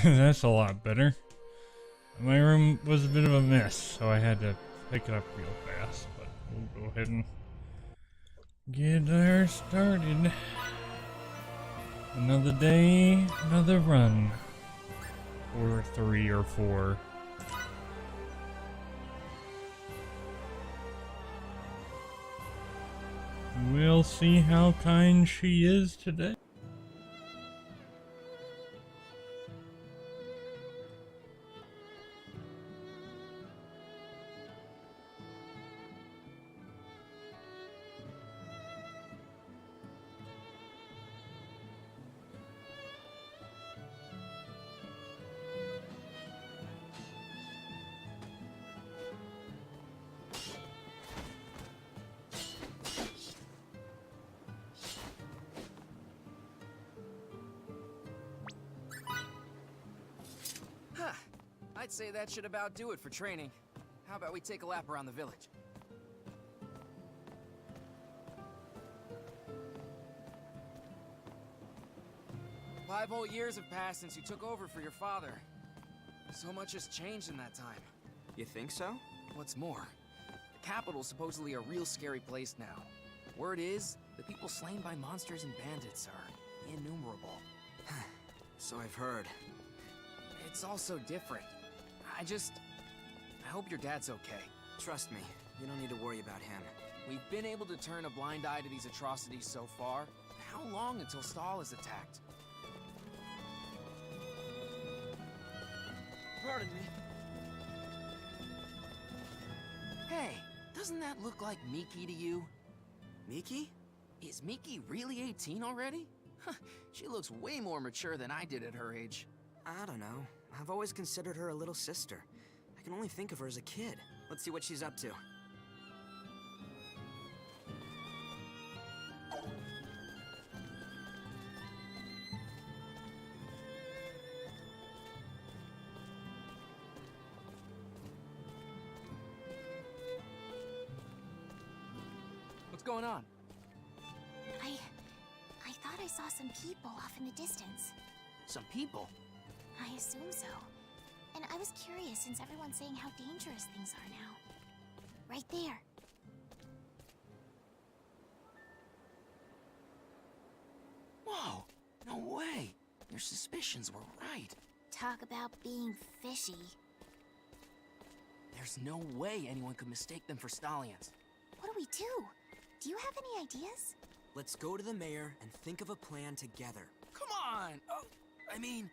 That's a lot better. My room was a bit of a mess, so I had to pick it up real fast, but we'll go ahead and get her started. Another day, another run. Or 3 or 4. We'll see how kind she is today. I'd say that should about do it for training. How about we take a lap around the village? Five whole years have passed since you took over for your father. So much has changed in that time. You think so? What's more, the capital's supposedly a real scary place now. Word is, the people slain by monsters and bandits are innumerable. So I've heard. It's all so different. I hope your dad's okay. Trust me, you don't need to worry about him. We've been able to turn a blind eye to these atrocities so far. How long until Stahl is attacked? Pardon me. Hey, doesn't that look like Miki to you? Miki? Is Miki really 18 already? She looks way more mature than I did at her age. I don't know. I've always considered her a little sister. I can only think of her as a kid. Let's see what she's up to. What's going on? I thought I saw some people off in the distance. Some people? I assume so. And I was curious since everyone's saying how dangerous things are now. Right there. Whoa! No way! Your suspicions were right. Talk about being fishy. There's no way anyone could mistake them for stallions. What do we do? Do you have any ideas? Let's go to the mayor and think of a plan together. Come on! Oh, I mean,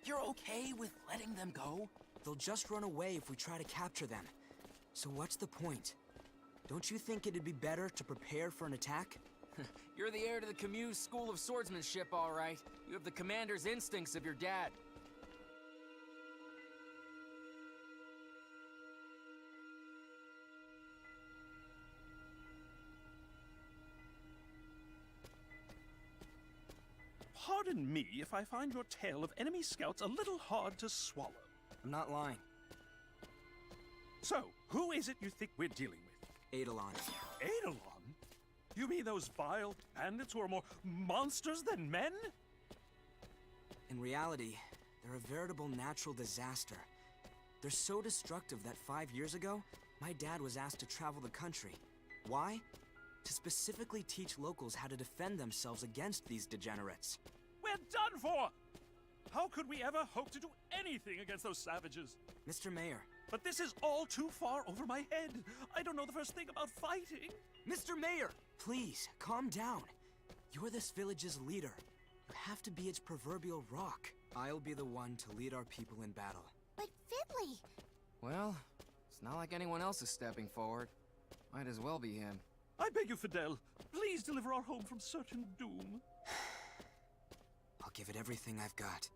you're okay with letting them go? They'll just run away if we try to capture them. So what's the point? Don't you think it'd be better to prepare for an attack? You're the heir to the Camus School of Swordsmanship, all right. You have the commander's instincts of your dad. Pardon me if I find your tale of enemy scouts a little hard to swallow. I'm not lying. So, who is it you think we're dealing with? Eidolon. Eidolon? You mean those vile bandits who are more monsters than men? In reality, they're a veritable natural disaster. They're so destructive that 5 years ago, my dad was asked to travel the country. Why? To specifically teach locals how to defend themselves against these degenerates. We're done for! How could we ever hope to do anything against those savages? Mr. Mayor. But this is all too far over my head. I don't know the first thing about fighting. Mr. Mayor! Please, calm down. You're this village's leader. You have to be its proverbial rock. I'll be the one to lead our people in battle. But Fiddly! Well, it's not like anyone else is stepping forward. Might as well be him. I beg you, Fidel, please deliver our home from certain doom. I'll give it everything I've got.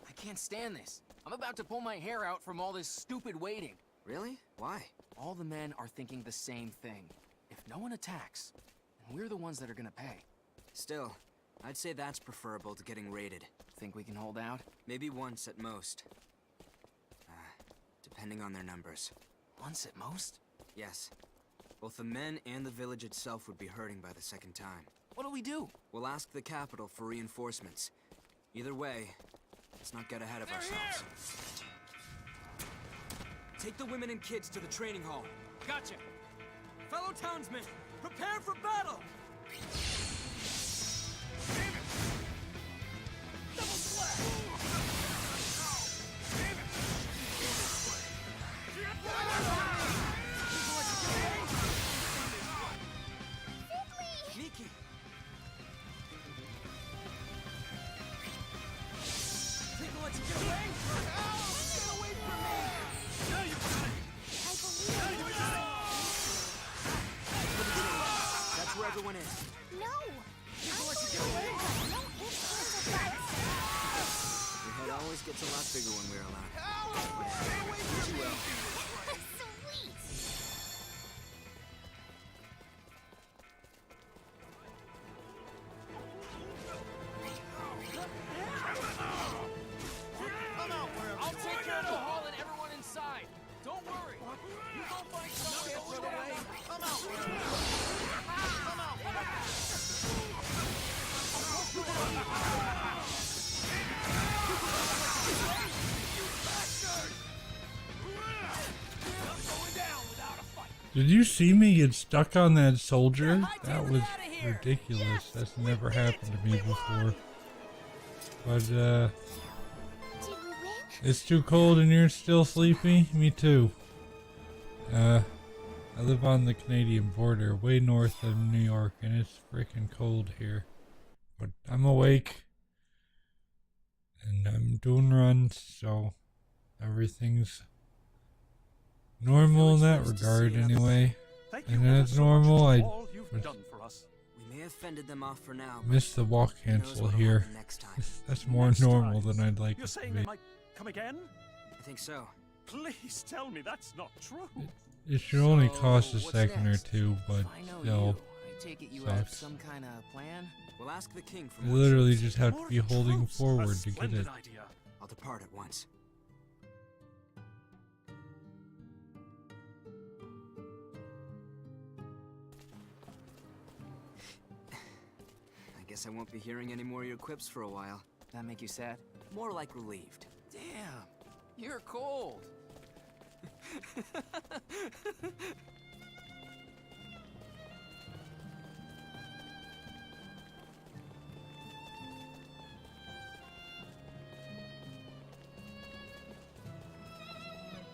I can't stand this. I'm about to pull my hair out from all this stupid waiting. Really? Why? All the men are thinking the same thing. If no one attacks, then we're the ones that are gonna pay. Still, I'd say that's preferable to getting raided. Think we can hold out? Maybe once at most. Depending on their numbers. Once at most? Yes. Both the men and the village itself would be hurting by the second time. What'll we do? We'll ask the capital for reinforcements. Either way, let's not get ahead of ourselves. Take the women and kids to the training hall. Gotcha! Fellow townsmen, prepare for battle! Miki! Think of what you get away? Get away from me! I believe That's where everyone is. No! Think of what you get away? No ifs, ands, or buts. Your head always gets a lot bigger when we're alone. Stay away from me! Sweet! I'll take care of the hall and everyone inside. Don't worry. You go find someone else run away. Come out. Did you see me get stuck on that soldier? That was ridiculous. That's never happened to me before. But, Did we win? it's too cold and you're still sleepy? Me too. I live on the Canadian border, way north of New York, and it's freaking cold here. But I'm awake. And I'm doing runs, so everything's normal in that regard anyway. Thank And you ever that's so much normal. for I all you've done for us. We may have fended them off for now, but missed the walk who knows cancel what'll here. happen next time. That's more Next normal time. than I'd like You're it to saying be. they might come again? I think so. Please tell me that's not true. It should only So, cost a what's second next? or two, but If I know still, you, I take it you have sucks. some kind of plan? We'll ask the king for you more literally troops. just have to More be holding troops, a forward to get splendid it. idea. I'll depart at once. I guess I won't be hearing any more of your quips for a while. That make you sad? More like relieved. Damn, you're cold.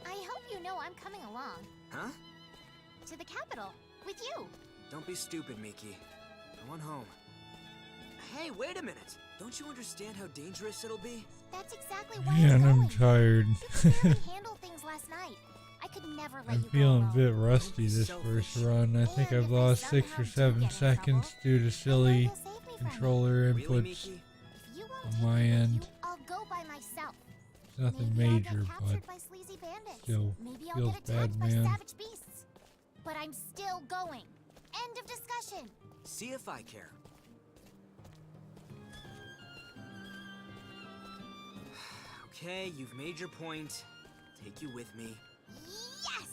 I hope you know I'm coming along. Huh? To the capital. With you. Don't be stupid, Miki. Go on home. Hey, wait a minute! Don't you understand how dangerous it'll be? That's exactly why Man, I'm I'm going. tired. You could barely handle things last night. I could never let I'm you feeling go a alone. bit rusty Don't be this selfish. first run. I think And I've if I lost 6 somehow or do 7 get in seconds trouble, due to I know silly you'll save me from it. controller Really, inputs. Miki? If you won't on take my me with end. you, I'll go by myself. It's nothing Maybe I'll major, get but captured by sleazy bandits. still Maybe I'll feels get attacked bad, by man. savage beasts. But I'm still going. End of discussion. See if I care. Okay, you've made your point. Take you with me. Yes!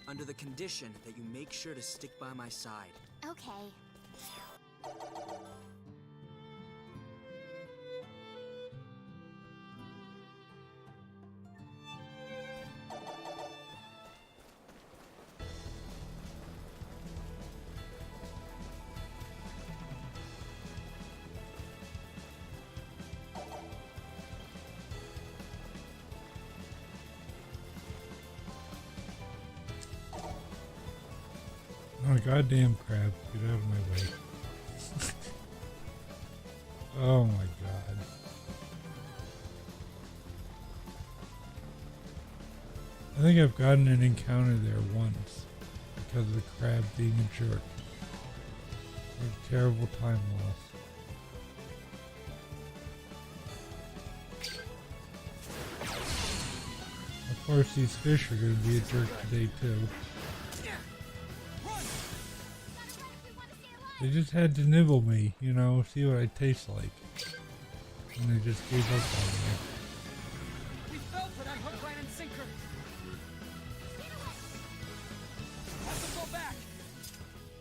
Under the condition that you make sure to stick by my side. Okay. Oh, goddamn crap. Get out of my way. Oh my god. I think I've gotten an encounter there once because of the crab being a jerk. What a terrible time loss. course, these fish are gonna be a jerk today too. They just had to nibble me, you know, see what I taste like. And they just gave up on me. We fell for that hook, line, and sinker. Have them go back.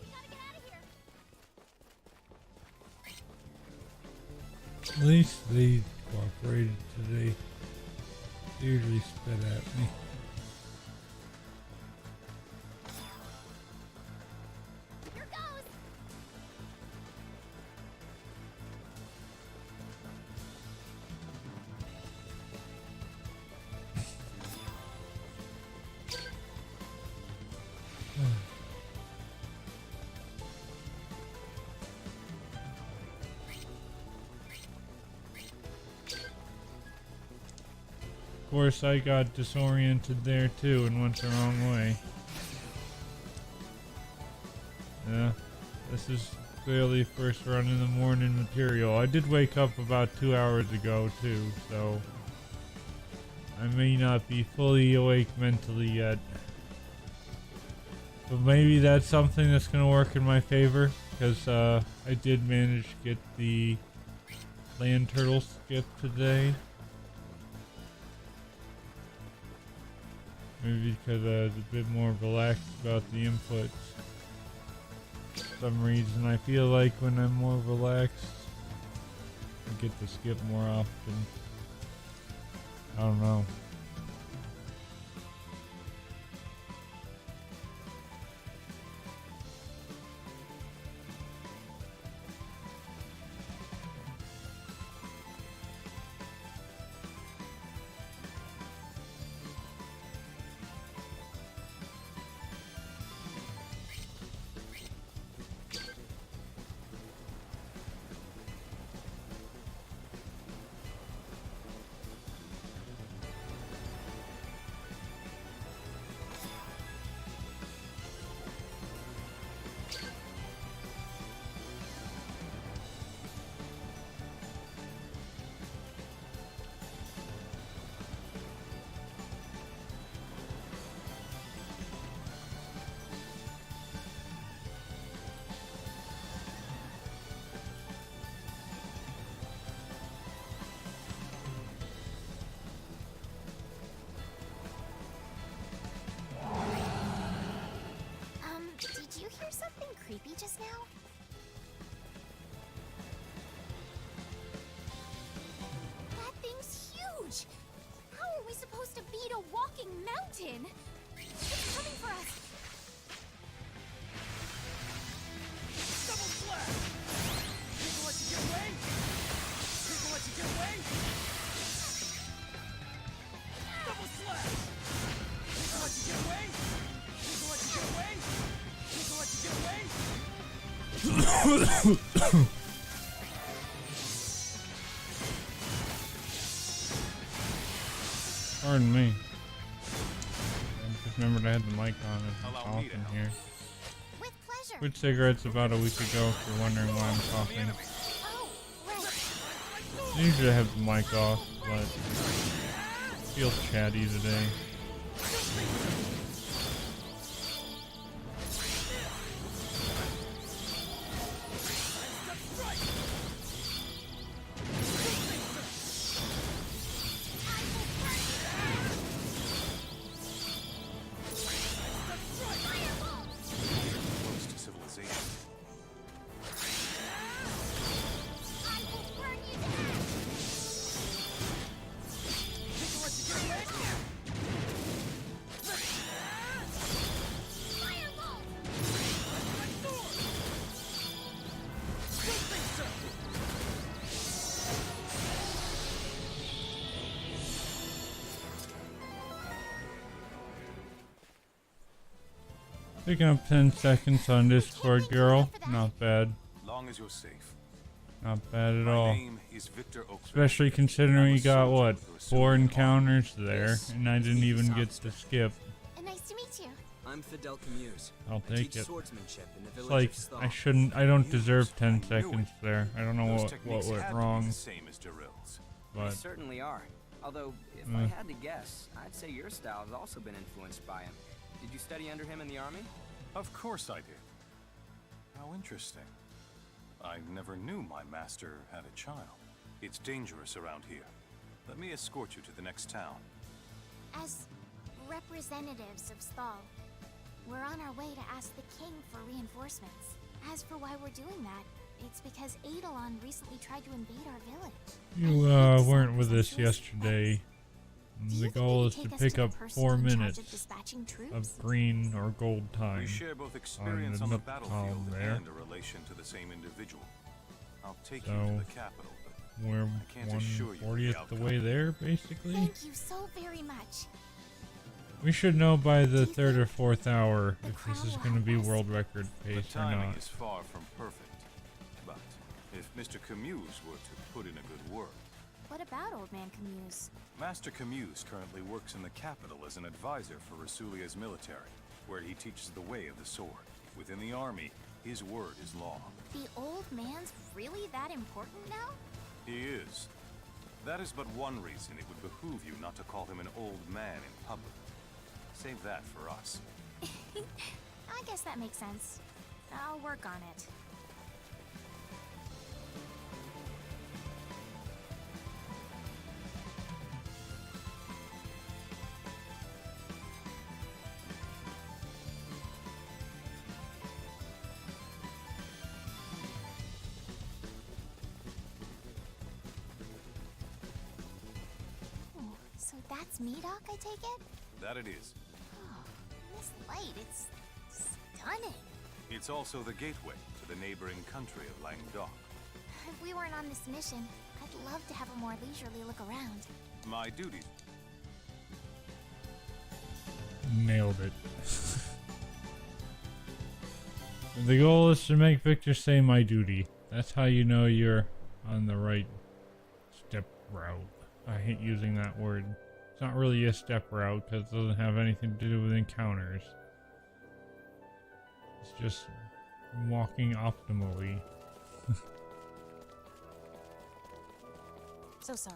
We gotta get out of here. At least they cooperated today. They usually spit at me. Here goes. Of course, I got disoriented there too and went the wrong way. Yeah, this is clearly first run in the morning material. I did wake up about 2 hours ago too, so I may not be fully awake mentally yet. But maybe that's something that's going to work in my favor, because I did manage to get the land turtle skip today. Maybe because I was a bit more relaxed about the inputs. For some reason, I feel like when I'm more relaxed, I get to skip more often. I don't know. Did you hear something creepy just now? That thing's huge! How are we supposed to beat a walking mountain? It's coming for us! Double slash! People let you get away! People let you get away! Double slash! People let you get away! People let you get away! People let you get away! Pardon me. I just remembered I had the mic on and I'm talking here. With pleasure! Quit cigarettes about a week ago if you're wondering why I'm talking. Oh, right. I usually have the mic off, but it feels chatty today. Close to civilization. I will burn you down! People let you get away! Firebolt! Picking up 10 seconds on Discord, girl. Not bad. Long as you're safe. Not bad at My all. name is Victor Oakland. Especially considering you got, what, 4 encounters there, and I didn't even get to skip. Nice to meet you. I'm Fidel Camuse. I'll I take teach it. swordsmanship in the It's village like, of Stahl. I don't deserve 10 seconds there. I don't know Those what techniques went had to be wrong, the same as Daryl's. They but certainly are. Although, if I had to guess, I'd say your style has also been influenced by him. Did you study under him in the army? Of course I did. How interesting. I never knew my master had a child. It's dangerous around here. Let me escort you to the next town. As representatives of Sthal, we're on our way to ask the king for reinforcements. As for why we're doing that, it's because Eidolon recently tried to invade our village. You weren't with us yesterday. The goal is to pick up 4 minutes of green or gold time. We share both experience on the battlefield there. and a relation to the same individual. I'll take you So, to the capital, but we're I can't assure you 1/40th the way there, basically. Thank you so very much. We should know by the 3rd or 4th hour if this is going to be world record the pace or timing not. is far from perfect. But if Mr. Camus were to put in a good word. What about Old Man Camus? Master Camus currently works in the capital as an advisor for Rasulia's military, where he teaches the way of the sword. Within the army, his word is law. The old man's really that important now? He is. That is but one reason it would behoove you not to call him an old man in public. Save that for us. I guess that makes sense. I'll work on it. So that's Medoc, I take it? That it is. Oh, this light, it's stunning. It's also the gateway to the neighboring country of Languedoc. If we weren't on this mission, I'd love to have a more leisurely look around. My duty. Nailed it. The goal is to make Victor say my duty. That's how you know you're on the right step route. I hate using that word. It's not really a step route because it doesn't have anything to do with encounters. It's just walking optimally. So sorry.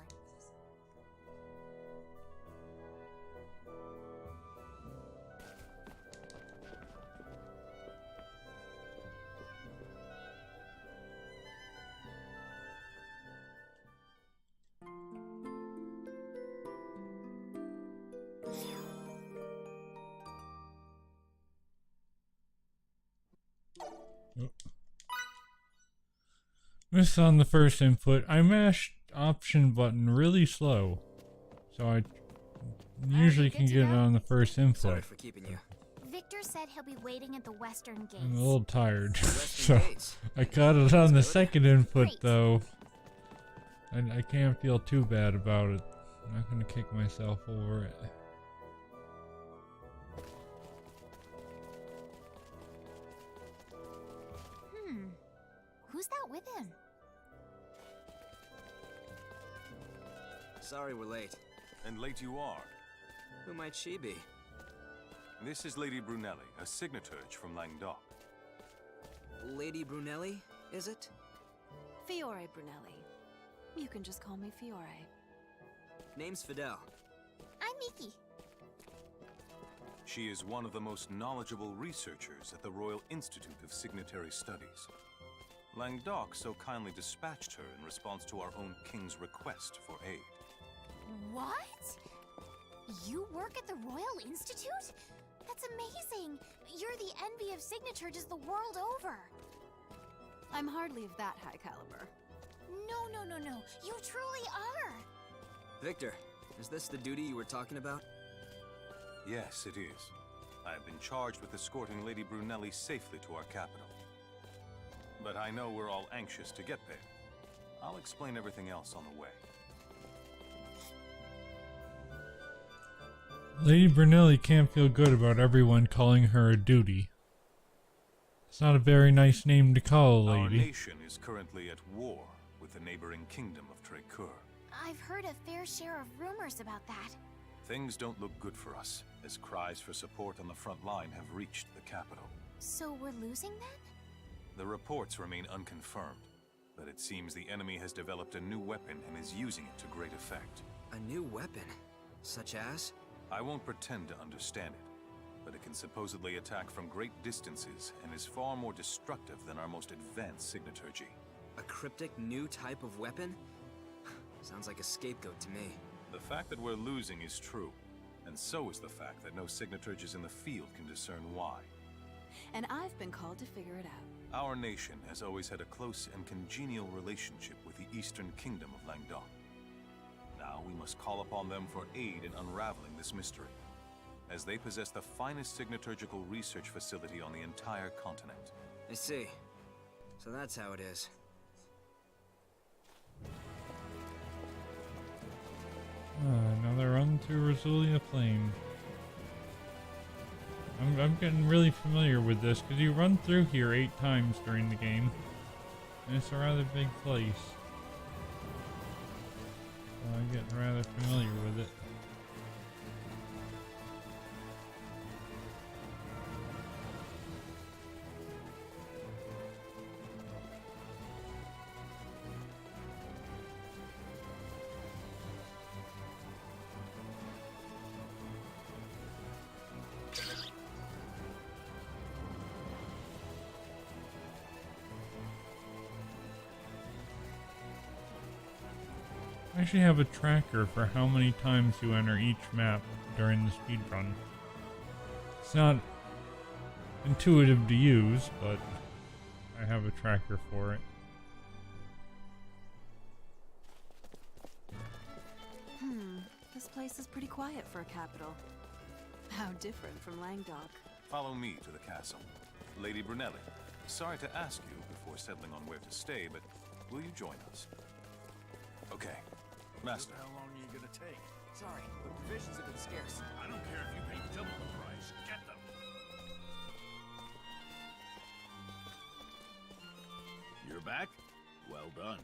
Missed on the first input. I mashed option button really slow, so I usually can get it on the first Sorry input. for keeping you. Victor said he'll be waiting at the western gates. I'm a little tired, Western so gates. I got it on the good. second input Great. though, and I can't feel too bad about it. I'm not gonna kick myself over it. Who's that with him? Sorry we're late. And late you are. Who might she be? This is Lady Brunelli, a signaturge from Languedoc. Lady Brunelli, is it? Fiore Brunelli. You can just call me Fiore. Name's Fidel. I'm Miki. She is one of the most knowledgeable researchers at the Royal Institute of Signatory Studies. Languedoc so kindly dispatched her in response to our own king's request for aid. What? You work at the Royal Institute? That's amazing! You're the envy of signaturges the world over! I'm hardly of that high caliber. No. You truly are! Victor, is this the duty you were talking about? Yes, it is. I have been charged with escorting Lady Brunelli safely to our capital. But I know we're all anxious to get there. I'll explain everything else on the way. Lady Brunelli can't feel good about everyone calling her a duty. It's not a very nice name to call a Our lady. nation is currently at war with the neighboring kingdom of Trécoeur. I've heard a fair share of rumors about that. Things don't look good for us, as cries for support on the front line have reached the capital. So we're losing then? The reports remain unconfirmed, but it seems the enemy has developed a new weapon and is using it to great effect. A new weapon? Such as? I won't pretend to understand it, but it can supposedly attack from great distances and is far more destructive than our most advanced signaturgy. A cryptic new type of weapon? Sounds like a scapegoat to me. The fact that we're losing is true, and so is the fact that no signaturges in the field can discern why. And I've been called to figure it out. Our nation has always had a close and congenial relationship with the Eastern Kingdom of Languedoc. Now we must call upon them for aid in unraveling this mystery, as they possess the finest signaturgical research facility on the entire continent. I see. So that's how it is. Another run through Rosulia Plain. I'm getting really familiar with this because you run through here 8 times during the game, and it's a rather big place. So I'm getting rather familiar with it. I actually have a tracker for how many times you enter each map during the speedrun. It's not intuitive to use, but I have a tracker for it. This place is pretty quiet for a capital. How different from Languedoc. Follow me to the castle. Lady Brunelli, sorry to ask you before settling on where to stay, but will you join us? Okay. Master. How long are you gonna take? Sorry, but provisions have been scarce. I don't care if you pay double the price. Get them. You're back? Well done.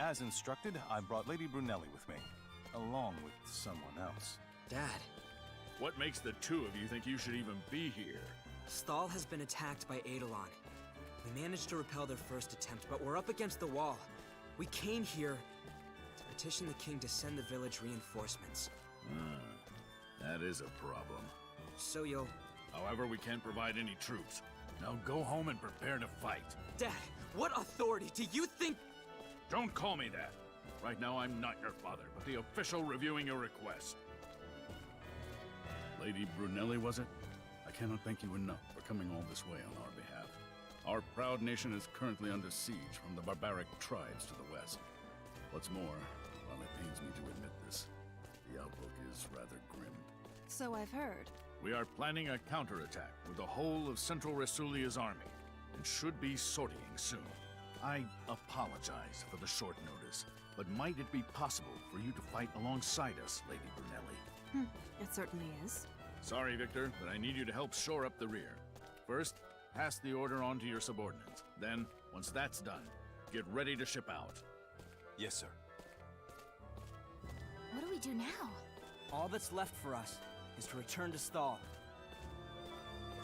As instructed, I brought Lady Brunelli with me, along with someone else. Dad, What makes the two of you think you should even be here? Stahl has been attacked by Eidolon. We managed to repel their first attempt, but we're up against the wall. We came here to petition the king to send the village reinforcements. That is a problem. So you'll... However, we can't provide any troops. Now go home and prepare to fight. Dad, what authority do you think... Don't call me that. Right now, I'm not your father, but the official reviewing your request. Lady Brunelli, was it? I cannot thank you enough for coming all this way on our behalf. Our proud nation is currently under siege from the barbaric tribes to the west. What's more, while it pains me to admit this, the outlook is rather grim. So I've heard. We are planning a counterattack with the whole of Central Rasulia's army, and should be sortying soon. I apologize for the short notice, but might it be possible for you to fight alongside us, Lady Brunelli? It certainly is. Sorry, Victor, but I need you to help shore up the rear. First, pass the order on to your subordinates. Then, once that's done, get ready to ship out. Yes, sir. What do we do now? All that's left for us is to return to Stahl.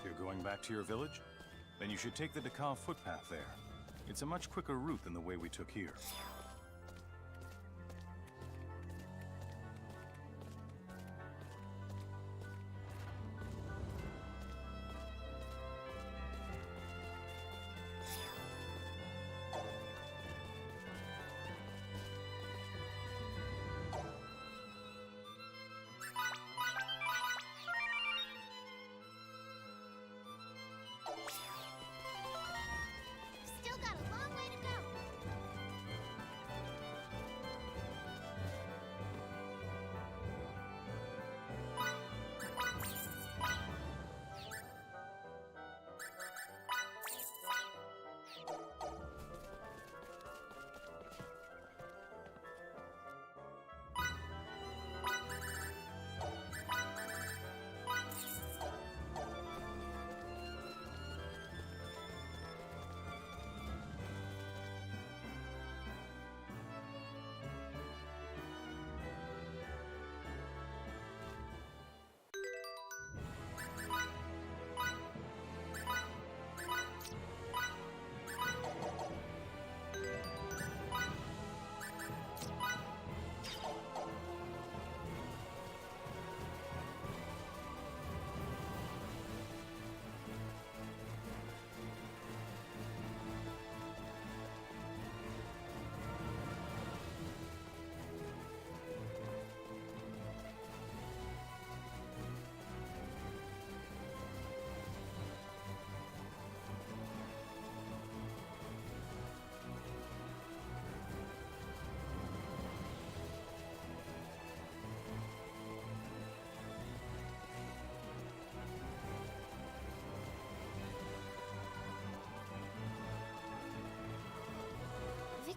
You're going back to your village? Then you should take the Dakar footpath there. It's a much quicker route than the way we took here. Still got a long way to go.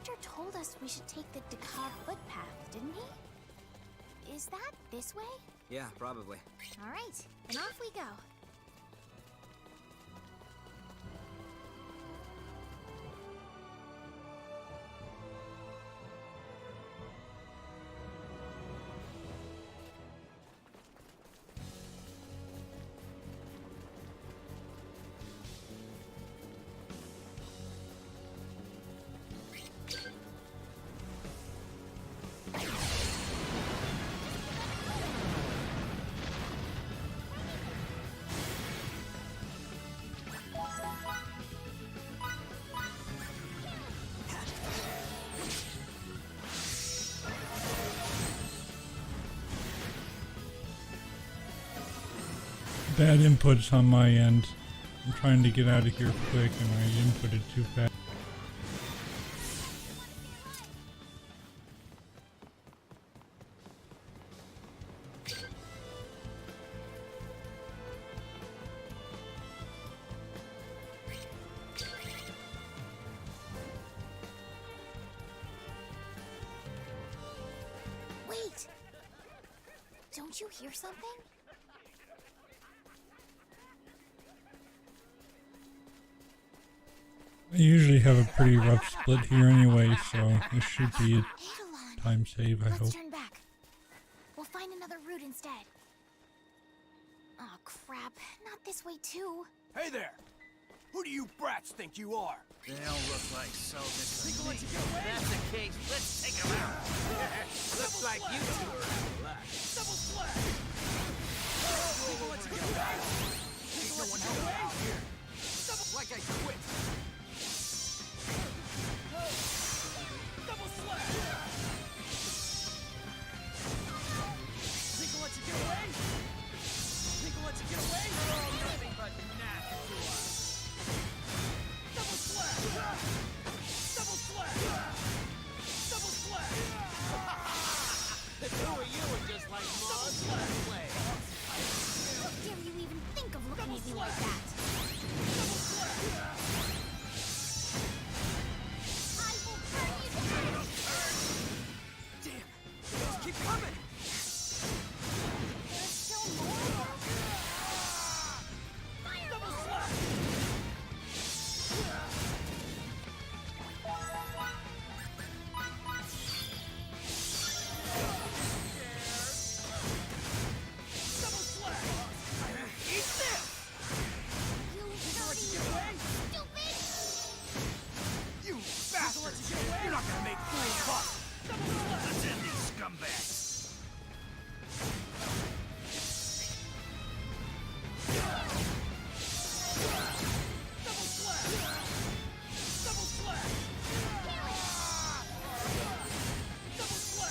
Victor told us we should take the Dakar footpath, didn't he? Is that this way? Yeah, probably. All right, then off we go. Bad inputs on my end. I'm trying to get out of here quick and I inputted too fast. Wait! Don't you hear something? I usually have a pretty rough split here anyway, so this should be a Eidolon! time save, I Let's hope. turn back. We'll find another route instead. Oh crap, not this way too. Hey there! Who do you brats think you are? They don't look like soldiers to me. Let's get away! If that's the case, let's take them out. Looks like you two are relaxed. Double slash! Let's get away! Ain't no one helping out here. Double like I quit. Double slash! Think I'll let you get away? Think I'll let you get away? Nothing but nasty to us. Double slash! Double slash! Double slash! The two of you are just like moths in a flame. How dare you even think of looking at me like that? Double slash! I will burn you down! Damn! Just keep coming! There's still more? Double slash! Double slash! Eat this! You Let you dirty, get away! stupid! You bastard! You're not gonna make fools of us! Double slash! Let's end these scumbags. Double slash! Double slash! Double slash!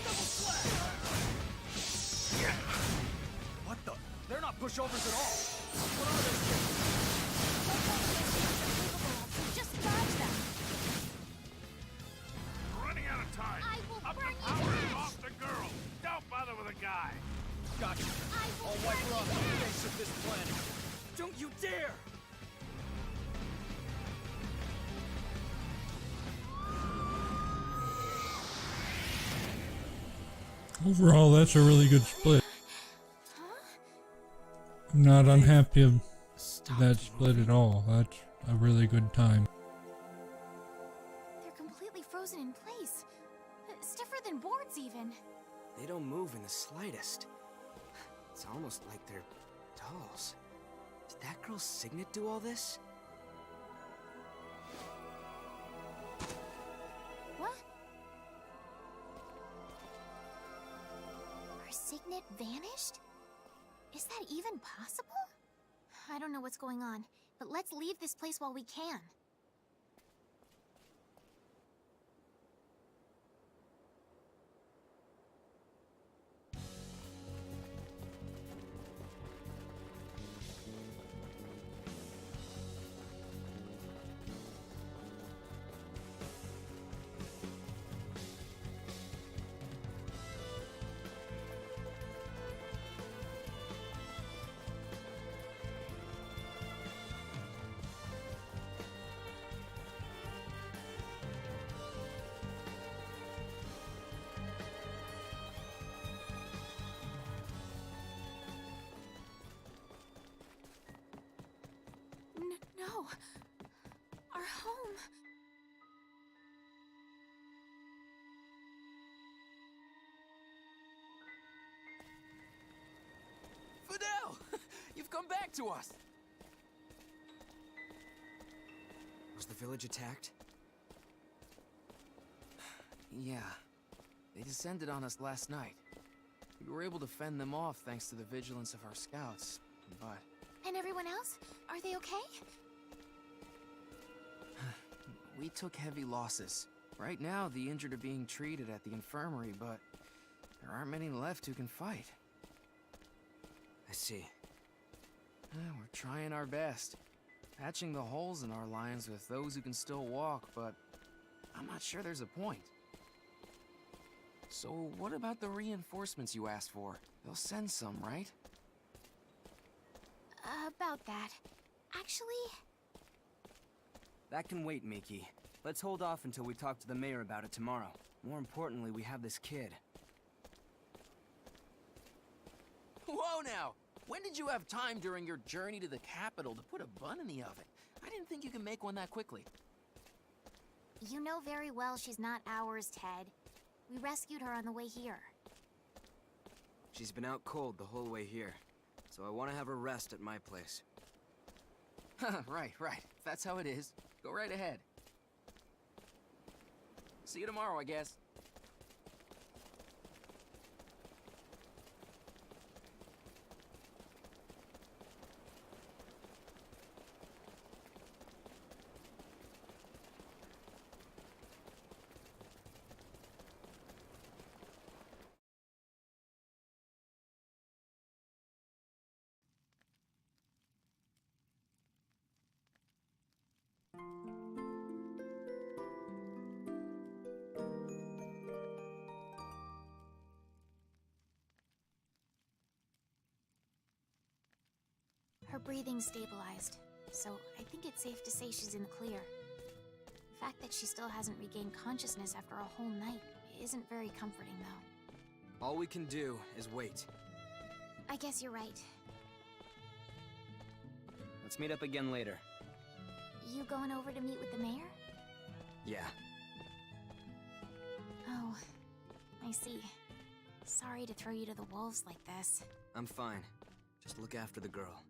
Double slash! What the? They're not pushovers at all. What are they? Just dodge them! Running out of time. I will Up burn the you power and to off the girl. Don't bother with a guy. Gotcha. I will I'll wipe her off burn the you face of this planet. Don't you dare! Overall, that's a really good split. I'm not unhappy with that split at all. That's a really good time. They're completely frozen in place. Stiffer than boards, even. They don't move in the slightest. It's almost like they're dolls. Did that girl Signet do all this? What? Our signet vanished? Is that even possible? I don't know what's going on, but let's leave this place while we can. No. Our home. Fidel! You've come back to us! Was the village attacked? Yeah. They descended on us last night. We were able to fend them off thanks to the vigilance of our scouts, but... And everyone else? Are they okay? We took heavy losses. Right now, the injured are being treated at the infirmary, but there aren't many left who can fight. I see. We're trying our best, patching the holes in our lines with those who can still walk, but I'm not sure there's a point. So what about the reinforcements you asked for? They'll send some, right? About that. Actually... That can wait, Miki. Let's hold off until we talk to the mayor about it tomorrow. More importantly, we have this kid. Whoa now! When did you have time during your journey to the capital to put a bun in the oven? I didn't think you could make one that quickly. You know very well she's not ours, Ted. We rescued her on the way here. She's been out cold the whole way here, so I want to have her rest at my place. Right. If that's how it is, go right ahead. See you tomorrow, I guess. Her breathing's stabilized, so I think it's safe to say she's in the clear. The fact that she still hasn't regained consciousness after a whole night isn't very comforting, though. All we can do is wait. I guess you're right. Let's meet up again later. You going over to meet with the mayor? Yeah. Oh, I see. Sorry to throw you to the wolves like this. I'm fine. Just look after the girl.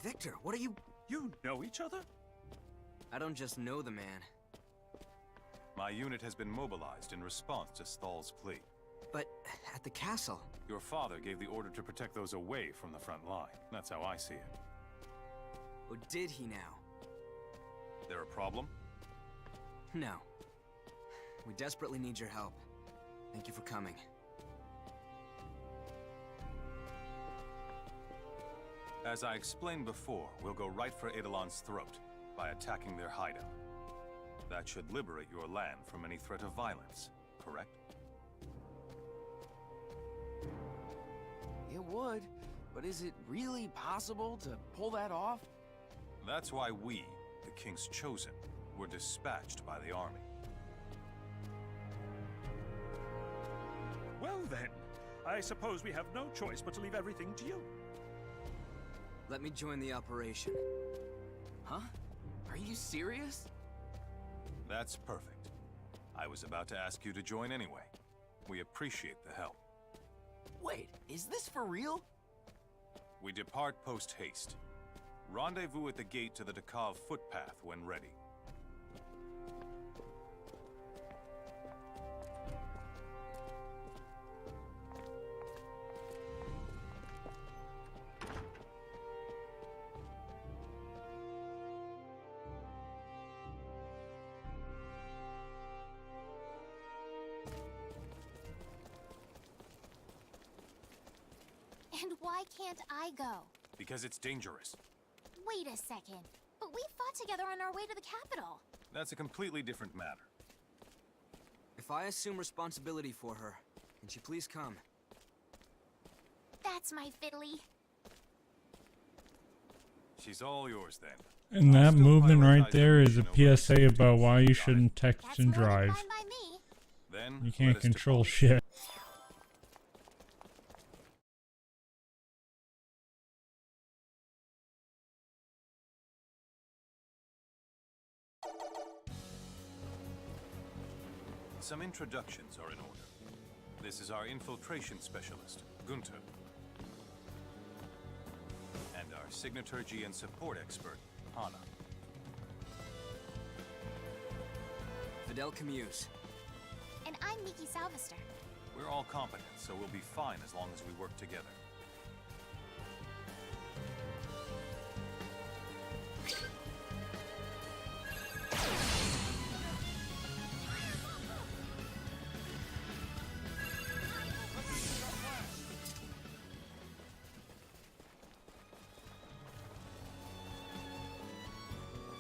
Victor, what are you... You know each other? I don't just know the man. My unit has been mobilized in response to Stahl's plea. But at the castle... Your father gave the order to protect those away from the front line. That's how I see it. Oh, did he now? There a problem? No. We desperately need your help. Thank you for coming. As I explained before, we'll go right for Eidolon's throat by attacking their hideout. That should liberate your land from any threat of violence, correct? It would, but is it really possible to pull that off? That's why we, the King's Chosen, were dispatched by the army. then. I suppose we have no choice but to leave everything to you. Let me join the operation. Huh? Are you serious? That's perfect. I was about to ask you to join anyway. We appreciate the help. Wait, is this for real? We depart post-haste. Rendezvous at the gate to the Dakov footpath when ready. And why can't I go? Because it's dangerous. Wait a second. But we fought together on our way to the capital. That's a completely different matter. If I assume responsibility for her, can she please come? That's my fiddly. She's all yours then. And that I'll still movement right prioritize there is a everything over PSA about why you Got it. shouldn't text That's and more than drive. fine by me. Then You let can't us control depart. shit. Some introductions are in order. This is our infiltration specialist, Gunther. And our signaturgy and support expert, Hana. Fidel Camuse. And I'm Miki Salvester. We're all competent, so we'll be fine as long as we work together.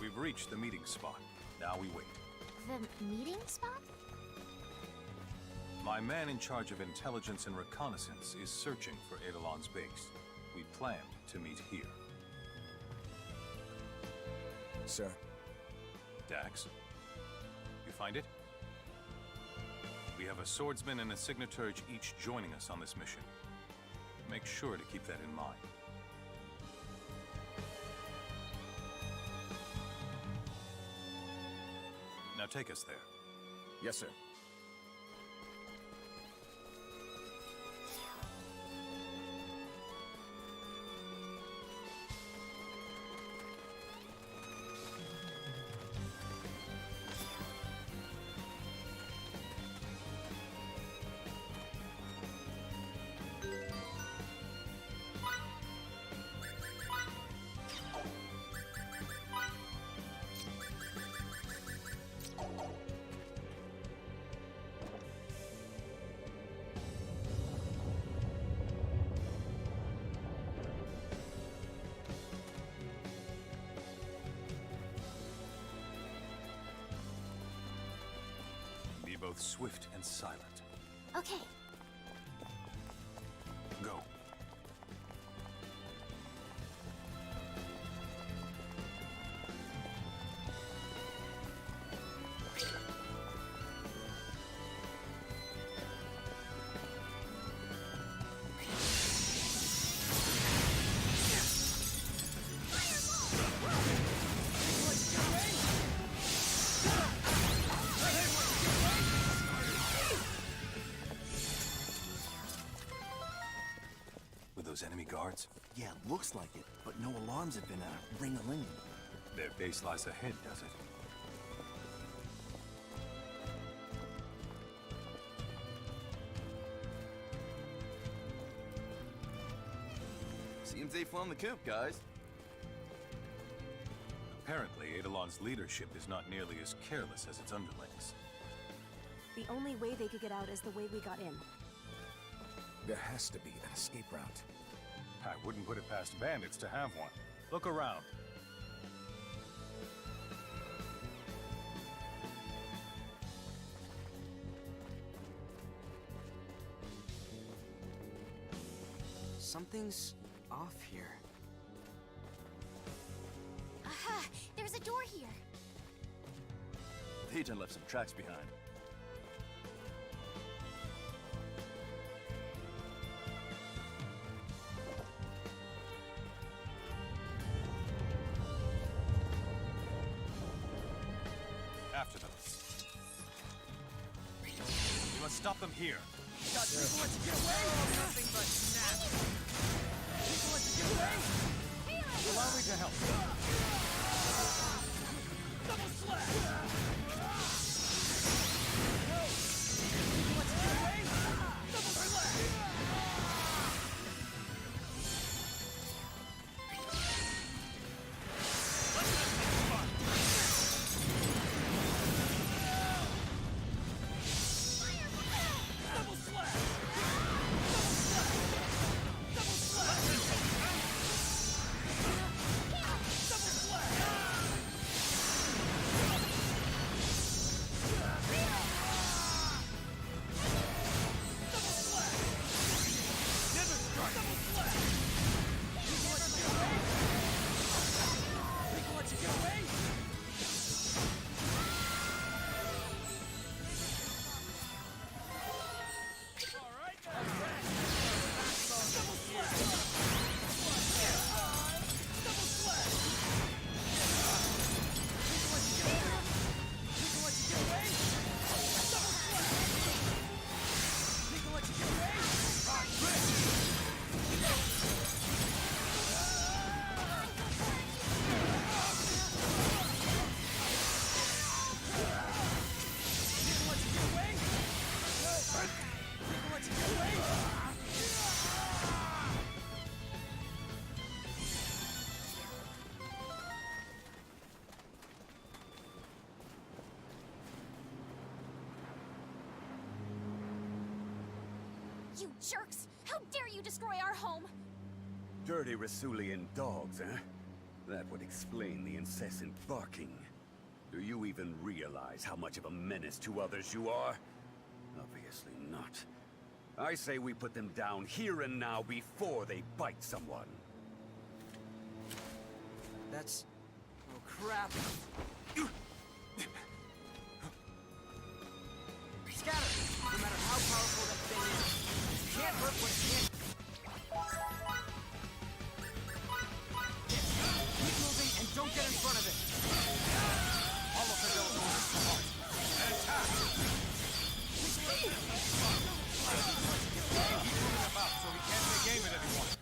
We've reached the meeting spot. Now we wait. The meeting spot? My man in charge of intelligence and reconnaissance is searching for Eidolon's base. We planned to meet here. Sir. Dax, you find it? We have a swordsman and a signaturge each joining us on this mission. Make sure to keep that in mind. Now take us there. Yes, sir. Be both swift and silent. Okay. Go. With those enemy guards, Yeah, looks like it, but no alarms have been ring-a-ling. their base lies ahead, does it? Seems they flung the coop, guys. Apparently, Eidolon's leadership is not nearly as careless as its underlings. The only way they could get out is the way we got in. There has to be an escape route. I wouldn't put it past bandits to have one. Look around. Something's off here. Aha! There's a door here. The agent left some tracks behind. after them. We must stop them here. Got people let you get away? Nothing but snap. People let you get away? Allow me to help. Double slash! People let you get away? Double slash! Double slash! Double slash! Double slash! Never strike! Double slash! People let you get away? People let you get away? Alright, double slash! Double slash! People let you get away? People let you get away? Double slash! People let you get away? People let you get away? People let you get away? You jerks! How dare you destroy our home! Dirty Rasulian dogs, huh? That would explain the incessant barking. Do you even realize how much of a menace to others you are? Obviously not. I say we put them down here and now before they bite someone. That's... oh crap. Scatter! No matter how powerful that thing is, you can't hurt what it can't... Keep moving and don't get in front of it. All of the those orders to halt. And attack! Keep moving about so we can't take aim at anyone.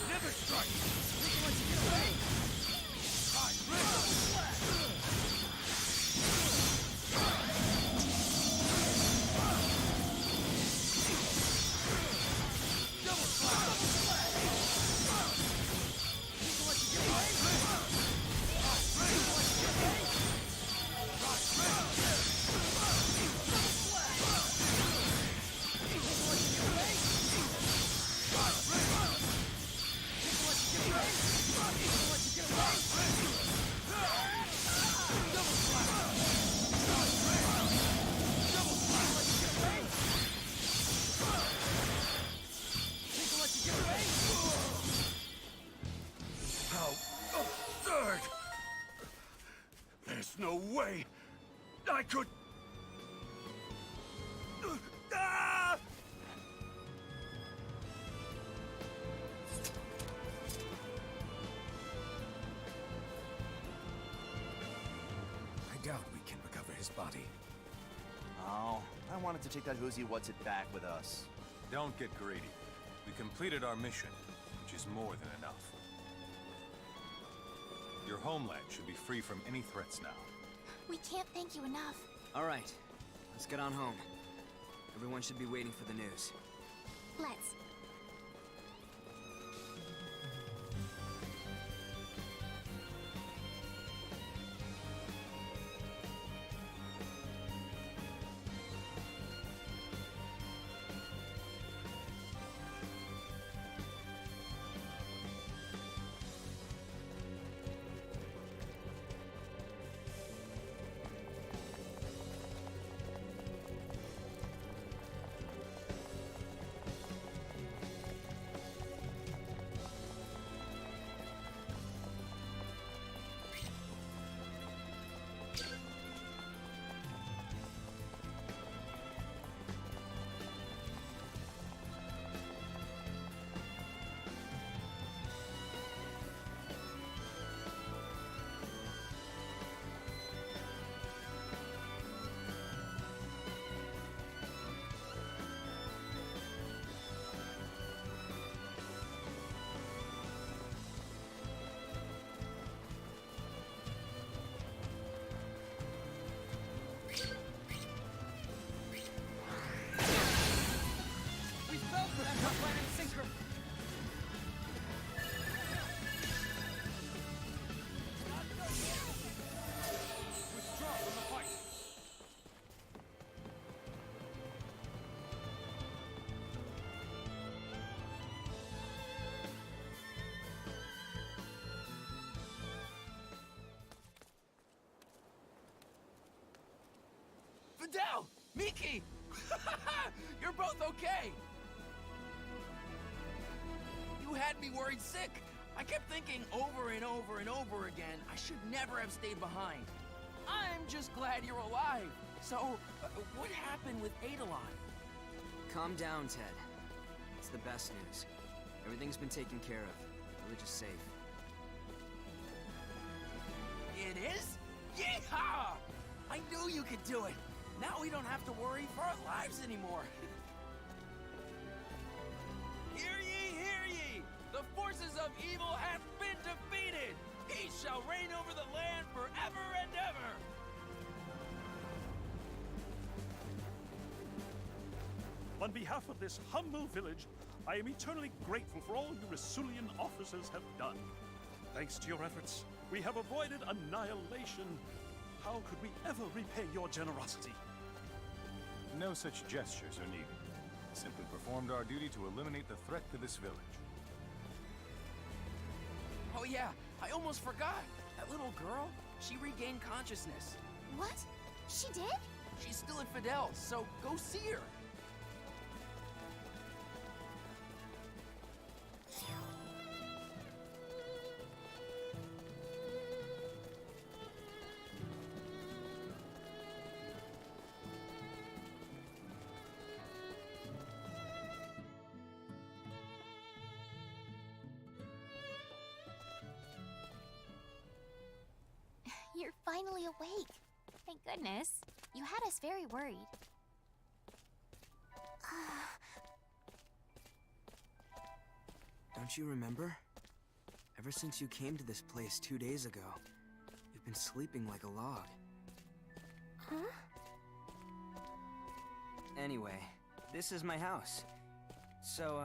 Never strike! People let you get away! Double slash! Double slash! People let you get away! People let you get away! Double slash! People let you get away! People let you get away! People let you get away! Double slash! Double slash! Let you get away! People let you get away! How absurd! There's no way I could... Ah! I doubt we can recover his body. Oh, I wanted to take that who's-he what's-it back with us. Don't get greedy. We completed our mission, which is more than enough. Your homeland should be free from any threats now. We can't thank you enough. Alright, let's get on home. Everyone should be waiting for the news. Let's. Adele! Miki! You're both okay! You had me worried sick. I kept thinking over and over and over again, I should never have stayed behind. I'm just glad you're alive. So, what happened with Eidolon? Calm down, Ted. It's the best news. Everything's been taken care of. The village is safe. It is? Yeehaw! I knew you could do it. Now we don't have to worry for our lives anymore. Hear ye, hear ye! The forces of evil have been defeated! He shall reign over the land forever and ever! On behalf of this humble village, I am eternally grateful for all you Rasulian officers have done. Thanks to your efforts, we have avoided annihilation. How could we ever repay your generosity? No such gestures are needed. Simply performed our duty to eliminate the threat to this village. Oh yeah, I almost forgot. That little girl, she regained consciousness. What? She did? She's still at Fidel's, so go see her. You're finally awake. Thank goodness. You had us very worried. Don't you remember? Ever since you came to this place 2 days ago, you've been sleeping like a log. Huh? Anyway, this is my house. So,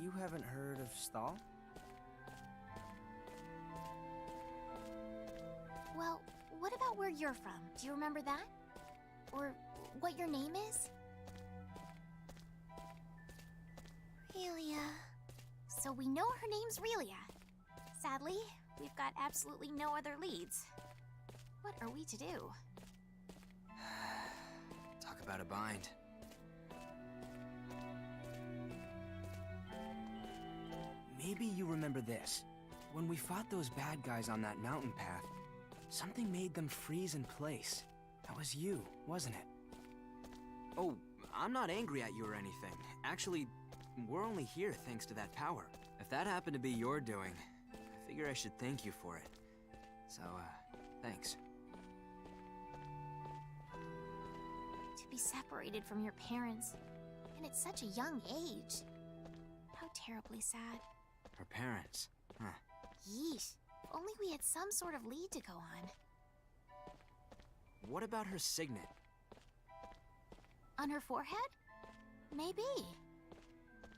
you haven't heard of Stahl? Well, what about where you're from? Do you remember that? Or what your name is? Relia. So we know her name's Relia. Sadly, we've got absolutely no other leads. What are we to do? Talk about a bind. Maybe you remember this. When we fought those bad guys on that mountain path, something made them freeze in place. That was you, wasn't it? Oh, I'm not angry at you or anything. Actually, we're only here thanks to that power. If that happened to be your doing, I figure I should thank you for it. So, thanks. To be separated from your parents, and at such a young age. How terribly sad. Her parents, huh? Yeesh. If only we had some sort of lead to go on. What about her signet? On her forehead? Maybe.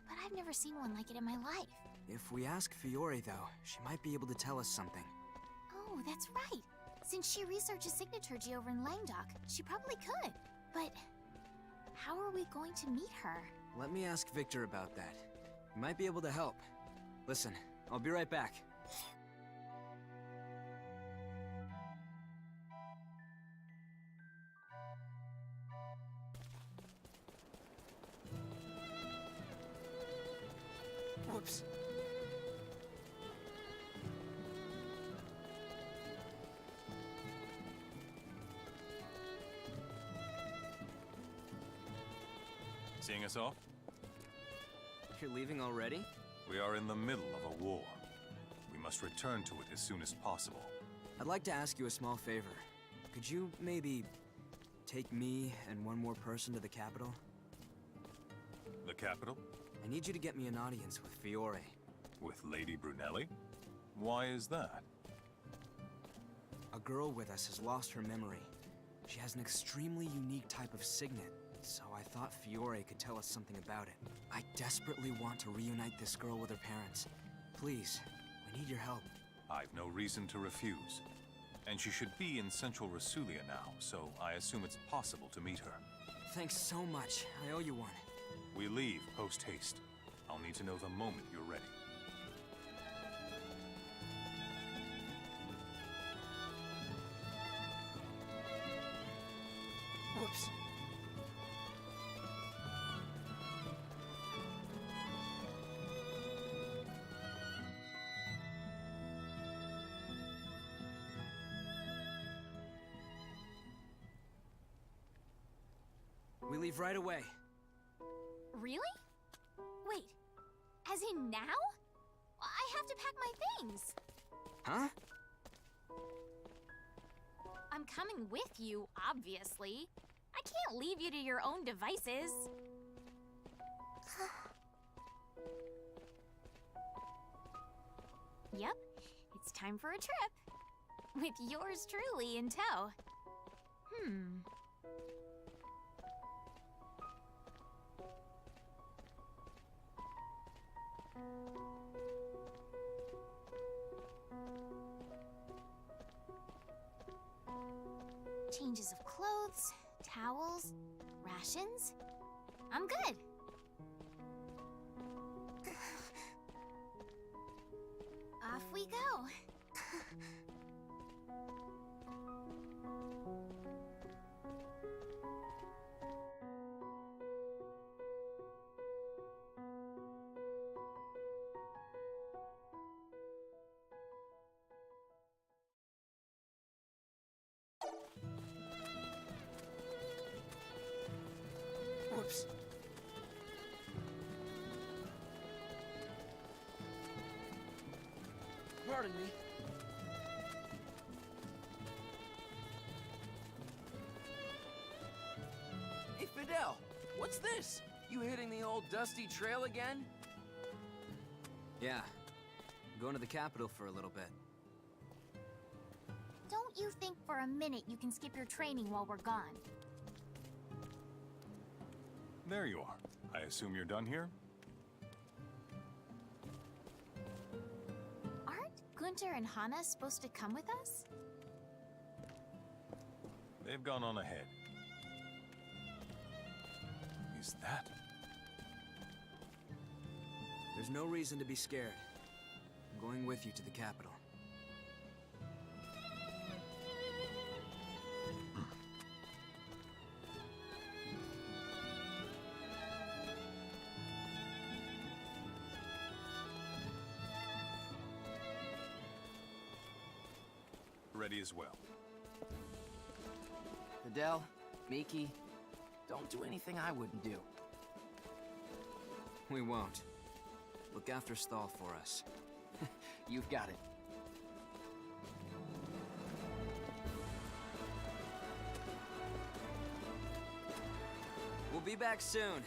But I've never seen one like it in my life. If we ask Fiore, though, she might be able to tell us something. Oh, that's right. Since she researches signaturgy over in Langdock, she probably could. But how are we going to meet her? Let me ask Victor about that. He might be able to help. Listen, I'll be right back. Whoops. Seeing us off? You're leaving already? We are in the middle of a war. We must return to it as soon as possible. I'd like to ask you a small favor. Could you maybe take me and one more person to the capital? The capital? I need you to get me an audience with Fiore. With Lady Brunelli? Why is that? A girl with us has lost her memory. She has an extremely unique type of signet, so I thought Fiore could tell us something about it. I desperately want to reunite this girl with her parents. Please, we need your help. I've no reason to refuse. And she should be in Central Rasulia now, so I assume it's possible to meet her. Thanks so much. I owe you one. We leave post-haste. I'll need to know the moment you're ready. Whoops. We leave right away. Really? Wait, as in now? I have to pack my things. Huh? I'm coming with you, obviously. I can't leave you to your own devices. Yep, it's time for a trip. With yours truly in tow. Changes of clothes, towels, rations. I'm good. Off we go. Whoops. Pardon me. Hey, Fidel, what's this? You hitting the old dusty trail again? Yeah. I'm going to the capital for a little bit. Don't you think for a minute you can skip your training while we're gone? There you are. I assume you're done here? Aren't Gunter and Hana supposed to come with us? They've gone on ahead. Is that? There's no reason to be scared. I'm going with you to the capital. Ready as well. Fidel, Miki, don't do anything I wouldn't do. We won't. Look after Stahl for us. You've got it. We'll be back soon.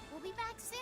We'll be back soon.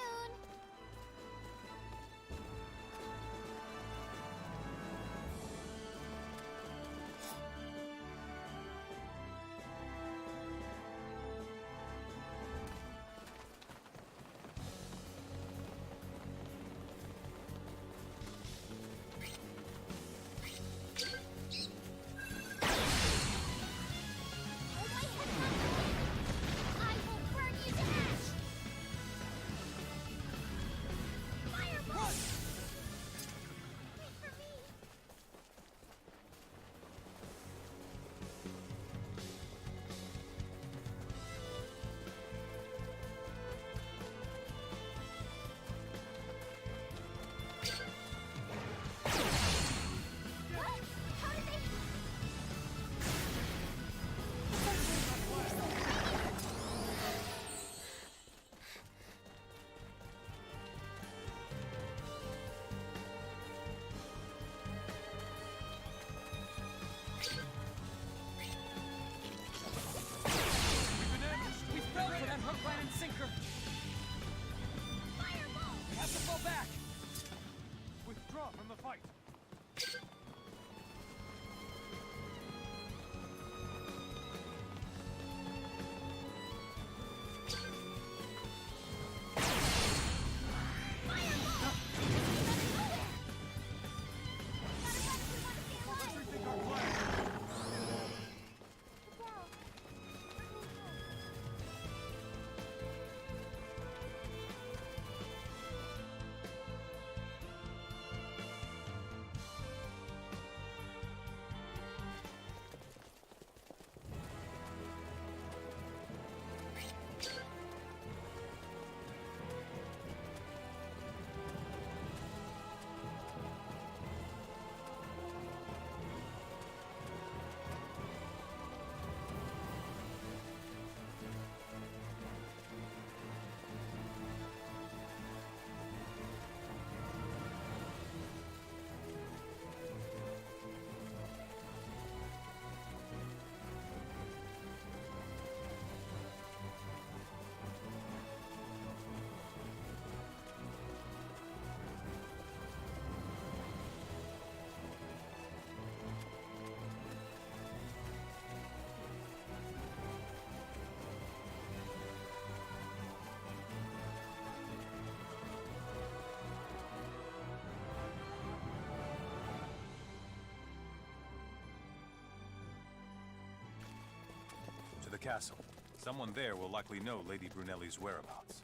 castle. Someone there will likely know Lady Brunelli's whereabouts.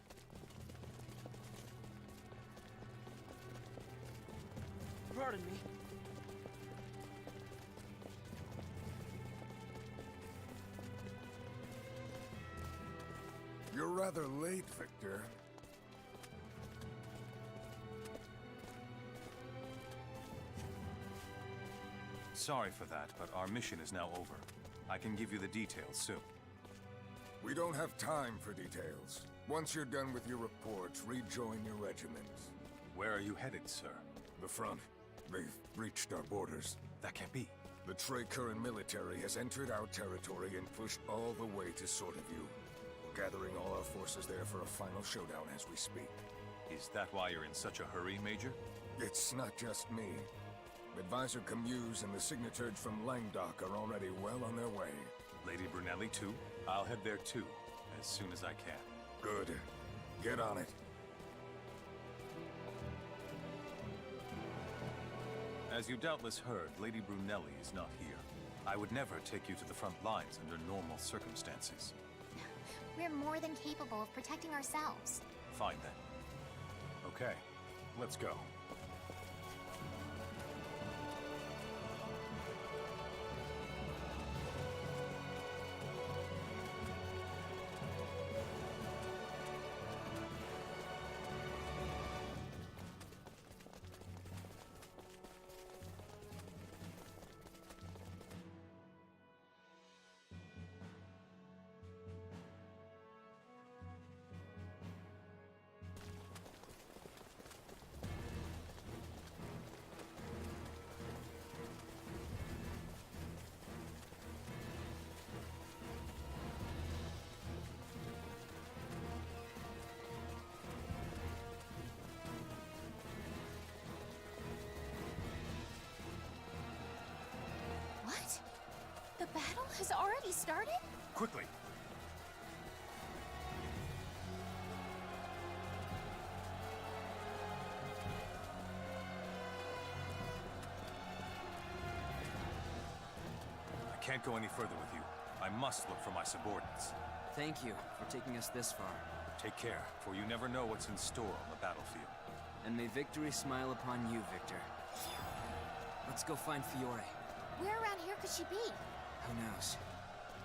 Pardon me. You're rather late, Victor. Sorry for that, but our mission is now over. I can give you the details soon. We don't have time for details. Once you're done with your reports, rejoin your regiment. Where are you headed, sir? The front. They've breached our borders. That can't be. The Trey-Curran military has entered our territory and pushed all the way to Sorteview. We're gathering all our forces there for a final showdown as we speak. Is that why you're in such a hurry, Major? It's not just me. Advisor Camus and the signatories from Languedoc are already well on their way. Lady Brunelli, too? I'll head there, too, as soon as I can. Good. Get on it. As you doubtless heard, Lady Brunelli is not here. I would never take you to the front lines under normal circumstances. We're more than capable of protecting ourselves. Fine, then. Okay, let's go. What? The battle has already started? Quickly! I can't go any further with you. I must look for my subordinates. Thank you for taking us this far. Take care, for you never know what's in store on the battlefield. And may victory smile upon you, Victor. Let's go find Fiore. Where around here could she be? Who knows?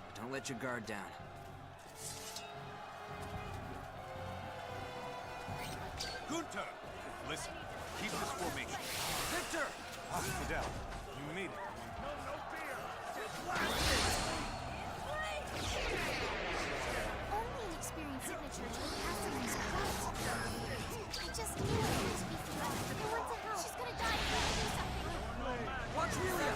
But don't let your guard down. Gunter! Listen, keep this formation. Victor! Ah, Fidel, you made it. Only an experienced signature to the Castellan's right. I just knew it had to be Fiore. But what the hell? She's gonna die if I do something. Watch Julia!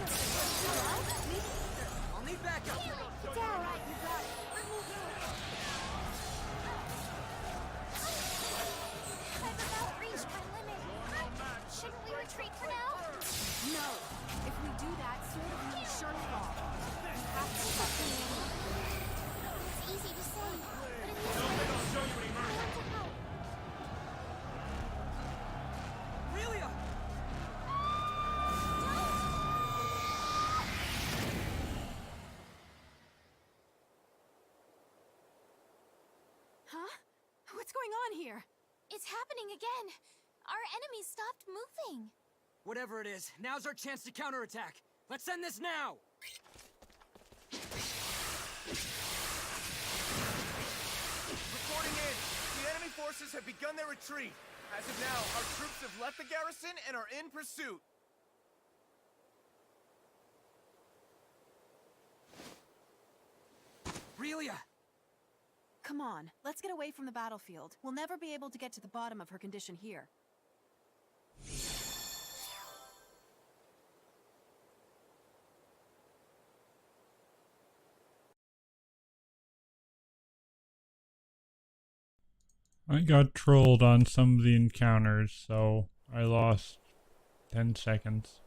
I'll need backup! It's alright, you got it. I've about reached my limit. Shouldn't we retreat for now? No. If we do that, Sorteview will sure fall. We have to stop them. It's easy to say, but in this way, I have to help. Julia! Huh? What's going on here? It's happening again. Our enemies stopped moving. Whatever it is, now's our chance to counterattack. Let's end this now! Reporting in. The enemy forces have begun their retreat. As of now, our troops have left the garrison and are in pursuit. Relia! Come on, let's get away from the battlefield. We'll never be able to get to the bottom of her condition here. I got trolled on some of the encounters, so I lost 10 seconds.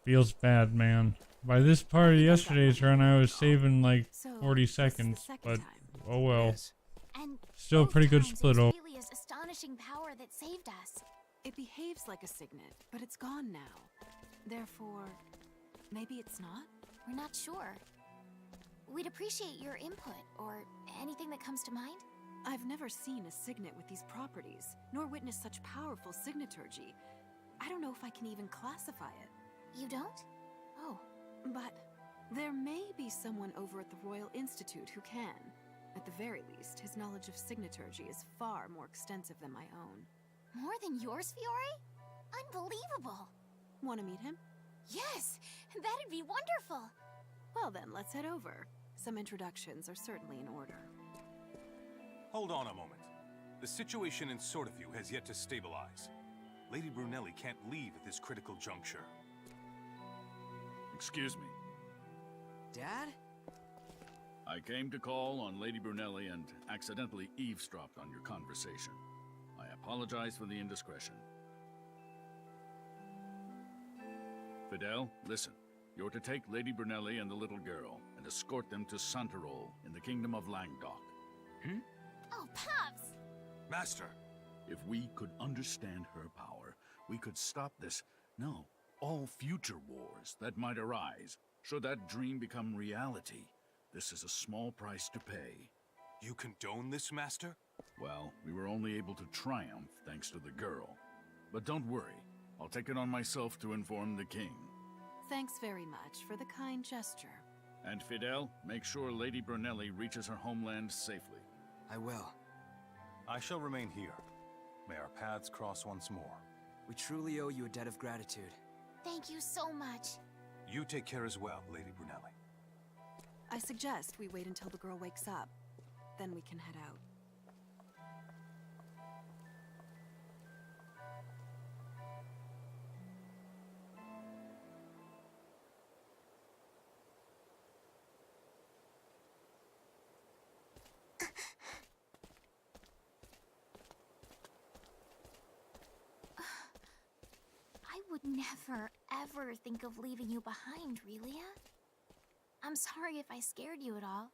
Feels bad, man. By this part of yesterday's run, I was saving like 40 seconds, but oh well. Yes. And Still a both pretty good times split it was over. Relia's astonishing power that saved us. It behaves like a signet, but it's gone now. Therefore, maybe it's not? We're not sure. We'd appreciate your input, or anything that comes to mind. I've never seen a signet with these properties, nor witnessed such powerful signaturgy. I don't know if I can even classify it. You don't? Oh. But there may be someone over at the Royal Institute who can. At the very least, his knowledge of signaturgy is far more extensive than my own. More than yours, Fiore? Unbelievable! Want to meet him? Yes! That'd be wonderful! Well then, let's head over. Some introductions are certainly in order. Hold on a moment. The situation in Sortiview has yet to stabilize. Lady Brunelli can't leave at this critical juncture. Excuse me. Dad? I came to call on Lady Brunelli and accidentally eavesdropped on your conversation. I apologize for the indiscretion. Fidel, listen. You're to take Lady Brunelli and the little girl and escort them to Santarol in the Kingdom of Langdok. Oh, Pops! Master! If we could understand her power, we could stop this, no, all future wars that might arise. Should that dream become reality, this is a small price to pay. You condone this, Master? Well, we were only able to triumph thanks to the girl. But don't worry, I'll take it on myself to inform the king. Thanks very much for the kind gesture. And Fidel, make sure Lady Brunelli reaches her homeland safely. I will. I shall remain here. May our paths cross once more. We truly owe you a debt of gratitude. Thank you so much. You take care as well, Lady Brunelli. I suggest we wait until the girl wakes up. Then we can head out. I would never, ever think of leaving you behind, Relia. I'm sorry if I scared you at all.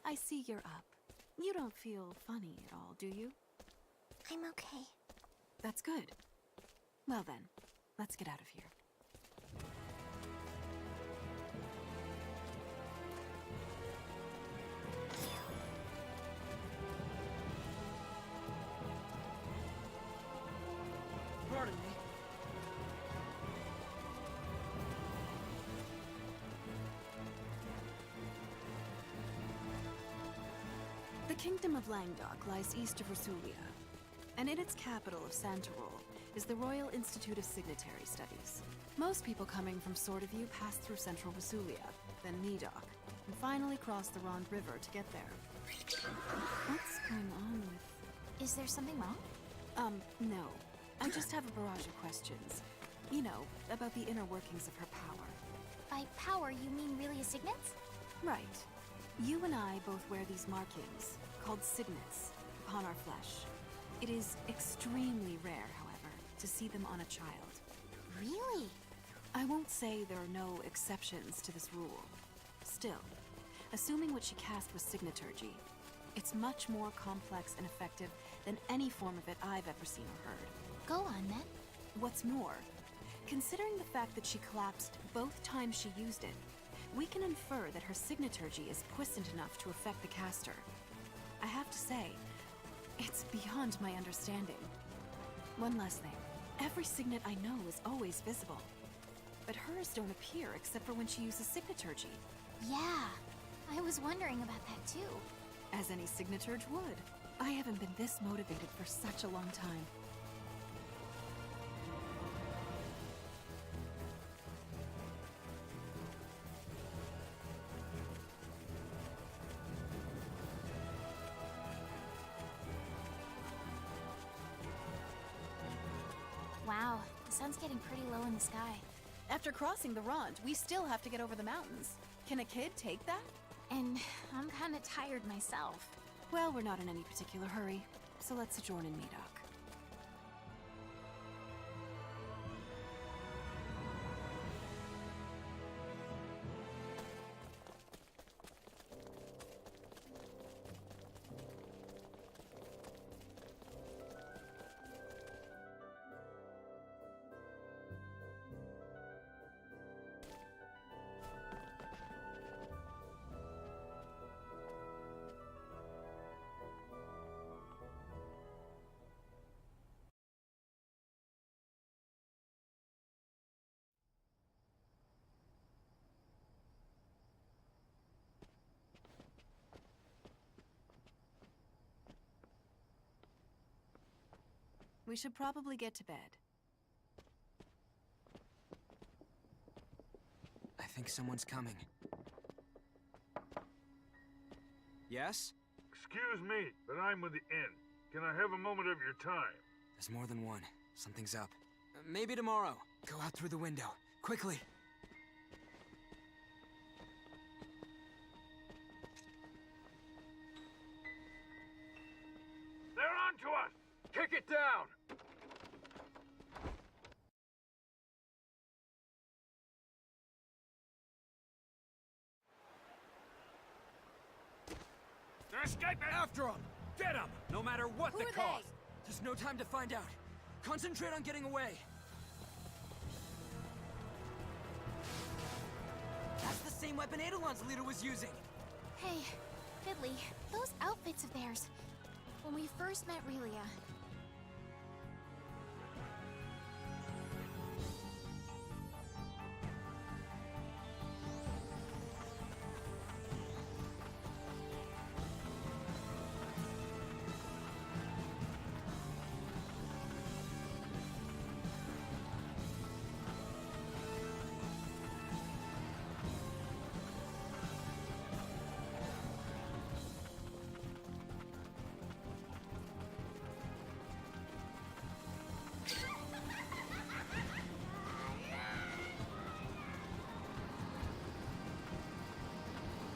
I see you're up. You don't feel funny at all, do you? I'm okay. That's good. Well then, let's get out of here. Pardon me. The Kingdom of Langdok lies east of Rasulia, and in its capital of Santarol is the Royal Institute of Signatary Studies. Most people coming from Sortiview pass through central Rasulia, then Medok, and finally cross the Rond River to get there. What's going on with... Is there something wrong? No. I just have a barrage of questions. You know, about the inner workings of her power. By power, you mean Relia signets? Right. You and I both wear these markings, called signets, upon our flesh. It is extremely rare, however, to see them on a child. Really? I won't say there are no exceptions to this rule. Still, assuming what she cast was signaturgy, it's much more complex and effective than any form of it I've ever seen or heard. Go on, then. What's more, considering the fact that she collapsed both times she used it, we can infer that her signaturgy is puissant enough to affect the caster. I have to say, it's beyond my understanding. One last thing. Every signet I know is always visible. But hers don't appear except for when she uses signaturgy. Yeah, I was wondering about that too. As any signaturge would. I haven't been this motivated for such a long time. Wow, the sun's getting pretty low in the sky. After crossing the Rond, we still have to get over the mountains. Can a kid take that? And I'm kinda tired myself. Well, we're not in any particular hurry, so let's sojourn in Medok. We should probably get to bed. I think someone's coming. Yes? Excuse me, but I'm with the inn. Can I have a moment of your time? There's more than one. Something's up. Maybe tomorrow. Go out through the window. Quickly. They're on to us! Kick it down! They're escaping! After them! Get them! No matter what the cost! There's no time to find out. Concentrate on getting away. That's the same weapon Eidolon's leader was using. Hey, Fiddly, those outfits of theirs. When we first met Relia,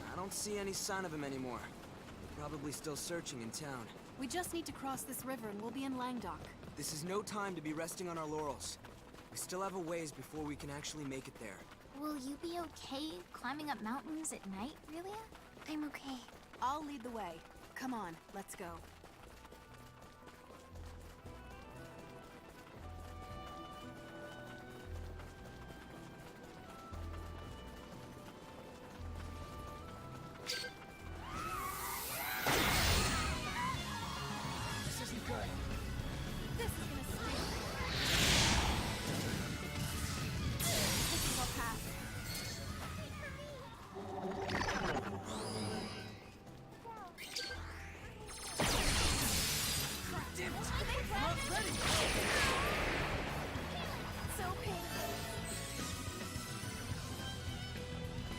I don't see any sign of him anymore. Probably still searching in town. We just need to cross this river and we'll be in Langdok. This is no time to be resting on our laurels. We still have a ways before we can actually make it there. will you be okay climbing up mountains at night, Relia? I'm okay. I'll lead the way. Come on, let's go. This isn't good. This is gonna stink. This is our path. Damn it! I'm not ready! So painful.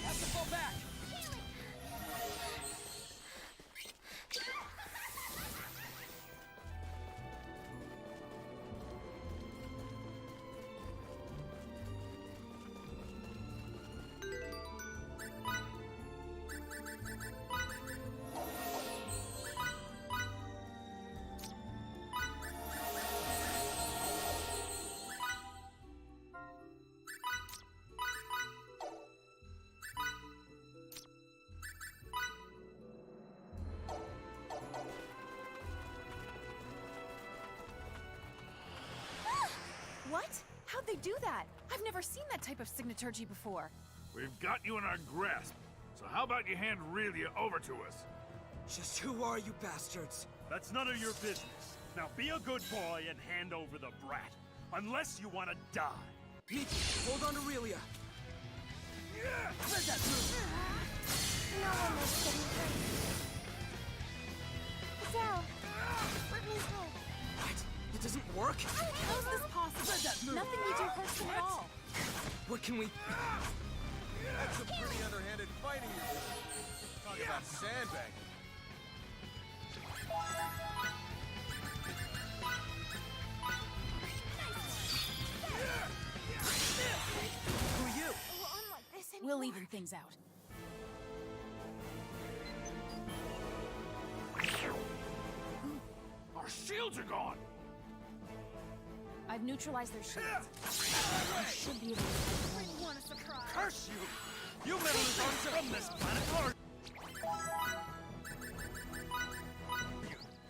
Have to fall back! What? How'd they do that? I've never seen that type of signaturgy before. We've got you in our grasp, so how about you hand Relia over to us? Just who are you bastards? That's none of your business. Now be a good boy and hand over the brat. Unless you want to die. Pete, hold on to Relia. Let that move! No one is getting hurt. Zell, let me help. What? It doesn't work? How's this possible? Nothing we do hurts them at all. What can we... That's some pretty underhanded fighting you're doing. Talk about sandbagging. Who are you? We're on like this anymore. We'll even things out. Our shields are gone! I've neutralized their shields. You should be able to Want a surprise? Curse you! You meddlers aren't from this planet, are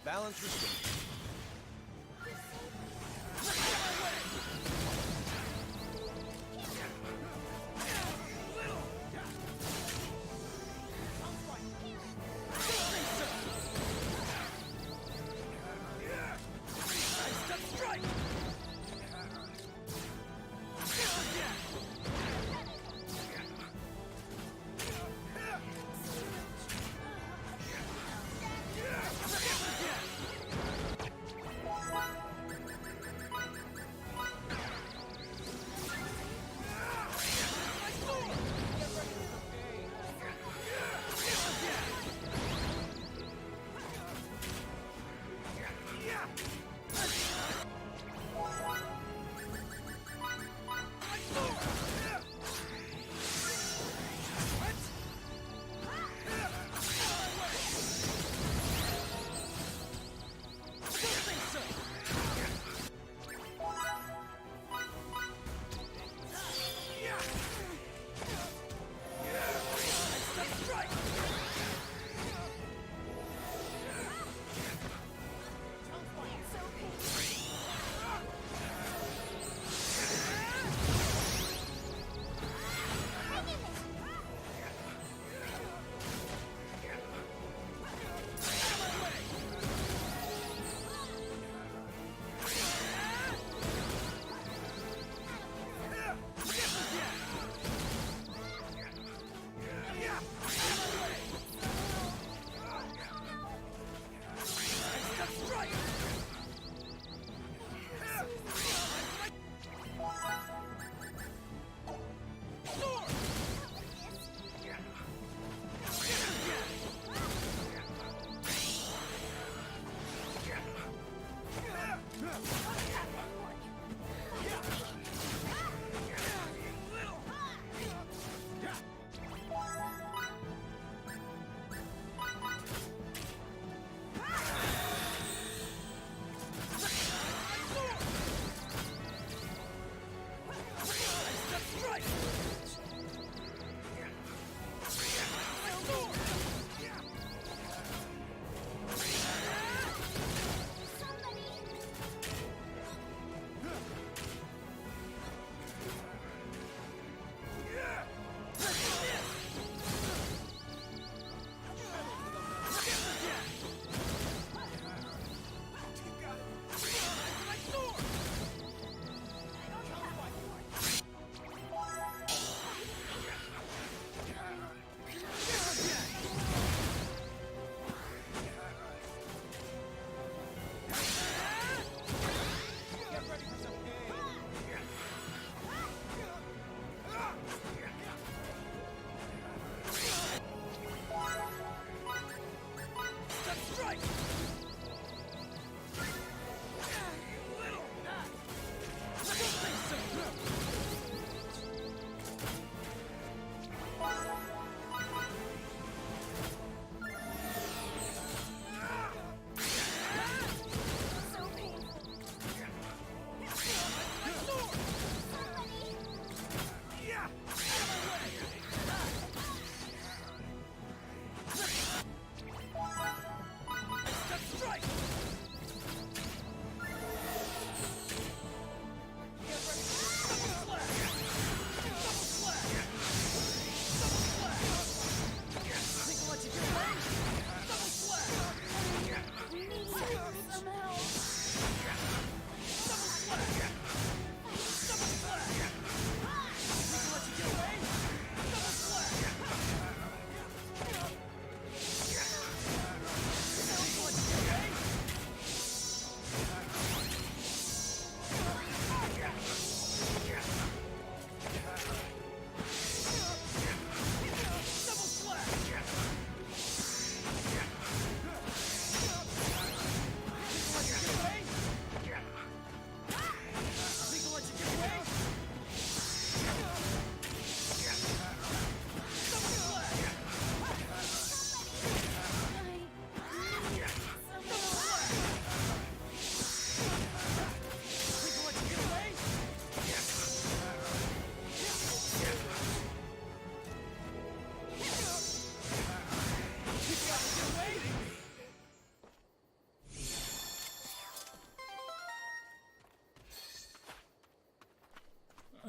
Balance restored.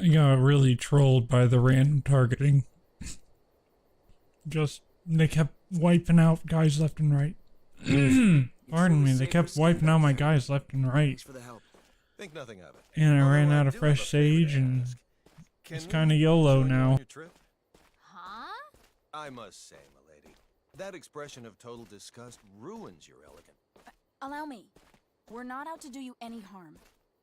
I got really trolled by the random targeting. They kept wiping out guys left and right. Pardon me, they kept wiping out my guys left and right. For the help. Think nothing of it. And I ran Although out of do have a fresh favor to sage, and ask. it's Can kind of we YOLO join you on now. your trip? Huh? I must say, milady, that expression of total disgust ruins your elegant. Allow me. We're not out to do you any harm.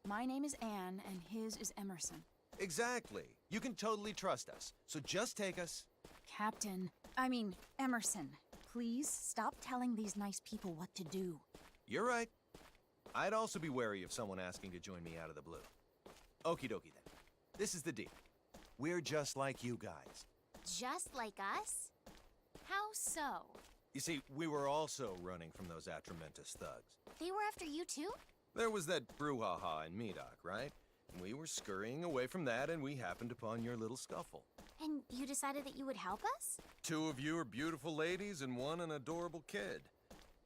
My name is Anne, and his is Emerson. Exactly. You can totally trust us. So just take us. Emerson. Please stop telling these nice people what to do. You're right. I'd also be wary of someone asking to join me out of the blue. Okie dokie then. This is the deal. We're just like you guys. Just like us? How so? You see, we were also running from those Atramentus thugs. They were after you too? There was that brouhaha in Medoc, right? We were scurrying away from that and we happened upon your little scuffle. And you decided that you would help us? 2 of you are beautiful ladies and 1 an adorable kid.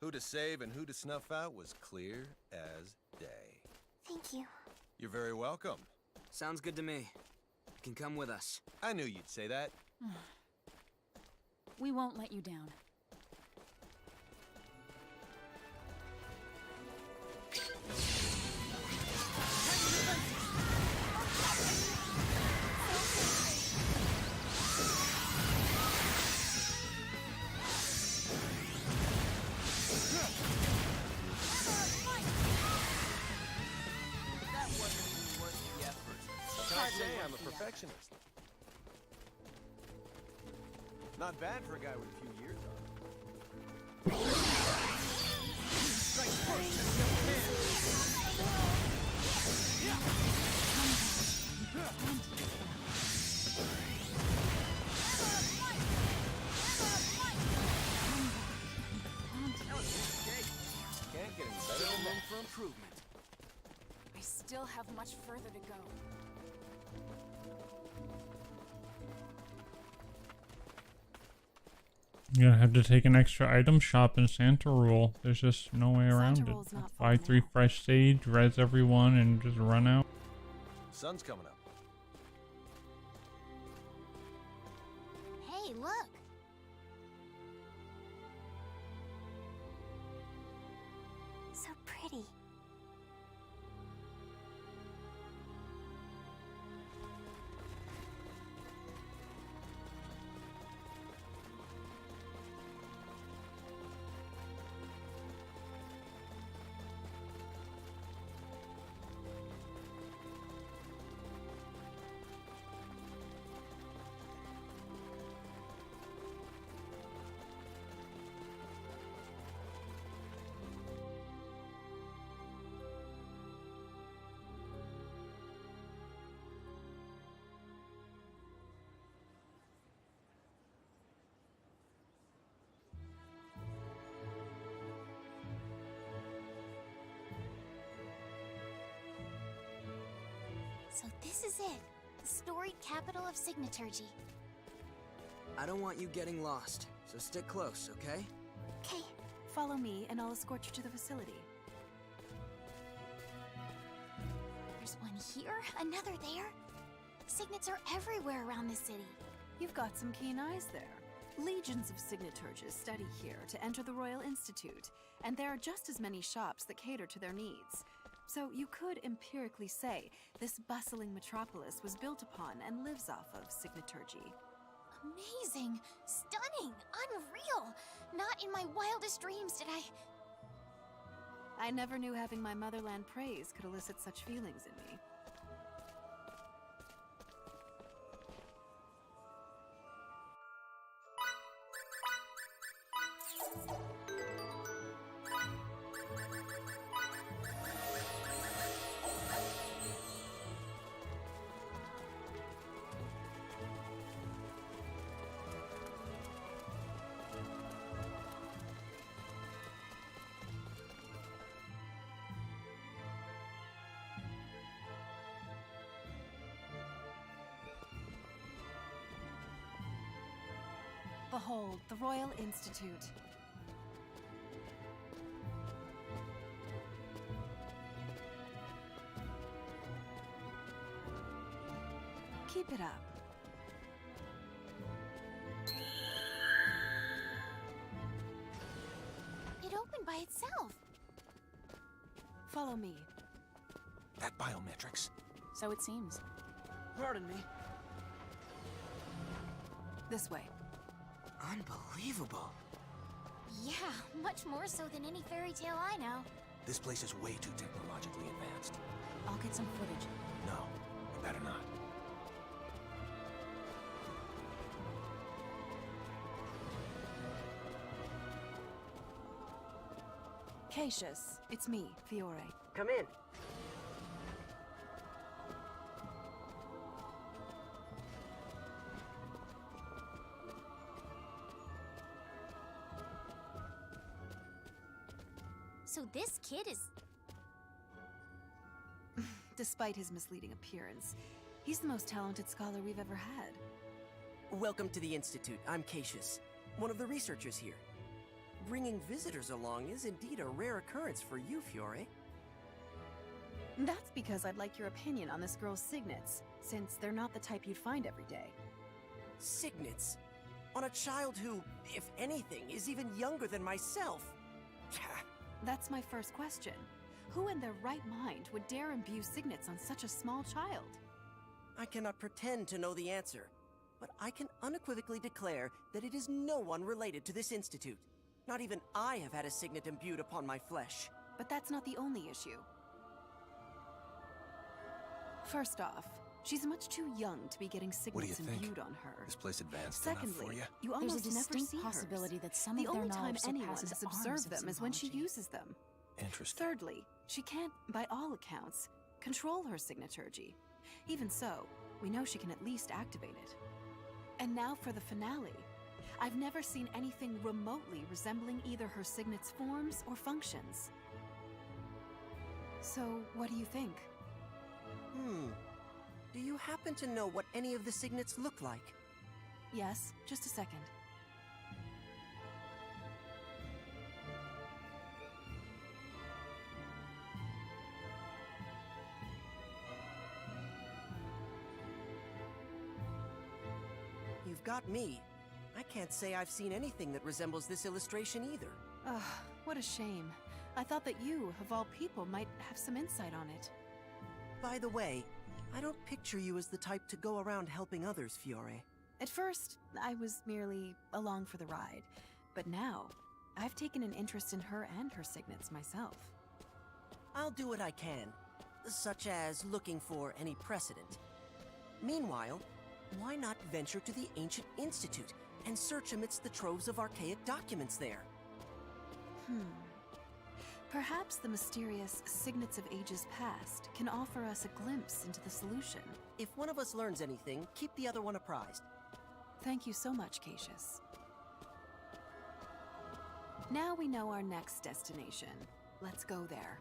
Who to save and who to snuff out was clear as day. Thank you. You're very welcome. Sounds good to me. You can come with us. I knew you'd say that. We won't let you down. I'm a perfectionist. Not bad for a guy with a few years on. Strike first and go Can't get any better than that. For improvement. I still have much further to go. You're gonna have to take an extra item shop in Santa Rule. There's just no way around it. Rule's not Buy 3 fresh sage, res everyone, and just run out. Sun's coming up. Hey, look! So pretty. So this is it, the storied capital of Signaturgy. I don't want you getting lost, so stick close, okay? Okay, follow me and I'll escort you to the facility. There's one here, another there. Signets are everywhere around this city. You've got some keen eyes there. Legions of Signaturges study here to enter the Royal Institute, and there are just as many shops that cater to their needs. So you could empirically say this bustling metropolis was built upon and lives off of Signaturgy. Amazing, stunning, unreal. Not in my wildest dreams did I never knew having my motherland praised could elicit such feelings in me. Behold, the Royal Institute. Keep it up. It opened by itself. Follow me. That biometrics. So it seems. Pardon me. This way. Unbelievable. Yeah, much more so than any fairy tale I know. This place is way too technologically advanced. I'll get some footage. No, we better not. Cassius, it's me, Fiore. Come in. So this kid is... Despite his misleading appearance, he's the most talented scholar we've ever had. Welcome to the Institute. I'm Cassius, one of the researchers here. Bringing visitors along is indeed a rare occurrence for you, Fiore. That's because I'd like your opinion on this girl's signets, since they're not the type you'd find every day. Signets? On a child who, if anything, is even younger than myself? That's my first question. Who in their right mind would dare imbue signets on such a small child? I cannot pretend to know the answer, but I can unequivocally declare that it is no one related to this institute. Not even I have had a signet imbued upon my flesh. But that's not the only issue. First off, she's much too young to be getting signets imbued on her. This place advanced Secondly, enough for you? you almost There's a never distinct see possibility hers. that some the of their only time knowledge anyone surpasses has arms observed of them is when she symbology. uses them. Interesting. Thirdly, she can't, by all accounts, control her signaturgy. Even so, we know she can at least activate it. And now for the finale. I've never seen anything remotely resembling either her signet's forms or functions. So, what do you think? Do you happen to know what any of the signets look like? Yes, just a second. You've got me. I can't say I've seen anything that resembles this illustration either. Ugh, what a shame. I thought that you, of all people, might have some insight on it. By the way, I don't picture you as the type to go around helping others, Fiore. At first, I was merely along for the ride. But now, I've taken an interest in her and her signets myself. I'll do what I can, such as looking for any precedent. Meanwhile, why not venture to the Ancient Institute and search amidst the troves of archaic documents there? Perhaps the mysterious Signets of Ages Past can offer us a glimpse into the solution. If one of us learns anything, keep the other one apprised. Thank you so much, Cassius. Now we know our next destination. Let's go there.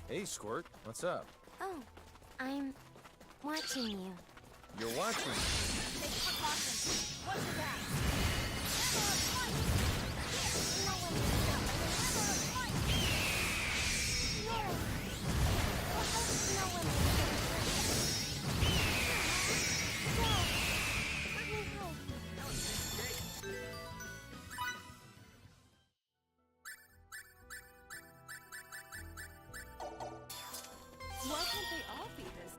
Hey, Squirt. What's up? Oh, I'm watching you. You're watching. Take precautions. Watch your back. Why can't they all be this?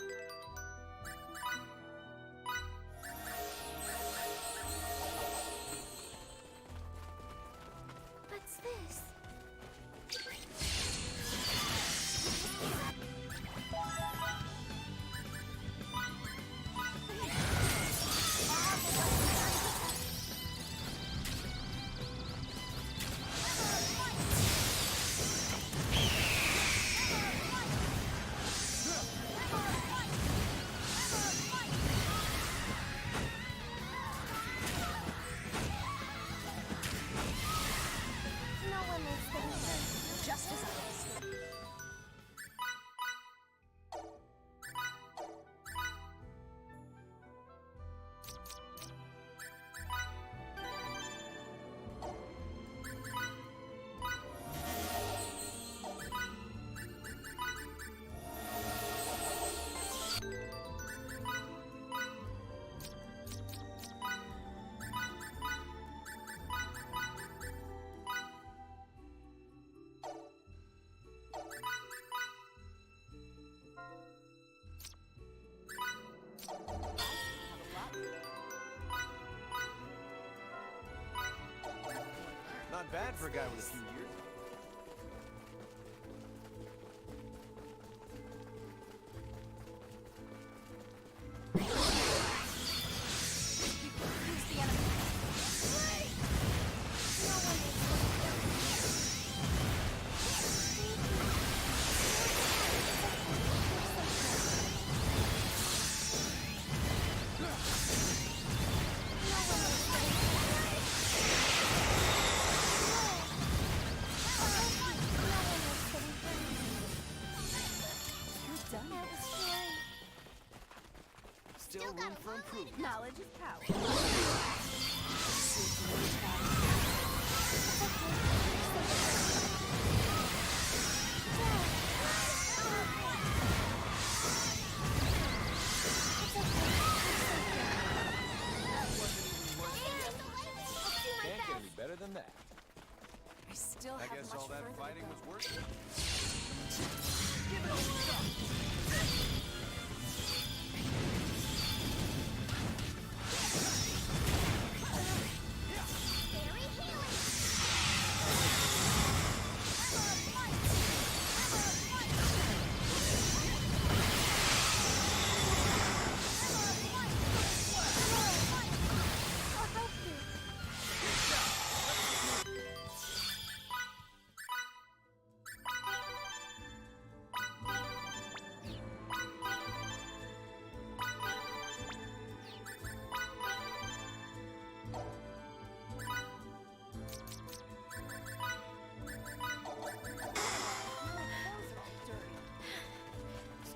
Just as I expected. Not bad for a guy with a few years. Still room for improvement. Knowledge is power. Can't get any better than that. I still I have guess much all that further to fighting go. was worth it. Give it all you got.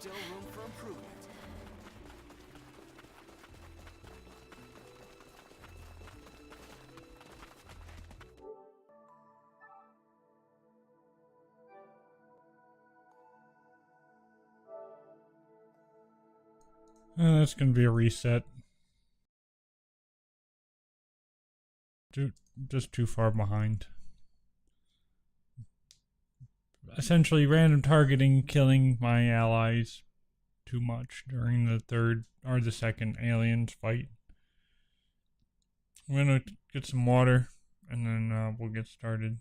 Still room for improvement. That's gonna be a reset. Just too far behind. Essentially, random targeting, killing my allies too much during the second aliens fight. I'm gonna get some water, and then we'll get started.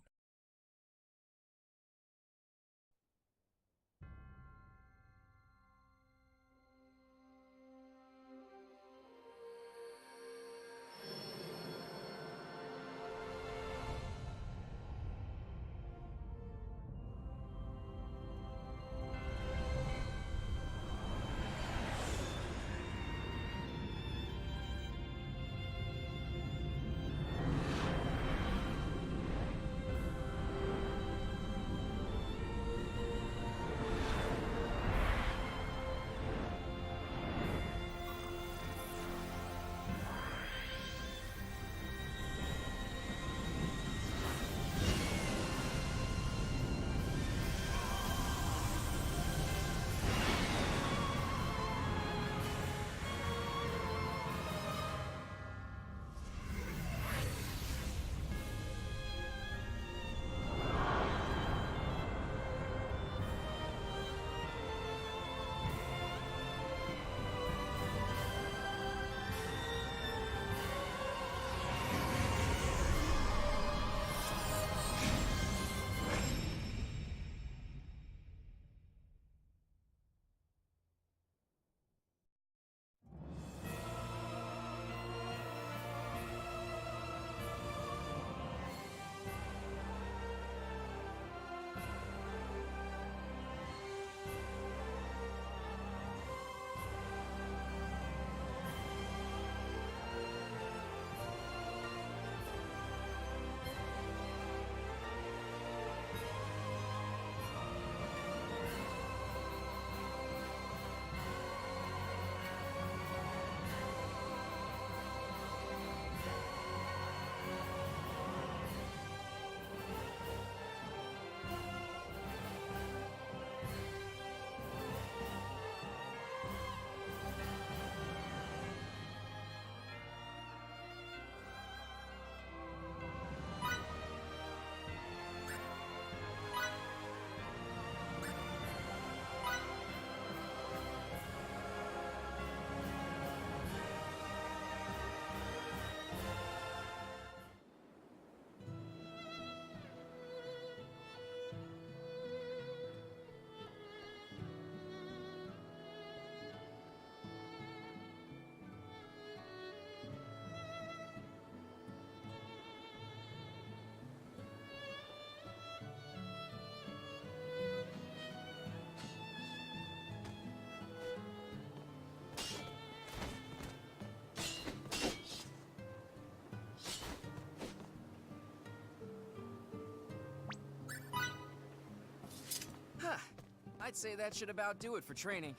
I'd say that should about do it for training.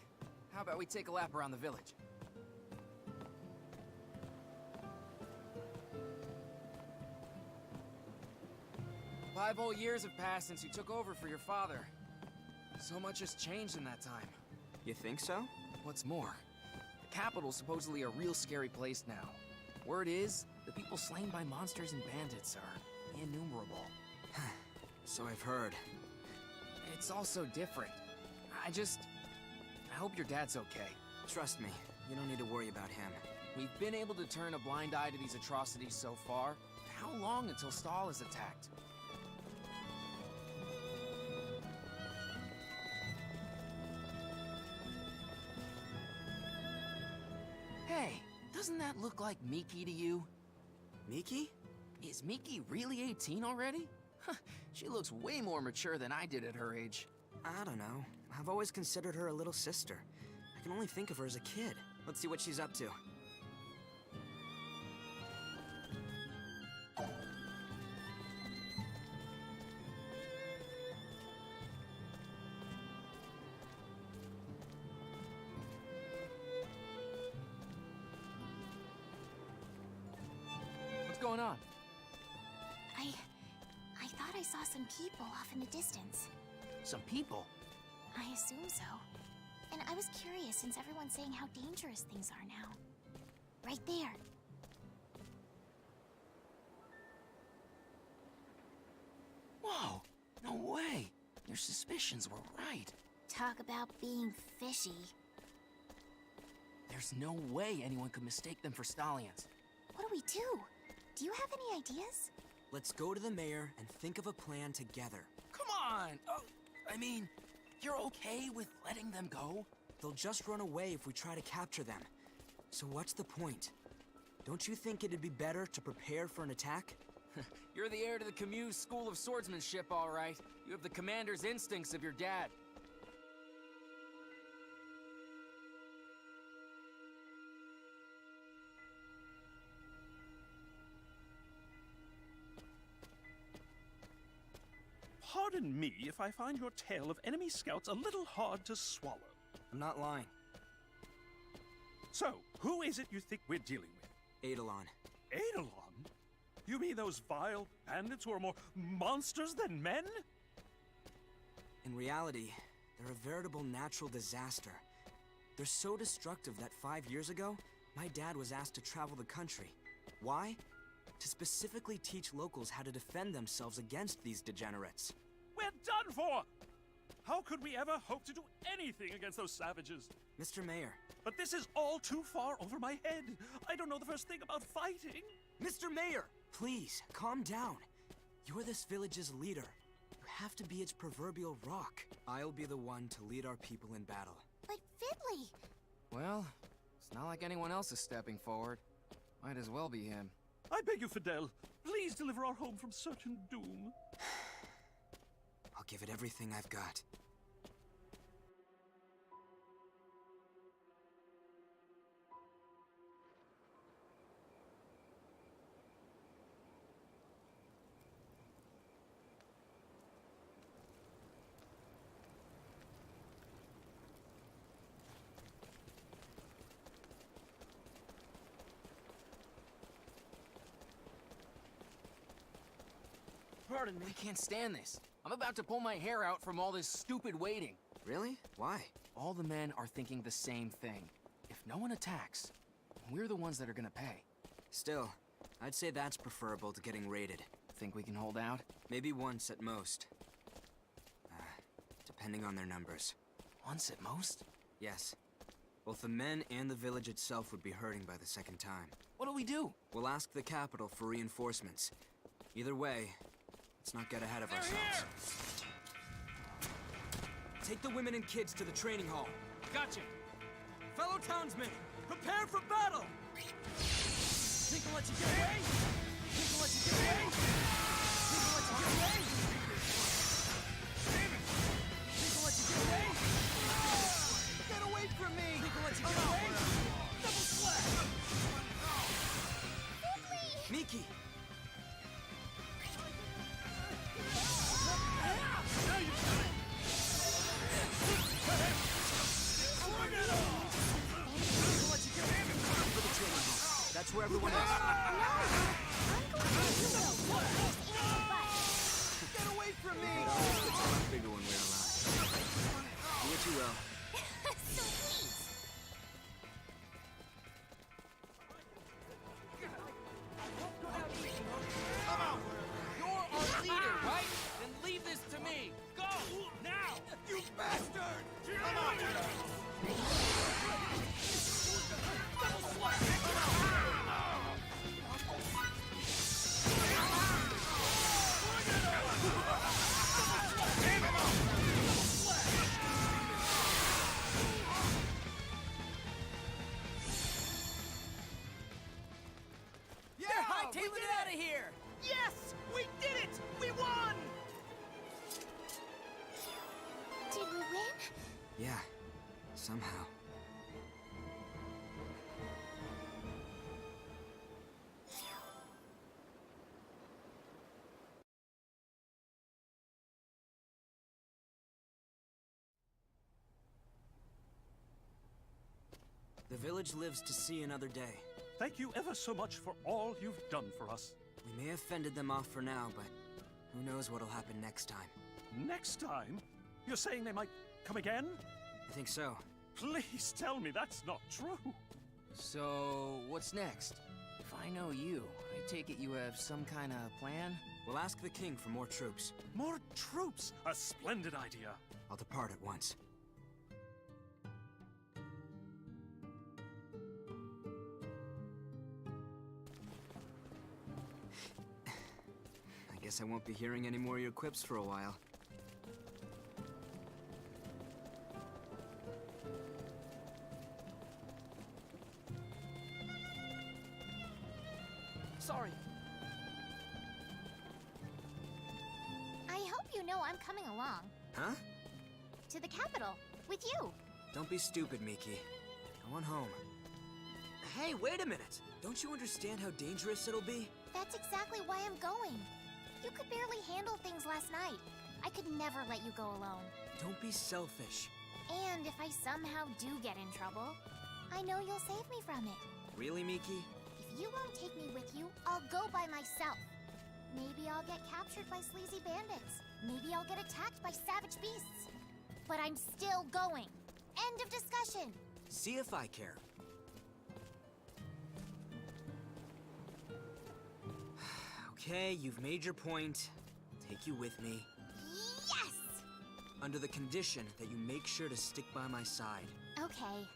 How about we take a lap around the village? Five whole years have passed since you took over for your father. So much has changed in that time. You think so? What's more, the capital's supposedly a real scary place now. Word is, the people slain by monsters and bandits are innumerable. So I've heard. It's all so different. I hope your dad's okay. Trust me, you don't need to worry about him. We've been able to turn a blind eye to these atrocities so far. How long until Stahl is attacked? Hey, doesn't that look like Miki to you? Miki? Is Miki really 18 already? She looks way more mature than I did at her age. I don't know. I've always considered her a little sister. I can only think of her as a kid. Let's see what she's up to. What's going on? I thought I saw some people off in the distance. Some people? I assume so. And I was curious since everyone's saying how dangerous things are now. Right there. Whoa! No way! Your suspicions were right. Talk about being fishy. There's no way anyone could mistake them for stallions. What do we do? Do you have any ideas? Let's go to the mayor and think of a plan together. Come on! Oh, I mean, you're okay with letting them go? They'll just run away if we try to capture them. So what's the point? Don't you think it'd be better to prepare for an attack? You're the heir to the Camus School of Swordsmanship, all right. You have the commander's instincts of your dad. Pardon me if I find your tale of enemy scouts a little hard to swallow. I'm not lying. So, who is it you think we're dealing with? Eidolon. Eidolon? You mean those vile bandits who are more monsters than men? In reality, they're a veritable natural disaster. They're so destructive that 5 years ago, my dad was asked to travel the country. Why? To specifically teach locals how to defend themselves against these degenerates. We're done for! How could we ever hope to do anything against those savages? Mr. Mayor. But this is all too far over my head. I don't know the first thing about fighting. Mr. Mayor! Please, calm down. You're this village's leader. You have to be its proverbial rock. I'll be the one to lead our people in battle. But Fiddly! Well, it's not like anyone else is stepping forward. Might as well be him. I beg you, Fidel, please deliver our home from certain doom. I'll give it everything I've got. Pardon me. I can't stand this. I'm about to pull my hair out from all this stupid waiting. Really? Why? All the men are thinking the same thing. If no one attacks, we're the ones that are gonna pay. Still, I'd say that's preferable to getting raided. Think we can hold out? Maybe once at most. Depending on their numbers. Once at most? Yes. Both the men and the village itself would be hurting by the second time. What do we do? We'll ask the capital for reinforcements. Either way, let's not get ahead of ourselves. Take the women and kids to the training hall. Gotcha. Fellow townsmen, prepare for battle! Think I'll let you get away? Think I'll let you get away? Think I'll let you get away? Damn it! Think I'll let you get away? Get away from me! Think I'll let you get away? Double slap! Miki! Now you've done it! everyone else. Get away from me! It's a lot bigger when we're around. Do what you will. Come out! You're our leader, right? Then leave this to me. Go! Now! You bastard! Come on! Double slash! Yeah! They're hightailing we did it out of here! Yes! We did it! We won! Did we win? Yeah, somehow. The village lives to see another day. Thank you ever so much for all you've done for us. We may have fended them off for now, but who knows what'll happen next time. Next time? You're saying they might come again? I think so. Please tell me that's not true. So, what's next? If I know you, I take it you have some kind of plan? We'll ask the king for more troops. More troops? A splendid idea. I'll depart at once. I guess I won't be hearing any more of your quips for a while. Sorry. I hope you know I'm coming along. Huh? To the capital. With you. Don't be stupid, Miki. I want home. Hey, wait a minute! Don't you understand how dangerous it'll be? That's exactly why I'm going. You could barely handle things last night. I could never let you go alone. Don't be selfish. And if I somehow do get in trouble, I know you'll save me from it. Really, Miki? If you won't take me with you, I'll go by myself. Maybe I'll get captured by sleazy bandits. Maybe I'll get attacked by savage beasts. But I'm still going. End of discussion. See if I care. Okay, you've made your point. I'll take you with me. Yes! Under the condition that you make sure to stick by my side. Okay.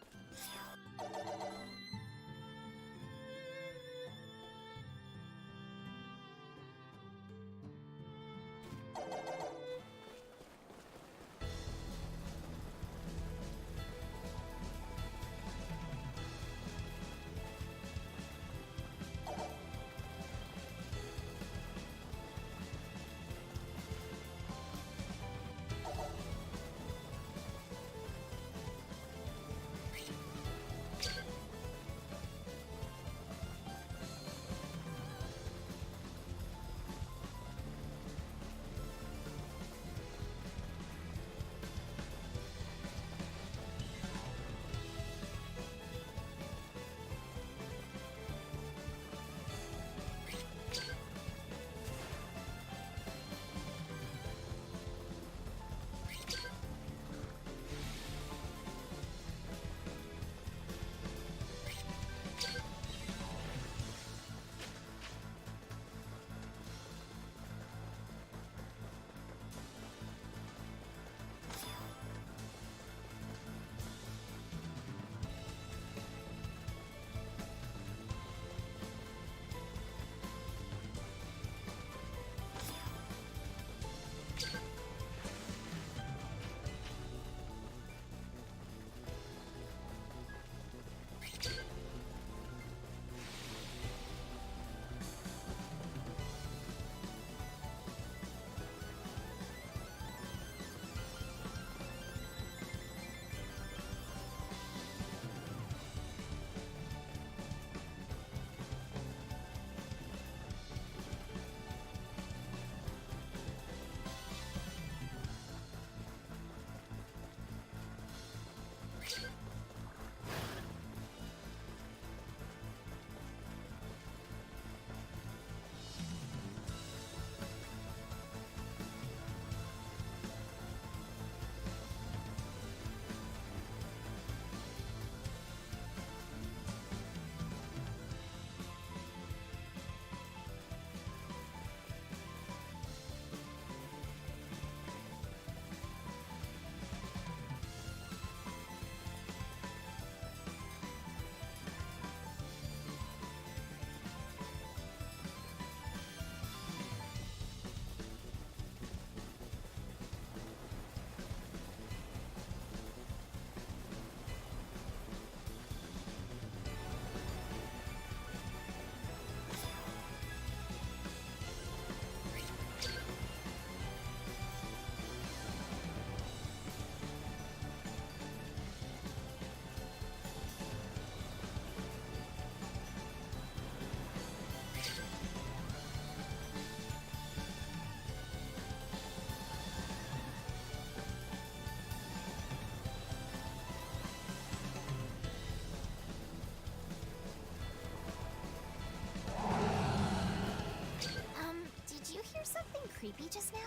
creepy just now?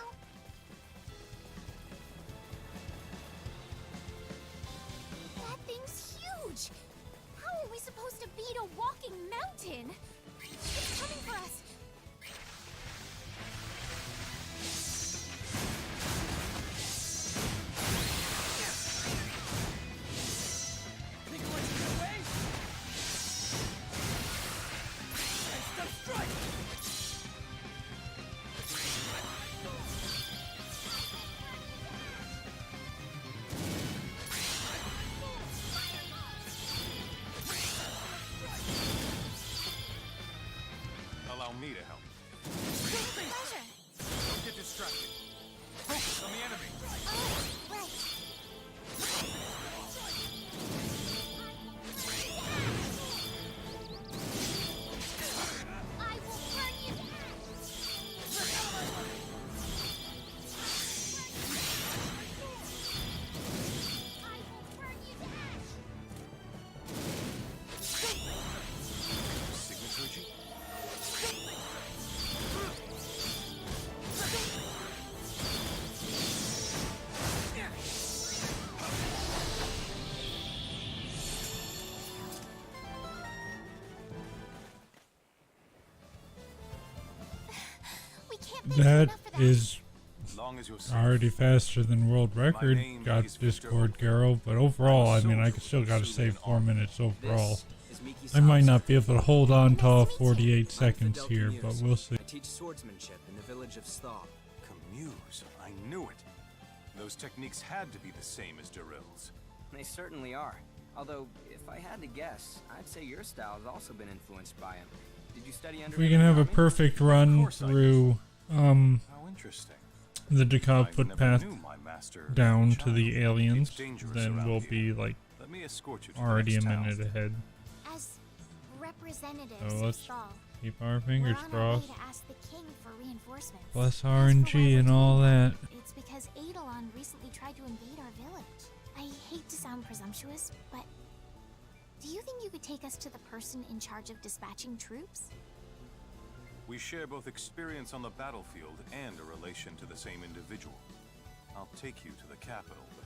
That thing's huge! How are we supposed to beat a walking mountain? It's coming for us! Think you'll let you get away? And step strike! Allow me to help. Pleasure! Don't get distracted. Focus on the enemy. Oh, right. I will burn you to I will burn you to Signature? We can't thank you That enough for that. is Long as you're safe. already faster than world record. name Got is Discord Garrow, but overall, I mean, I still got to say 4 minutes overall. I might not be able to hold on to all 48 seconds here, but we'll see. I teach swordsmanship in the village of Stahl. Camuse, I knew it. Those techniques had to be the same as Daryl's. They certainly are. Although, if I had to guess, I'd say your style has also been influenced by him. Did you study under If we him can in the have a army? perfect run through How interesting. the decal I foot never path knew my master down was a to the child. aliens, It's dangerous then around we'll here. be like Let me escort you to the already a next town. minute ahead. As representatives So of let's Stahl, keep our we're fingers on our way crossed. to ask the king for reinforcements. Plus As for RNG why we're and doing all that. It's because Eidolon recently tried to invade our village. I hate to sound presumptuous, but do you think you could take us to the person in charge of dispatching troops? We share both experience on the battlefield and a relation to the same individual. I'll take you to the capital, but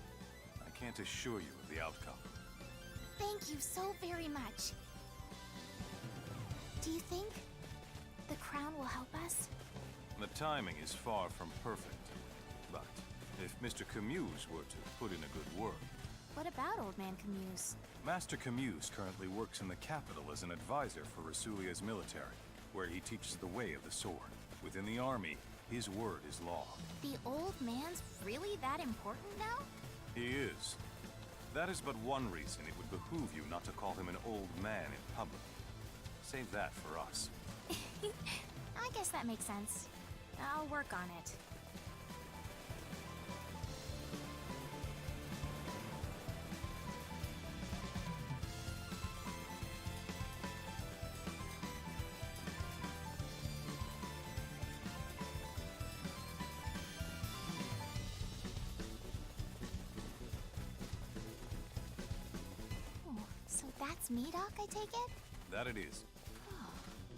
I can't assure you of the outcome. Thank you so very much. Do you think the crown will help us? The timing is far from perfect, but if Mr. Camuse were to put in a good word... What about Old Man Camuse? Master Camuse currently works in the capital as an advisor for Rasulia's military, where he teaches the way of the sword. Within the army, his word is law. The old man's really that important now? He is. That is but one reason it would behoove you not to call him an old man in public. Save that for us. I guess that makes sense. I'll work on it. Oh, so that's me, Doc, I take it? That it is. Oh,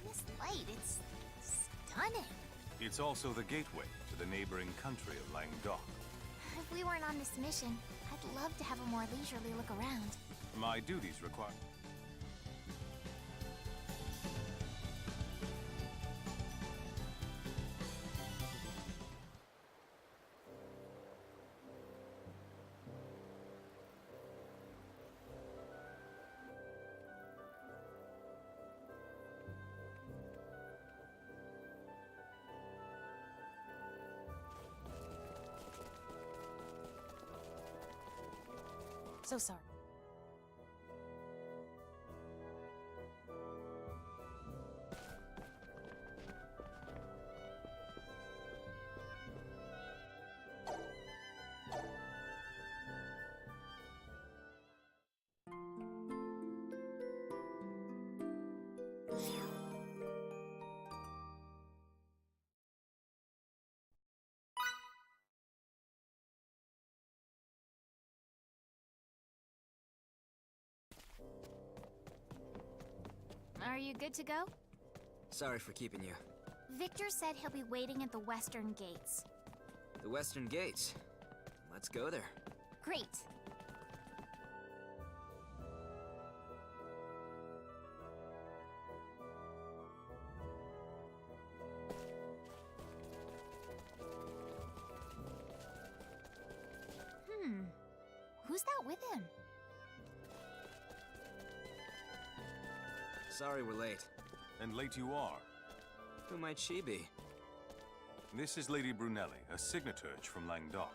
this light, it's stunning. It's also the gateway to the neighboring country of Languedoc. If we weren't on this mission, I'd love to have a more leisurely look around. My duties require... So sorry. Are you good to go? Sorry for keeping you. Victor said he'll be waiting at the western gates. The western gates. Let's go there. Great. Who's that with him? Sorry we're late. And late you are. Who might she be? This is Lady Brunelli, a signaturge from Languedoc.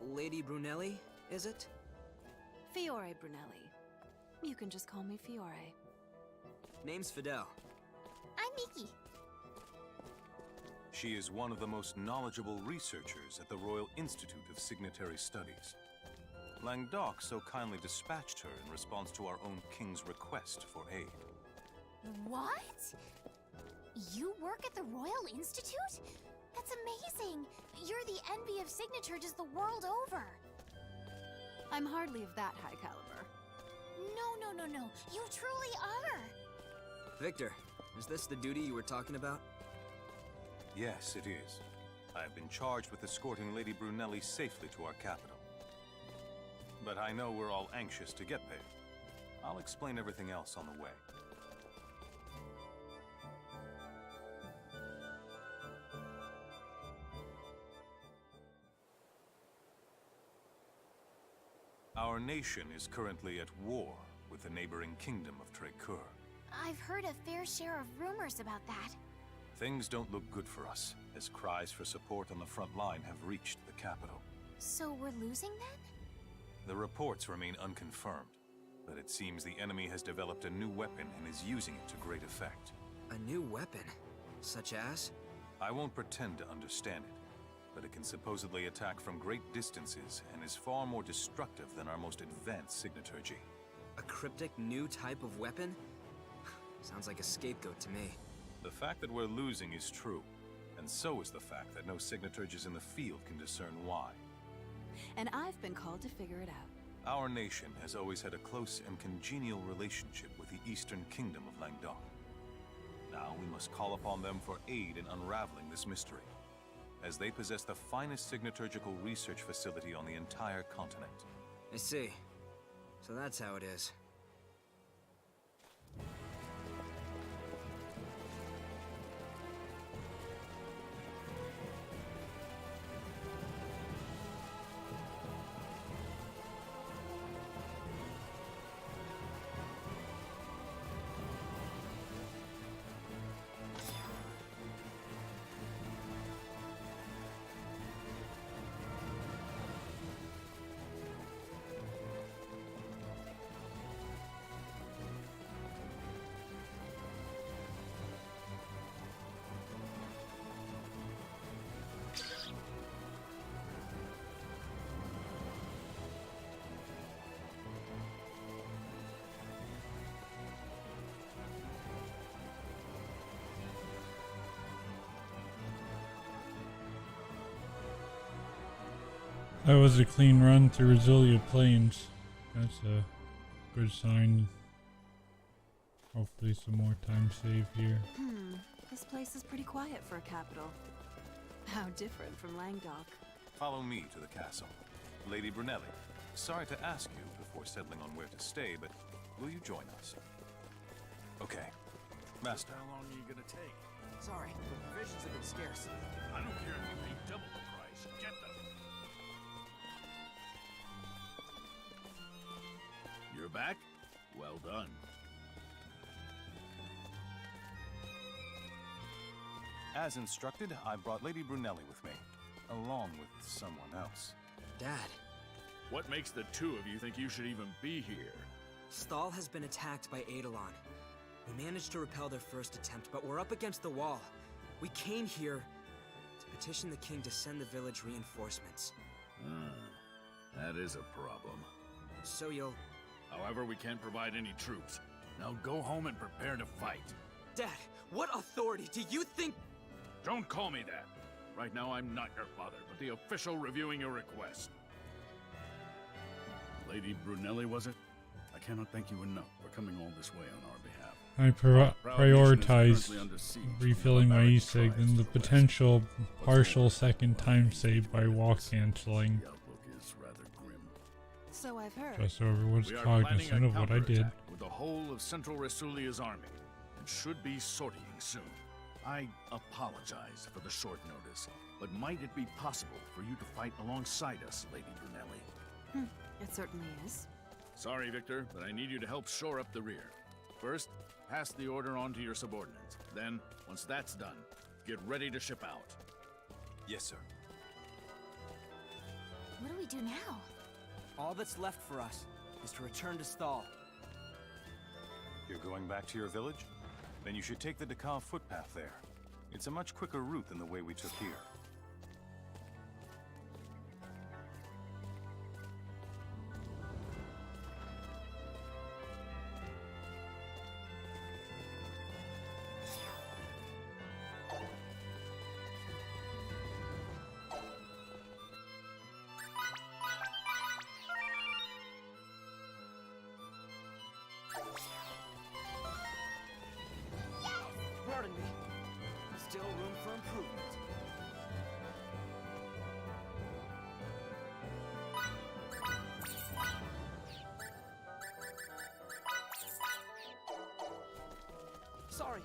Lady Brunelli, is it? Fiore Brunelli. You can just call me Fiore. Name's Fidel. I'm Miki. She is one of the most knowledgeable researchers at the Royal Institute of Signatory Studies. Languedoc so kindly dispatched her in response to our own king's request for aid. What? You work at the Royal Institute? That's amazing! You're the envy of signaturges the world over! I'm hardly of that high caliber. No. You truly are! Victor, is this the duty you were talking about? Yes, it is. I have been charged with escorting Lady Brunelli safely to our capital. But I know we're all anxious to get there. I'll explain everything else on the way. Our nation is currently at war with the neighboring kingdom of Trekur. I've heard a fair share of rumors about that. Things don't look good for us, as cries for support on the front line have reached the capital. So we're losing then? The reports remain unconfirmed, but it seems the enemy has developed a new weapon and is using it to great effect. A new weapon? Such as? I won't pretend to understand it, but it can supposedly attack from great distances and is far more destructive than our most advanced signaturgy. A cryptic new type of weapon? Sounds like a scapegoat to me. The fact that we're losing is true, and so is the fact that no signaturges in the field can discern why. And I've been called to figure it out. Our nation has always had a close and congenial relationship with the Eastern Kingdom of Languedoc. Now we must call upon them for aid in unraveling this mystery, as they possess the finest signaturgical research facility on the entire continent. I see. So that's how it is. That was a clean run through Resilient Plains. That's a good sign. Hopefully some more time saved here. This place is pretty quiet for a capital. How different from Languedoc. Follow me to the castle. Lady Brunelli, sorry to ask you before settling on where to stay, but will you join us? Okay. Master. How long are you gonna take? Sorry, but provisions have been scarce. I don't care if you pay double the price. Get them. You're back? Well done. As instructed, I brought Lady Brunelli with me, along with someone else. Dad. What makes the two of you think you should even be here? Stahl has been attacked by Eidolon. We managed to repel their first attempt, but we're up against the wall. We came here to petition the king to send the village reinforcements. That is a problem. So you'll... However, we can't provide any troops. Now go home and prepare to fight. Dad, what authority do you think... Don't call me that. Right now, I'm not your father, but the official reviewing your request. Lady Brunelli, was it? I cannot thank you enough for coming all this way on our behalf. I prioritize refilling my e-cig than the potential partial second time save by walk canceling. So I've heard. Just so everyone's We are cognizant planning a of what I did. counterattack with the whole of Central Rasulia's army, and should be sortying soon. I apologize for the short notice, but might it be possible for you to fight alongside us, Lady Brunelli? It certainly is. Sorry, Victor, but I need you to help shore up the rear. First, pass the order on to your subordinates. Then, once that's done, get ready to ship out. Yes, sir. What do we do now? All that's left for us is to return to Sthal. You're going back to your village? Then you should take the Dakar footpath there. It's a much quicker route than the way we took here. Pardon me. Still room for improvement. Sorry.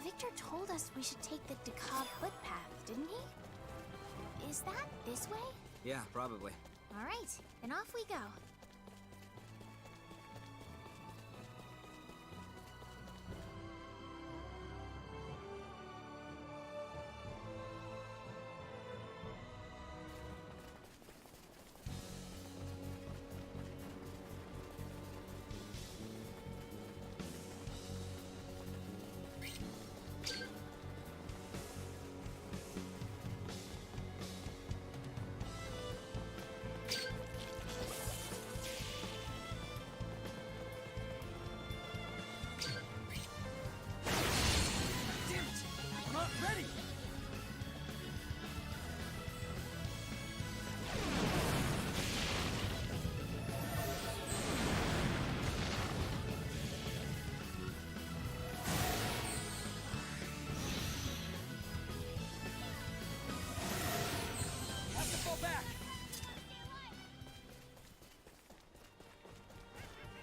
Victor told us we should take the Dakar footpath, didn't he? Is that this way? Yeah, probably. All right, then off we go.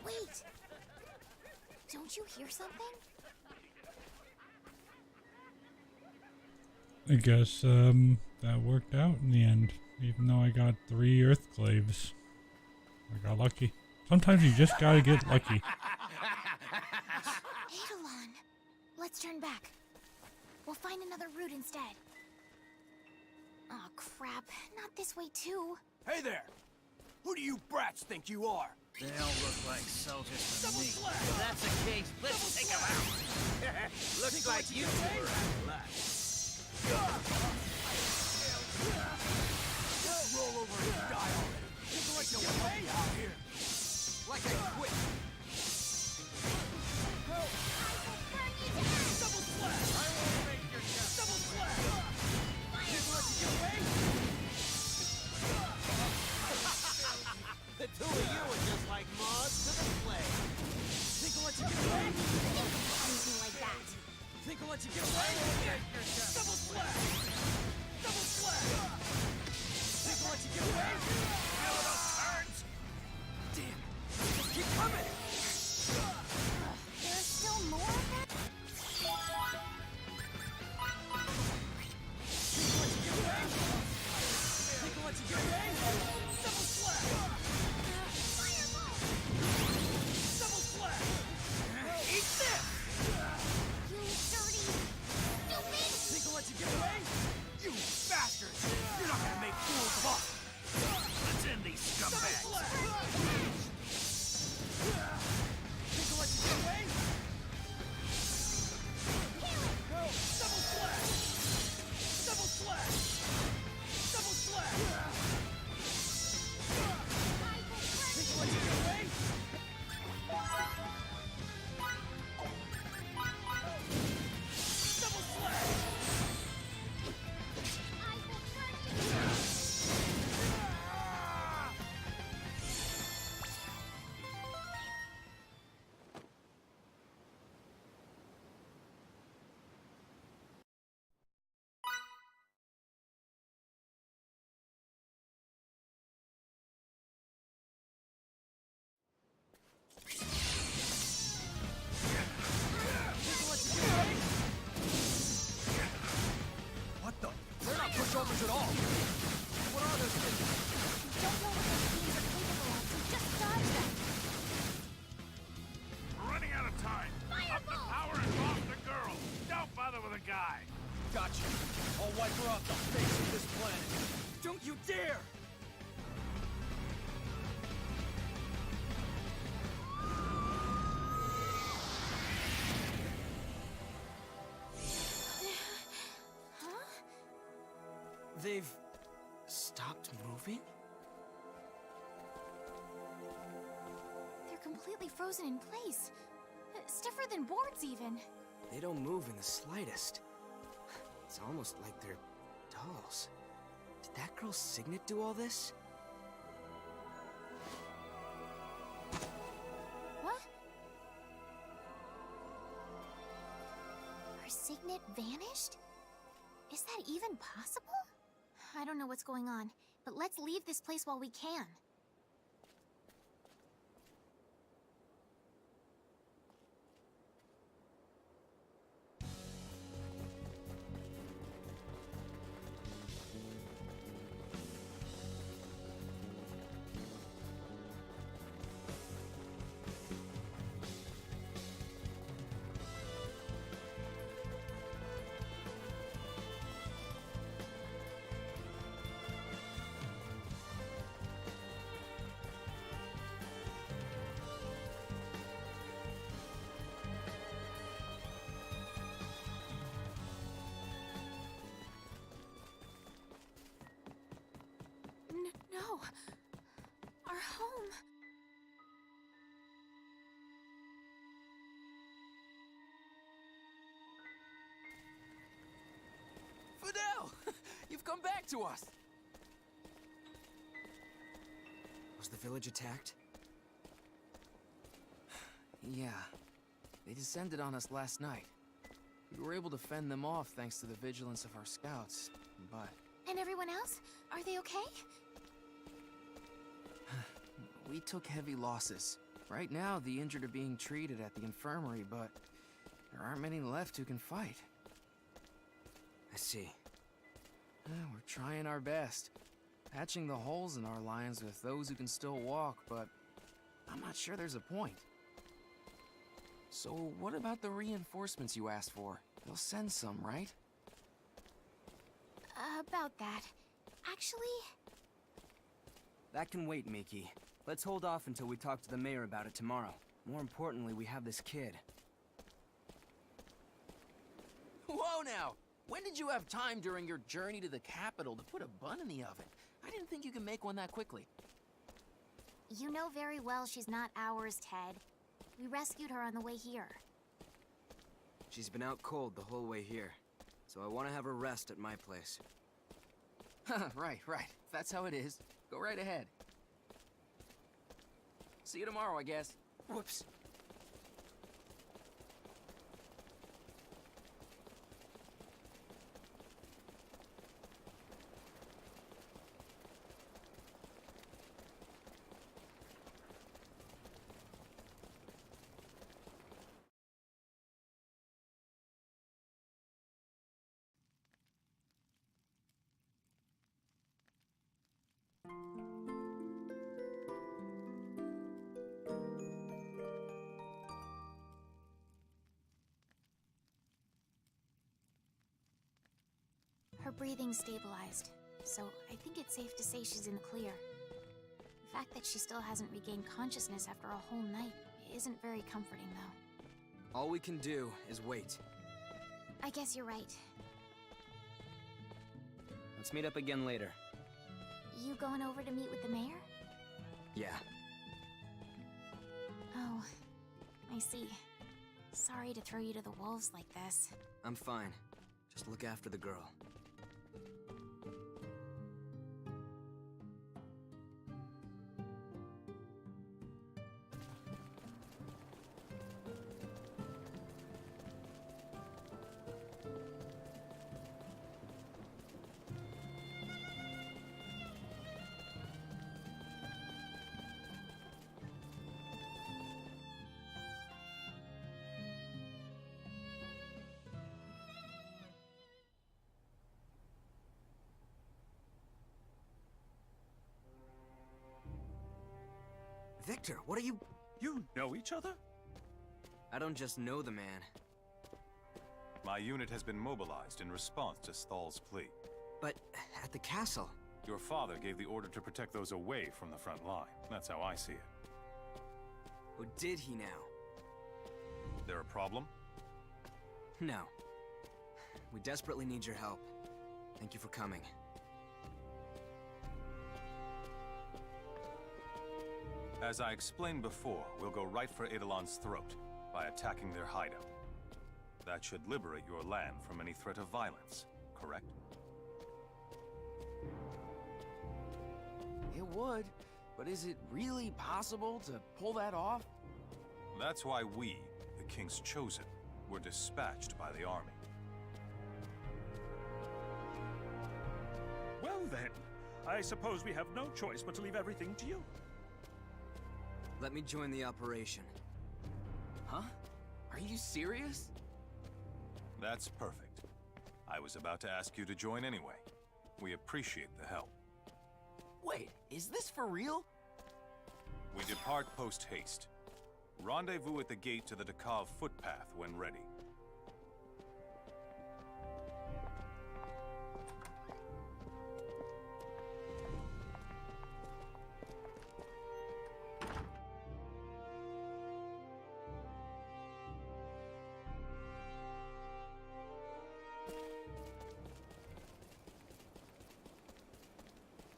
Wait! Don't you hear something? I guess, that worked out in the end. Even though I got 3 Earthclaves. I got lucky. Sometimes you just gotta get lucky. Eidolon! Let's turn back. We'll find another route instead. Oh crap, not this way too. Hey there! Who do you brats think you are? They all look like soldiers to me. If that's the case, let's take them out. Looks like you two are out of luck. Roll over and die already. Think like you'll help me out here. Like I quit. Help! Double slash! I won't make your death. Double slash! Didn't let you get away? The two of you are just like moths to the flame. Think I'll let you get away? Anything like that. Think I'll let you get away? Double slash! Double slash! Think I'll let you get away? Feel those turns? Damn! Just keep coming! There's still more of that? Think I'll let you get away? Think I'll let you get away? Double slash! Fireball! Double slash! Eat this! You dirty, stupid! Think I'll let you get away? You bastards! You're not gonna make fools of us! Let's end these scumbags! Think I'll let you get away? No! Double slash! Double slash! Double slash! Think I'll let you get away? Double slash! What the? They're not pushovers at all! What are those things? You don't know what those beams are capable of, so just dodge them! We're running out of time. Up the power and off the girl. Don't bother with a guy. Gotcha. I'll wipe her off the face of this planet. Don't you dare! Huh? They've stopped moving? They're completely frozen in place. Stiffer than boards, even. They don't move in the slightest. It's almost like they're dolls. Did that girl Signet do all this? What? Our Signet vanished? Is that even possible? I don't know what's going on, but let's leave this place while we can. No. Our home. Fidel! You've come back to us! Was the village attacked? Yeah. They descended on us last night. We were able to fend them off thanks to the vigilance of our scouts, but... And everyone else? Are they okay? We took heavy losses. Right now, the injured are being treated at the infirmary, but there aren't many left who can fight. I see. We're trying our best, patching the holes in our lines with those who can still walk, but I'm not sure there's a point. So what about the reinforcements you asked for? They'll send some, right? About that. Actually... That can wait, Miki. Let's hold off until we talk to the mayor about it tomorrow. More importantly, we have this kid. Whoa now! When did you have time during your journey to the capital to put a bun in the oven? I didn't think you could make one that quickly. You know very well she's not ours, Ted. We rescued her on the way here. She's been out cold the whole way here, so I want to have her rest at my place. Right. If that's how it is, go right ahead. See you tomorrow, I guess. Whoops. Her breathing's stabilized, so I think it's safe to say she's in the clear. The fact that she still hasn't regained consciousness after a whole night isn't very comforting, though. All we can do is wait. I guess you're right. Let's meet up again later. You going over to meet with the mayor? Yeah. Oh, I see. Sorry to throw you to the wolves like this. I'm fine. Just look after the girl. Victor, what are you... You know each other? I don't just know the man. My unit has been mobilized in response to Thal's plea. But at the castle... Your father gave the order to protect those away from the front line. That's how I see it. Oh, did he now? There a problem? No. We desperately need your help. Thank you for coming. As I explained before, we'll go right for Eidolon's throat by attacking their hideout. That should liberate your land from any threat of violence, correct? It would, but is it really possible to pull that off? That's why we, the King's Chosen, were dispatched by the army. Well then, I suppose we have no choice but to leave everything to you. Let me join the operation. Huh? Are you serious? That's perfect. I was about to ask you to join anyway. We appreciate the help. Wait, is this for real? We depart post-haste. Rendezvous at the gate to the Dakov footpath when ready.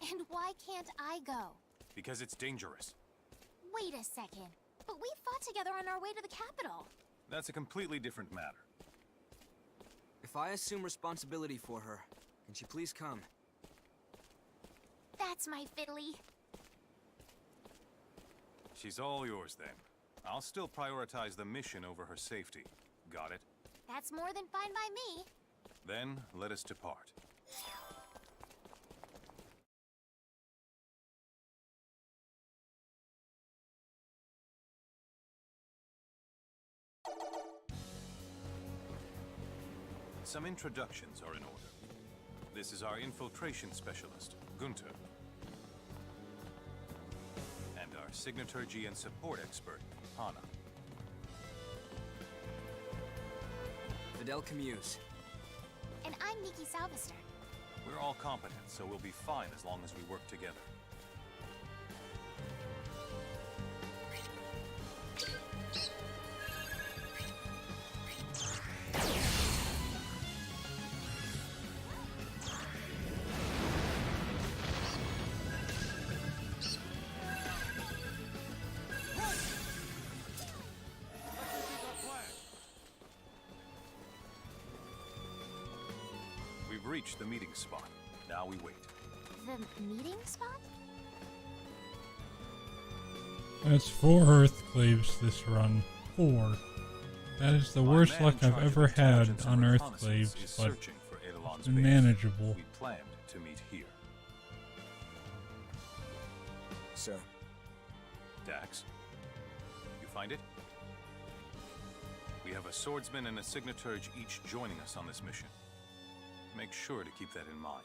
And why can't I go? Because it's dangerous. Wait a second. But we fought together on our way to the capital. That's a completely different matter. If I assume responsibility for her, can she please come? That's my fiddly. She's all yours then. I'll still prioritize the mission over her safety. Got it? That's more than fine by me. Then, let us depart. Some introductions are in order. This is our infiltration specialist, Gunther. And our signaturgy and support expert, Hana. Fidel Camuse. And I'm Nikki Salvester. We're all competent, so we'll be fine as long as we work together. We've reached the meeting spot. Now we wait. The meeting spot? That's 4 Earthclaves this run. 4. That is the worst luck I've ever had on Earthclaves, but it's been manageable. We planned to meet here. Sir. Dax, you find it? We have a swordsman and a signaturge each joining us on this mission. Make sure to keep that in mind.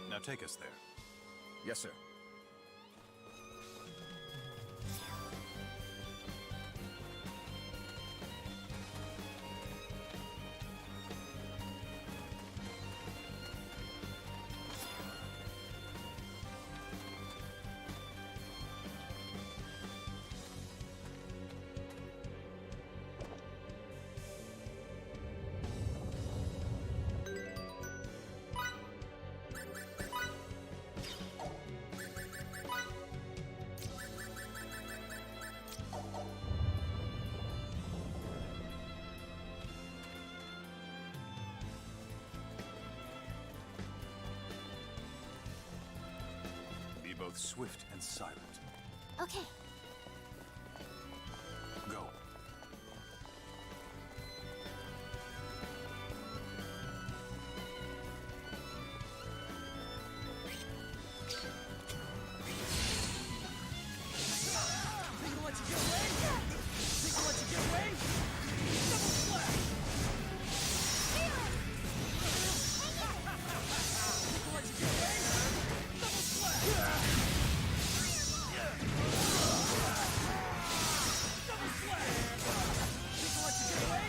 Now take us there. Yes, sir. both swift and silent. Okay. Go. Think I'll let you get away? Think I'll let you get away? Double slash! Think I'll let you get away? Double slash! Double slash! Think I'll let you get away?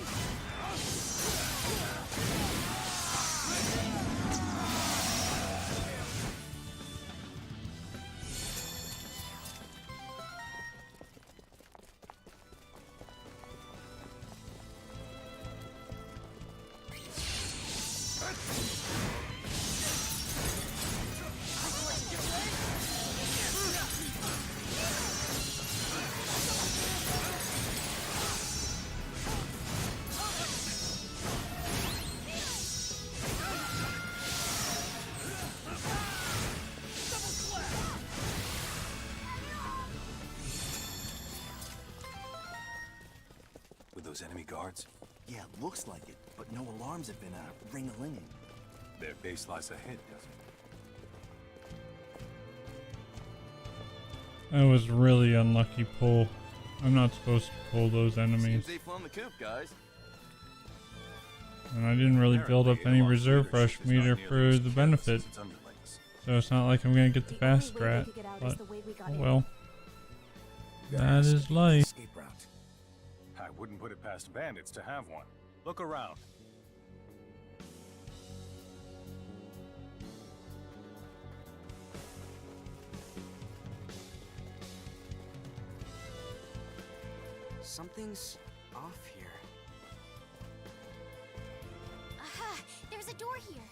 With those enemy guards? Yeah, looks like it, but no alarms have been ring-a-linging. Their base lies ahead, doesn't it? That was really unlucky pull. I'm not supposed to pull those enemies. Seems they flung the coop, guys. And I didn't really build up any reserve rush meter for the benefit. So it's not like I'm gonna get the fast strat. But, oh well. That is life. Escape route. I wouldn't put it past bandits to have one. Look around. Something's off here. Aha! There's a door here.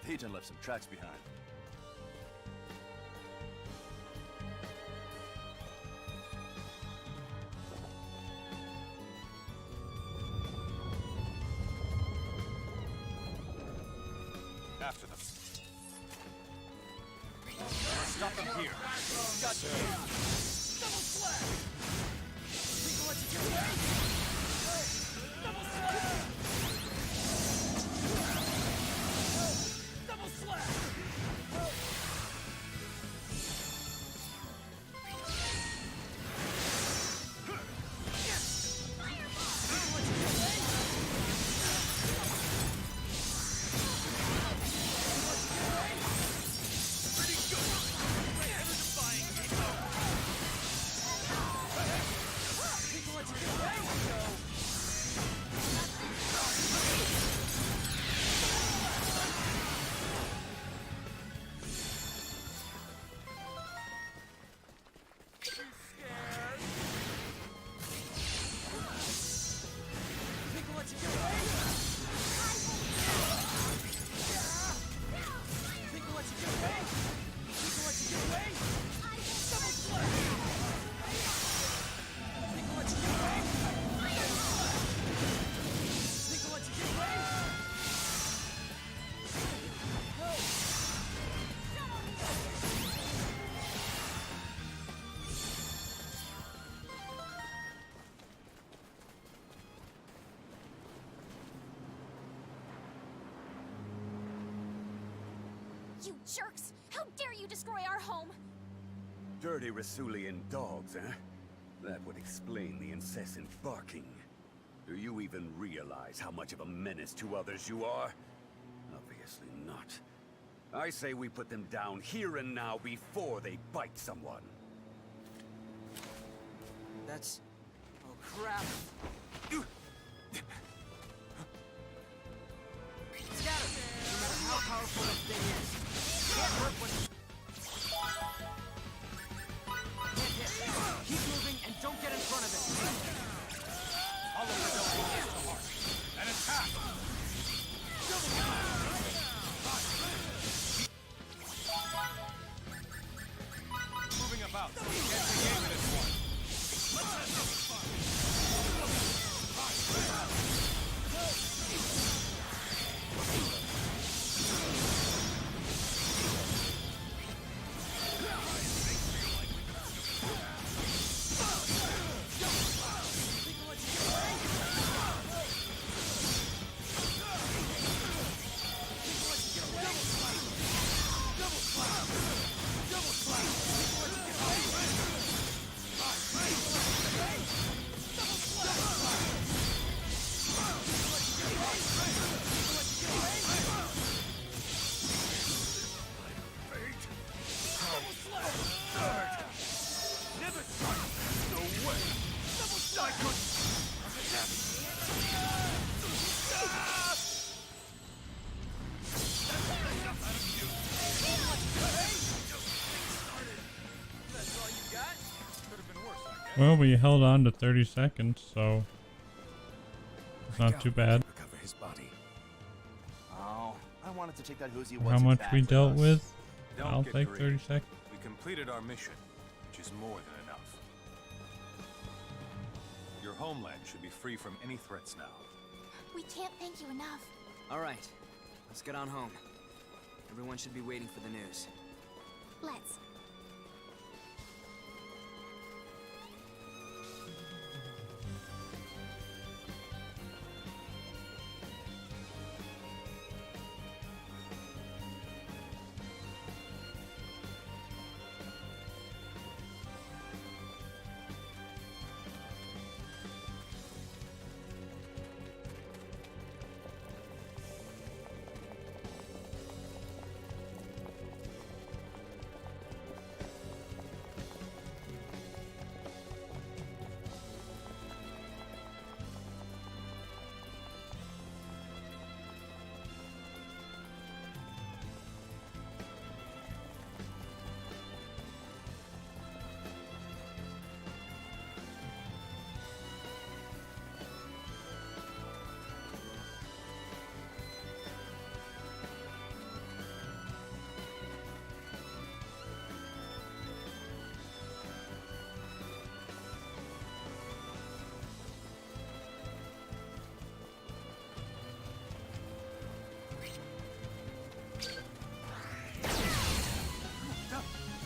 The agent left some tracks behind. After them. Stop them here. Gotcha. Double slash! Think I'll let you get away? Double slash! Double slash! You jerks! How dare you destroy our home! Dirty Rasulian dogs, eh? That would explain the incessant barking. Do you even realize how much of a menace to others you are? Obviously not. I say we put them down here and now before they bite someone. That's... oh crap. Scatter! No matter how powerful this thing is, can't hurt when... Can't hit. Keep moving and don't get in front of it. Follow the door close to heart. And attack! Moving about. Get the game in this one. Let's have some fun. Well, we held on to 30 seconds, so it's not too bad. Recover his body. Oh, I wanted to take that Who's For how much we dealt with, Don't I'll get take greedy. 30 seconds. We completed our mission, which is more than enough. Your homeland should be free from any threats now. We can't thank you enough. Alright, let's get on home. Everyone should be waiting for the news. Let's.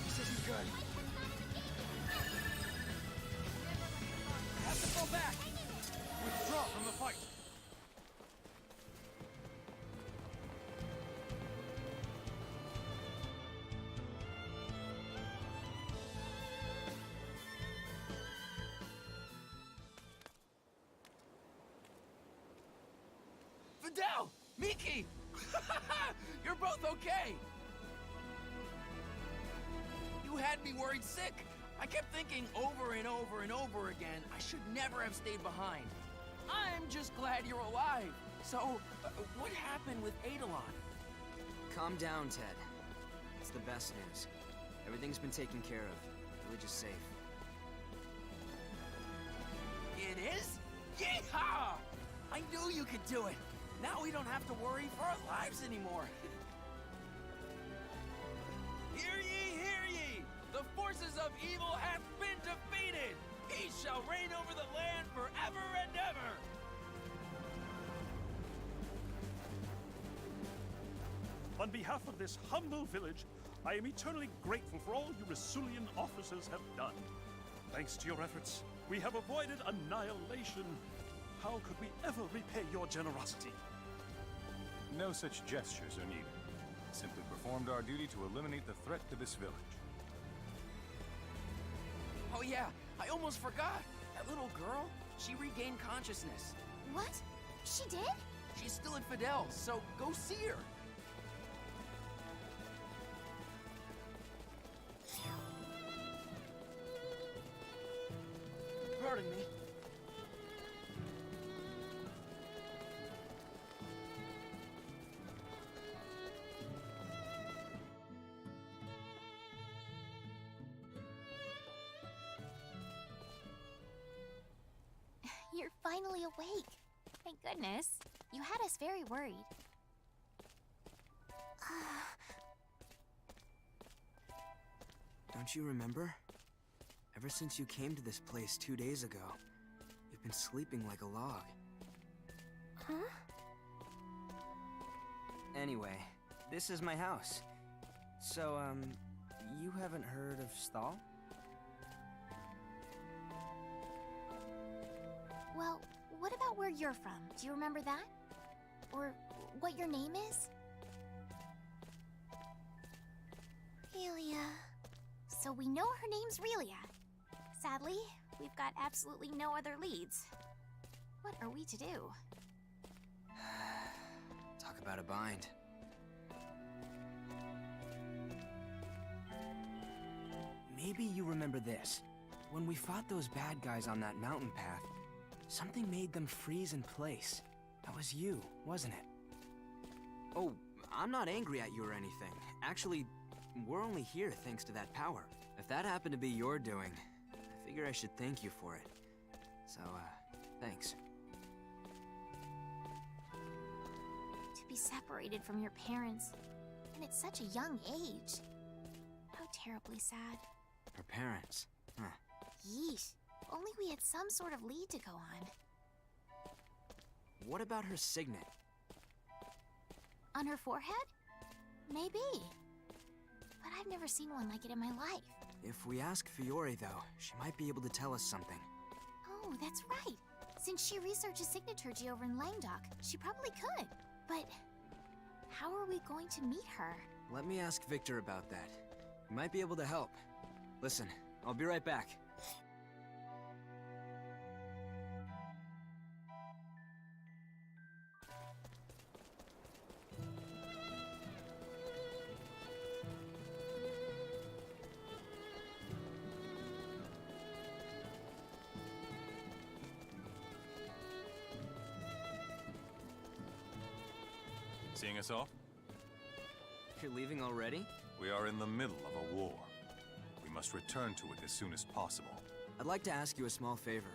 This isn't good. Have to fall back. Withdraw from the fight. Fidel! Miki! You're both okay! You had me worried sick. I kept thinking over and over and over again, I should never have stayed behind. I'm just glad you're alive. So, what happened with Eidolon? Calm down, Ted. It's the best news. Everything's been taken care of. The village is safe. It is? Yeehaw! I knew you could do it. Now we don't have to worry for our lives anymore. Hear ye, hear ye! The forces of evil have been defeated! He shall reign over the land forever and ever! On behalf of this humble village, I am eternally grateful for all you Rasulian officers have done. Thanks to your efforts, we have avoided annihilation. How could we ever repay your generosity? No such gestures are needed. Simply performed our duty to eliminate the threat to this village. Oh yeah, I almost forgot. That little girl, she regained consciousness. What? She did? She's still at Fidel's, so go see her. Pardon me. You're finally awake. Thank goodness. You had us very worried. Don't you remember? Ever since you came to this place 2 days ago, you've been sleeping like a log. Huh? Anyway, this is my house. So, you haven't heard of Stahl? Well, what about where you're from? Do you remember that? Or what your name is? Relia. So we know her name's Relia. Sadly, we've got absolutely no other leads. What are we to do? Talk about a bind. Maybe you remember this. When we fought those bad guys on that mountain path, something made them freeze in place. That was you, wasn't it? Oh, I'm not angry at you or anything. Actually, we're only here thanks to that power. If that happened to be your doing, I figured figure I should thank you for it. So, thanks. To be separated from your parents, and at such a young age. How terribly sad. Her parents, huh? Yeesh. Only we had some sort of lead to go on. What about her signet? On her forehead? Maybe. But I've never seen one like it in my life. If we ask Fiore, though, she might be able to tell us something. Oh, that's right. Since she researches signaturgy over in Langdock, she probably could. But how are we going to meet her? Let me ask Victor about that. He might be able to help. Listen, I'll be right back. Seeing us off? You're leaving already? We are in the middle of a war. We must return to it as soon as possible. I'd like to ask you a small favor.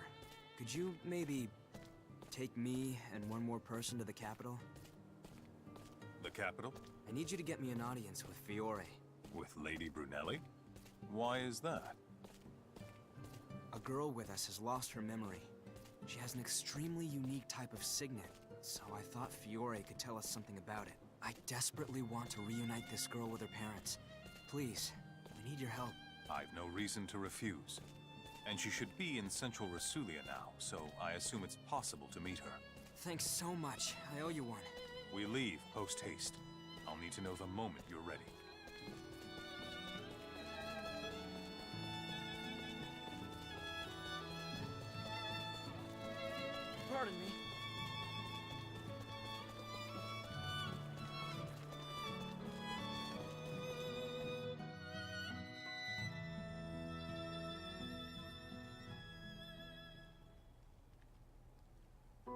Could you maybe take me and one more person to the capital? The capital? I need you to get me an audience with Fiore. With Lady Brunelli? Why is that? A girl with us has lost her memory. She has an extremely unique type of signet, so I thought Fiore could tell us something about it. I desperately want to reunite this girl with her parents. Please, we need your help. I've no reason to refuse. And she should be in Central Rasulia now, so I assume it's possible to meet her. Thanks so much. I owe you one. We leave post-haste. I'll need to know the moment you're ready. Pardon me.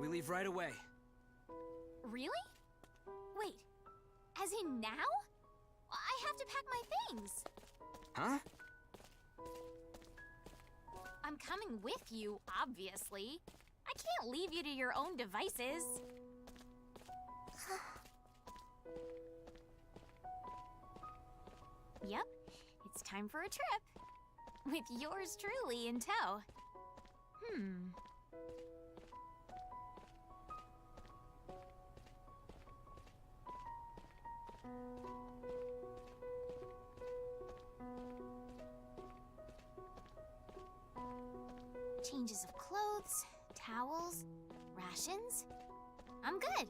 We leave right away. Really? Wait, as in now? I have to pack my things. Huh? I'm coming with you, obviously. I can't leave you to your own devices. Yep, it's time for a trip. With yours truly in tow. Changes of clothes, towels, rations. I'm good.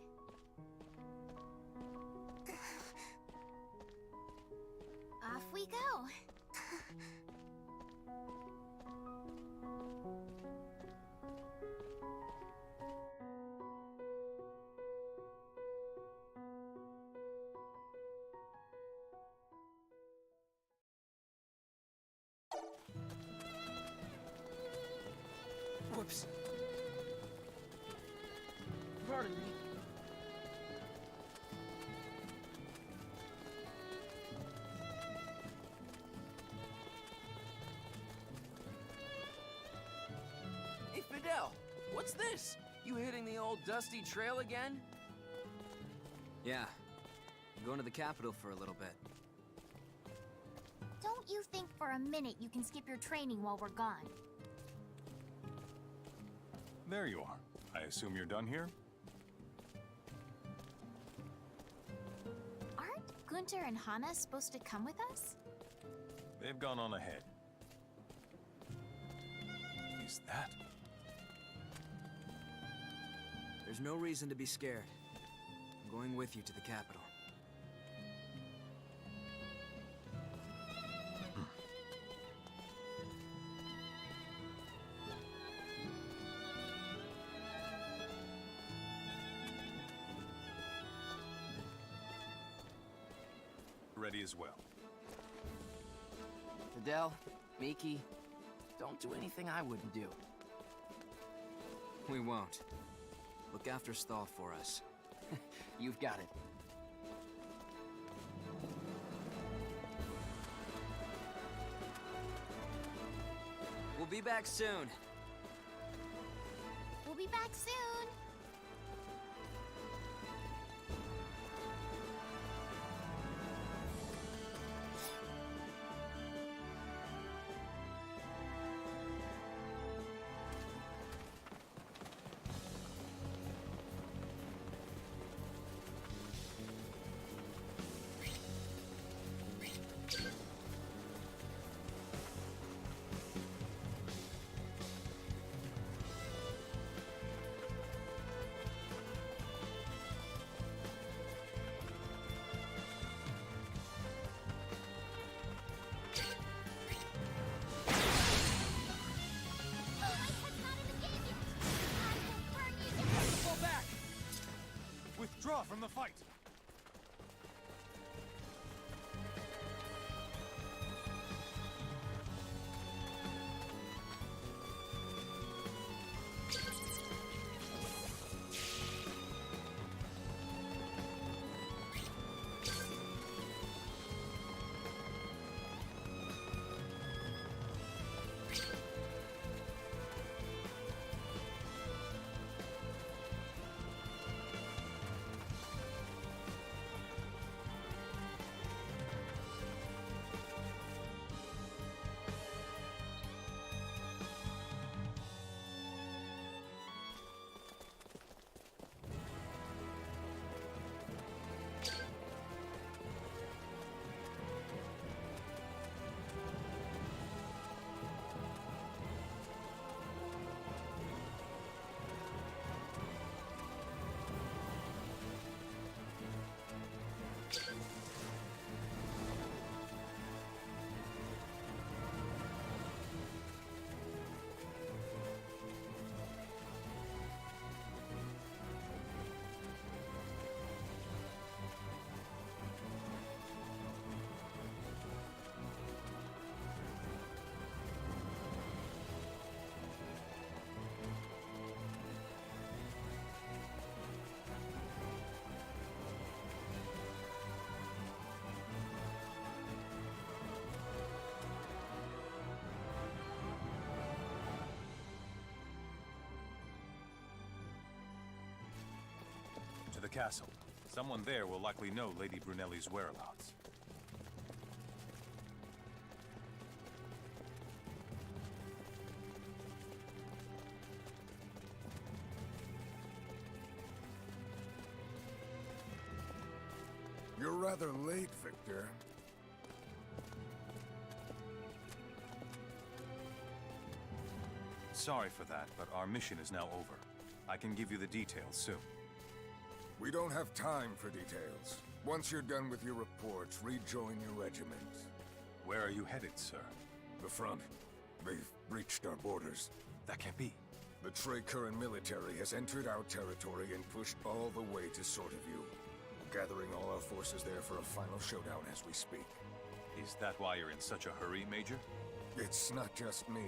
Off we go. Whoops. Pardon me. Hey, Fidel, what's this? You hitting the old dusty trail again? Yeah. I'm going to the capital for a little bit. Don't you think for a minute you can skip your training while we're gone? There you are. I assume you're done here? Aren't Gunter and Hana supposed to come with us? They've gone on ahead. Is that? There's no reason to be scared. I'm going with you to the capital. Ready as well. Fidel, Miki, don't do anything I wouldn't do. We won't. Look after Stahl for us. You've got it. We'll be back soon. We'll be back soon. Fall back! Withdraw from the fight! To the castle. Someone there will likely know Lady Brunelli's whereabouts. You're rather late, Victor. Sorry for that, but our mission is now over. I can give you the details soon. We don't have time for details. Once you're done with your reports, rejoin your regiment. Where are you headed, sir? The front. They've breached our borders. That can't be. The Trey-Curran military has entered our territory and pushed all the way to Sortiview. Gathering all our forces there for a final showdown as we speak. Is that why you're in such a hurry, Major? It's not just me.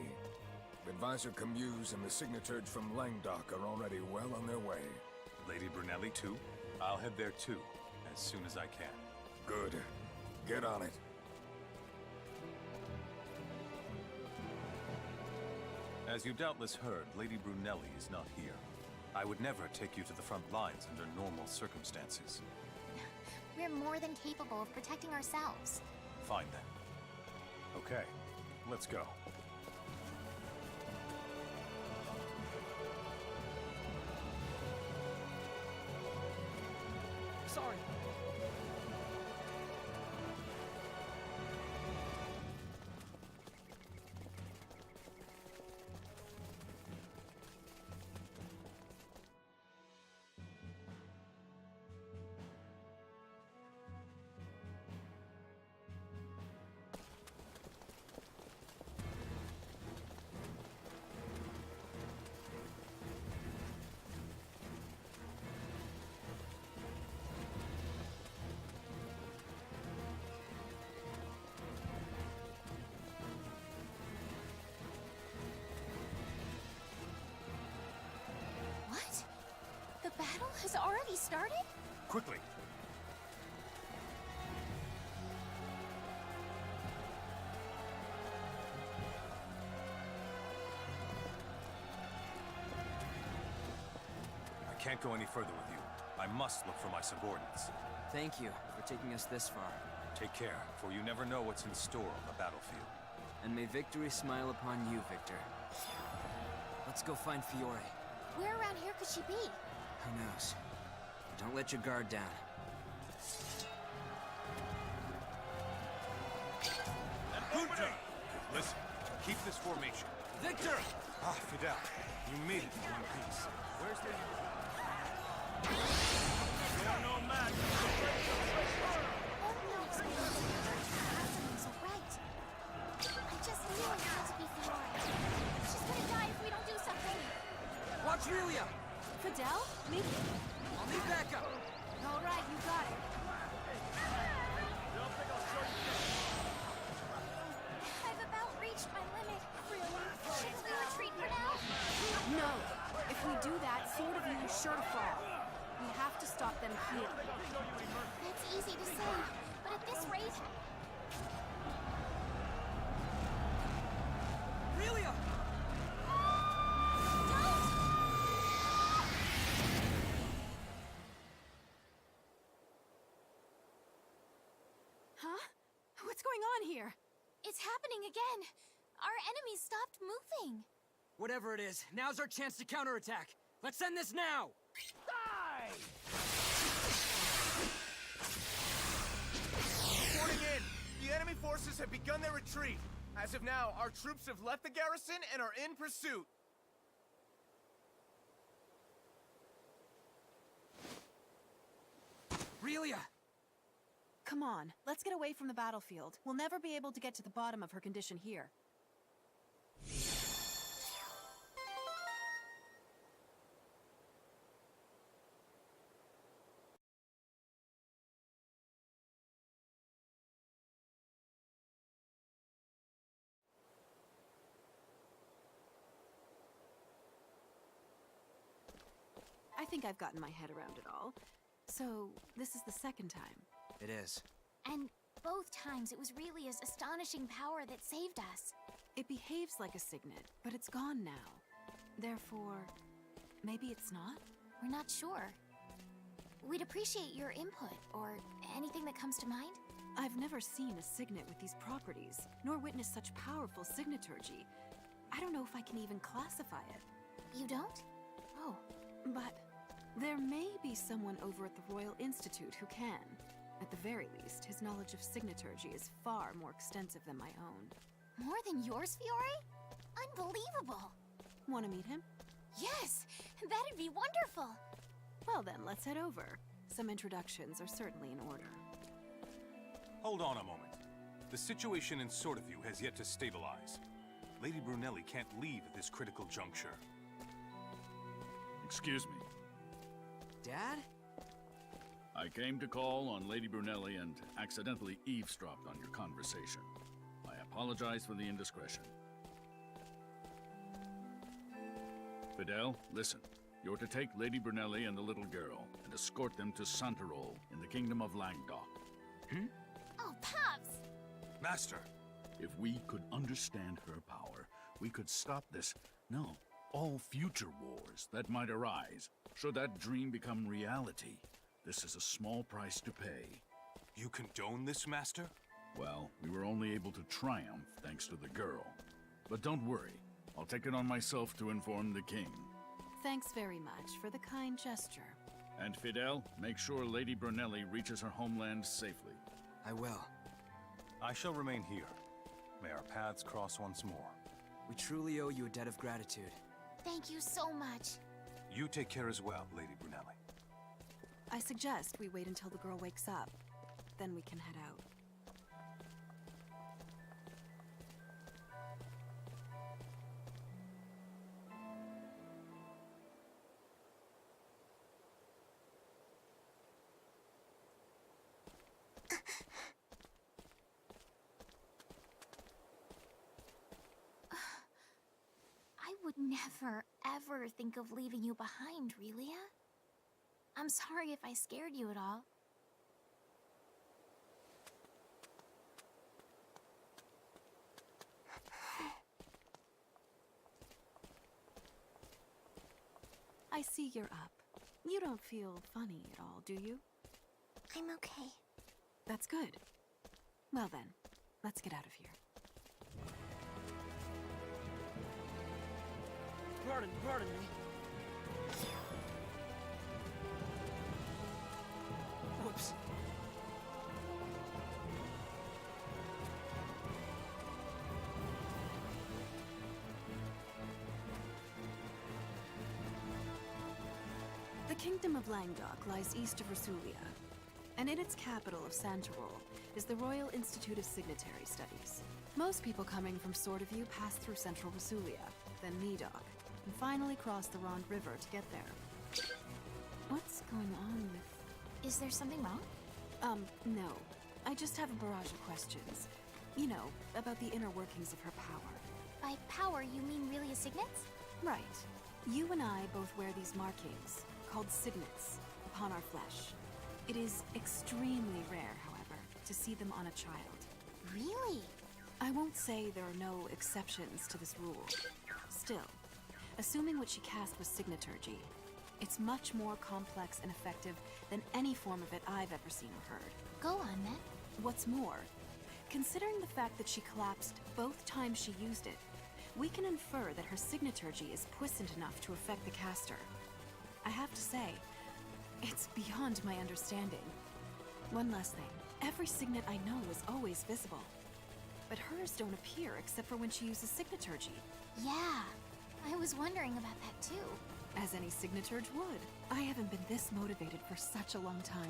Advisor Camus and the signatures from Languedoc are already well on their way. Lady Brunelli, too? I'll head there, too, as soon as I can. Good. Get on it. As you doubtless heard, Lady Brunelli is not here. I would never take you to the front lines under normal circumstances. We're more than capable of protecting ourselves. Fine, then. Okay, let's go. Sorry. What? The battle has already started? Quickly! can't go any further with you. I must look for my subordinates. Thank you for taking us this far. Take care, for you never know what's in store on the battlefield. And may victory smile upon you, Victor. Let's go find Fiore. Where around here could she be? Who knows? Don't let your guard down. Hunter! Listen, keep this formation. Victor! Ah, Fidel, you made it in one piece. Where's the... You're no match for the blades of Fresh. So right. I just knew it had to be Fiore. She's gonna die if we don't do something. Watch Relia! Fidel? Me? I'll need backup! All right, you got it. I've about reached my limit. Really? Shouldn't we retreat for now? No. If we do that, Sword of You is sure to fall. We have to stop them here. That's easy to say, but at this rate... Relia! Huh? What's going on here? It's happening again. Our enemies stopped moving. Whatever it is, now's our chance to counterattack. Let's end this now! Die! Reporting in! The enemy forces have begun their retreat. As of now, our troops have left the garrison and are in pursuit. Relia! Come on, let's get away from the battlefield. We'll never be able to get to the bottom of her condition here. I think I've gotten my head around it all. So, this is the second time. It is. And both times it was Relia's astonishing power that saved us. It behaves like a signet, but it's gone now. Therefore, maybe it's not? We're not sure. We'd appreciate your input, or anything that comes to mind. I've never seen a signet with these properties, nor witnessed such powerful signaturgy. I don't know if I can even classify it. You don't? Oh. But there may be someone over at the Royal Institute who can. At the very least, his knowledge of signaturgy is far more extensive than my own. More than yours, Fiore? Unbelievable! Want to meet him? Yes! That'd be wonderful! Well then, let's head over. Some introductions are certainly in order. Hold on a moment. The situation in Sword of You has yet to stabilize. Lady Brunelli can't leave at this critical juncture. Excuse me. Dad? I came to call on Lady Brunelli and accidentally eavesdropped on your conversation. I apologize for the indiscretion. Fidel, listen. You're to take Lady Brunelli and the little girl and escort them to Santarol in the Kingdom of Languedoc. Oh, Pops! Master! If we could understand her power, we could stop this, no, all future wars that might arise. Should that dream become reality, this is a small price to pay. You condone this, Master? Well, we were only able to triumph thanks to the girl. But don't worry, I'll take it on myself to inform the king. Thanks very much for the kind gesture. And Fidel, make sure Lady Brunelli reaches her homeland safely. I will. I shall remain here. May our paths cross once more. We truly owe you a debt of gratitude. Thank you so much. You take care as well, Lady Brunelli. I suggest we wait until the girl wakes up. Then we can head out. I would never, ever think of leaving you behind, Relia. I'm sorry if I scared you at all. I see you're up. You don't feel funny at all, do you? I'm okay. That's good. Well then, let's get out of here. Pardon me. Whoops. The Kingdom of Langdok lies east of Rasulia, and in its capital of Santarol is the Royal Institute of Signatory Studies. Most people coming from Sword of View pass through central Rasulia, then Medok, and finally cross the Rond River to get there. What's going on with... Is there something wrong? No. I just have a barrage of questions. You know, about the inner workings of her power. By power, you mean really a signet? Right. You and I both wear these markings, called signets, upon our flesh. It is extremely rare, however, to see them on a child. Really? I won't say there are no exceptions to this rule. Still, assuming what she cast was signaturgy, it's much more complex and effective than any form of it I've ever seen or heard. Go on, then. What's more, considering the fact that she collapsed both times she used it, we can infer that her signaturgy is puissant enough to affect the caster. I have to say, it's beyond my understanding. One last thing. Every signet I know is always visible. But hers don't appear except for when she uses signaturgy. Yeah, I was wondering about that too. As any signaturge would. I haven't been this motivated for such a long time.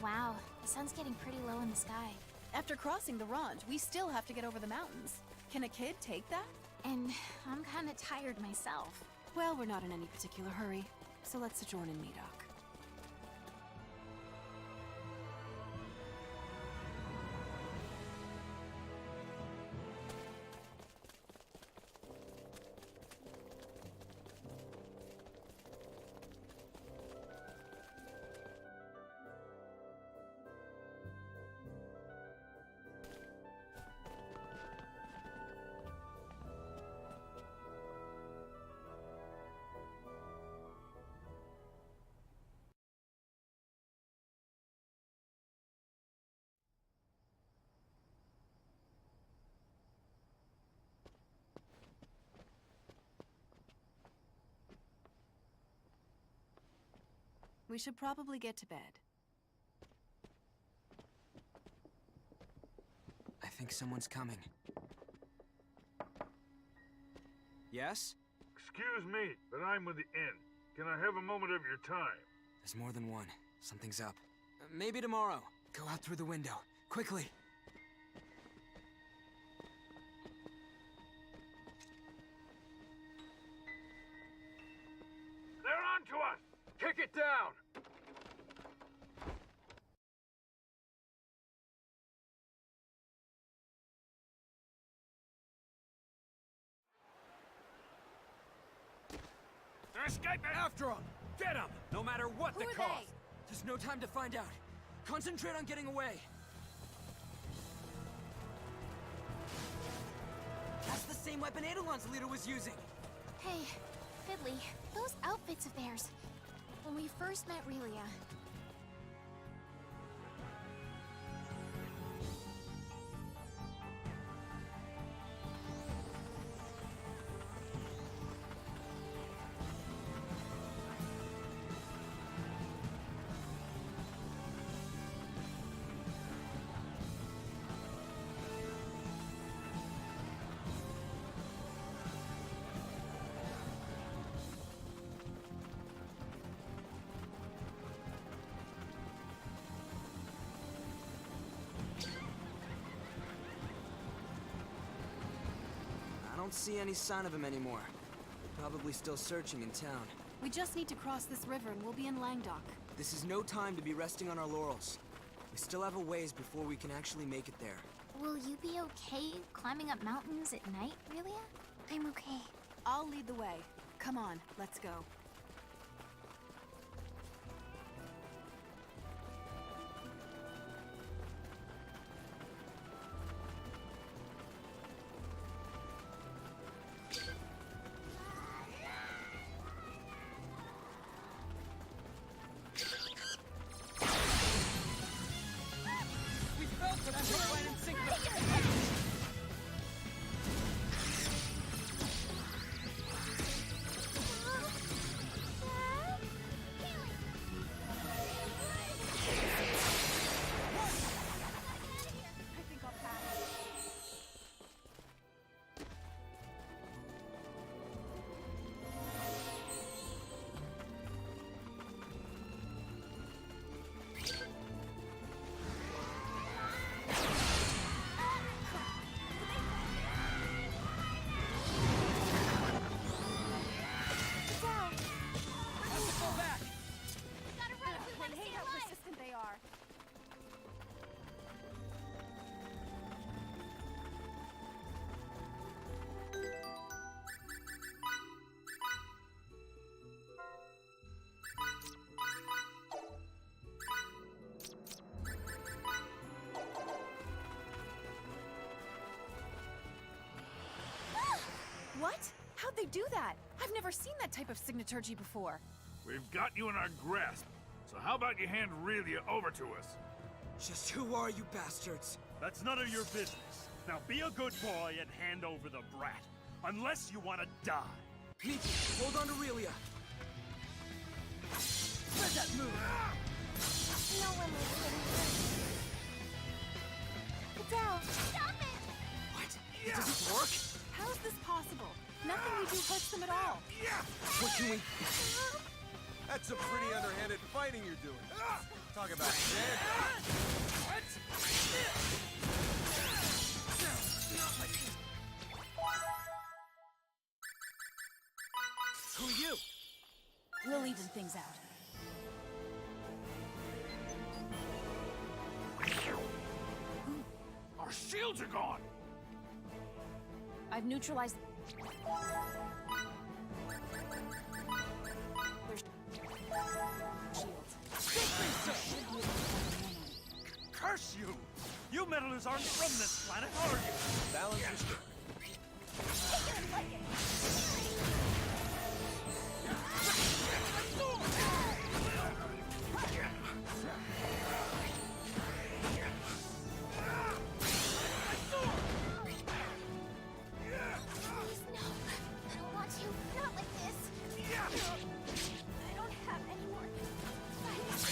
Wow, the sun's getting pretty low in the sky. After crossing the Rond, we still have to get over the mountains. Can a kid take that? And I'm kinda tired myself. Well, we're not in any particular hurry, so let's sojourn in Medok. We should probably get to bed. I think someone's coming. Yes? Excuse me, but I'm with the inn. Can I have a moment of your time? There's more than one. Something's up. Maybe tomorrow. Go out through the window. Quickly. They're on to us! Kick it down! They're escaping! After them! Get them! No matter what the Who are cost! they? There's no time to find out. Concentrate on getting away. That's the same weapon Eidolon's leader was using. Hey, Fiddly, those outfits of theirs. When we first met Relia, I don't see any sign of him anymore. Probably still searching in town. We just need to cross this river and we'll be in Langdok. This is no time to be resting on our laurels. We still have a ways before we can actually make it there. will you be okay climbing up mountains at night, Relia? I'm okay. I'll lead the way. Come on, let's go. We felt it as we went in sync. I think I'll pass. Go back. I hate how persistent they are. What? How'd they do that? I've never seen that type of signaturgy before. We've got you in our grasp. So how about you hand Relia over to us? Just who are you bastards? That's none of your business. Now be a good boy and hand over the brat. Unless you want to die. Miki, hold on to Relia. Spread that move. No one will hit Get down! Stop it! What? It doesn't work? How is this possible? Nothing we do hurts them at all. What can we... That's some pretty underhanded fighting you're doing. Talk about dead. Who are you? We'll even things out. Our shields are gone! I've neutralized... Curse you! You meddlers aren't from this planet, are you? Balance your stick. Please, no. I don't want to. Not like this. I don't have any more fighting.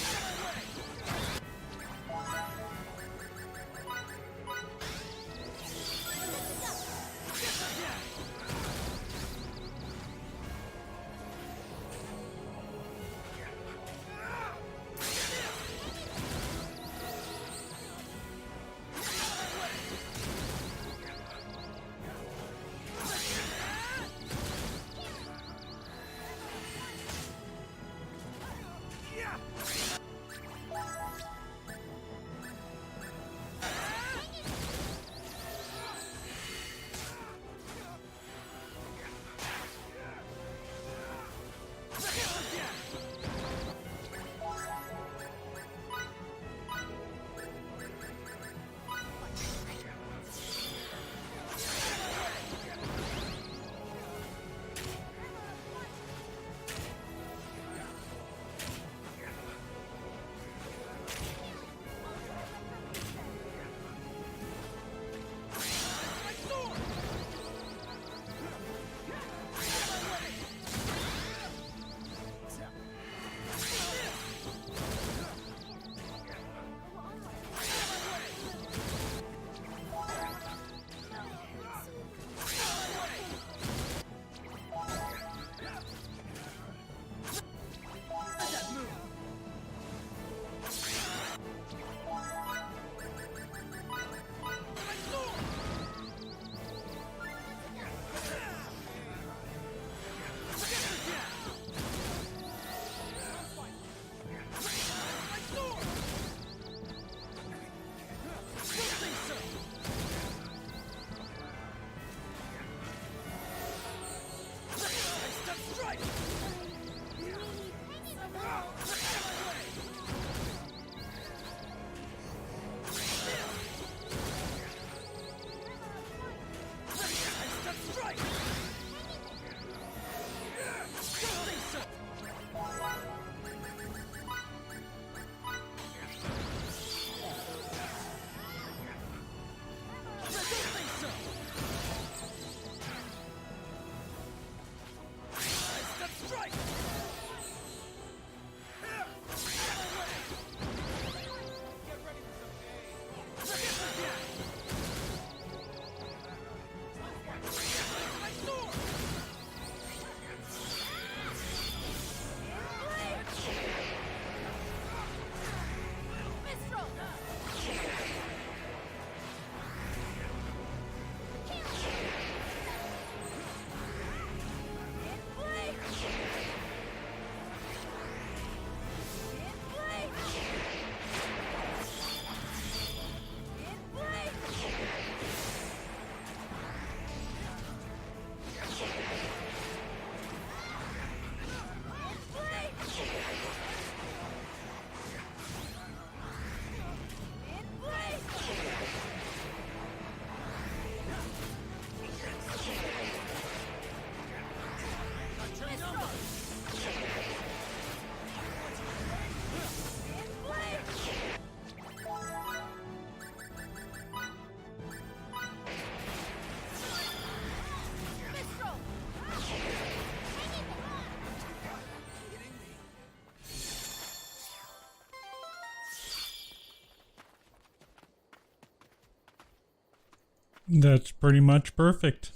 That's pretty much perfect.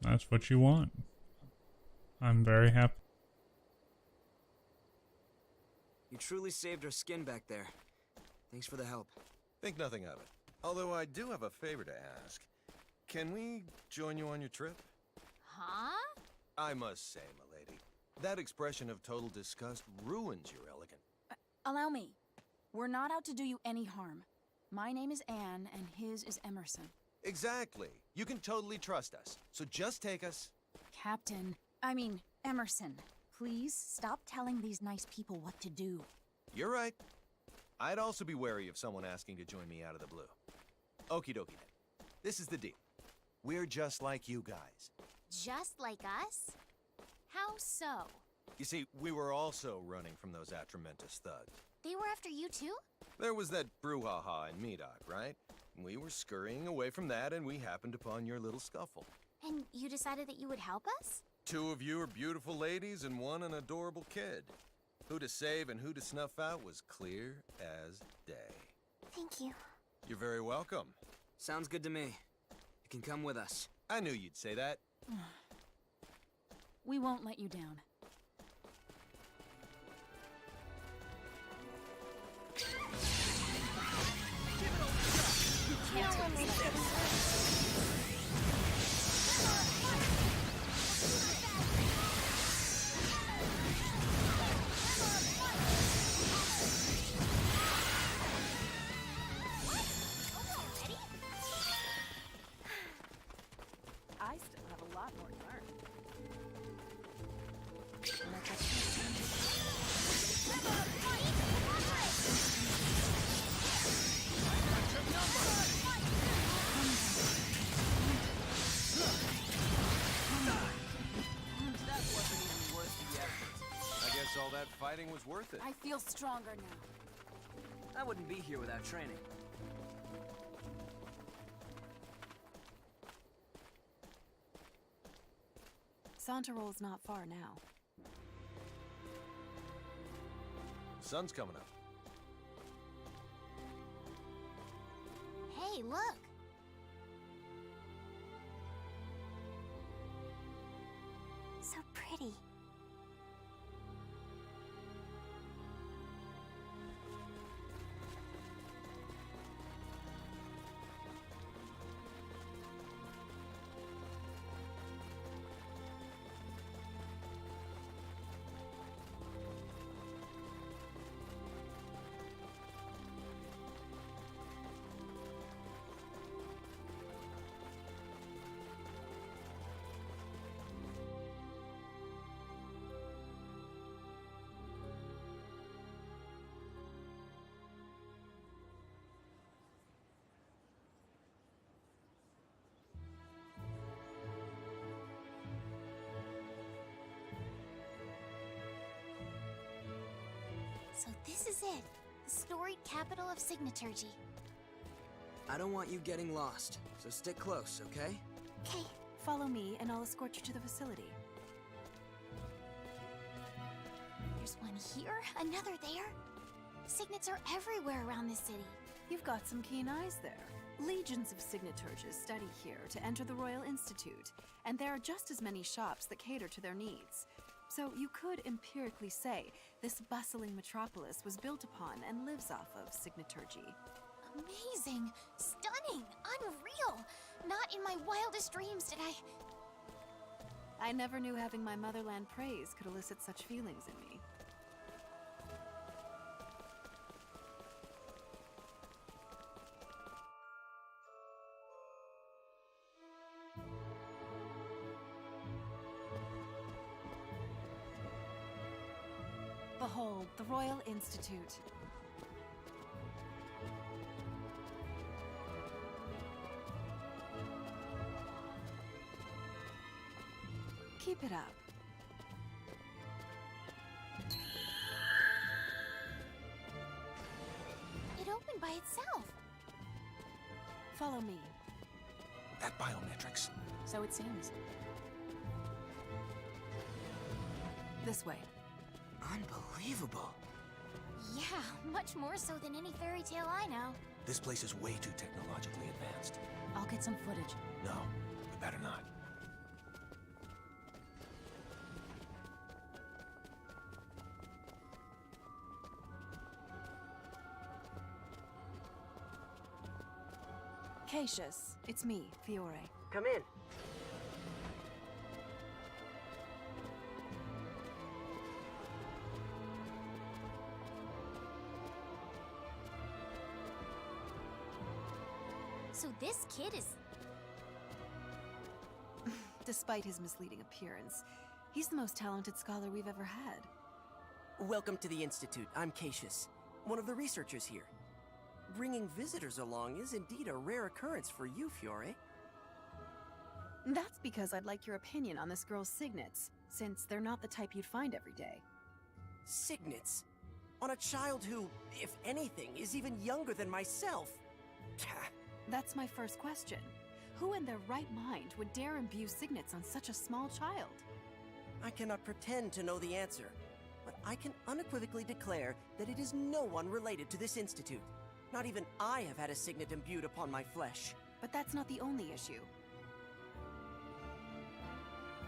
That's what you want. I'm very happy. You truly saved our skin back there. Thanks for the help. Think nothing of it. Although I do have a favor to ask. Can we join you on your trip? Huh? I must say, milady, that expression of total disgust ruins your elegant. Allow me. We're not out to do you any harm. My name is Anne, and his is Emerson. Exactly. You can totally trust us. So just take us. Emerson. Please stop telling these nice people what to do. You're right. I'd also be wary of someone asking to join me out of the blue. Okie dokie then. This is the deal. We're just like you guys. Just like us? How so? You see, we were also running from those Atramentus thugs. They were after you too? There was that brouhaha in Medoc, right? We were scurrying away from that and we happened upon your little scuffle. And you decided that you would help us? 2 of you are beautiful ladies and 1 an adorable kid. Who to save and who to snuff out was clear as day. Thank you. You're very welcome. Sounds good to me. You can come with us. I knew you'd say that. We won't let you down. You can't take this like this. I still have a lot more to learn. I guess all that fighting was worth it. I feel stronger now. I wouldn't be here without training. Santarol's not far now. Sun's coming up. Hey, look! So pretty. So this is it, the storied capital of Signaturgy. I don't want you getting lost, so stick close, okay? Okay, follow me and I'll escort you to the facility. There's one here, another there. Signets are everywhere around this city. You've got some keen eyes there. Legions of Signaturges study here to enter the Royal Institute, and there are just as many shops that cater to their needs. So you could empirically say this bustling metropolis was built upon and lives off of Signaturgy. Amazing! Stunning! Unreal! Not in my wildest dreams did I never knew having my motherland praise could elicit such feelings in me. Behold, the Royal Institute. Keep it up. It opened by itself. Follow me. That biometrics. So it seems. This way. Unbelievable. Yeah, much more so than any fairy tale I know. This place is way too technologically advanced. I'll get some footage. No, we better not. Cassius, it's me, Fiore. Come in. So this kid is... Despite his misleading appearance, he's the most talented scholar we've ever had. Welcome to the Institute. I'm Cassius, one of the researchers here. Bringing visitors along is indeed a rare occurrence for you, Fiore. That's because I'd like your opinion on this girl's signets, since they're not the type you'd find every day. Signets? On a child who, if anything, is even younger than myself? That's my first question. Who in their right mind would dare imbue signets on such a small child? I cannot pretend to know the answer, but I can unequivocally declare that it is no one related to this institute. Not even I have had a signet imbued upon my flesh. But that's not the only issue.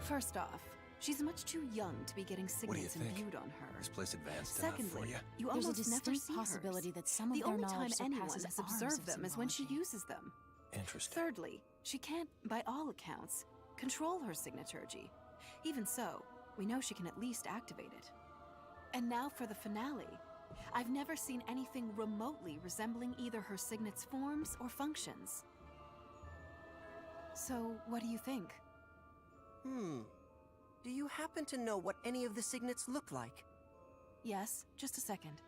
First off, she's much too young to be getting signets imbued on her. This place advanced enough for Secondly, you? you There's a almost never distinct see possibility hers. that some of the their only time knowledge anyone surpasses has ours observed of them is when she symbology. uses them. Interesting. Thirdly, she can't, by all accounts, control her signaturgy. Even so, we know she can at least activate it. And now for the finale. I've never seen anything remotely resembling either her signet's forms or functions. So, what do you think? Do you happen to know what any of the signets look like? Yes, just a second.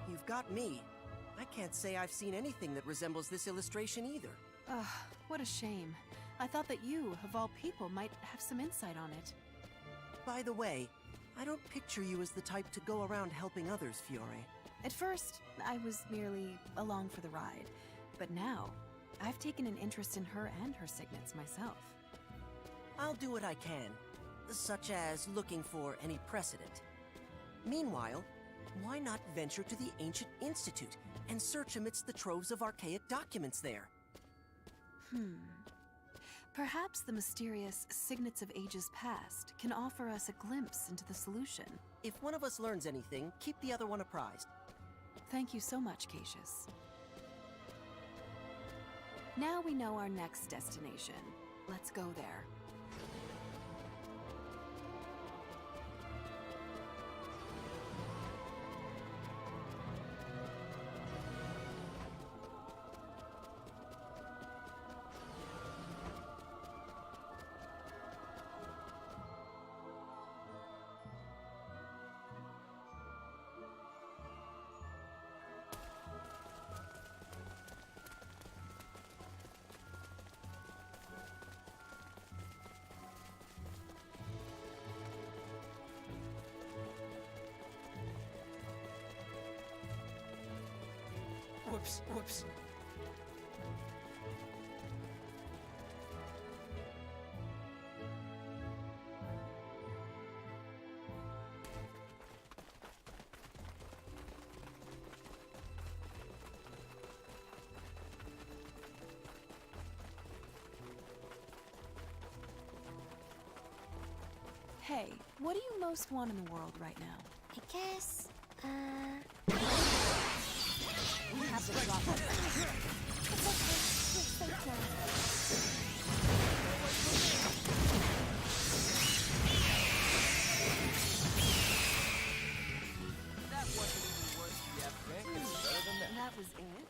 You've got me. I can't say I've seen anything that resembles this illustration either. Ugh, what a shame. I thought that you, of all people, might have some insight on it. By the way, I don't picture you as the type to go around helping others, Fiore. At first, I was merely along for the ride. But now, I've taken an interest in her and her signets myself. I'll do what I can, such as looking for any precedent. Meanwhile, why not venture to the Ancient Institute and search amidst the troves of archaic documents there? Perhaps the mysterious Signets of Ages Past can offer us a glimpse into the solution. If one of us learns anything, keep the other one apprised. Thank you so much, Cassius. Now we know our next destination. Let's go there. Whoops. Hey, what do you most want in the world right now? I guess, We have to drop it. It's okay. Just stay That wasn't even worse yet. It's better than that. That was it?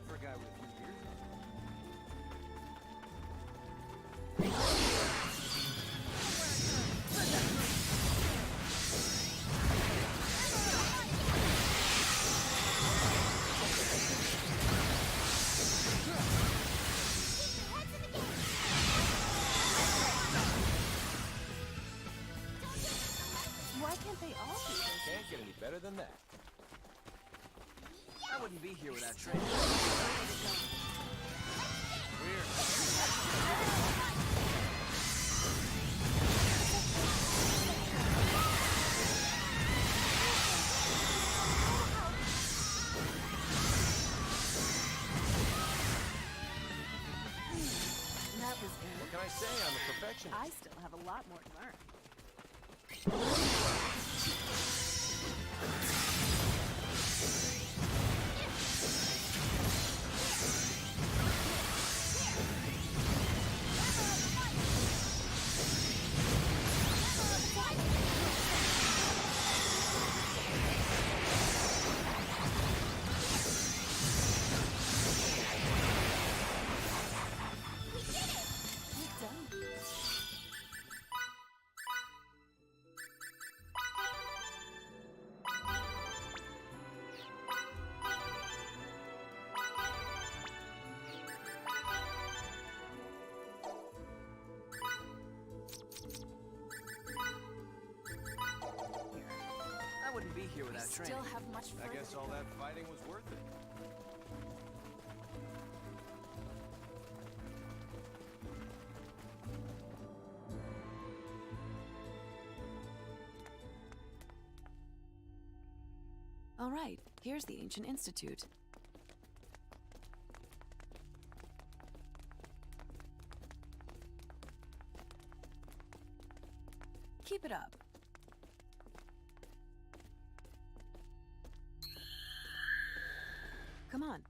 for a guy with a few years. Why can't they all be this? Can't get any better than that. I wouldn't be here without training. That was good. What can I say? I'm a perfectionist. I still have a lot more to learn. I wouldn't be here without Still training. have much further I guess to all go. that fighting was worth it. All right, here's the Ancient Institute. Keep it up. Come on.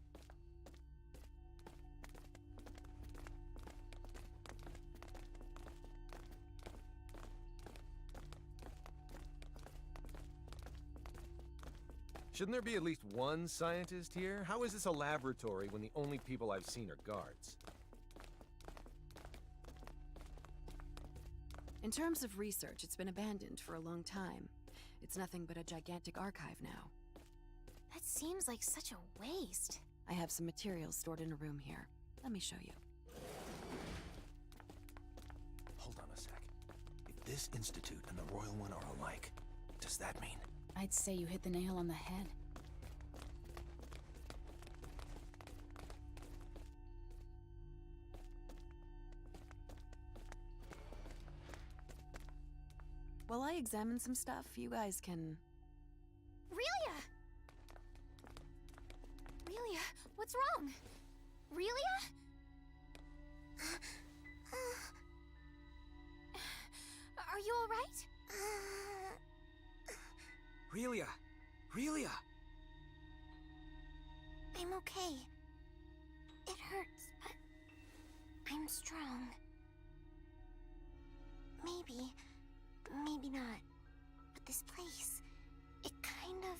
Shouldn't there be at least one scientist here? How is this a laboratory when the only people I've seen are guards? In terms of research, it's been abandoned for a long time. It's nothing but a gigantic archive now. That seems like such a waste. I have some materials stored in a room here. Let me show you. Hold on a sec. If this institute and the royal one are alike, does that mean? I'd say you hit the nail on the head. While I examine some stuff, you guys can... Relia! Relia, what's wrong? Relia? Are you all right? Relia! Relia! I'm okay. It hurts, but I'm strong. Maybe not. But this place, it kind of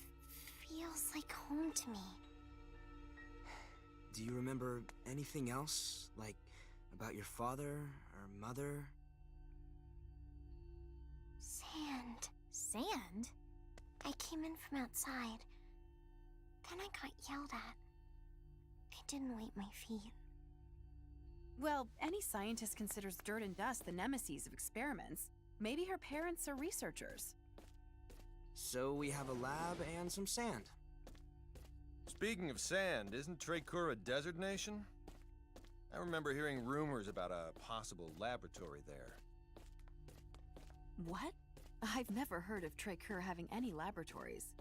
feels like home to me. Do you remember anything else? Like, about your father or mother? Sand. Sand? I came in from outside. Then I got yelled at. I didn't wipe my feet. Well, any scientist considers dirt and dust the nemesis of experiments. Maybe her parents are researchers. So we have a lab and some sand. Speaking of sand, isn't Trekur a desert nation? I remember hearing rumors about a possible laboratory there. What? I've never heard of Trekur having any laboratories.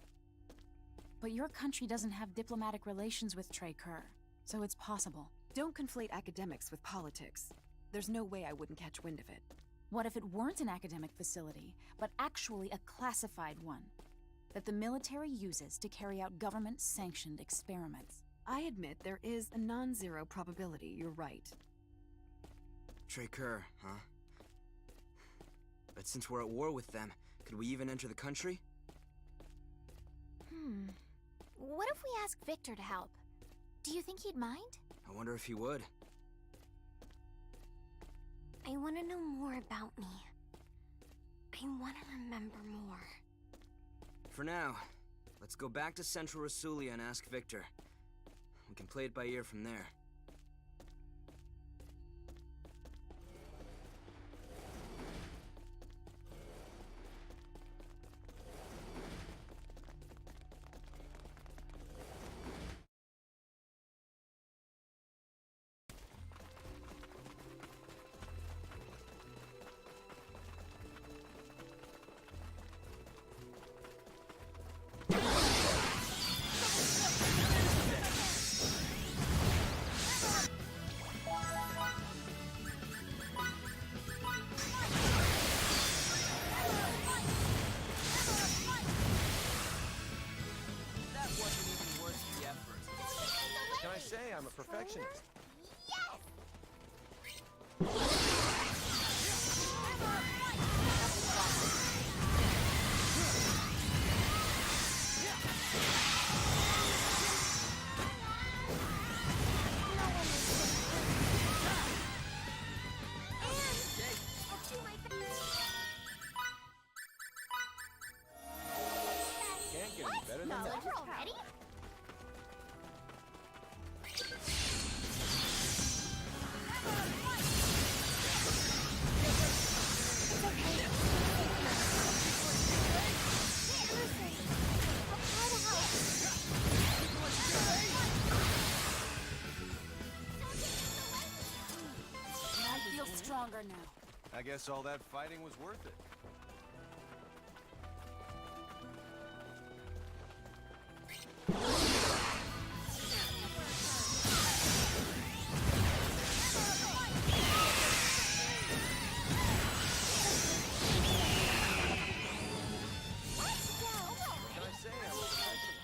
But your country doesn't have diplomatic relations with Trekur, so it's possible. Don't conflate academics with politics. There's no way I wouldn't catch wind of it. What if it weren't an academic facility, but actually a classified one that the military uses to carry out government-sanctioned experiments? I admit there is a non-zero probability you're right. Trekur, huh? But since we're at war with them, could we even enter the country? What if we ask Victor to help? Do you think he'd mind? I wonder if he would. I want to know more about me. I want to remember more. For now, let's go back to Central Rasulia and ask Victor. We can play it by ear from there. That wasn't even worth the effort. Can I say I'm a perfectionist? Can't get any better than that. Already? I feel stronger now. I guess all that fighting was worth it.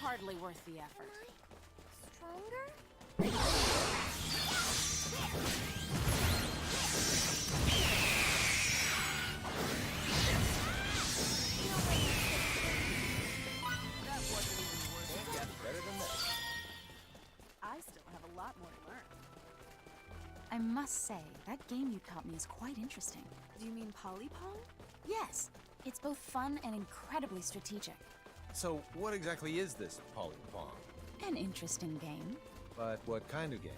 Hardly worth the effort. Stronger? That wasn't even worth the effort. Better than that. I still have a lot more to learn. I must say, that game you taught me is quite interesting. Do you mean Polypong? Yes, it's both fun and incredibly strategic. So, what exactly is this Polypong? An interesting game. But what kind of game?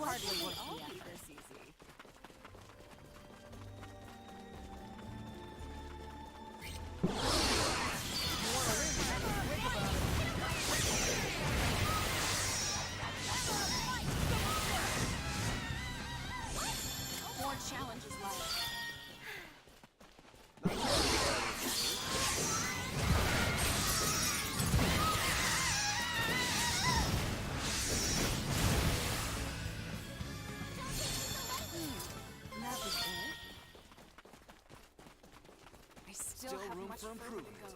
Hardly worth all the be effort. this easy? More challenges lie ahead. That was it? I still Still have room much for further to improvement. go.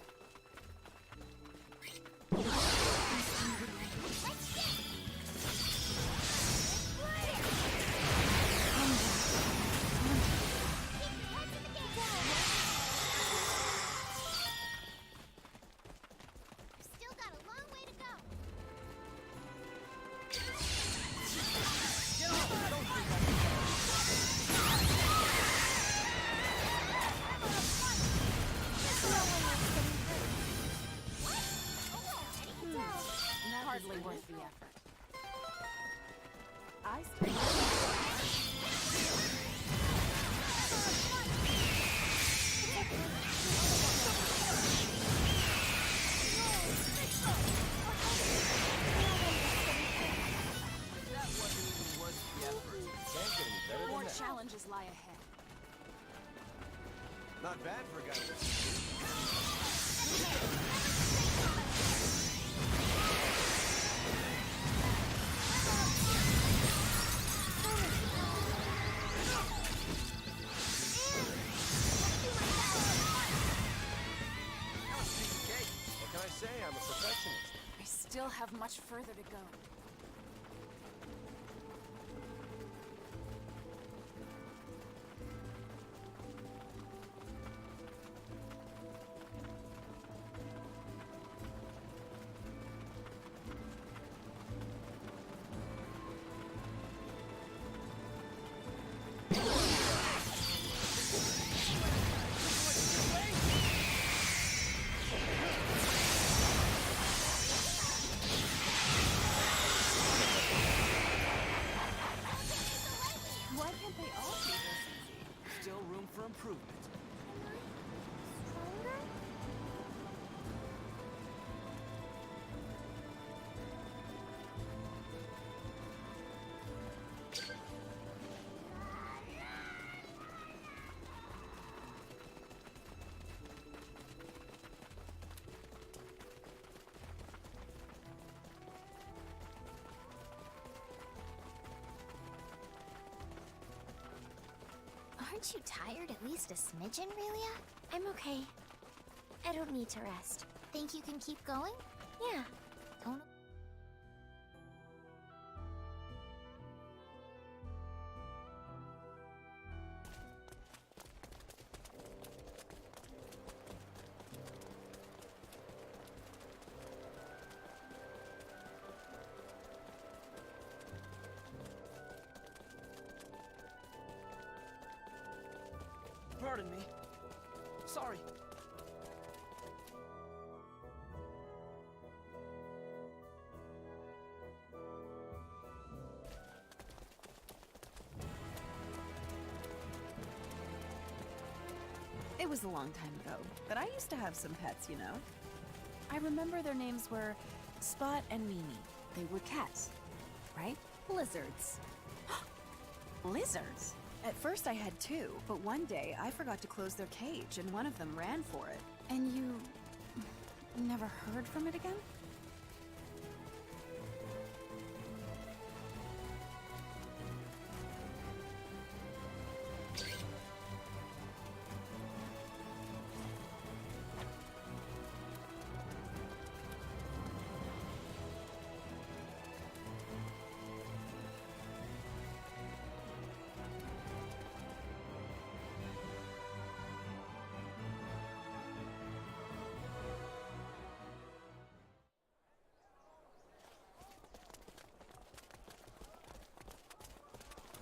Still got a long way to go. Hardly worth the effort. I still That wasn't even worth the effort. Can't get any better More than that. challenges lie ahead. Not bad for a guy with What can I say? I'm a perfectionist. I still have much further to go. Why can't they all be this easy? Still room for improvement. Stronger? Aren't you tired at least a smidgen, Relia? I'm okay. I don't need to rest. Think you can keep going? Yeah. Don't... Pardon me. Sorry. It was a long time ago, but I used to have some pets, you know? I remember their names were Spot and Mimi. They were cats, right? Lizards. Lizards? At first I had two, but one day I forgot to close their cage and one of them ran for it. And you never heard from it again?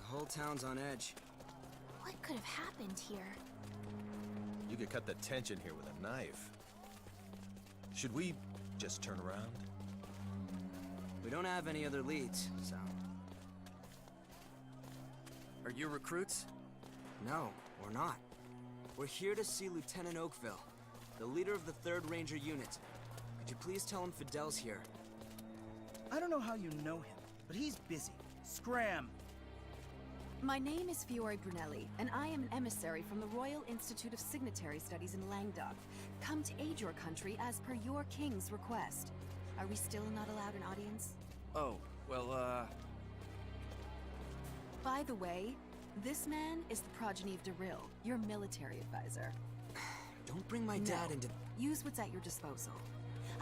The whole town's on edge. What could have happened here? You could cut the tension here with a knife. Should we just turn around? We don't have any other leads, so... Are you recruits? No, we're not. We're here to see Lieutenant Oakville, the leader of the 3rd Ranger Unit. Could you please tell him Fidel's here? I don't know how you know him, but he's busy. Scram! My name is Fiore Brunelli, and I am an emissary from the Royal Institute of Signatory Studies in Languedoc, come to aid your country as per your king's request. Are we still not allowed an audience? Oh, well, By the way, this man is the progeny of Darryl, your military advisor. Don't bring my dad into... Use what's at your disposal.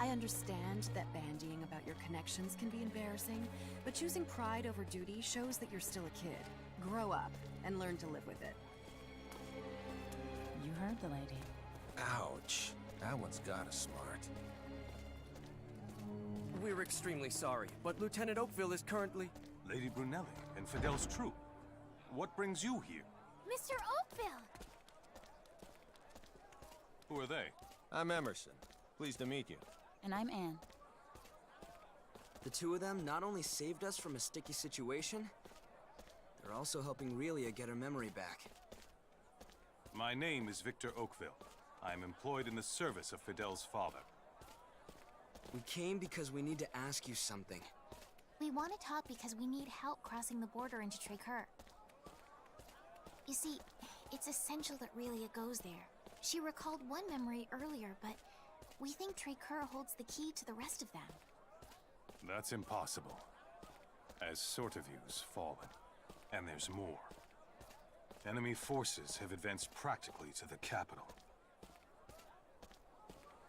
I understand that bandying about your connections can be embarrassing, but choosing pride over duty shows that you're still a kid. Grow up and learn to live with it. You heard the lady. Ouch. That one's gotta smart. we're extremely sorry, but Lieutenant Oakville is currently... Lady Brunelli and Fidel's troop. What brings you here? Mr. Oakville! Who are they? I'm Emerson. Pleased to meet you. And I'm Anne. The two of them not only saved us from a sticky situation, they're also helping Relia get her memory back. My name is Victor Oakville. I am employed in the service of Fidel's father. We came because we need to ask you something. We want to talk because we need help crossing the border into Tricur. You see, it's essential that Relia goes there. She recalled one memory earlier, but we think Tricur holds the key to the rest of them. That's impossible. As Sortaview's fallen. And there's more. Enemy forces have advanced practically to the capital.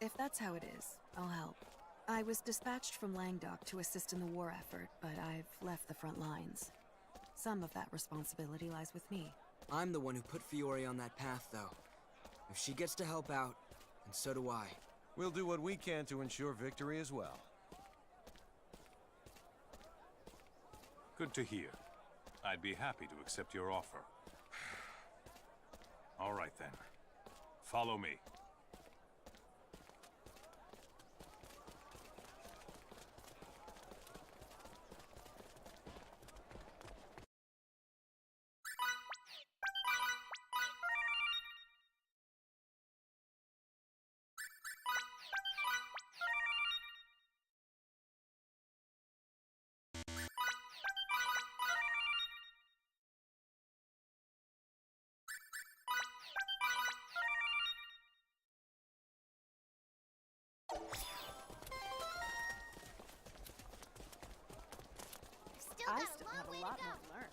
If that's how it is, I'll help. I was dispatched from Languedoc to assist in the war effort, but I've left the front lines. Some of that responsibility lies with me. I'm the one who put Fiore on that path, though. If she gets to help out, then so do I. We'll do what we can to ensure victory as well. Good to hear. I'd be happy to accept your offer. All right, then. Follow me. I still have a lot more to learn.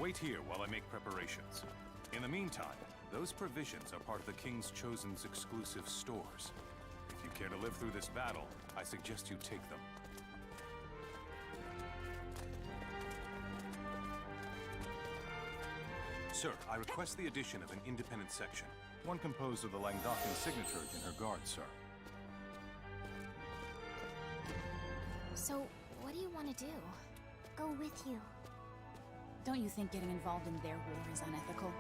Wait here while I make preparations. In the meantime, those provisions are part of the King's Chosen's exclusive stores. If you care to live through this battle, I suggest you take them. Sir, I request the addition of an independent section. One composed of the Languedocian signatories and her guards, sir. So, what do you want to do? Go with you. Don't you think getting involved in their war is unethical?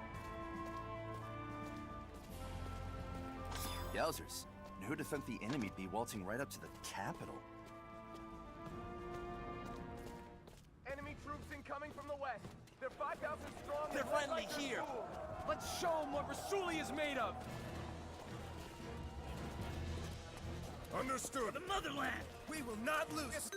Yowzers. Who'd have thought the enemy'd be waltzing right up to the capital? Enemy troops incoming from the west. They're 5,000 strong. They're finally here. Let's show them what Rasuli is made of. Understood. The motherland. We will not lose.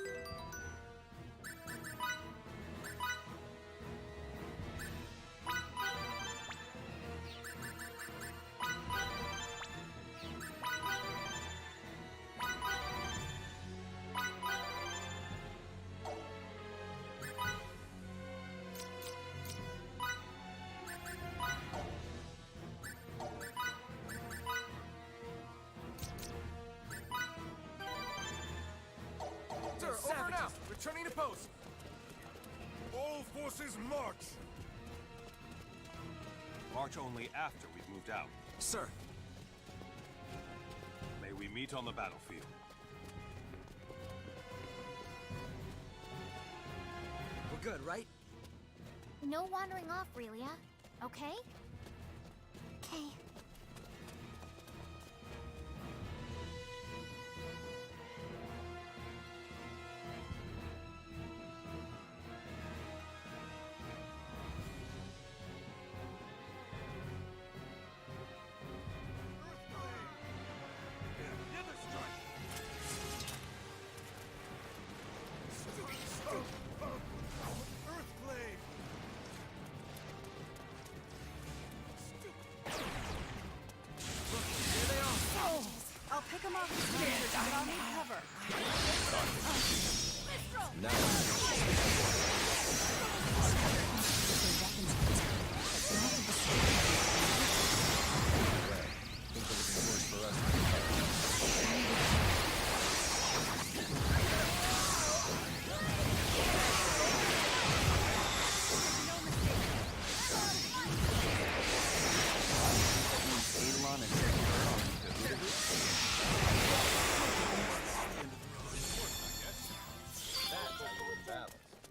Returning to post! All forces march! March only after we've moved out. Sir. May we meet on the battlefield. We're good, right? No wandering off, Relia. Okay? Okay. I'll pick him off the stairs, but I'll need cover.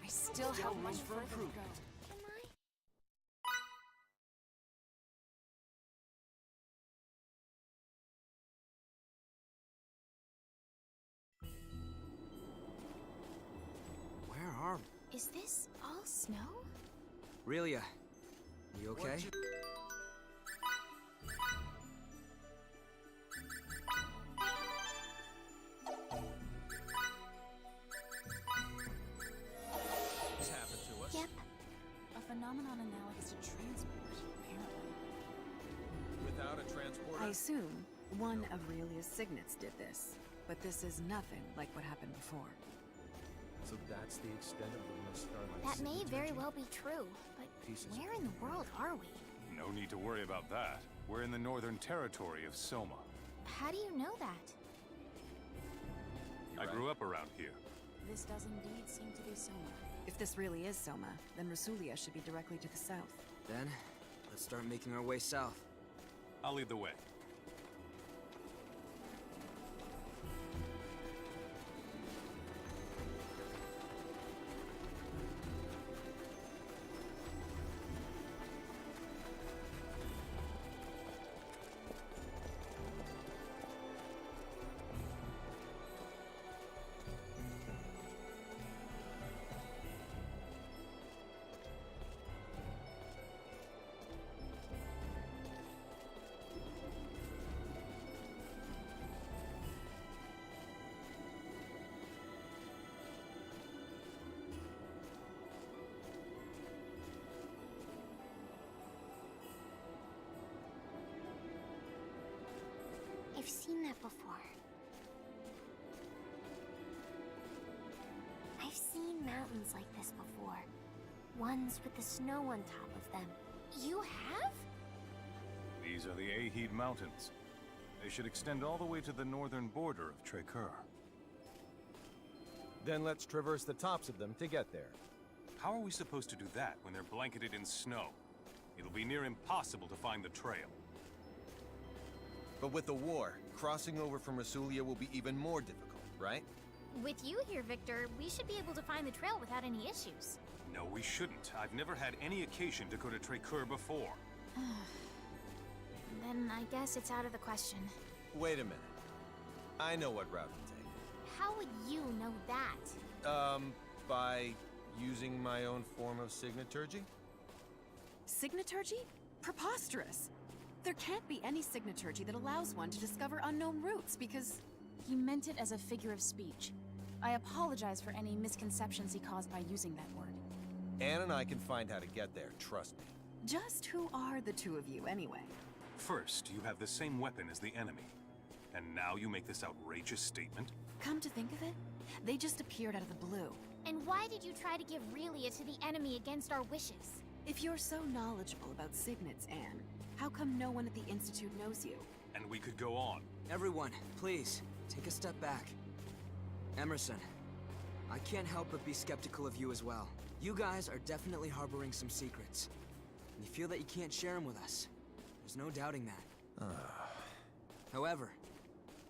I still have much further to go. Where are we? Is this all snow? Relia, you okay? This happened to us. Yep. A phenomenon analogous to transport, apparently. Without a transporter? I assume one of Relia's signets did this, but this is nothing like what happened before. So that's the extent of the Starlight. That may very well be true, but where in the world are we? No need to worry about that. We're in the northern territory of Soma. How do you know that? I grew up around here. This does indeed seem to be Soma. If this really is Soma, then Rasulia should be directly to the south. Then, let's start making our way south. I'll lead the way. I've seen that before. I've seen mountains like this before. Ones with the snow on top of them. You have? These are the Ahid Mountains. They should extend all the way to the northern border of Trekur. Then let's traverse the tops of them to get there. How are we supposed to do that when they're blanketed in snow? It'll be near impossible to find the trail. But with the war, crossing over from Rasulia will be even more difficult, right? With you here, Victor, we should be able to find the trail without any issues. No, we shouldn't. I've never had any occasion to go to Trekur before. Then I guess it's out of the question. Wait a minute. I know what route to take. How would you know that? By using my own form of signaturgy? Signaturgy? Preposterous! There can't be any signaturgy that allows one to discover unknown routes, because... He meant it as a figure of speech. I apologize for any misconceptions he caused by using that word. Anne and I can find how to get there, trust me. Just who are the two of you, anyway? First, you have the same weapon as the enemy. And now you make this outrageous statement? Come to think of it, they just appeared out of the blue. And why did you try to give Relia to the enemy against our wishes? If you're so knowledgeable about signets, Anne, how come no one at the Institute knows you? And we could go on. Everyone, please, take a step back. Emerson, I can't help but be skeptical of you as well. You guys are definitely harboring some secrets. And you feel that you can't share them with us. There's no doubting that. However,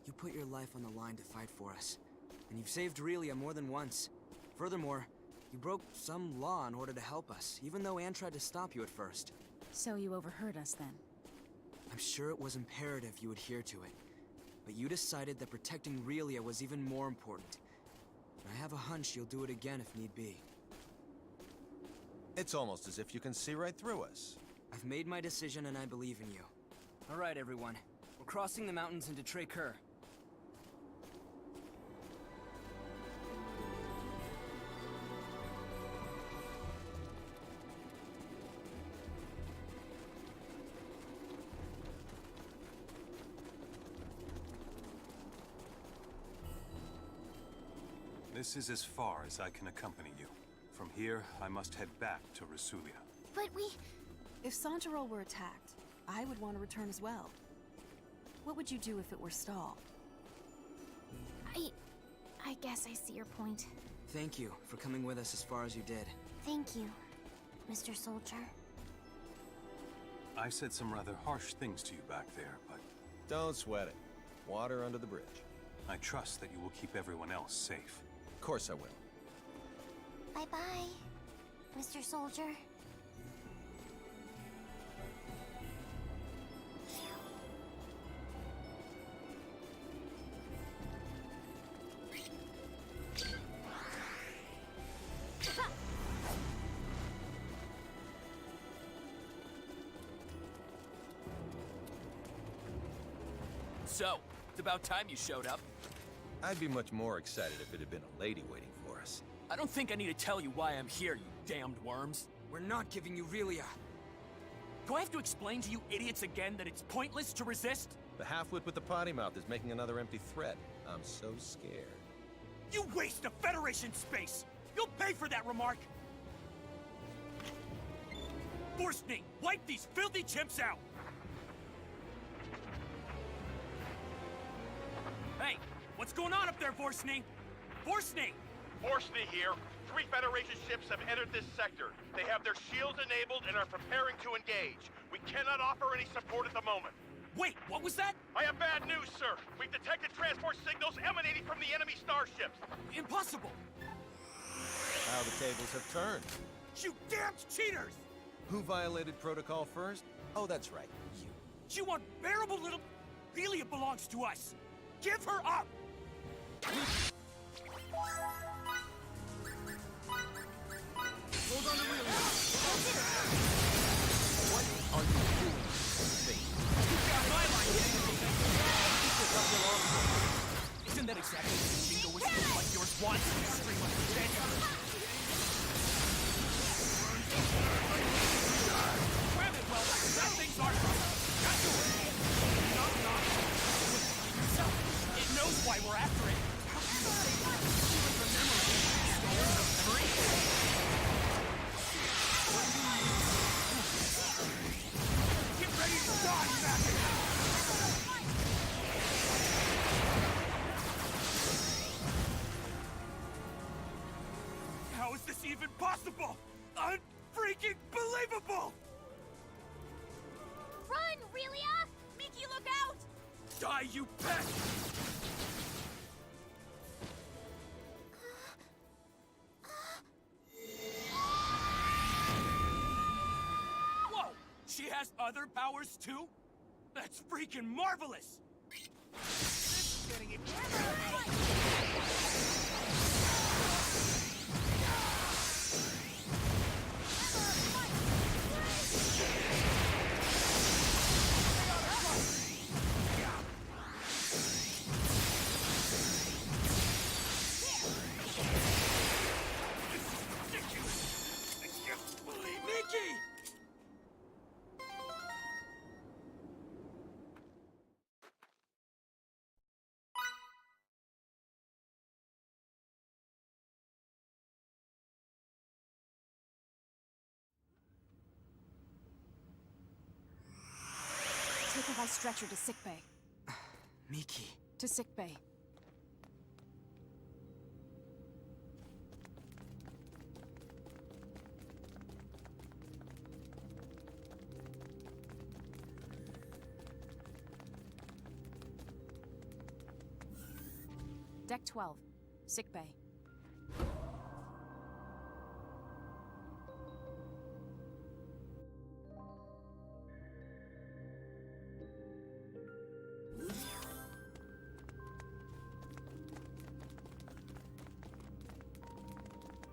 you put your life on the line to fight for us. And you've saved Aurelia more than once. Furthermore, you broke some law in order to help us, even though Anne tried to stop you at first. So you overheard us then? I'm sure it was imperative you adhere to it. But you decided that protecting Aurelia was even more important. And I have a hunch you'll do it again if need be. It's almost as if you can see right through us. I've made my decision and I believe in you. All right, everyone. We're crossing the mountains into Tracur. This is as far as I can accompany you. From here, I must head back to Rasulia. But we... If Santarol were attacked, I would want to return as well. What would you do if it were Stahl? I guess I see your point. Thank you for coming with us as far as you did. Thank you, Mr. Soldier. I said some rather harsh things to you back there, but... Don't sweat it. Water under the bridge. I trust that you will keep everyone else safe. Of course I will. Bye-bye, Mr. Soldier. So, it's about time you showed up. I'd be much more excited if it had been a lady waiting for us. I don't think I need to tell you why I'm here, you damned worms. We're not giving you Aurelia. Do I have to explain to you idiots again that it's pointless to resist? The half-wit with the potty mouth is making another empty threat. I'm so scared. You waste of Federation space! You'll pay for that remark! Forstny, wipe these filthy chimps out! Hey, what's going on up there, Forstny? Forstny! Forstny here. 3 Federation ships have entered this sector. They have their shields enabled and are preparing to engage. We cannot offer any support at the moment. Wait, what was that? I have bad news, sir. We've detected transport signals emanating from the enemy starships. Impossible! How the tables have turned. You damned cheaters! Who violated protocol first? Oh, that's right, you. You unbearable little... Aurelia belongs to us! Give her up! Hold on to Aurelia. What are you doing? You got my line, Isn't that exactly what a jingoist like yours wants? Stream of dead. Grab it, well, that thing's our problem. Not yours. No. It knows why we're after it. How can you say that? Even remember it. Stolen the free. Get ready to die, faggot! How is this even possible? Unfreaking believable! Run, Aurelia! Mickey, look out! Die, you pest! Whoa! She has other powers too? That's freaking marvelous! This is getting even Take her by stretcher to sickbay. Miki. To sickbay. Deck 12. Sick bay.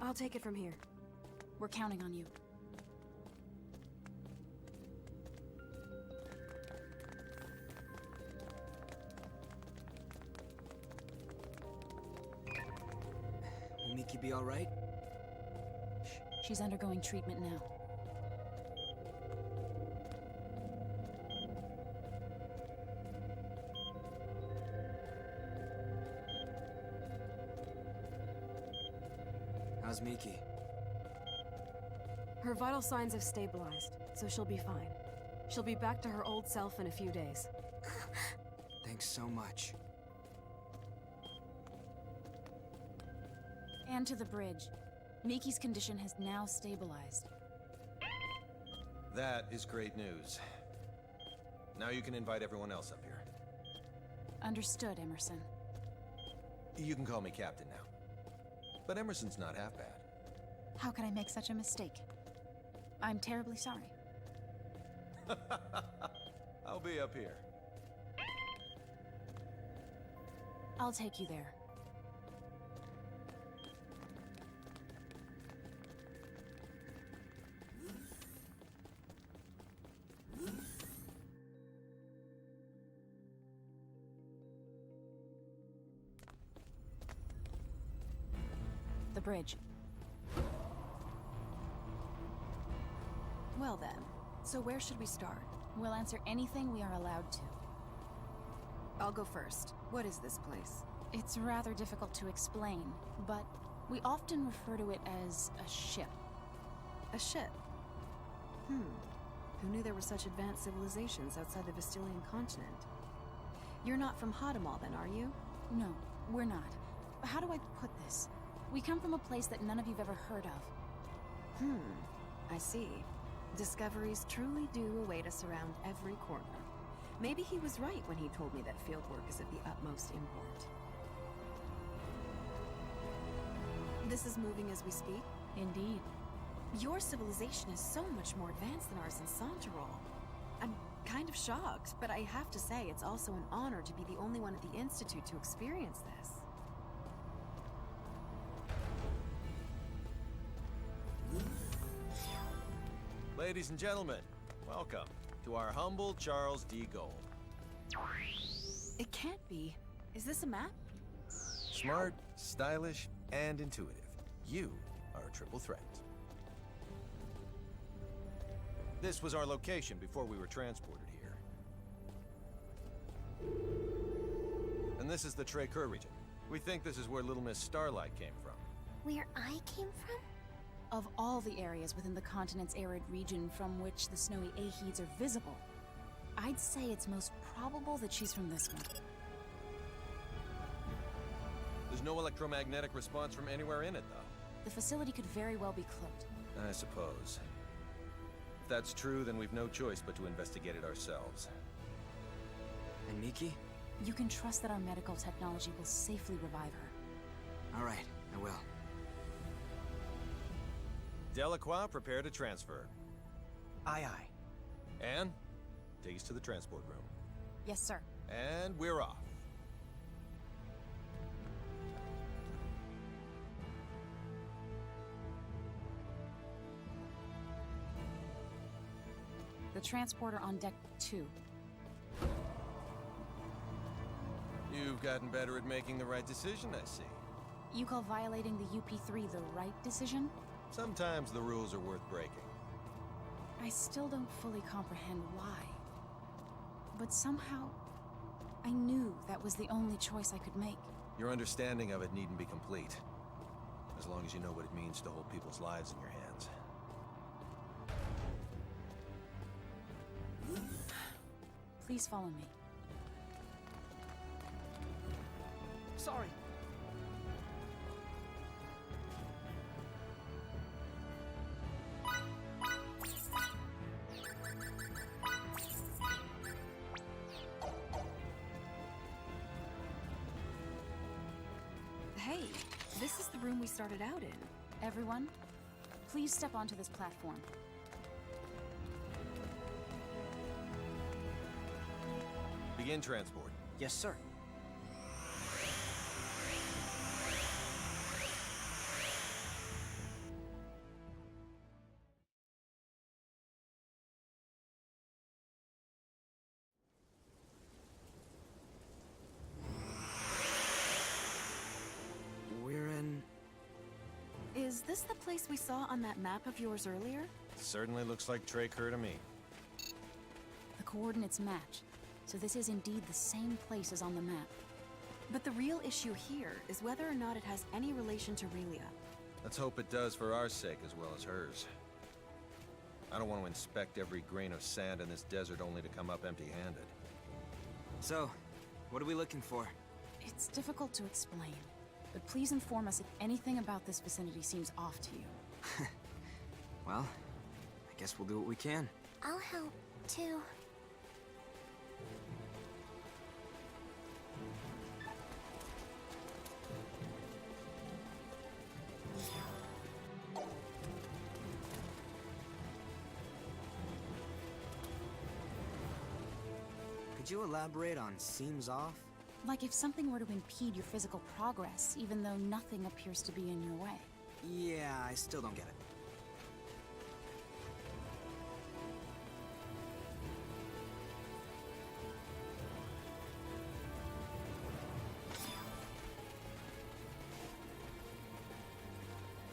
I'll take it from here. We're counting on you. Will Miki be all right? She's undergoing treatment now. How's Miki? Her vital signs have stabilized, so she'll be fine. She'll be back to her old self in a few days. Thanks so much. And to the bridge. Miki's condition has now stabilized. That is great news. Now you can invite everyone else up here. Understood, Emerson. You can call me Captain now. But Emerson's not half bad. How could I make such a mistake? I'm terribly sorry. I'll be up here. I'll take you there. The bridge. Well then, so where should we start? We'll answer anything we are allowed to. I'll go first. What is this place? It's rather difficult to explain, but we often refer to it as a ship. A ship? Who knew there were such advanced civilizations outside the Vestilian continent? You're not from Hadamar then, are you? No, we're not. How do I put this? We come from a place that none of you've ever heard of. I see. Discoveries truly do await us around every corner. Maybe he was right when he told me that fieldwork is of the utmost import. This is moving as we speak? Indeed. Your civilization is so much more advanced than ours in Santarol. I'm kind of shocked, but I have to say it's also an honor to be the only one at the Institute to experience this. Ladies and gentlemen, welcome to our humble Charles D. Gold. It can't be. Is this a map? Smart, stylish, and intuitive. You are a triple threat. This was our location before we were transported here. And this is the Trey-Kerr region. We think this is where Little Miss Starlight came from. Where I came from? Of all the areas within the continent's arid region from which the snowy Aheeds are visible, I'd say it's most probable that she's from this one. There's no electromagnetic response from anywhere in it, though. The facility could very well be cloaked. I suppose. If that's true, then we've no choice but to investigate it ourselves. And Miki? You can trust that our medical technology will safely revive her. All right, I will. Delacroix, prepare to transfer. Aye, aye. Anne, take us to the transport room. Yes, sir. And we're off. The transporter on deck 2. You've gotten better at making the right decision, I see. You call violating the UP3 the right decision? Sometimes the rules are worth breaking. I still don't fully comprehend why. But somehow, I knew that was the only choice I could make. Your understanding of it needn't be complete. As long as you know what it means to hold people's lives in your hands. Please follow me. Sorry. Hey, this is the room we started out in. Everyone, please step onto this platform. Begin transport. Yes, sir. We're in... Is this the place we saw on that map of yours earlier? Certainly looks like Traker to me. The coordinates match, so this is indeed the same place as on the map. But the real issue here is whether or not it has any relation to Relia. Let's hope it does for our sake as well as hers. I don't want to inspect every grain of sand in this desert only to come up empty-handed. So, what are we looking for? It's difficult to explain, but please inform us if anything about this vicinity seems off to you. Well, I guess we'll do what we can. I'll help, too. Could you elaborate on seems off? Like if something were to impede your physical progress, even though nothing appears to be in your way. Yeah, I still don't get it.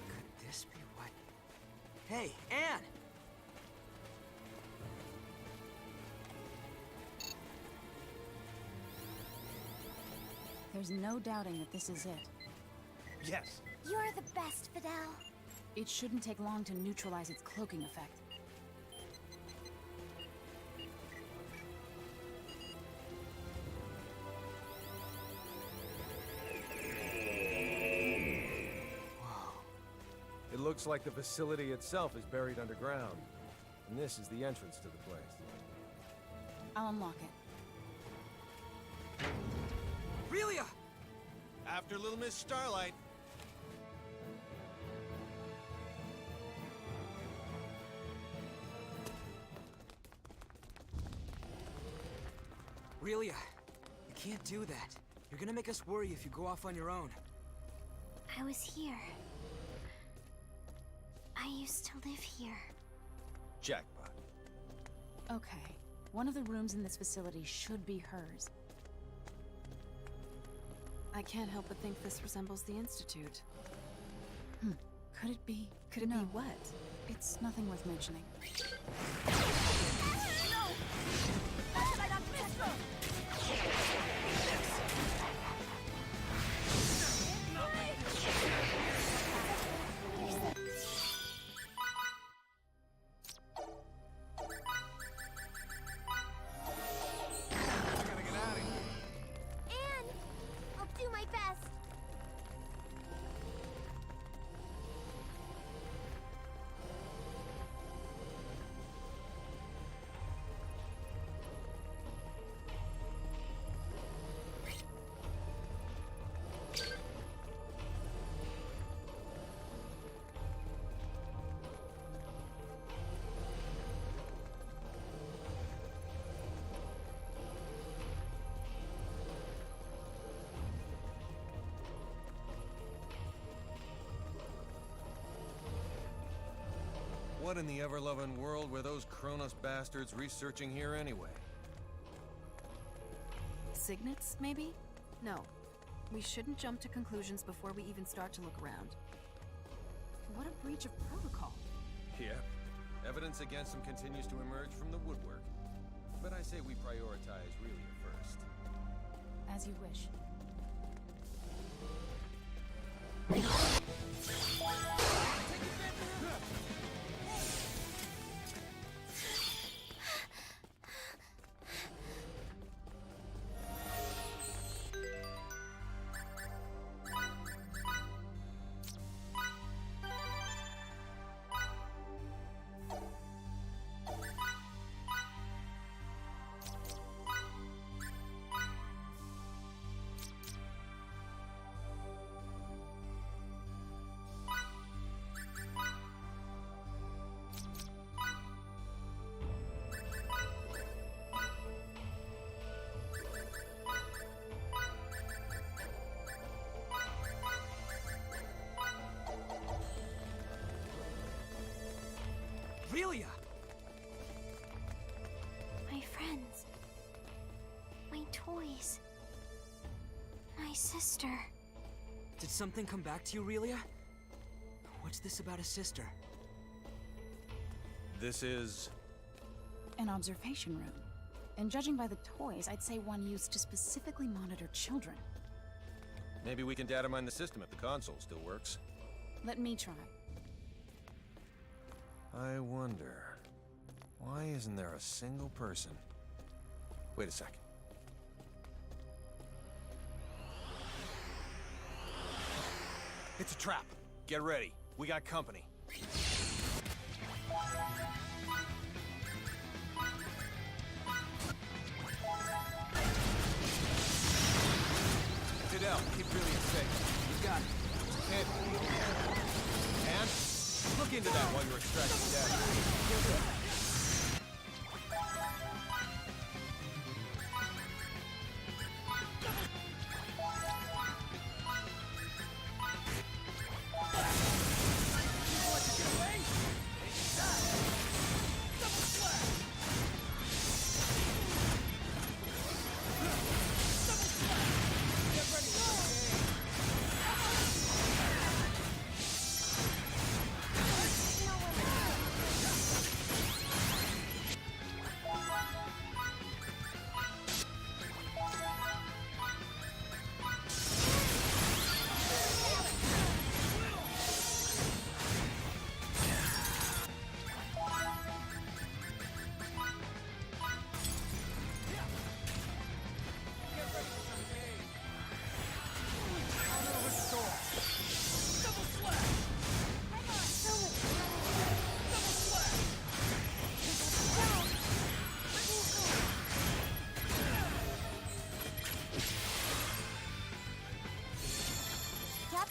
Could this be what... Hey, Anne! There's no doubting that this is it. Yes. You're the best, Fidel. It shouldn't take long to neutralize its cloaking effect. It looks like the facility itself is buried underground. And this is the entrance to the place. I'll unlock it. Relia! After Little Miss Starlight. Relia, you can't do that. You're gonna make us worry if you go off on your own. I was here. I used to live here. Jackpot. Okay, one of the rooms in this facility should be hers. I can't help but think this resembles the Institute. Could it be? Could it be what? It's nothing worth mentioning. Anne! I'll do my best. What in the ever-loving world were those Kronos bastards researching here anyway? Signets, maybe? No. We shouldn't jump to conclusions before we even start to look around. What a breach of protocol. Yep. Evidence against them continues to emerge from the woodwork. But I say we prioritize Relia first. As you wish. toys. My sister. Did something come back to you, Relia? What's this about a sister? This is... An observation room. And judging by the toys, I'd say one used to specifically monitor children. Maybe we can data mine the system if the console still works. Let me try. I wonder... why isn't there a single person? Wait a second. It's a trap. Get ready. We got company. Fidel, keep Brilliant safe. You got it. Kid. And look into that while you're extracting data.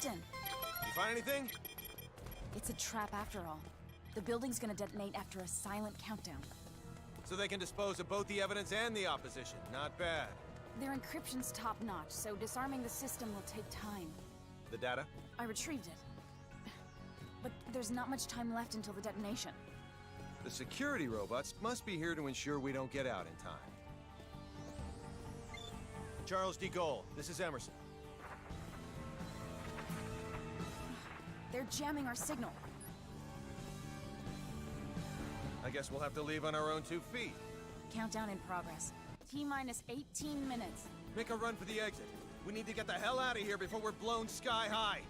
You find anything? It's a trap after all. The building's gonna detonate after a silent countdown. So they can dispose of both the evidence and the opposition. Not bad. Their encryption's top-notch, so disarming the system will take time. The data? I retrieved it. But there's not much time left until the detonation. The security robots must be here to ensure we don't get out in time. Charles de Gaulle, this is Emerson. They're jamming our signal. I guess we'll have to leave on our own 2 feet. Countdown in progress. T-minus 18 minutes. Make a run for the exit. We need to get the hell out of here before we're blown sky high.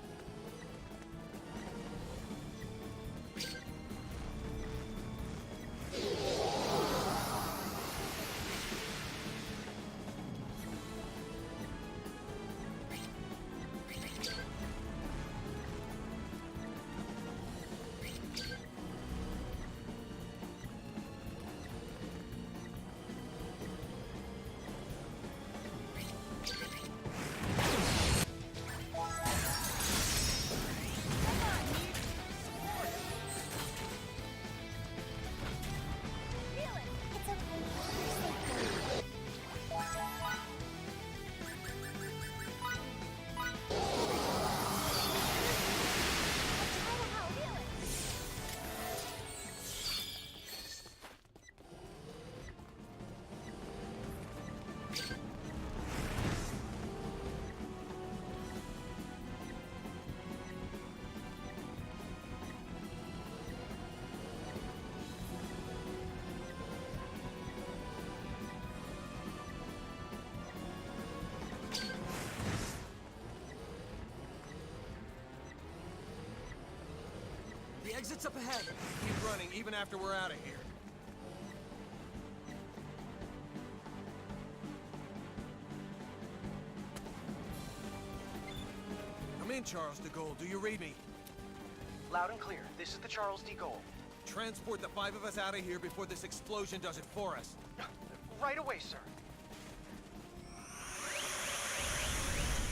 The exit's up ahead. Keep running, even after we're out of here. Come in, Charles de Gaulle. Do you read me? Loud and clear. This is the Charles de Gaulle. Transport the 5 of us out of here before this explosion does it for us. Right away, sir.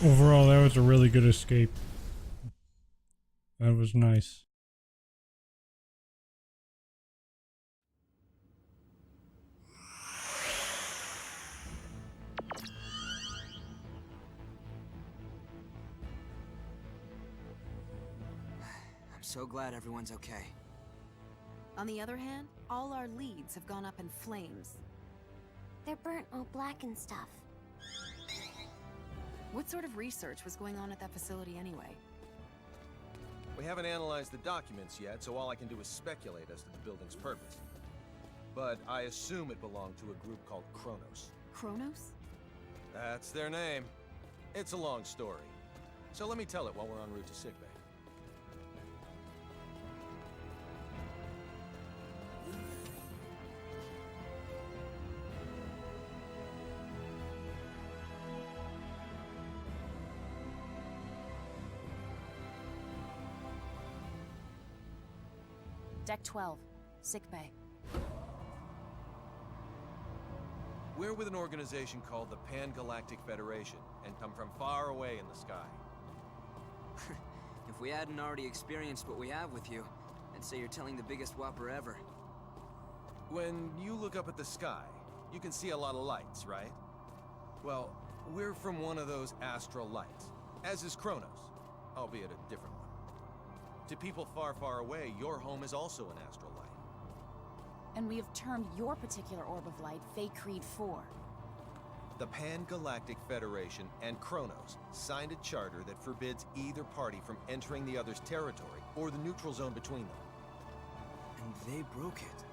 Overall, that was a really good escape. That was nice. I'm so glad everyone's okay. On the other hand, all our leads have gone up in flames. They're burnt all black and stuff. What sort of research was going on at that facility anyway? We haven't analyzed the documents yet, so all I can do is speculate as to the building's purpose. But I assume it belonged to a group called Kronos. Kronos? That's their name. It's a long story. So let me tell it while we're en route to sickbay. Deck 12, sickbay. We're with an organization called the Pan-Galactic Federation, and come from far away in the sky. If we hadn't already experienced what we have with you, I'd say you're telling the biggest whopper ever. When you look up at the sky, you can see a lot of lights, right? Well, we're from one of those astral lights, as is Kronos, albeit a different one. To people far, far away, your home is also an astral light. And we have termed your particular orb of light Fey Creed 4. The Pan-Galactic Federation and Kronos signed a charter that forbids either party from entering the other's territory or the neutral zone between them. And they broke it.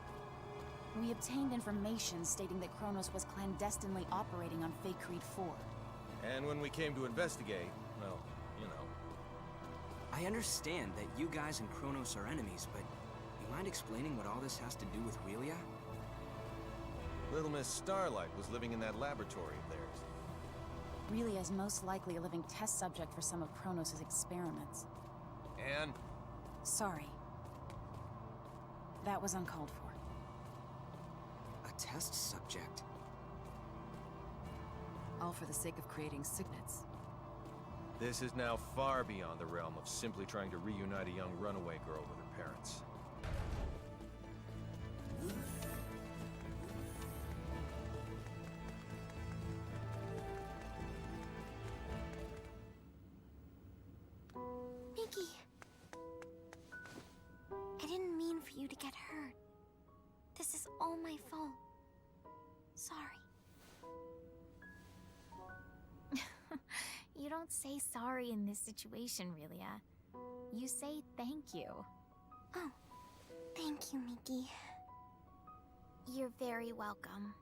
We obtained information stating that Kronos was clandestinely operating on Fey Creed 4. And when we came to investigate, well, you know. I understand that you guys and Kronos are enemies, but you mind explaining what all this has to do with Relia? Little Miss Starlight was living in that laboratory of theirs. Relia is most likely a living test subject for some of Kronos' experiments. And? Sorry. That was uncalled for. A test subject? All for the sake of creating signets. This is now far beyond the realm of simply trying to reunite a young runaway girl with her parents. Mickey! I didn't mean for you to get hurt. This is all my fault. Sorry. You don't say sorry in this situation, Relia. You say thank you. Oh, thank you, Mickey. You're very welcome.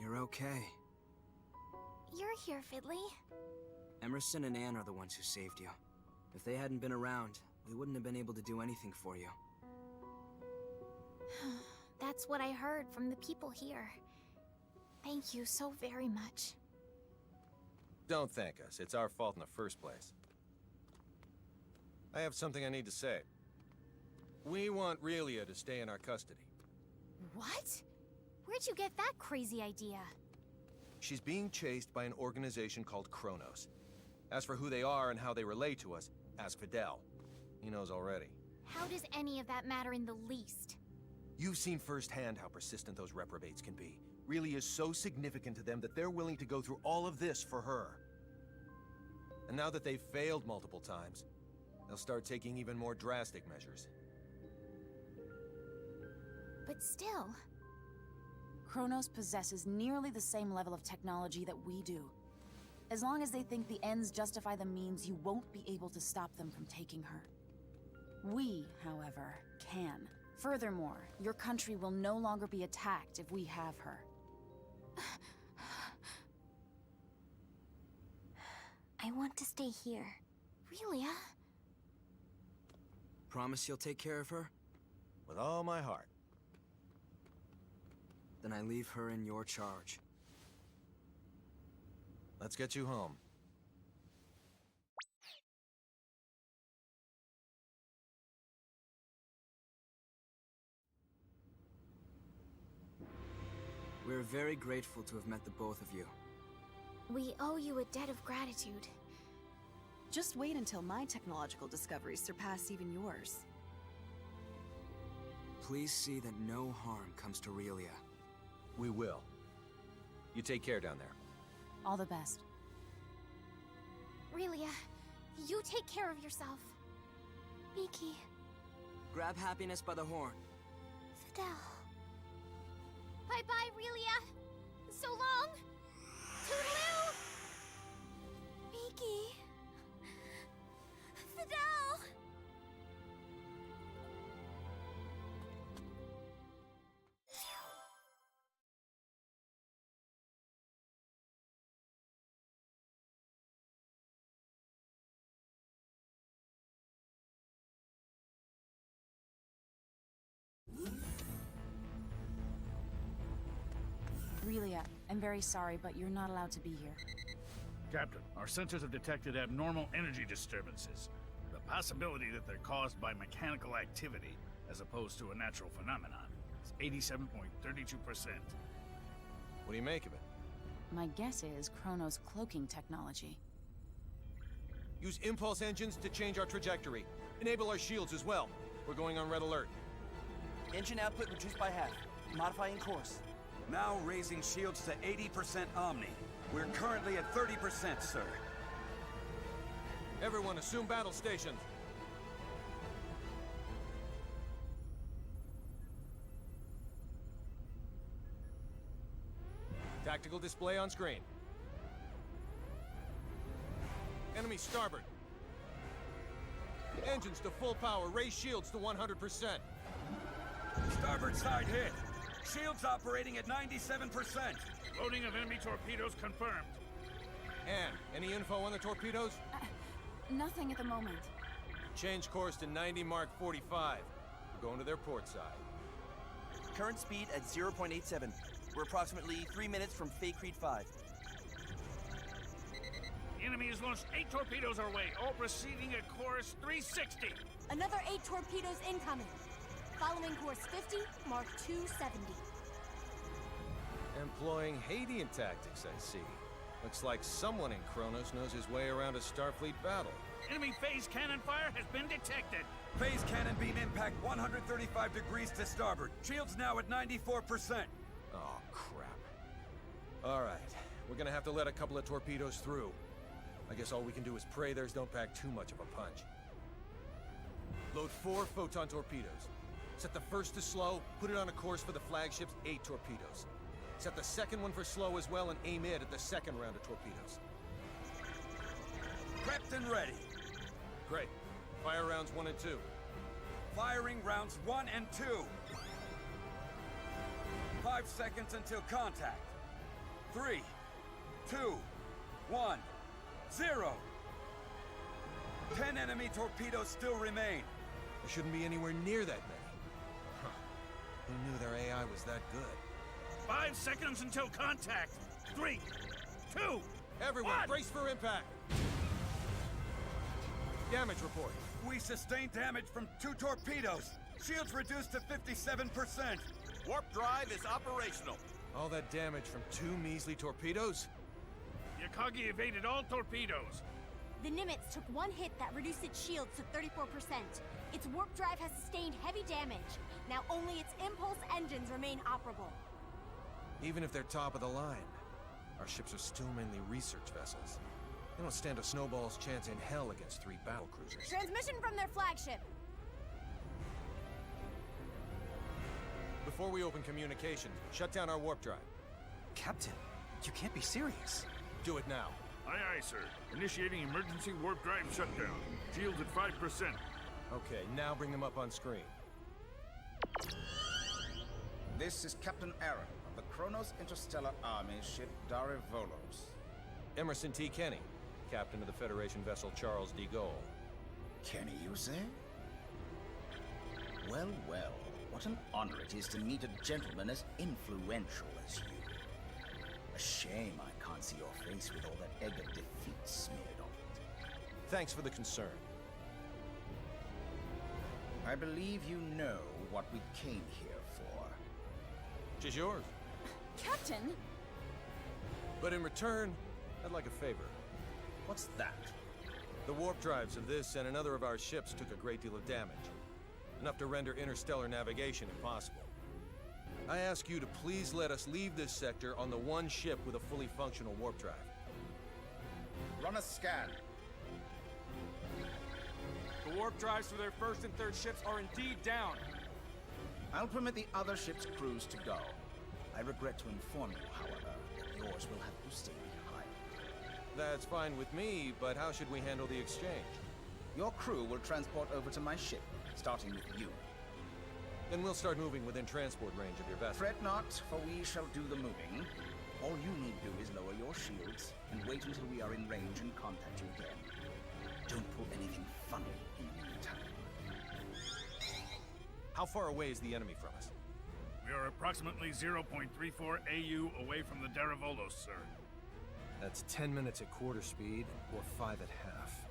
You're okay. You're here, Fiddly. Emerson and Anne are the ones who saved you. If they hadn't been around, we wouldn't have been able to do anything for you. That's what I heard from the people here. Thank you so very much. Don't thank us. It's our fault in the first place. I have something I need to say. We want Relia to stay in our custody. What? Where'd you get that crazy idea? She's being chased by an organization called Kronos. As for who they are and how they relate to us, ask Fidel. He knows already. How does any of that matter in the least? You've seen firsthand how persistent those reprobates can be. Relia is so significant to them that they're willing to go through all of this for her. And now that they've failed multiple times, they'll start taking even more drastic measures. But still... Kronos possesses nearly the same level of technology that we do. As long as they think the ends justify the means, you won't be able to stop them from taking her. We, however, can. Furthermore, your country will no longer be attacked if we have her. I want to stay here. Relia? Promise you'll take care of her? With all my heart. Then I leave her in your charge. Let's get you home. We're very grateful to have met the both of you. We owe you a debt of gratitude. Just wait until my technological discoveries surpass even yours. Please see that no harm comes to Relia. We will. You take care down there. All the best. Relia, you take care of yourself. Miki. Grab happiness by the horn. Fidel. Bye-bye, Relia. So long. Toodaloo! Really, I'm very sorry, but you're not allowed to be here. Captain, our sensors have detected abnormal energy disturbances. The possibility that they're caused by mechanical activity, as opposed to a natural phenomenon, is 87.32%. What do you make of it? My guess is Chrono's cloaking technology. Use impulse engines to change our trajectory. Enable our shields as well. We're going on red alert. Engine output reduced by half. Modifying course. Now raising shields to 80% Omni. We're currently at 30%, sir. Everyone, assume battle stations. Tactical display on screen. Enemy starboard. Engines to full power. Raise shields to 100%. Starboard side hit. Shields operating at 97%. Loading of enemy torpedoes confirmed. Anne, any info on the torpedoes? Nothing at the moment. Change course to 90 Mark 45. We're going to their port side. Current speed at 0.87. We're approximately 3 minutes from Fake Creed 5. The enemy has launched 8 torpedoes our way, all proceeding at course 360. Another 8 torpedoes incoming. Following course 50, Mark 270. Employing Hadean tactics, I see. Looks like someone in Kronos knows his way around a Starfleet battle. Enemy phase cannon fire has been detected. Phase cannon beam impact 135 degrees to starboard. Shields now at 94%. Oh, crap. All right, we're gonna have to let a couple of torpedoes through. I guess all we can do is pray theirs don't pack too much of a punch. Load 4 photon torpedoes. Set the first to slow, put it on a course for the flagship's 8 torpedoes. Set the second one for slow as well and aim it at the second round of torpedoes. Prepped and ready. Great. Fire rounds 1 and 2. Firing rounds 1 and 2. 5 seconds until contact. 3, 2, 1, 0. 10 enemy torpedoes still remain. There shouldn't be anywhere near that many. Huh. Who knew their AI was that good? 5 seconds until contact. 3, 2, Everyone, 1. brace for impact. Damage report. We sustained damage from 2 torpedoes. Shields reduced to 57%. Warp drive is operational. All that damage from 2 measly torpedoes? Yakagi evaded all torpedoes. The Nimitz took 1 hit that reduced its shields to 34%. Its warp drive has sustained heavy damage. Now only its impulse engines remain operable. Even if they're top of the line, our ships are still mainly research vessels. They don't stand a snowball's chance in hell against 3 battlecruisers. Transmission from their flagship. Before we open communications, shut down our warp drive. Captain, you can't be serious. Do it now. Aye, aye, sir. Initiating emergency warp drive shutdown. Shields at 5%. Okay, now bring them up on screen. This is Captain Aaron of the Kronos Interstellar Army ship Darivolos. Emerson T. Kenny, captain of the Federation vessel Charles D. Gaulle. Kenny, you say? Well, well, what an honor it is to meet a gentleman as influential as you. A shame I can't see your face with all that egg of defeat smeared on it. Thanks for the concern. I believe you know what we came here for. She's yours. Captain! But in return, I'd like a favor. What's that? The warp drives of this and another of our ships took a great deal of damage. Enough to render interstellar navigation impossible. I ask you to please let us leave this sector on the one ship with a fully functional warp drive. Run a scan. The warp drives for their first and third ships are indeed down. I'll permit the other ship's crews to go. I regret to inform you, however, that yours will have to stay behind. That's fine with me, but how should we handle the exchange? Your crew will transport over to my ship, starting with you. Then we'll start moving within transport range of your vessel. Fret not, for we shall do the moving. All you need do is lower your shields and wait until we are in range and contact you again. Don't pull anything funny in the meantime. How far away is the enemy from us? We are approximately 0.34 AU away from the Daravolos, sir. That's 10 minutes at quarter speed, or 5 at half.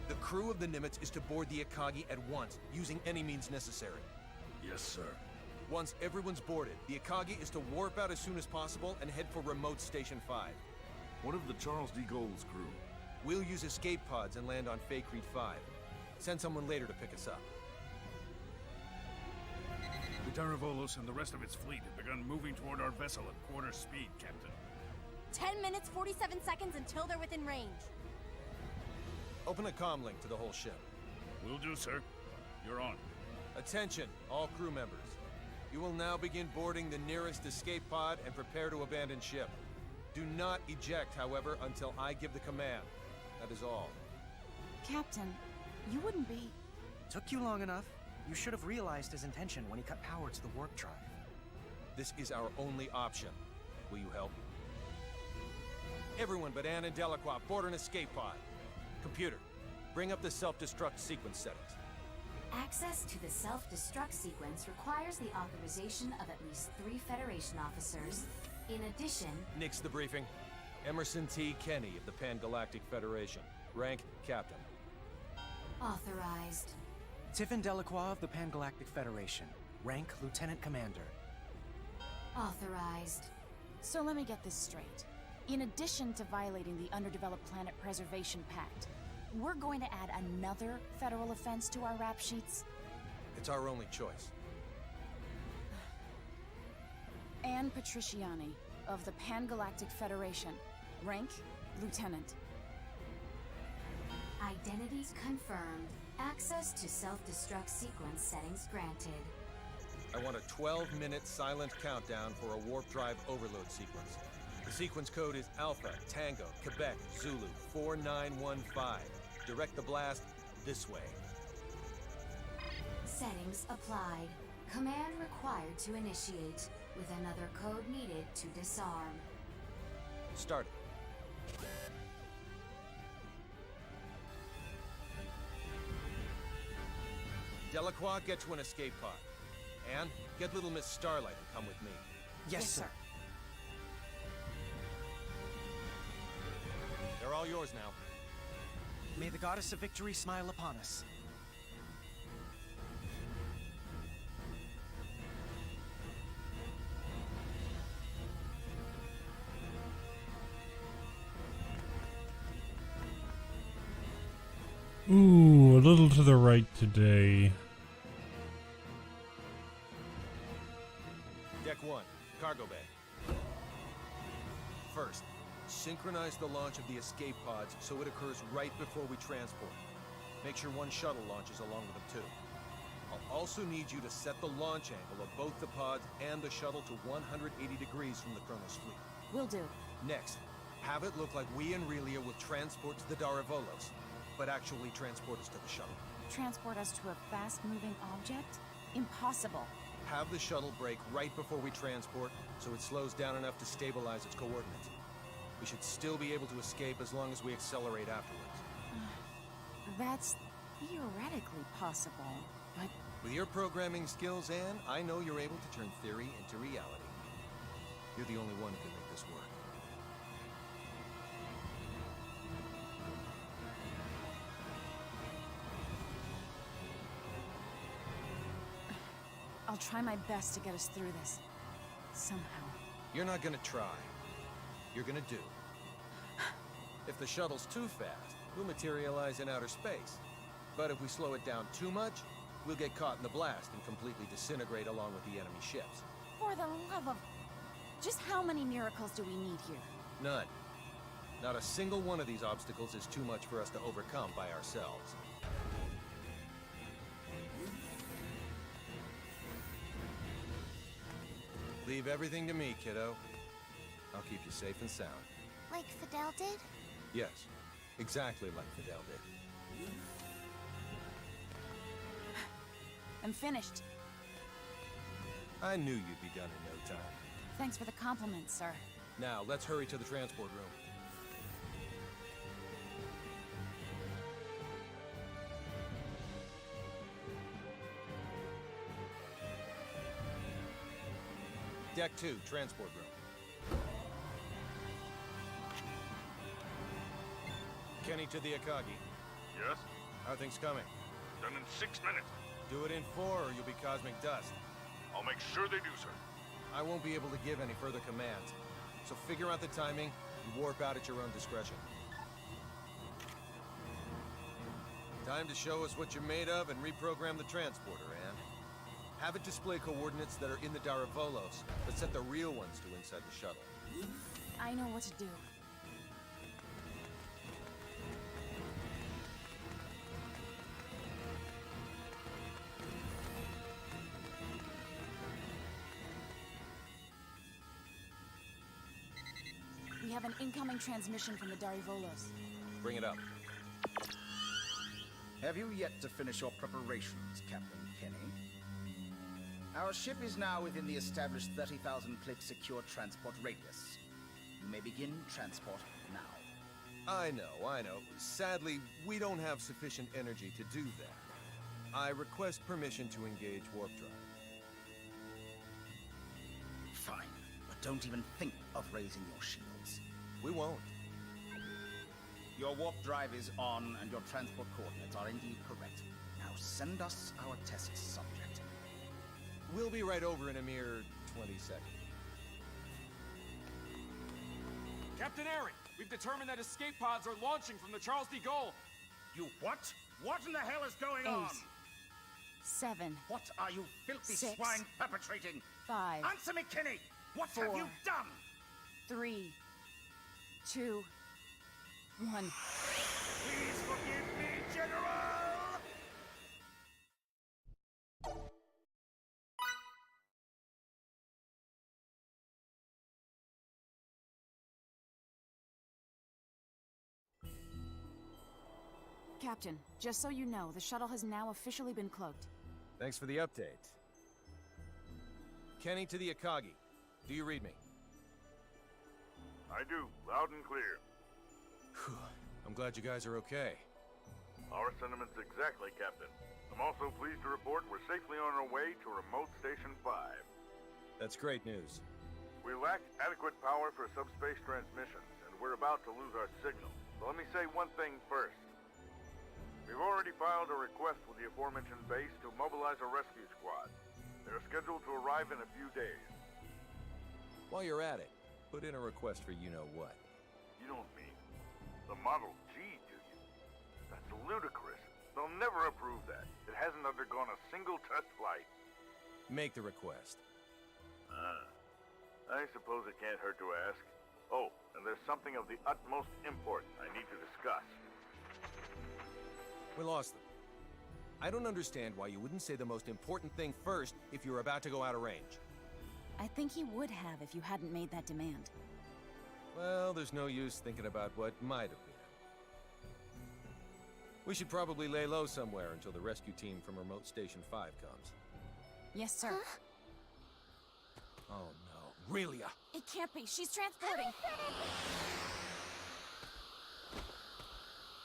The crew of the Nimitz is to board the Akagi at once, using any means necessary. Yes, sir. Once everyone's boarded, the Akagi is to warp out as soon as possible and head for remote Station 5. What of the Charles D. Gould's crew? We'll use escape pods and land on Faycrete 5. Send someone later to pick us up. The Daravolos and the rest of its fleet have begun moving toward our vessel at quarter speed, Captain. 10 minutes, 47 seconds until they're within range. Open a comm link to the whole ship. Will do, sir. You're on. Attention, all crew members. You will now begin boarding the nearest escape pod and prepare to abandon ship. Do not eject, however, until I give the command. That is all. Captain, you wouldn't be... Took you long enough. You should have realized his intention when he cut power to the warp drive. This is our only option. Will you help? Everyone but Anne and Delacroix board an escape pod. Computer, bring up the self-destruct sequence settings. Access to the self-destruct sequence requires the authorization of at least 3 Federation officers. In addition... Nix the briefing. Emerson T. Kenny of the Pan-Galactic Federation. Rank, Captain. Authorized. Tiffin Delacroix of the Pan-Galactic Federation. Rank, Lieutenant Commander. Authorized. So let me get this straight. In addition to violating the Underdeveloped Planet Preservation Pact, we're going to add another federal offense to our rap sheets? It's our only choice. Anne Patriciani of the Pan-Galactic Federation. Rank, Lieutenant. Identities confirmed. Access to self-destruct sequence settings granted. I want a 12-minute silent countdown for a warp drive overload sequence. The sequence code is Alpha, Tango, Quebec, Zulu, 4915. Direct the blast this way. Settings applied. Command required to initiate, with another code needed to disarm. Start it. Delacroix, get to an escape pod. Anne, get little Miss Starlight and come with me. Yes, sir. They're all yours now. May the Goddess of Victory smile upon us. Ooh, a little to the right today. Deck 1, cargo bay. First, synchronize the launch of the escape pods so it occurs right before we transport. Make sure one shuttle launches along with them too. I'll also need you to set the launch angle of both the pods and the shuttle to 180 degrees from the Kronos fleet. Will do. Next, have it look like we and Relia will transport to the Daravolos, but actually transport us to the shuttle. Transport us to a fast-moving object? Impossible. Have the shuttle brake right before we transport, so it slows down enough to stabilize its coordinates. We should still be able to escape as long as we accelerate afterwards. That's theoretically possible, but... With your programming skills, Anne, I know you're able to turn theory into reality. You're the only one who can make this work. I'll try my best to get us through this. Somehow. You're not gonna try. You're gonna do. If the shuttle's too fast, we'll materialize in outer space. But if we slow it down too much, we'll get caught in the blast and completely disintegrate along with the enemy ships. For the love of... Just how many miracles do we need here? None. Not a single one of these obstacles is too much for us to overcome by ourselves. Leave everything to me, kiddo. I'll keep you safe and sound. Like Fidel did? Yes, exactly like Fidel did. I'm finished. I knew you'd be done in no time. Thanks for the compliment, sir. Now, let's hurry to the transport room. Deck 2, transport room. Kenny to the Akagi. Yes? How are things coming? Done in 6 minutes. Do it in 4 or you'll be cosmic dust. I'll make sure they do, sir. I won't be able to give any further commands. So figure out the timing and warp out at your own discretion. Time to show us what you're made of and reprogram the transporter, Anne. Have it display coordinates that are in the Daravolos, but set the real ones to inside the shuttle. I know what to do. We have an incoming transmission from the Darivolos. Bring it up. Have you yet to finish your preparations, Captain Kenny? Our ship is now within the established 30,000-click secure transport radius. You may begin transport now. I know. Sadly, we don't have sufficient energy to do that. I request permission to engage warp drive. Fine, but don't even think of raising your shields. We won't. Your warp drive is on, and your transport coordinates are indeed correct. Now send us our test subject. We'll be right over in a mere 20 seconds. Captain Aaron, we've determined that escape pods are launching from the Charles de Gaulle. You what? What in the hell is going 8, on? 7. What are you filthy 6, swine perpetrating? 5. Answer me, Kenny! What 4, have you done? 3, 2, 1. Please forgive me, General! Captain, just so you know, the shuttle has now officially been cloaked. Thanks for the update. Kenny to the Akagi. Do you read me? I do, loud and clear. I'm glad you guys are okay. Our sentiments exactly, Captain. I'm also pleased to report we're safely on our way to Remote Station 5. That's great news. We lack adequate power for subspace transmissions, and we're about to lose our signal. So let me say one thing first. We've already filed a request with the aforementioned base to mobilize a rescue squad. They're scheduled to arrive in a few days. While you're at it, put in a request for you-know-what. You don't mean the Model G, do you? That's ludicrous. They'll never approve that. It hasn't undergone a single test flight. Make the request. I suppose it can't hurt to ask. Oh, and there's something of the utmost import I need to discuss. We lost them. I don't understand why you wouldn't say the most important thing first if you're about to go out of range. I think he would have if you hadn't made that demand. Well, there's no use thinking about what might have been. We should probably lay low somewhere until the rescue team from Remote Station 5 comes. Yes, sir. Oh no, Relia! It can't be. She's transporting.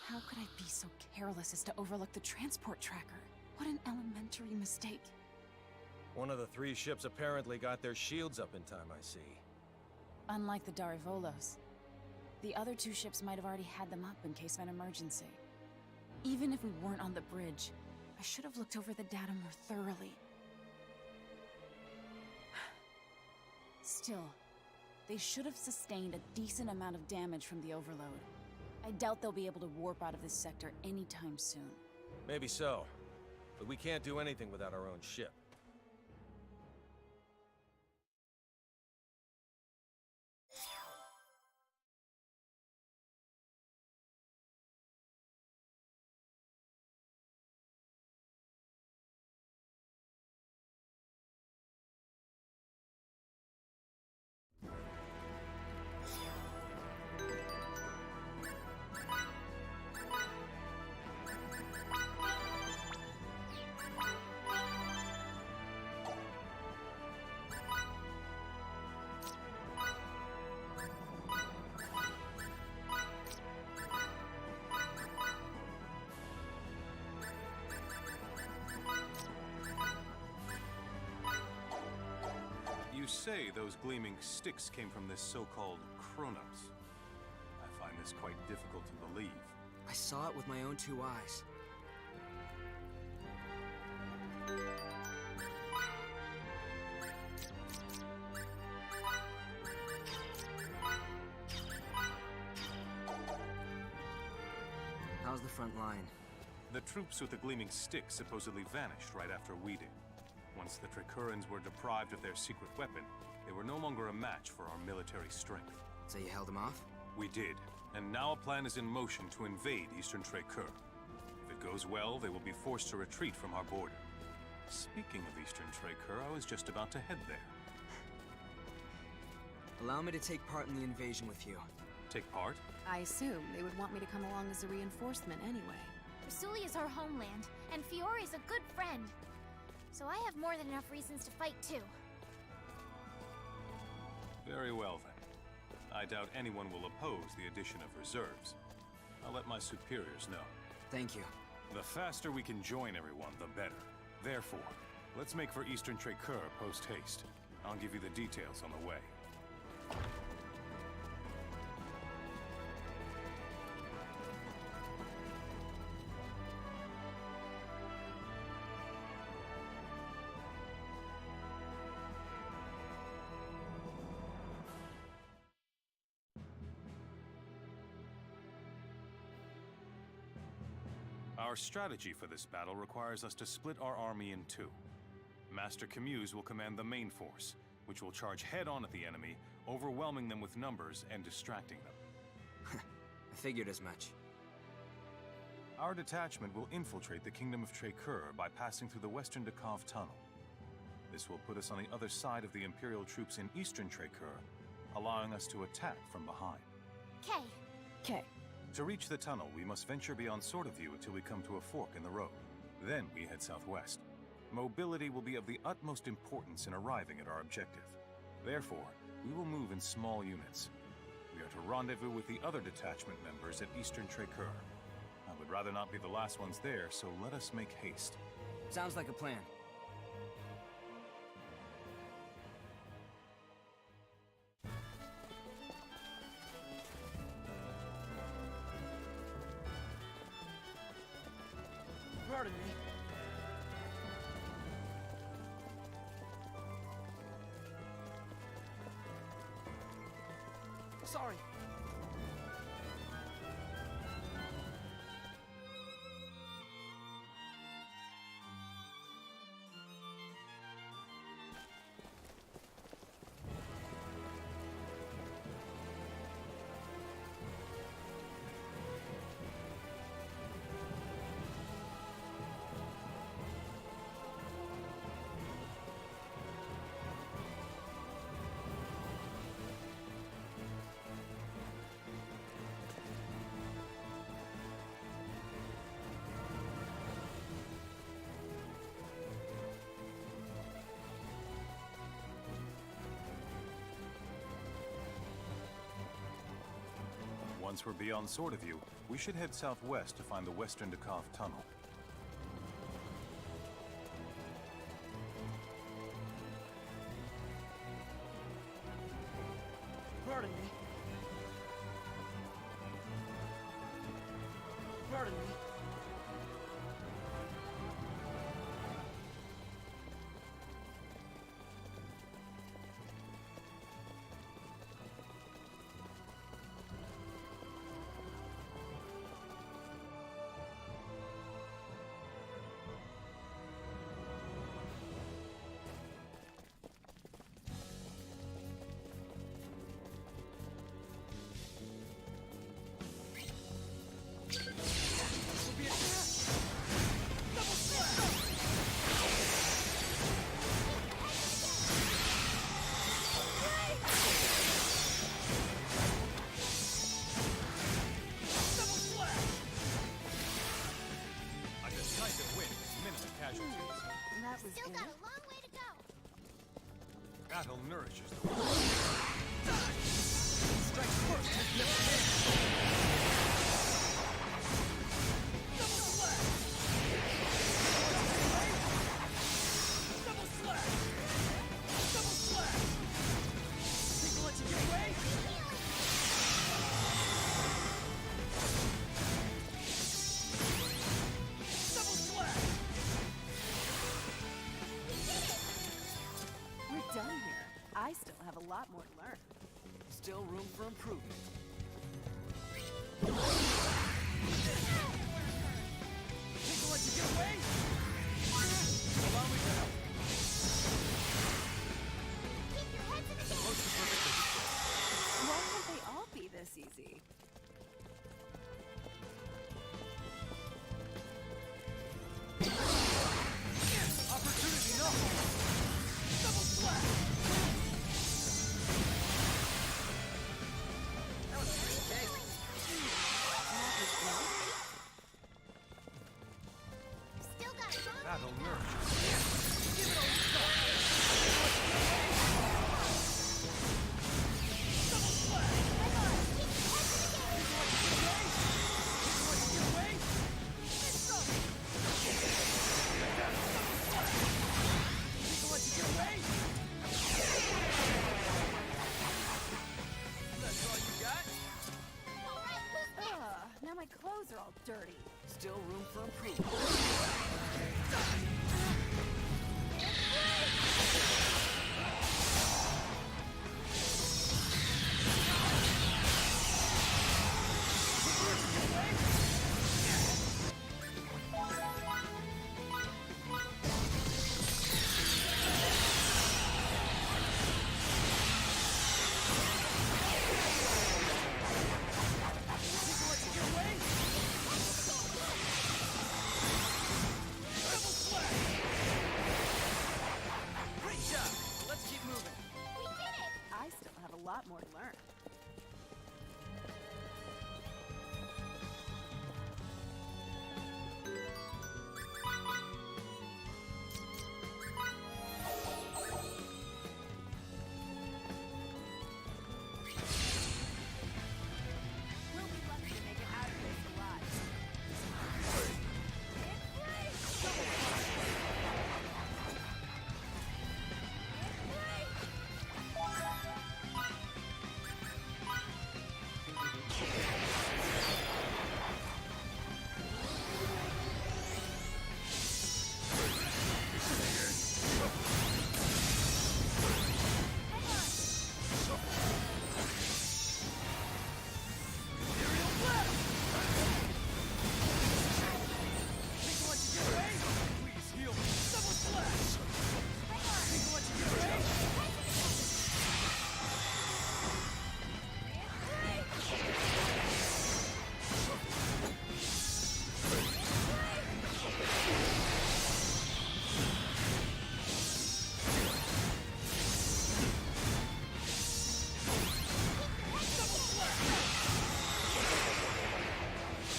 How could I be so careless as to overlook the transport tracker? What an elementary mistake. One of the 3 ships apparently got their shields up in time, I see. Unlike the Darivolos, the other 2 ships might have already had them up in case of an emergency. Even if we weren't on the bridge, I should have looked over the data more thoroughly. Still, they should have sustained a decent amount of damage from the overload. I doubt they'll be able to warp out of this sector anytime soon. Maybe so, but we can't do anything without our own ship. say those gleaming sticks came from this so-called Kronos. I find this quite difficult to believe. I saw it with my own 2 eyes. How's the front line? The troops with the gleaming sticks supposedly vanished right after we did. Once the Tricurans were deprived of their secret weapon, they were no longer a match for our military strength. So you held them off? We did, and now a plan is in motion to invade Eastern Tricur. If it goes well, they will be forced to retreat from our border. Speaking of Eastern Tricur, I was just about to head there. Allow me to take part in the invasion with you. Take part? I assume they would want me to come along as a reinforcement anyway. Rasuli is our homeland, and Fiori's a good friend. So I have more than enough reasons to fight too. Very well then. I doubt anyone will oppose the addition of reserves. I'll let my superiors know. Thank you. The faster we can join everyone, the better. Therefore, let's make for Eastern Tricur post-haste. I'll give you the details on the way. Our strategy for this battle requires us to split our army in 2. Master Camuse will command the main force, which will charge head-on at the enemy, overwhelming them with numbers and distracting them. I figured as much. Our detachment will infiltrate the Kingdom of Tricur by passing through the Western Dekov Tunnel. This will put us on the other side of the Imperial troops in Eastern Tricur, allowing us to attack from behind. Okay. To reach the tunnel, we must venture beyond Sword of View until we come to a fork in the road. Then we head southwest. Mobility will be of the utmost importance in arriving at our objective. Therefore, we will move in small units. We are to rendezvous with the other detachment members at Eastern Tricur. I would rather not be the last ones there, so let us make haste. Sounds like a plan. Pardon me. Sorry. Once we're beyond Sword of View, we should head southwest to find the Western Dekov Tunnel. Pardon me. Pardon me. Still got a long way to go. Battle nourishes the world. Strike first, never hand. Double slash. Double slash. Double slash. have a lot more to learn. Still room for improvement. Think you'll let you get away? Allow me to help. As close to perfect as you can. Why can't they all be this easy? Opportunity, no! Double splash! That was pretty big. Still got it. Battle merge. Give it all you got! Double splash! Hang on, keep your head to the game. Think you'll let you get away? Think you'll let you get away? It's some! Double splash! Think you'll let you get away? That's all you got? Now my clothes are all dirty. Still room for improvement. Great job! Let's keep moving. We did it! I still have a lot more to learn. We'll be lucky to make it out of this alive. Think you'll let you get away? Please heal me. Double splash! Think you'll let you get away? Double splash!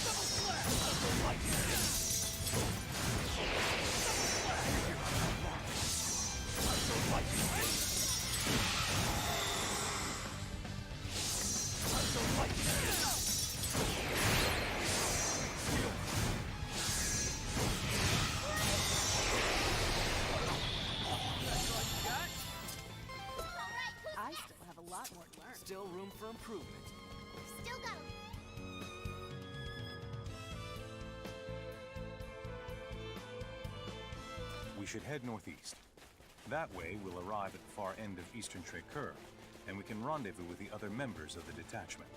Double splash! Double lightning! I still have a lot more to learn. Still room for improvement. Still got it. We should head northeast. That way, we'll arrive at the far end of Eastern Trade Curve, and we can rendezvous with the other members of the detachment.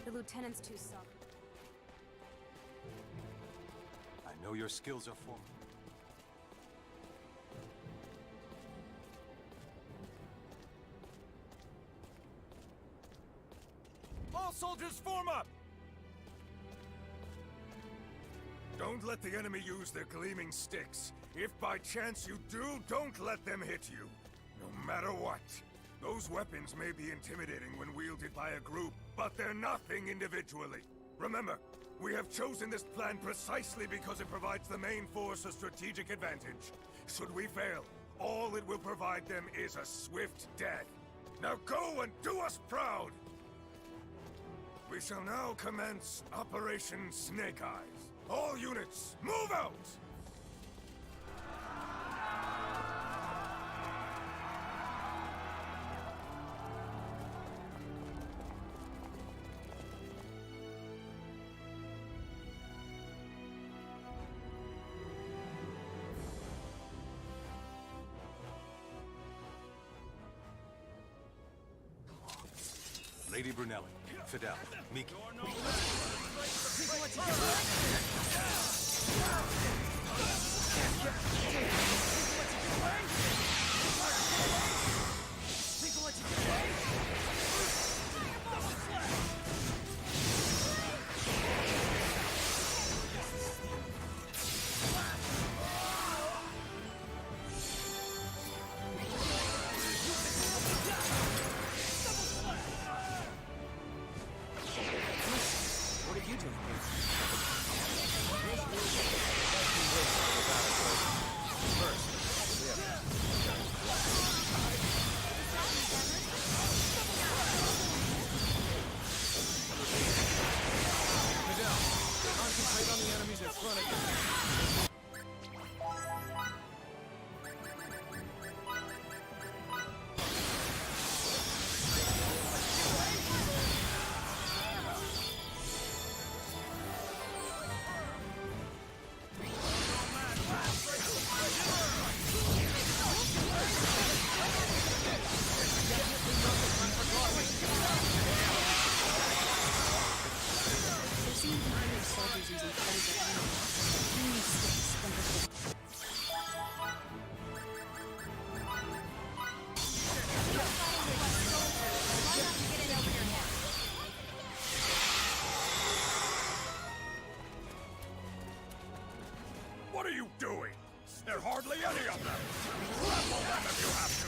The lieutenant's too soft. I know your skills are formidable. All soldiers form up! Don't let the enemy use their gleaming sticks. If by chance you do, don't let them hit you. No matter what. Those weapons may be intimidating when wielded by a group, but they're nothing individually. Remember, we have chosen this plan precisely because it provides the main force a strategic advantage. Should we fail, all it will provide them is a swift death. Now go and do us proud! We shall now commence Operation Snake Eyes. All units, move out! Lady Brunelli, Fidel, Miki. What are you doing here? Fidel, concentrate on the enemies in front of you. What are you doing? There are hardly any of them! Grapple them if you have to!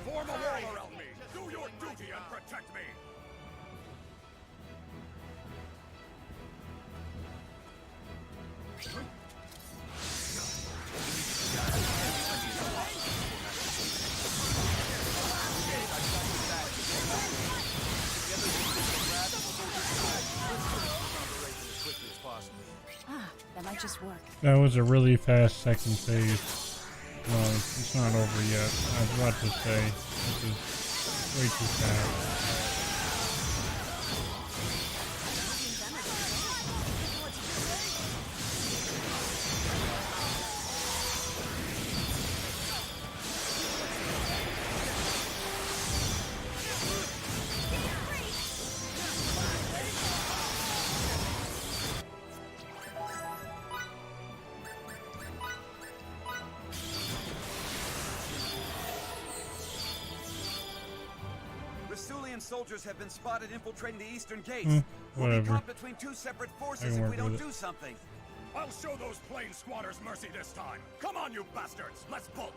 Form a wall around me! Do your duty and protect me! Ah, that might just work. That was a really fast second phase. No, it's not over yet. I was about to say, this is way too fast. Soldiers have been spotted infiltrating the eastern gates. We'll Whatever. be caught between two separate forces if we don't do something. I'll show those plane squatters mercy this time! Come on, you bastards! Let's bolt!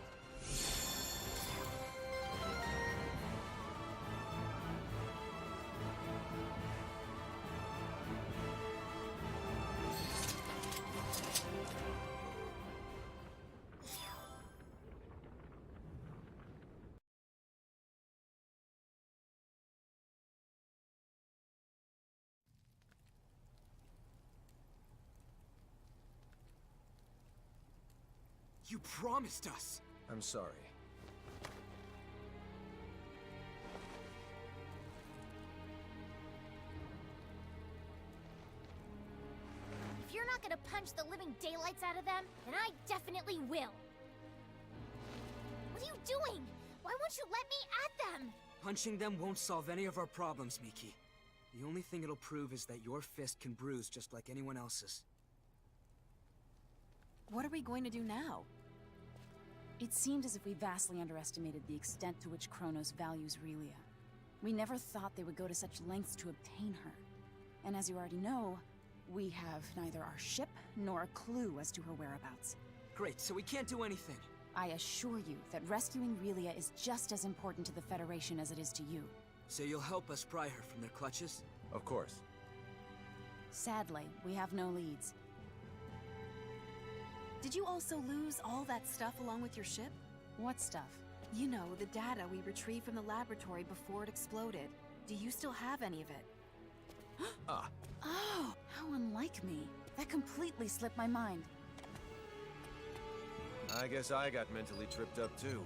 You promised us! I'm sorry. If you're not gonna punch the living daylights out of them, then I definitely will. What are you doing? Why won't you let me at them? Punching them won't solve any of our problems, Miki. The only thing it'll prove is that your fist can bruise just like anyone else's. What are we going to do now? It seemed as if we vastly underestimated the extent to which Kronos values Relia. We never thought they would go to such lengths to obtain her. And as you already know, we have neither our ship nor a clue as to her whereabouts. Great, so we can't do anything. I assure you that rescuing Relia is just as important to the Federation as it is to you. So you'll help us pry her from their clutches? Of course. Sadly, we have no leads. Did you also lose all that stuff along with your ship? What stuff? You know, the data we retrieved from the laboratory before it exploded. Do you still have any of it? Ah. Oh, how unlike me. That completely slipped my mind. I guess I got mentally tripped up too.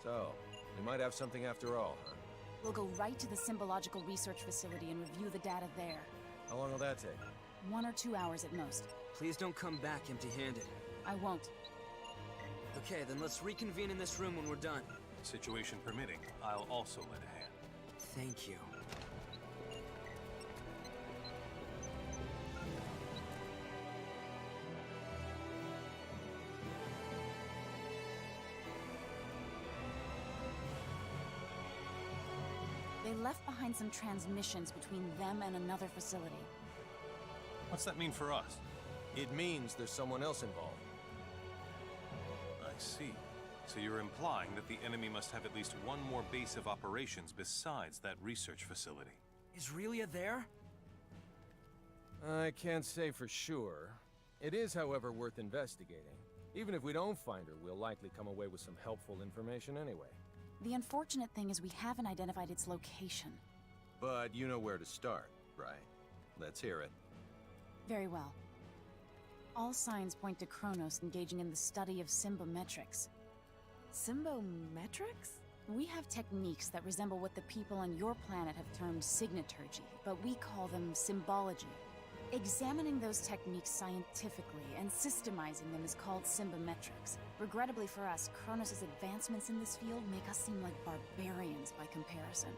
So, we might have something after all, huh? We'll go right to the Symbological Research Facility and review the data there. How long will that take? 1 or 2 hours at most. Please don't come back empty-handed. I won't. Okay, then let's reconvene in this room when we're done. Situation permitting, I'll also lend a hand. Thank you. They left behind some transmissions between them and another facility. What's that mean for us? It means there's someone else involved. I see. So you're implying that the enemy must have at least one more base of operations besides that research facility. Is Relia there? I can't say for sure. It is, however, worth investigating. Even if we don't find her, we'll likely come away with some helpful information anyway. The unfortunate thing is we haven't identified its location. But you know where to start, right? Let's hear it. Very well. All signs point to Kronos engaging in the study of symbometrics. Symbometrics? We have techniques that resemble what the people on your planet have termed signaturgy, but we call them symbology. Examining those techniques scientifically and systemizing them is called symbometrics. Regrettably for us, Kronos' advancements in this field make us seem like barbarians by comparison.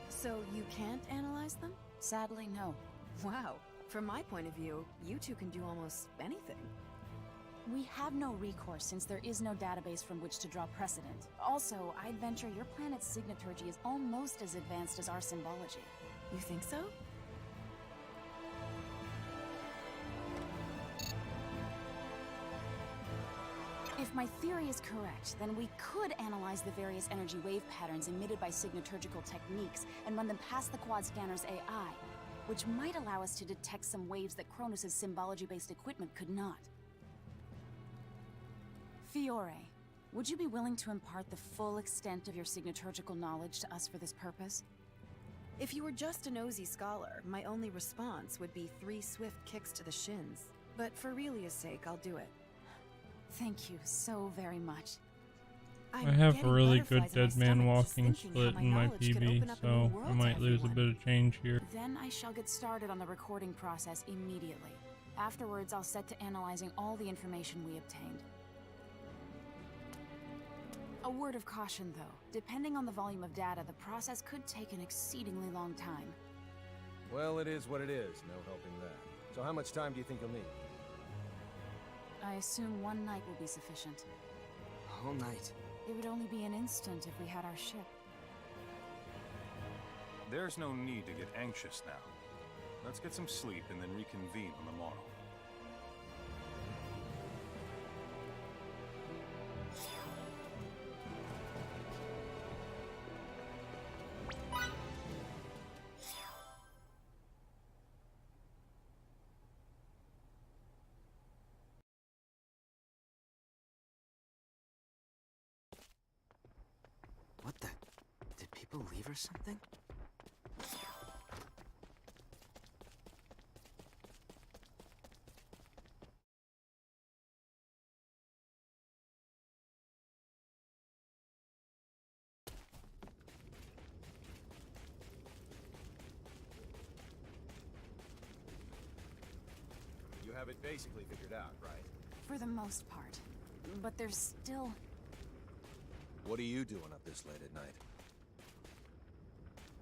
So you can't analyze them? Sadly, no. Wow. From my point of view, you two can do almost anything. We have no recourse since there is no database from which to draw precedent. Also, I'd venture your planet's signaturgy is almost as advanced as our symbology. You think so? If my theory is correct, then we could analyze the various energy wave patterns emitted by signaturgical techniques and run them past the quad scanner's AI, which might allow us to detect some waves that Kronos' symbology-based equipment could not. Fiore, would you be willing to impart the full extent of your signaturgical knowledge to us for this purpose? If you were just a nosy scholar, my only response would be 3 swift kicks to the shins. But for Relia's sake, I'll do it. Thank you so very much. I have a really good dead man walking split in my PB, so I might lose a bit of change here. Then I shall get started on the recording process immediately. Afterwards, I'll set to analyzing all the information we obtained. A word of caution, though. Depending on the volume of data, the process could take an exceedingly long time. Well, it is what it is. No helping that. So how much time do you think you'll need? I assume 1 night will be sufficient. A whole night? It would only be an instant if we had our ship. There's no need to get anxious now. Let's get some sleep and then reconvene on the morrow. What the? Did people leave or something? You have it basically figured out, right? For the most part. But there's still... What are you doing up this late at night?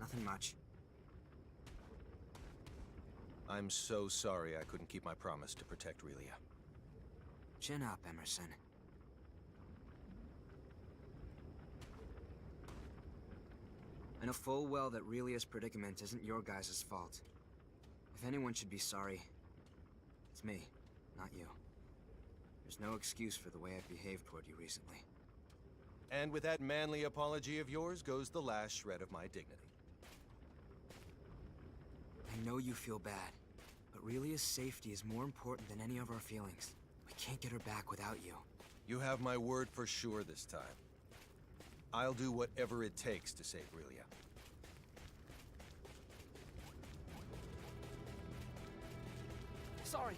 Nothing much. I'm so sorry I couldn't keep my promise to protect Relia. Chin up, Emerson. I know full well that Relia's predicament isn't your guys' fault. If anyone should be sorry, it's me, not you. There's no excuse for the way I've behaved toward you recently. And with that manly apology of yours goes the last shred of my dignity. I know you feel bad, but Relia's safety is more important than any of our feelings. We can't get her back without you. You have my word for sure this time. I'll do whatever it takes to save Relia. Sorry.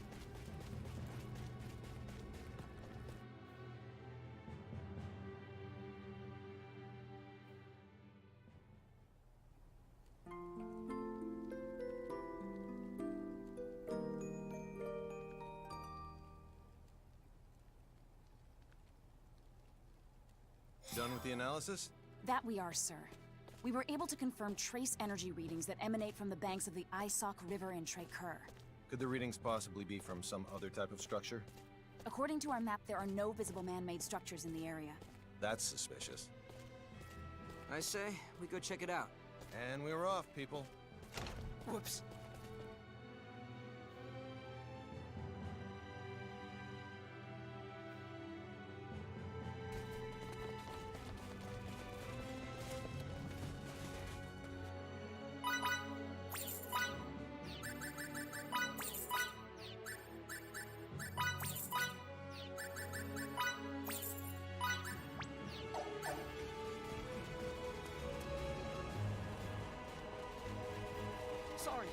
Done with the analysis? That we are, sir. We were able to confirm trace energy readings that emanate from the banks of the Isok River in Trekur. Could the readings possibly be from some other type of structure? According to our map, there are no visible man-made structures in the area. That's suspicious. I say, we go check it out. And we're off, people. Whoops. Sorry.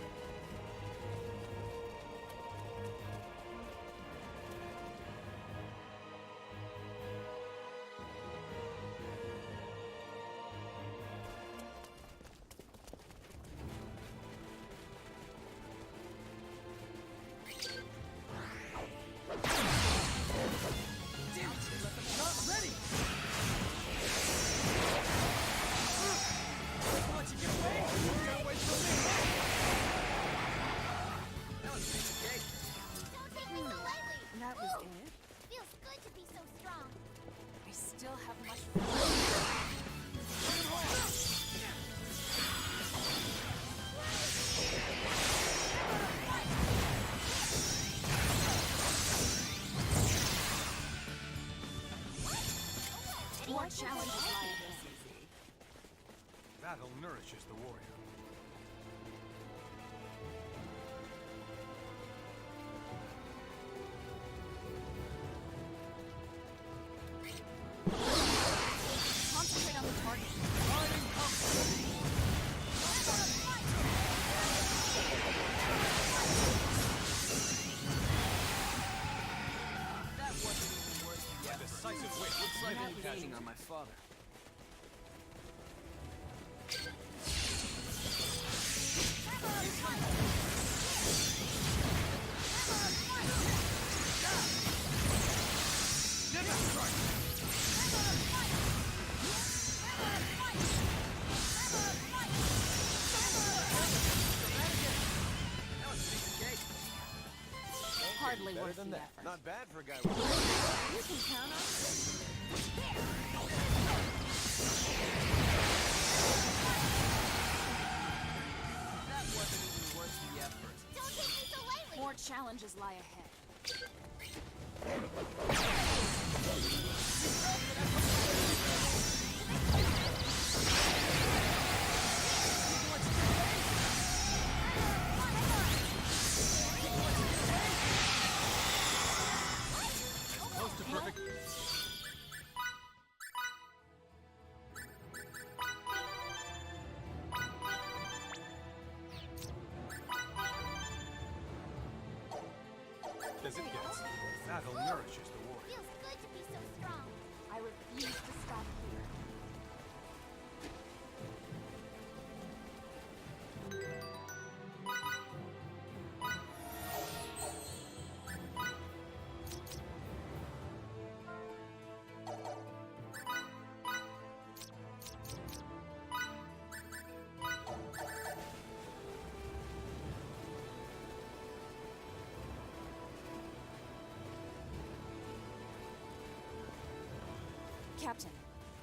Damn it! Not ready! Don't let you get away! Get away from me! That was a big mistake. Don't take me so lightly! That was it? Feels good to be so strong. I still have much... More challenges lie ahead. Battle nourishes the warrior. Concentrate on the target. That wasn't even worth the effort. Decisive win. Looks like Minimal I'm gaining casualty. on my father. Hardly Better worth than the that. effort. Not bad for a guy with... You can count on it. That wasn't even worth the effort. Don't take me so lightly! More challenges lie ahead. Close to perfect. As it gets. Battle nourishes the warrior. Feels good to be so strong. I refuse to stop here. Captain,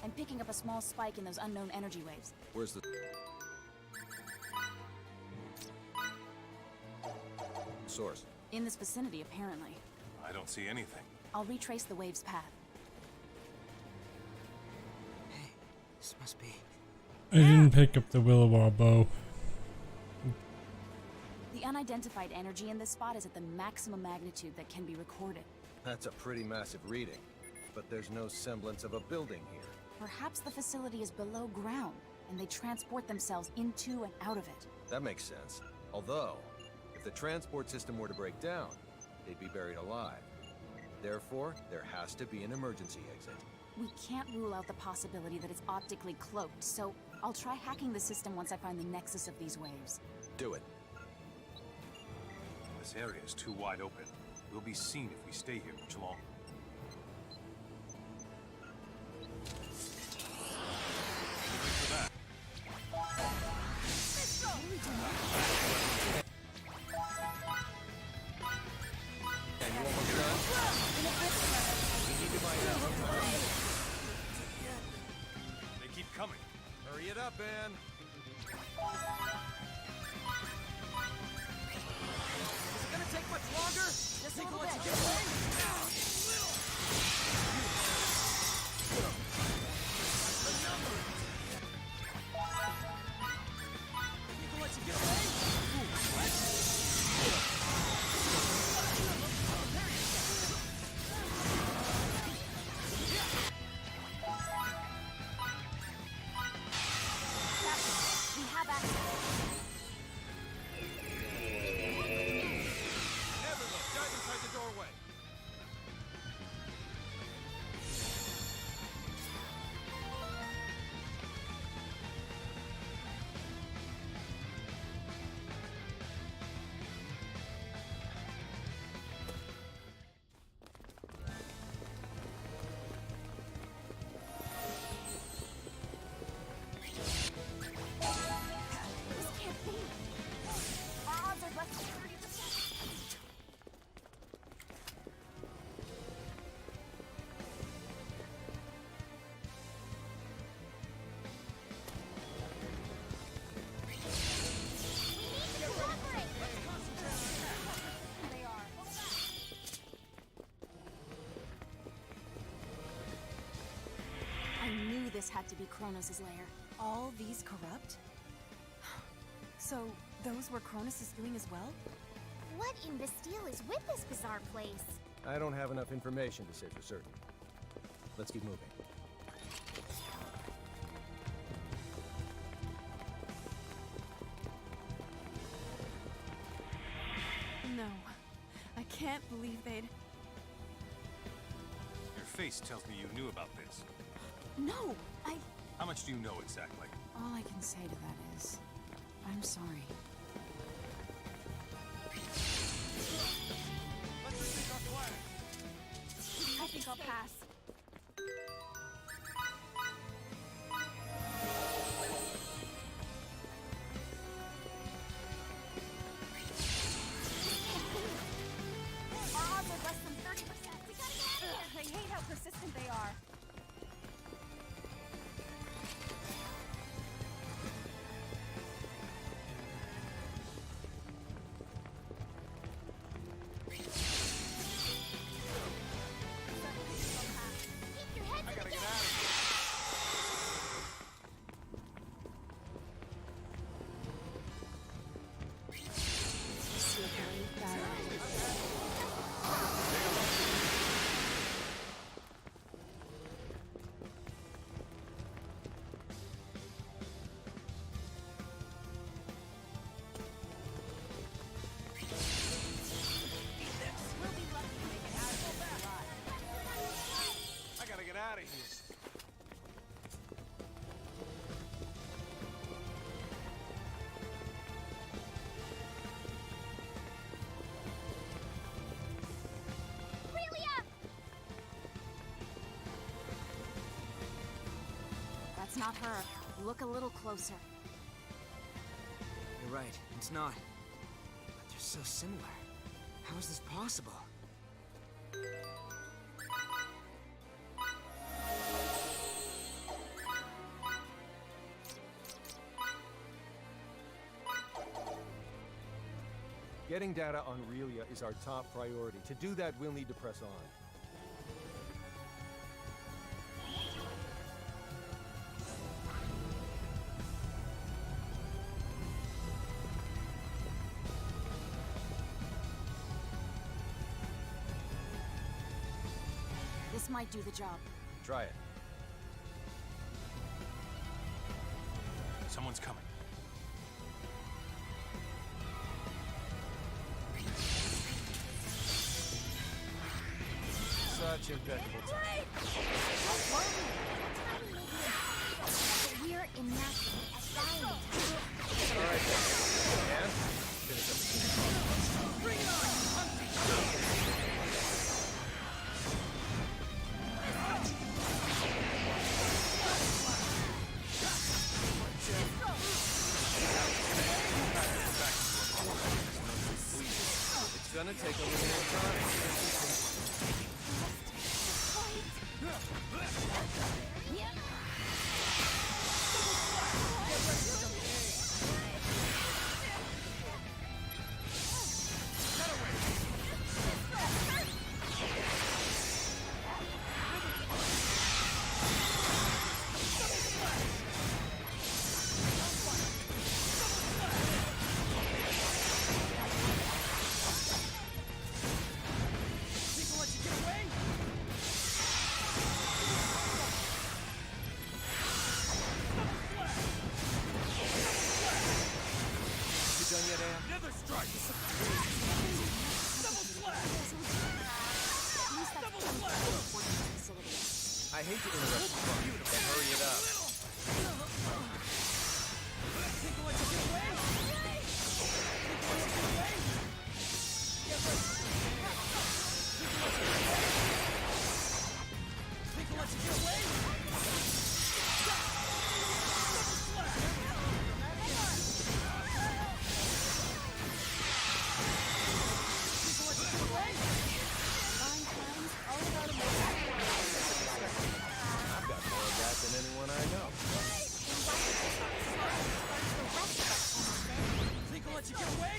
I'm picking up a small spike in those unknown energy waves. Where's the source? In this vicinity, apparently. I don't see anything. I'll retrace the wave's path. Hey, this must be... I didn't pick up the Willow bow. The unidentified energy in this spot is at the maximum magnitude that can be recorded. That's a pretty massive reading, but there's no semblance of a building here. Perhaps the facility is below ground, and they transport themselves into and out of it. That makes sense. Although, if the transport system were to break down, they'd be buried alive. Therefore, there has to be an emergency exit. We can't rule out the possibility that it's optically cloaked, so I'll try hacking the system once I find the nexus of these waves. Do it. This area is too wide open. We'll be seen if we stay here much longer. They keep coming. Hurry it up, Ann. Is it gonna take much longer? Just a little bit. Get This had to be Kronos' lair. All these corrupt? So, those were Kronos' doing as well? What in Bastille is with this bizarre place? I don't have enough information to say for certain. Let's keep moving. No. I can't believe they'd... Your face tells me you knew about this. No, How much do you know exactly? All I can say to that is, I'm sorry. Let's rethink our plan. I think I'll pass. Our odds are less than 30%. We gotta get out of here. I hate how persistent they are. Out of here. That's not her. Look a little closer. You're right, it's not. But they're so similar. How is this possible? Getting data on Relia is our top priority. To do that, we'll need to press on. This might do the job. Try it. Someone's coming. Such impeccable time. We're immaculate at dying. Alright, and finish up the Bring it on, It's gonna take a little more time. Another strike! Double slash! Double slash! I hate to interrupt you, but hurry it up. Think you want to get away? Think you want to get away? Get ready! Think you want to get away? Double slash! I've got more of that than anyone I know. Think I'll let you get away?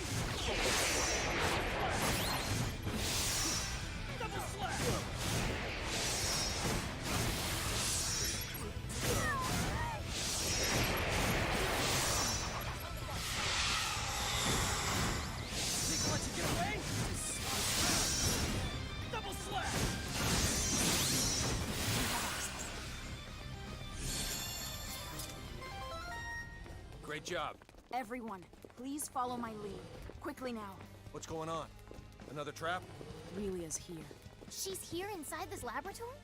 Double slash! Think I'll let you get away? Double slash! Great job. Everyone, please follow my lead. Quickly now. What's going on? Another trap? Relia's here. She's here inside this laboratory?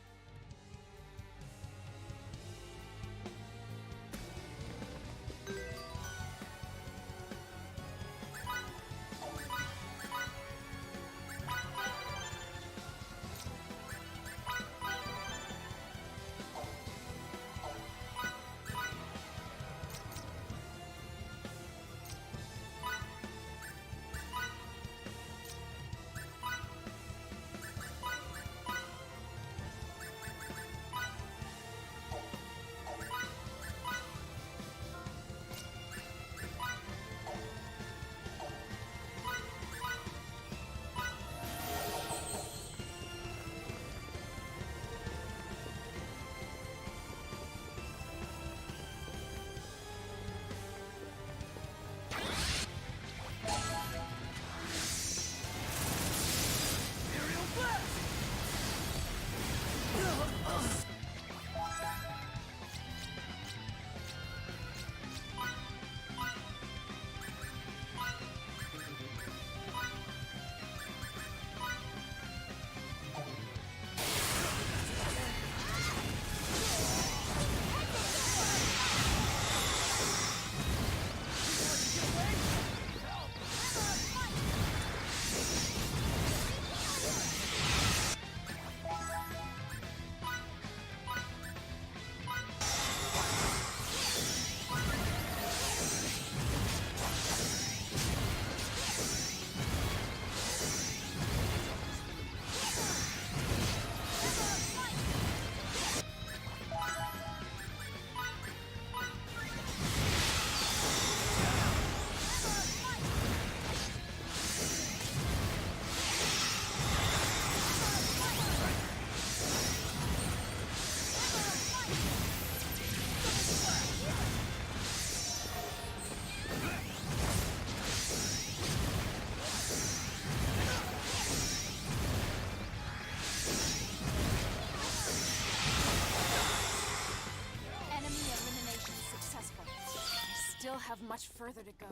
still have much further to go.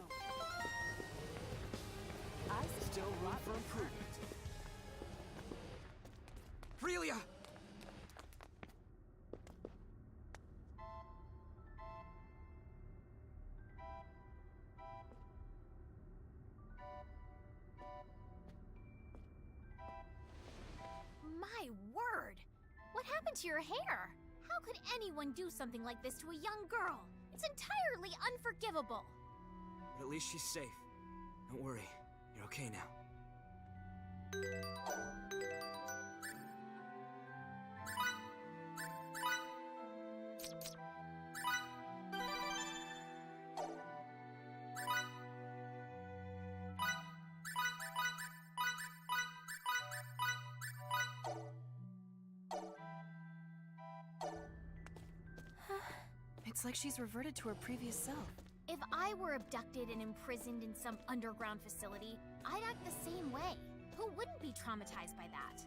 I still room for improvement. Freelia! My word! What happened to your hair? How could anyone do something like this to a young girl? It's entirely unforgivable. But at least she's safe. Don't worry, you're okay now. It's like she's reverted to her previous self. If I were abducted and imprisoned in some underground facility, I'd act the same way. Who wouldn't be traumatized by that?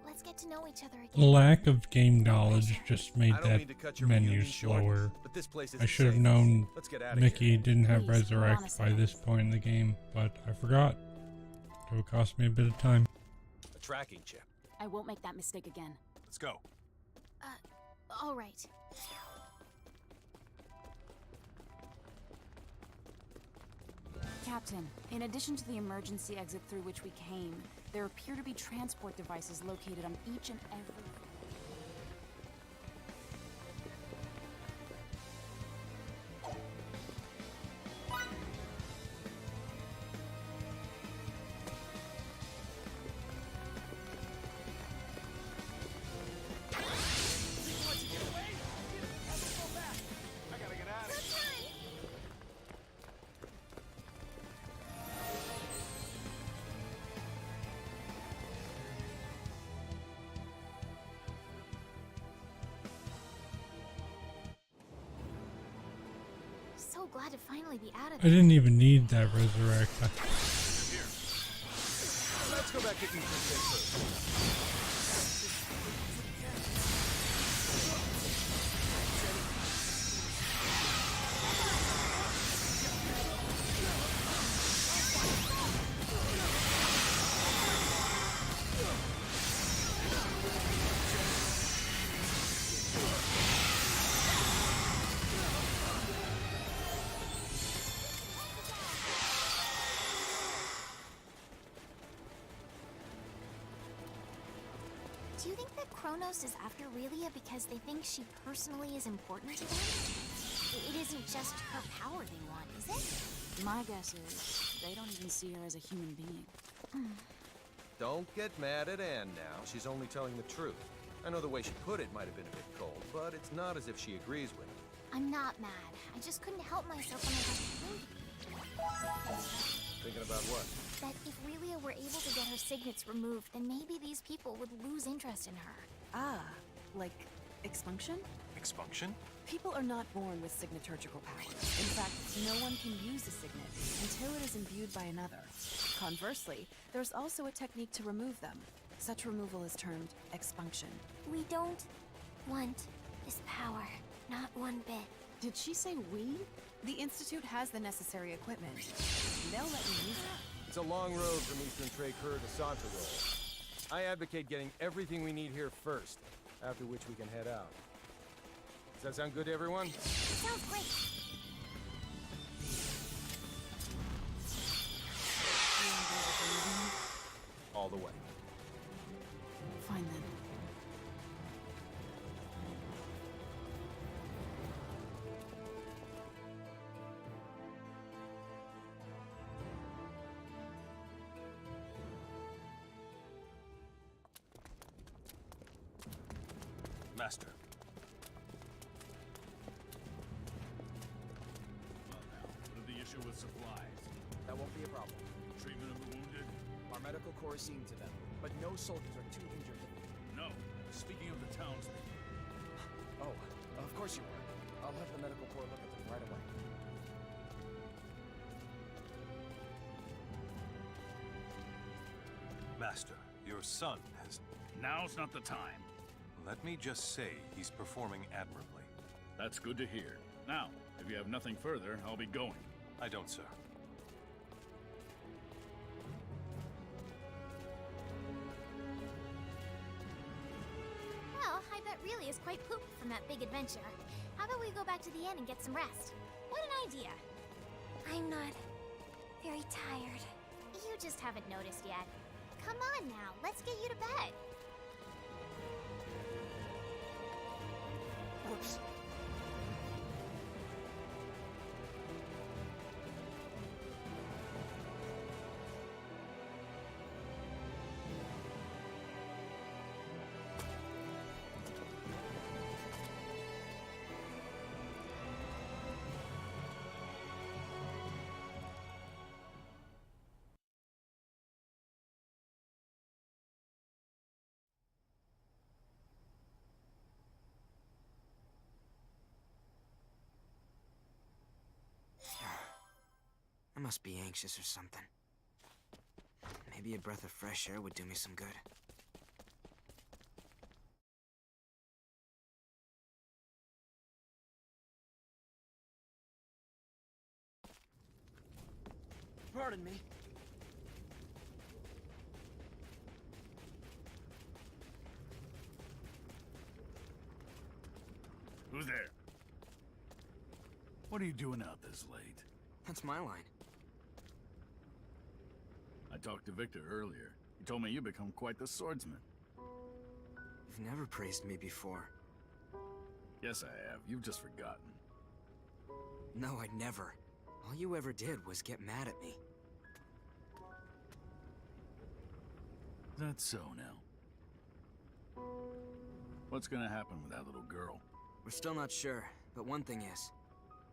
Let's get to know each other The again. lack of game knowledge just made I don't that mean to cut your menu reunion short, slower. but this place I isn't should have safe. known Let's get outta Mickey here. didn't have Please, we're on a Resurrect by second. this point in the game, but I forgot. It would cost me a bit of time. A tracking chip. I won't make that mistake again. Let's go. All right. Captain, in addition to the emergency exit through which we came, there appear to be transport devices located on each and every... I gotta get out of here. So glad to finally be out of I this. didn't even need that Resurrect. Let's go back to Infiltration first. Do you think that Kronos is after Relia because they think she personally is important to them? It isn't just her power they want, is it? My guess is they don't even see her as a human being. Don't get mad at Anne now. She's only telling the truth. I know the way she put it might have been a bit cold, but it's not as if she agrees with it. I'm not mad. I just couldn't help myself when I got thinking. Thinking about what? That if Relia were able to get her signets removed, then maybe these people would lose interest in her. Ah, like expunction? Expunction? People are not born with signaturgical powers. In fact, no one can use a signet until it is imbued by another. Conversely, there's also a technique to remove them. Such removal is termed expunction. We don't want this power. Not one bit. Did she say we? The Institute has the necessary equipment. They'll let you use it. It's a long road from Eastern Tracur to Santarol. I advocate getting everything we need here first, after which we can head out. Does that sound good to everyone? Sounds great. All the way. Fine then. Master. Well now, what are the issue with supplies? That won't be a problem. Treatment of the wounded? Our medical corps is seeing to them, but no soldiers are too injured to... No. Speaking of the townspeople. Oh, of course you are. I'll have the medical corps for a look at them right away. Master, your son has... Now's not the time. Let me just say he's performing admirably. That's good to hear. Now, if you have nothing further, I'll be going. I don't, sir. Well, I bet really is quite pooped from that big adventure. How about we go back to the inn and get some rest? What an idea! I'm not very tired. You just haven't noticed yet. Come on now, let's get you to bed. Whoops. I must be anxious or something. Maybe a breath of fresh air would do me some good. Pardon me. Who's there? What are you doing out this late? That's my line. I talked to Victor earlier. He told me you become quite the swordsman. You've never praised me before. Yes, I have. You've just forgotten. No, I'd never. All you ever did was get mad at me. That's so now. What's gonna happen with that little girl? We're still not sure, but one thing is,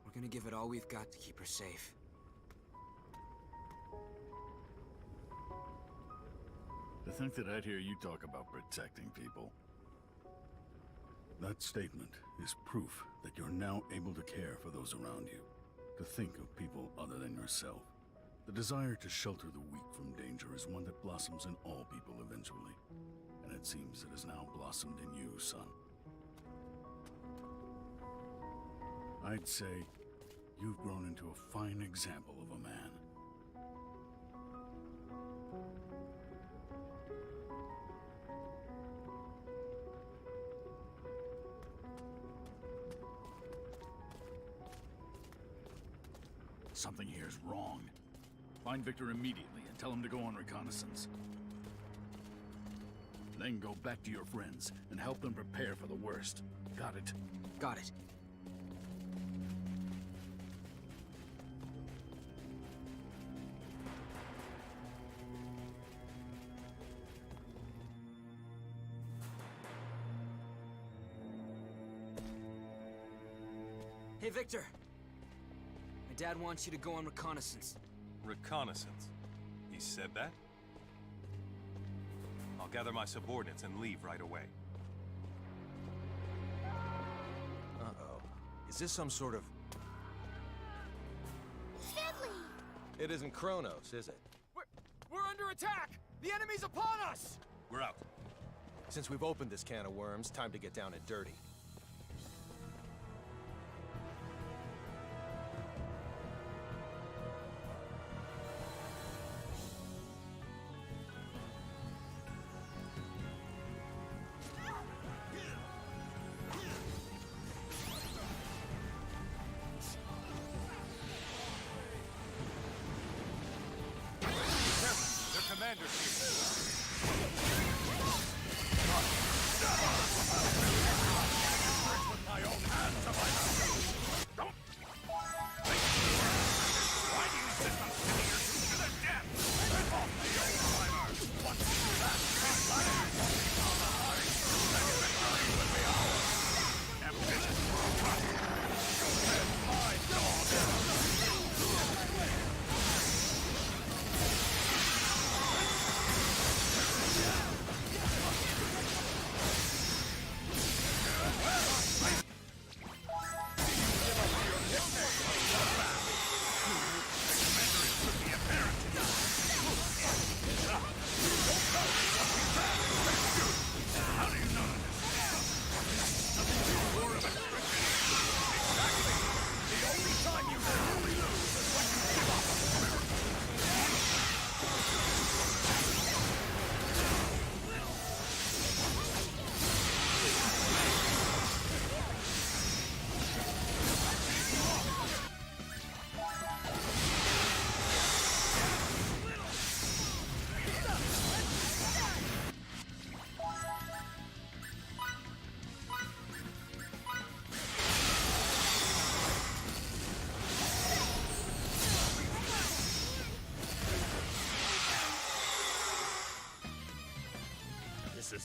we're gonna give it all we've got to keep her safe. To think that I'd hear you talk about protecting people. That statement is proof that you're now able to care for those around you, to think of people other than yourself. The desire to shelter the weak from danger is one that blossoms in all people eventually, and it seems it has now blossomed in you, son. I'd say you've grown into a fine example of a man. Something here is wrong. Find Victor immediately and tell him to go on reconnaissance. Then go back to your friends and help them prepare for the worst. Got it? Got it. Hey, Victor! My dad wants you to go on reconnaissance. Reconnaissance? He said that? I'll gather my subordinates and leave right away. Uh-oh. Is this some sort of... Fiddly! It isn't Kronos, is it? We're under attack! The enemy's upon us! We're out. Since we've opened this can of worms, time to get down and dirty. Commander's here.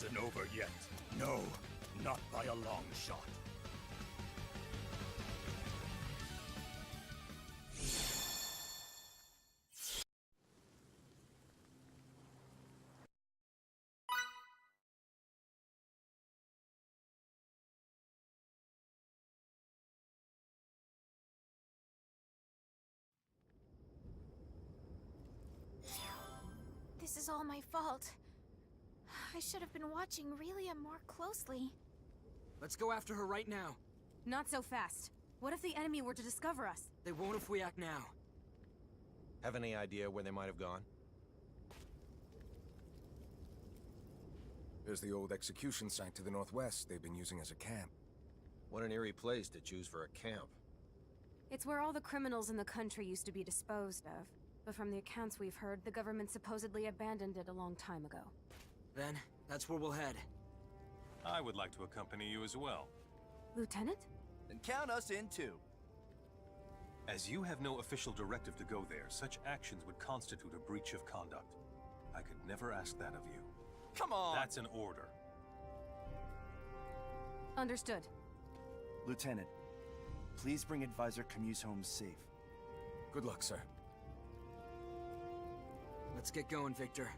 isn't over yet. No, not by a long shot. This is all my fault. I should have been watching Relia more closely. Let's go after her right now. Not so fast. What if the enemy were to discover us? They won't if we act now. Have any idea where they might have gone? There's the old execution site to the northwest they've been using as a camp. What an eerie place to choose for a camp. It's where all the criminals in the country used to be disposed of. But from the accounts we've heard, the government supposedly abandoned it a long time ago. Then, that's where we'll head. I would like to accompany you as well. Lieutenant? Then count us in too. As you have no official directive to go there, such actions would constitute a breach of conduct. I could never ask that of you. Come on! That's an order. Understood. Lieutenant, please bring Advisor Camus home safe. Good luck, sir. Let's get going, Victor.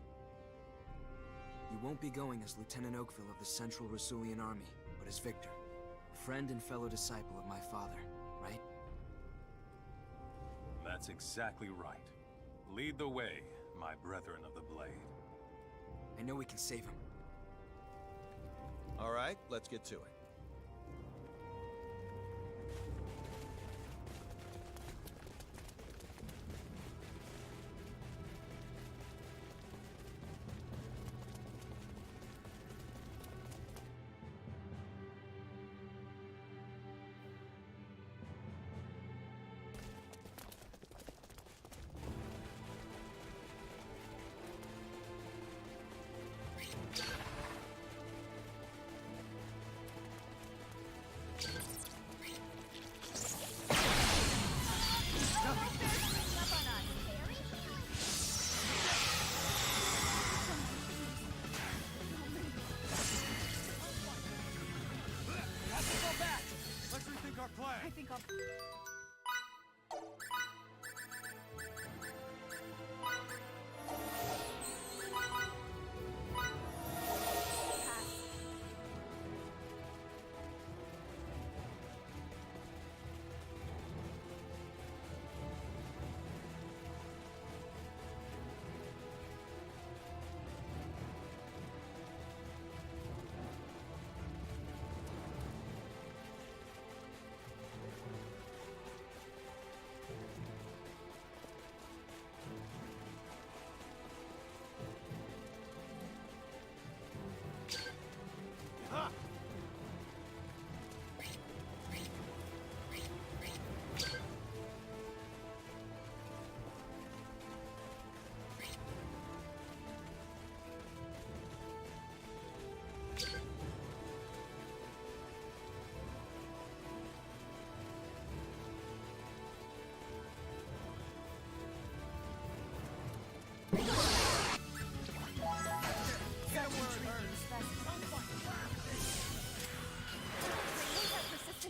You won't be going as Lieutenant Oakville of the Central Rasulian Army, but as Victor, a friend and fellow disciple of my father, right? That's exactly right. Lead the way, my brethren of the blade. I know we can save him. All right, let's get to it. I think I'll...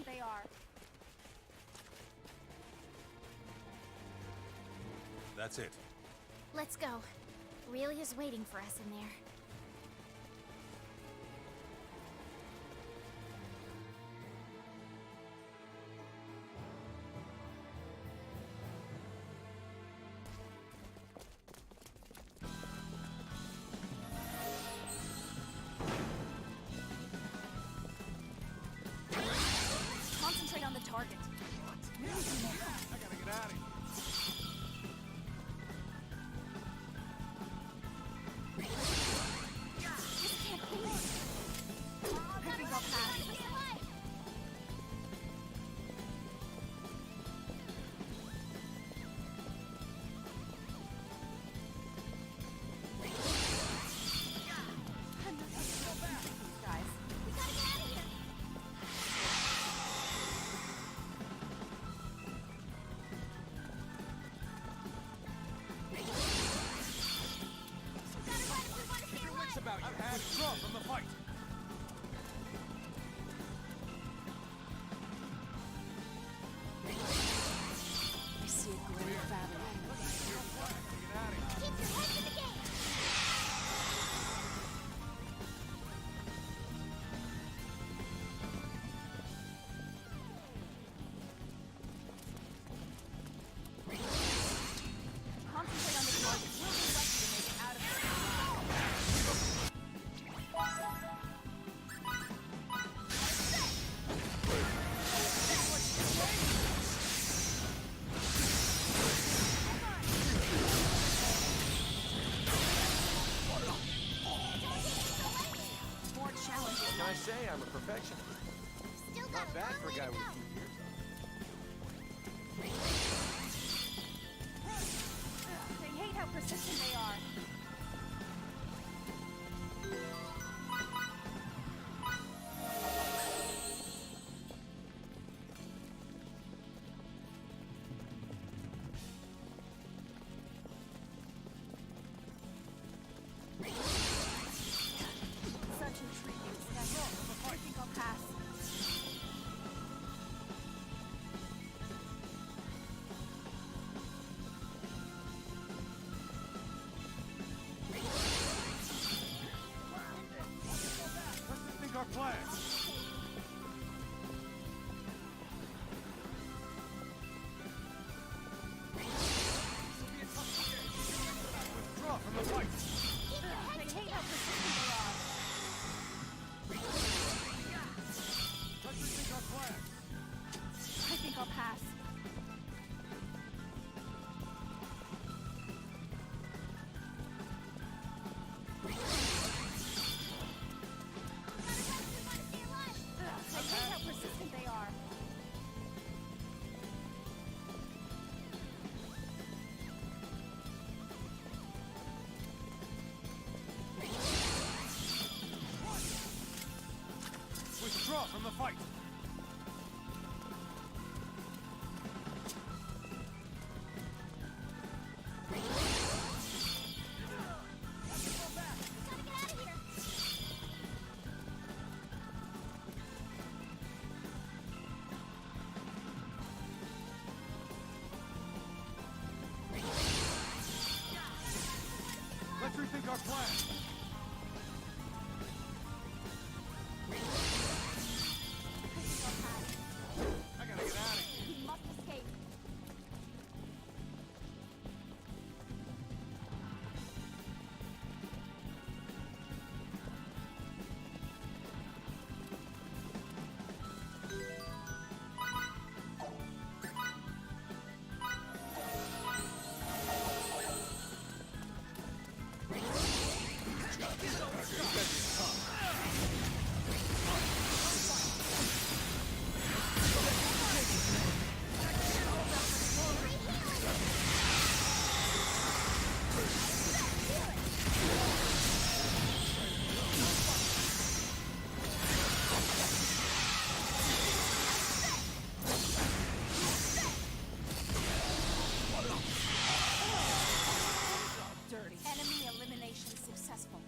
They are. That's it. Let's go. Relia's waiting for us in there. Concentrate on the target. I gotta get out of here. This can't be. I think I'll pass. battle. Keep your head in the game! Concentrate on the target. We'll be lucky to make it out of here. More challenging. Can I say I'm a perfectionist? Still got Not a bad long for a way guy to with go. a few years on him. They hate how persistent they are. Such intriguing stuff. I think I'll pass. Let's rethink our plans. Withdraw from the fight. They hate how persistent they are. Let's rethink our plans. I think I'll pass. They hate how persistent they are. Withdraw from the fight. Let's rethink our plan. I gotta get out of here. We must escape. Dirty. Enemy elimination successful.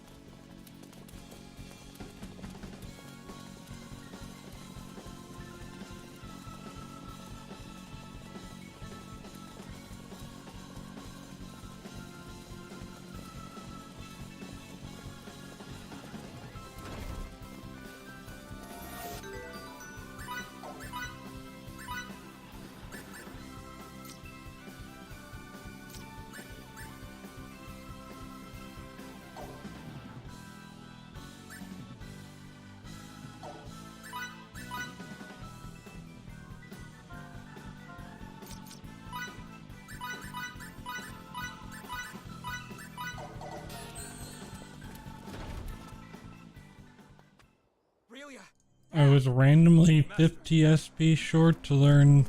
I was randomly 50 SP short to learn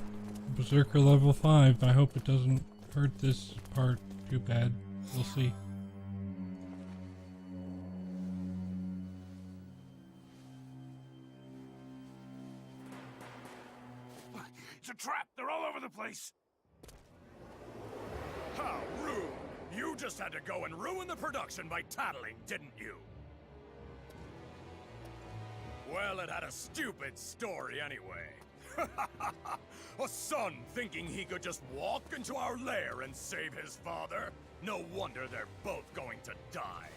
Berserker level 5. I hope it doesn't hurt this part too bad. We'll see. It's a trap! They're all over the place! How rude! You just had to go and ruin the production by tattling, didn't you? Well, it had a stupid story anyway. A son thinking he could just walk into our lair and save his father? No wonder they're both going to die.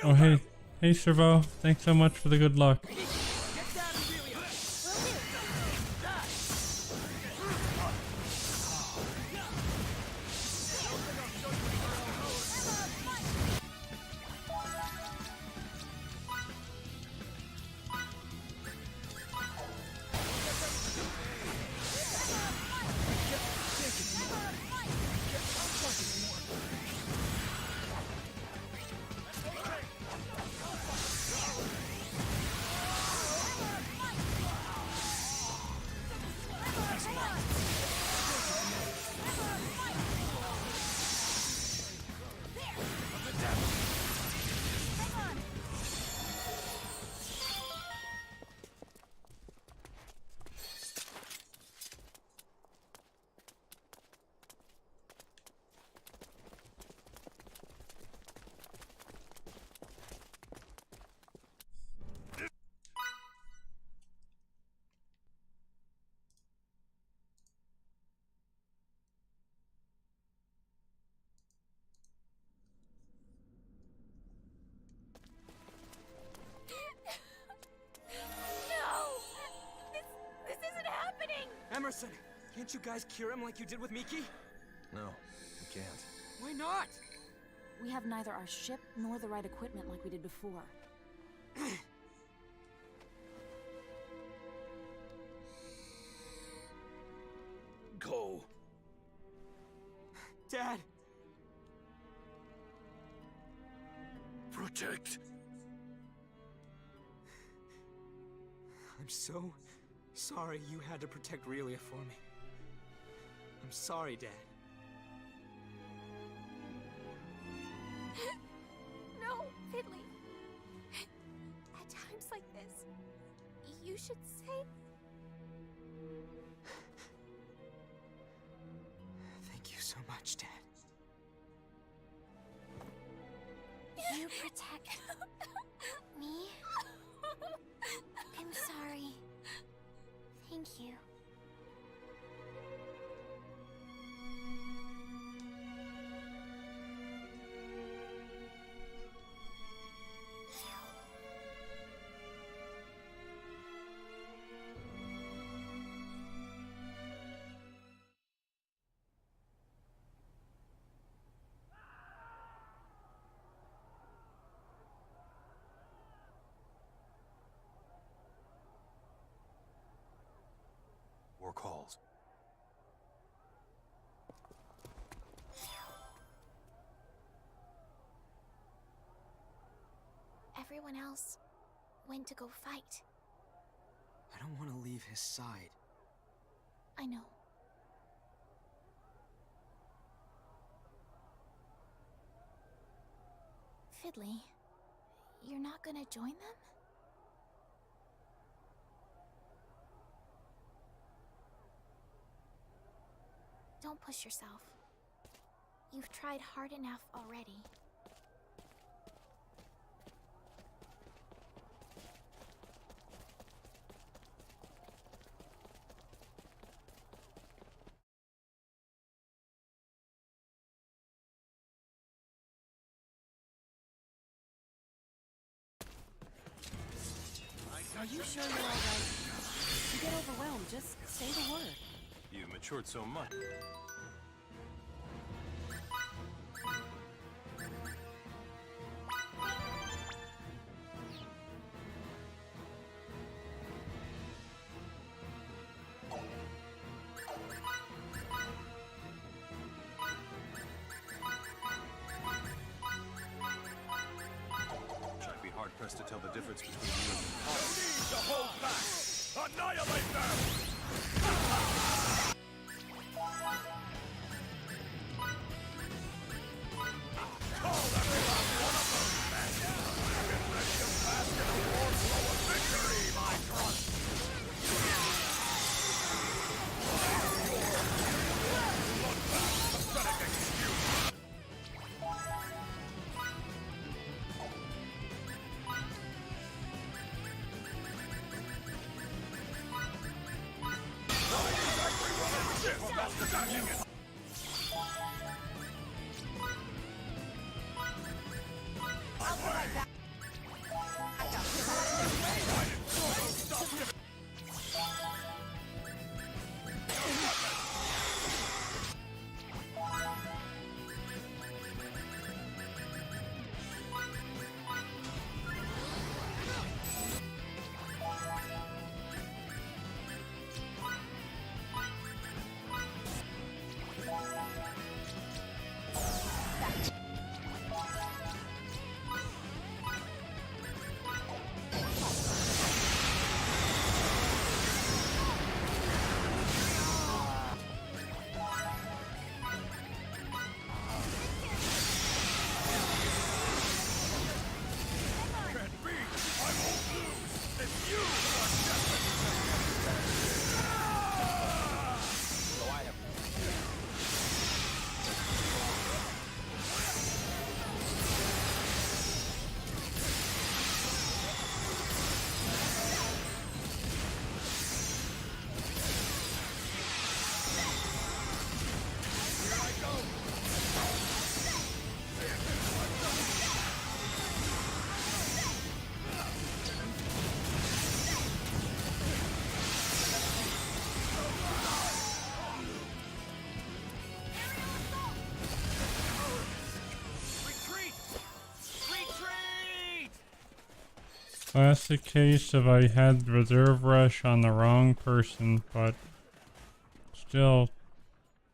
Oh, hey. Hey, Serval. Thanks so much for the good luck. Emerson, can't you guys cure him like you did with Miki? No, we can't. Why not? We have neither our ship nor the right equipment like we did before. Go. Dad! Protect. I'm so sorry you had to protect Relia for me. I'm sorry, Dad. No, Fiddly. At times like this, you should say... Thank you so much, Dad. You protect me? I'm sorry. Thank you. War calls. Everyone else went to go fight. I don't want to leave his side. I know. Fiddly, you're not gonna join them? Don't push yourself. You've tried hard enough already. Are you sure you're all right? If you get overwhelmed, just say the word. You've matured so much. I'd be hard-pressed to tell the difference between you and the No need to hold back! Annihilate them! Call everyone one of those men! Get ready to bask in a warm glow of victory, my trust! Look back, pathetic excuse! Classic case of I had reserve rush on the wrong person, but still,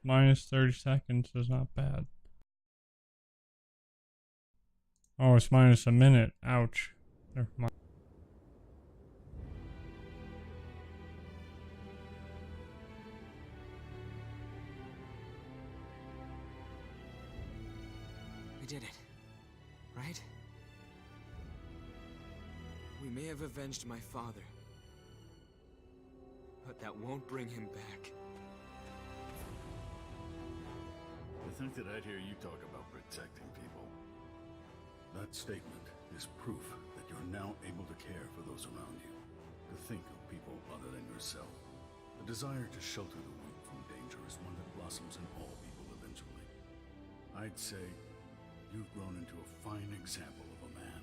minus 30 seconds is not bad. Oh, it's minus a minute. Ouch. Never mind. We did it. Right? We may have avenged my father, but that won't bring him back. To think that I'd hear you talk about protecting people. That statement is proof that you're now able to care for those around you, to think of people other than yourself. The desire to shelter the weak from danger is one that blossoms in all people eventually. I'd say you've grown into a fine example of a man.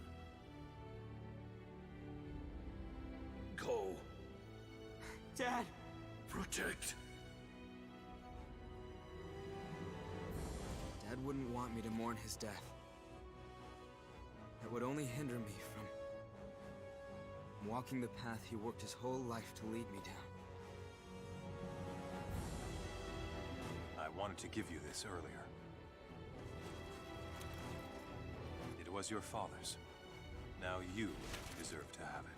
Go. Dad! Protect. Dad wouldn't want me to mourn his death. That would only hinder me from walking the path he worked his whole life to lead me down. I wanted to give you this earlier. It was your father's. Now you deserve to have it.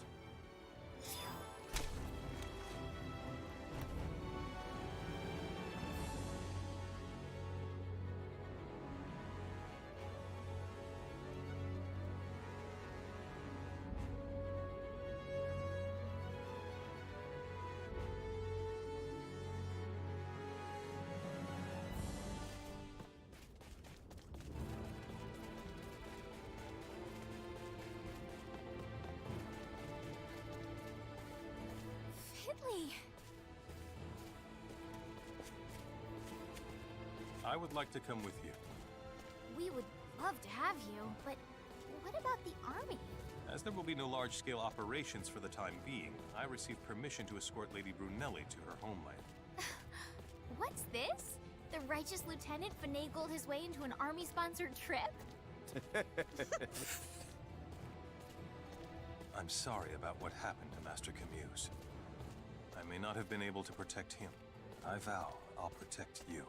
I would like to come with you. We would love to have you, but what about the army? As there will be no large-scale operations for the time being, I received permission to escort Lady Brunelli to her homeland. What's this? The righteous lieutenant finagled his way into an army-sponsored trip? I'm sorry about what happened to Master Camuse. I may not have been able to protect him. I vow I'll protect you.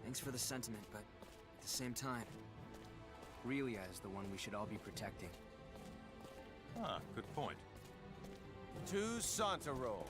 Thanks for the sentiment, but at the same time, Relia is the one we should all be protecting. Ah, good point. To Santa roll.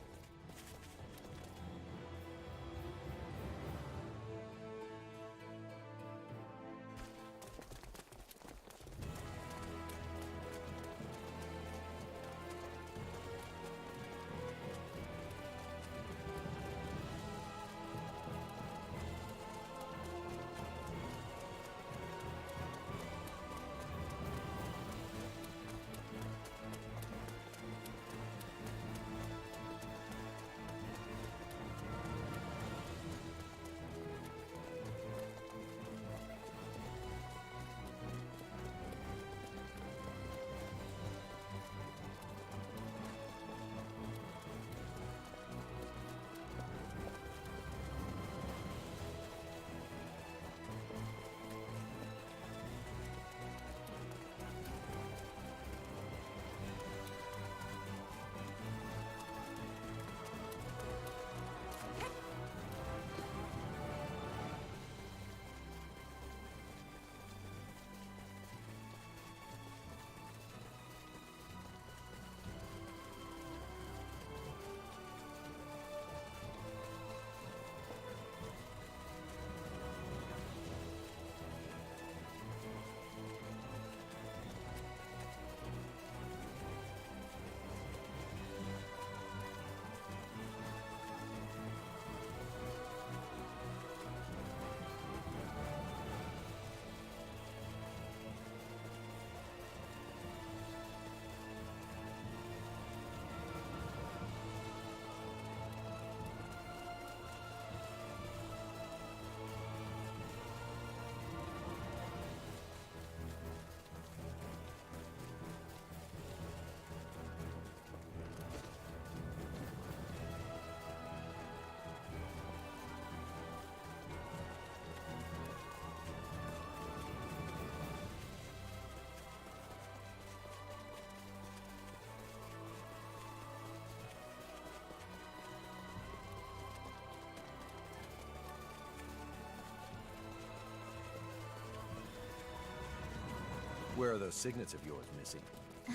Where are those signets of yours, Missy?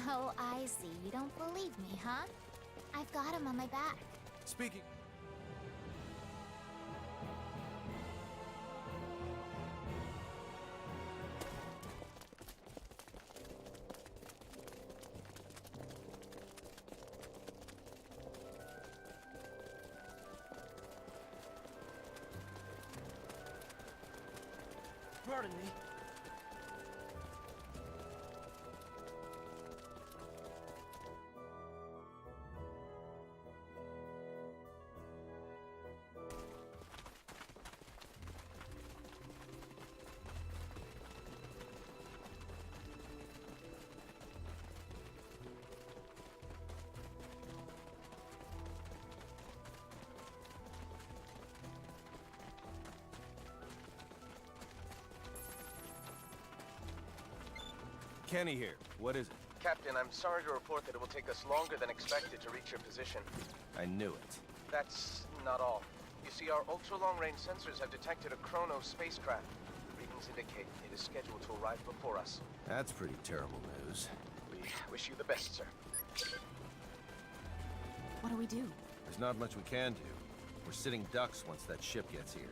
Oh, I see. You don't believe me, huh? I've got him on my back. Speaking... Pardon me. Kenny here. What is it? Captain, I'm sorry to report that it will take us longer than expected to reach your position. I knew it. That's not all. You see, our ultra-long-range sensors have detected a Chronos spacecraft. Readings indicate it is scheduled to arrive before us. That's pretty terrible news. We wish you the best, sir. What do we do? There's not much we can do. We're sitting ducks once that ship gets here.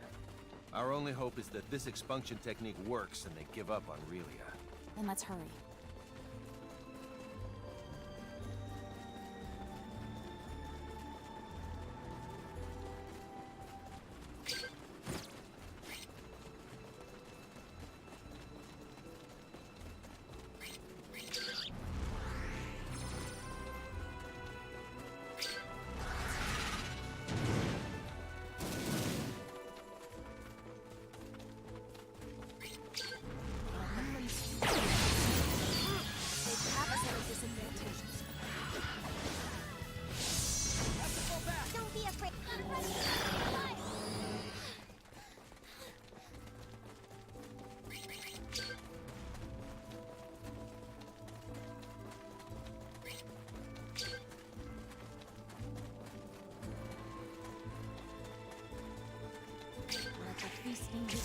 Our only hope is that this expunction technique works and they give up on Relia. Then let's hurry. Don't be afraid. Let the feasting begin.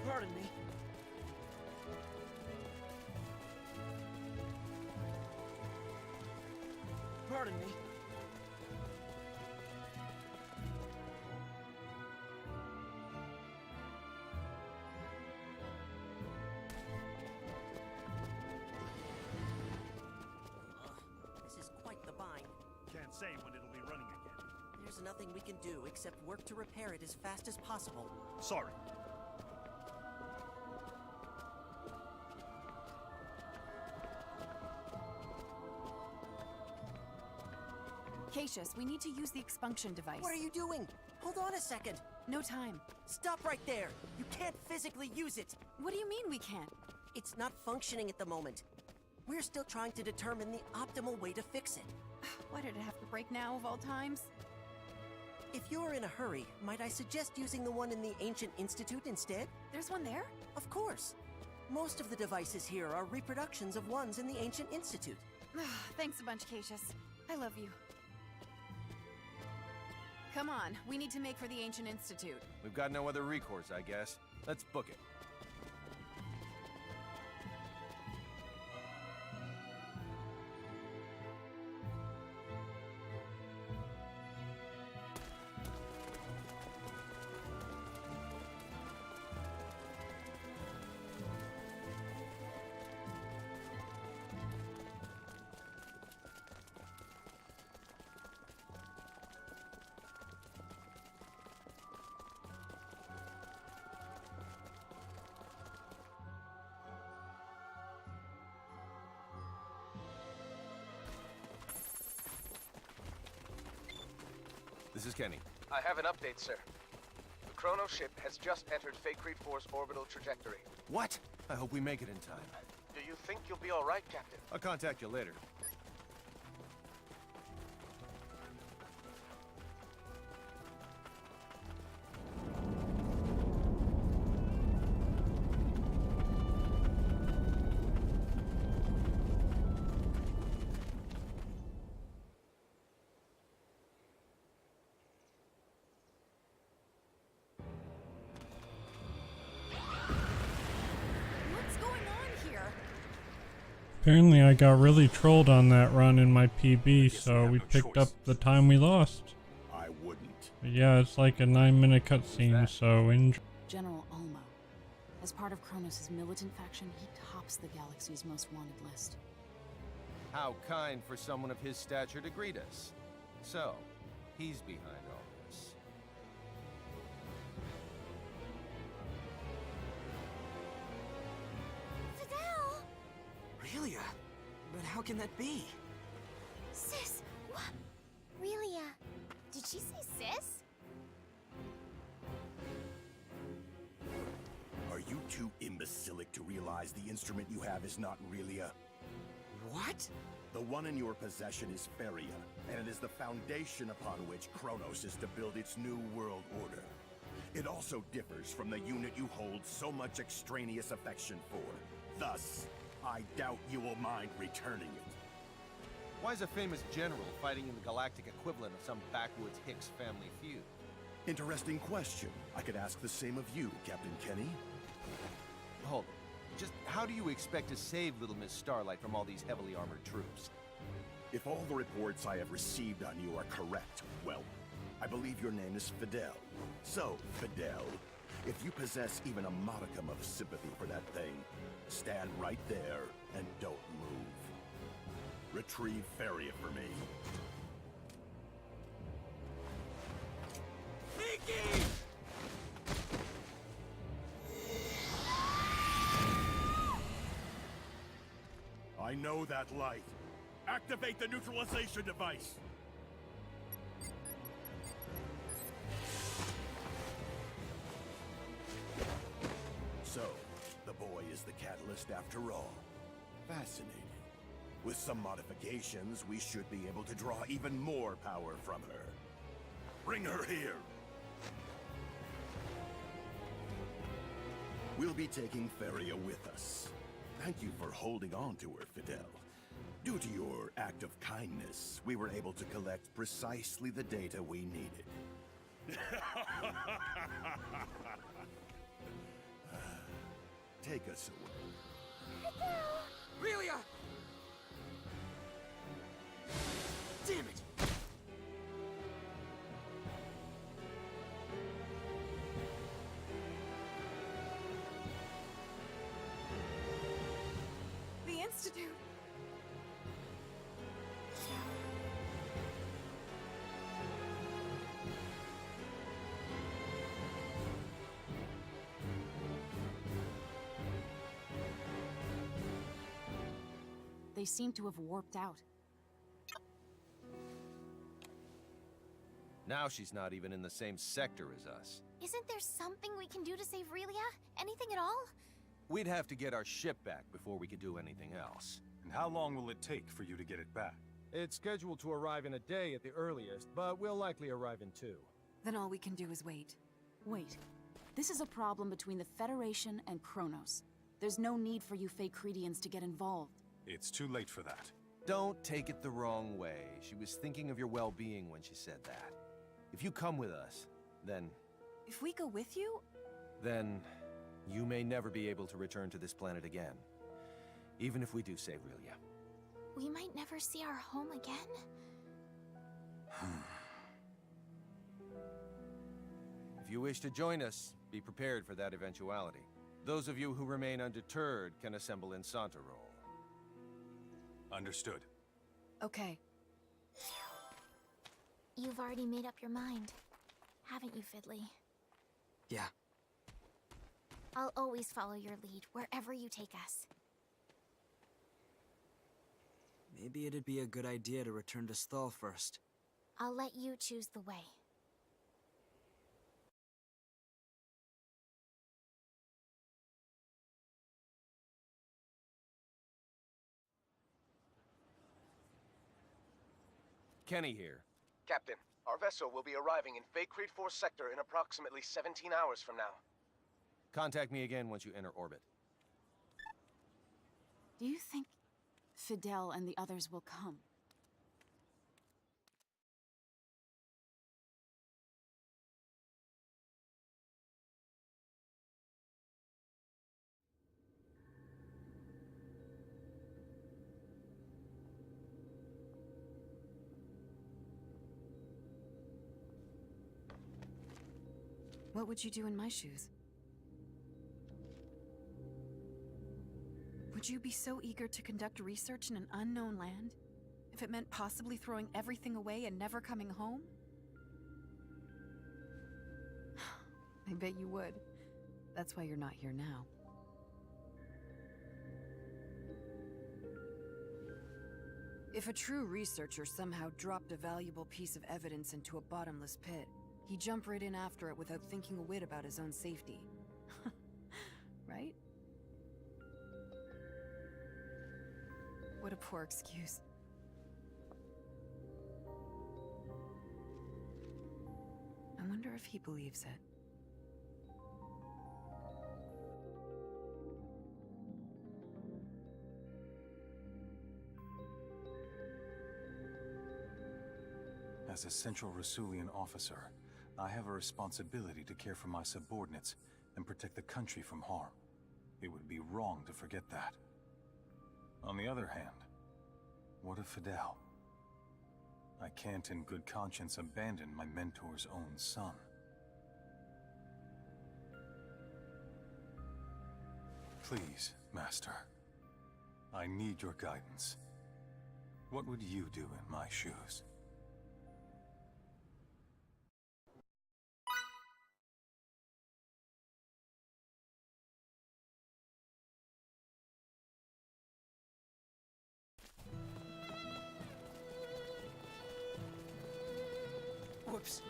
Pardon me. Pardon me. This is quite the bind. Can't say when it'll be running again. There's nothing we can do except work to repair it as fast as possible. Sorry. Cassius, we need to use the expunction device. What are you doing? Hold on a second. No time. Stop right there. You can't physically use it. What do you mean we can't? It's not functioning at the moment. We're still trying to determine the optimal way to fix it. Why did it have to break now of all times? If you're in a hurry, might I suggest using the one in the Ancient Institute instead? There's one there? Of course. Most of the devices here are reproductions of ones in the Ancient Institute. Thanks a bunch, Cassius. I love you. Come on, we need to make for the Ancient Institute. We've got no other recourse, I guess. Let's book it. This is Kenny. I have an update, sir. The Chrono ship has just entered Fakreed 4's orbital trajectory. What? I hope we make it in time. Do you think you'll be all right, Captain? I'll contact you later. What's going on here? Apparently I got really trolled on that run in my PB, so we picked up the time we lost. I wouldn't. But yeah, it's like a 9-minute cutscene, so enjoy. General Olmo. As part of Kronos' militant faction, he tops the galaxy's most wanted list. How kind for someone of his stature to greet us. So, he's behind all this. Relia? But how can that be? Sis, what? Relia, did she say sis? Are you too imbecilic to realize the instrument you have is not Relia? What? The one in your possession is Feria, and it is the foundation upon which Kronos is to build its new world order. It also differs from the unit you hold so much extraneous affection for. Thus, I doubt you will mind returning it. Why is a famous general fighting in the galactic equivalent of some backwoods Hicks family feud? Interesting question. I could ask the same of you, Captain Kenny. Hold it. Just how do you expect to save Little Miss Starlight from all these heavily armored troops? If all the reports I have received on you are correct, well, I believe your name is Fidel. So, Fidel, if you possess even a modicum of sympathy for that thing, stand right there and don't move. Retrieve Feria for me. Mickey! I know that light. Activate the neutralization device. So, the boy is the catalyst after all. Fascinating. With some modifications, we should be able to draw even more power from her. Bring her here! We'll be taking Feria with us. Thank you for holding on to her, Fidel. Due to your act of kindness, we were able to collect precisely the data we needed. Take us away. Relia! Damn it! The Institute. They seem to have warped out. Now she's not even in the same sector as us. Isn't there something we can do to save Relia? Anything at all? We'd have to get our ship back before we could do anything else. And how long will it take for you to get it back? It's scheduled to arrive in a day at the earliest, but we'll likely arrive in 2. Then all we can do is wait. Wait. This is a problem between the Federation and Kronos. There's no need for you Fakreedians to get involved. It's too late for that. Don't take it the wrong way. She was thinking of your well-being when she said that. If you come with us, then... If we go with you? Then... you may never be able to return to this planet again. Even if we do save Relia. We might never see our home again? If you wish to join us, be prepared for that eventuality. Those of you who remain undeterred can assemble in Santa Roll. Understood. Okay. You've already made up your mind, haven't you, Fiddly? Yeah. I'll always follow your lead, wherever you take us. Maybe it'd be a good idea to return to Sthal first. I'll let you choose the way. Kenny here. Captain, our vessel will be arriving in Faycrete 4 sector in approximately 17 hours from now. Contact me again once you enter orbit. Do you think Fidel and the others will come? What would you do in my shoes? Would you be so eager to conduct research in an unknown land? If it meant possibly throwing everything away and never coming home? I bet you would. That's why you're not here now. If a true researcher somehow dropped a valuable piece of evidence into a bottomless pit, he'd jump right in after it without thinking a whit about his own safety. Right? What a poor excuse. I wonder if he believes it. As a Central Rasulian officer, I have a responsibility to care for my subordinates and protect the country from harm. It would be wrong to forget that. On the other hand, what of Fidel? I can't in good conscience abandon my mentor's own son. Please, Master. I need your guidance. What would you do in my shoes? Whoops.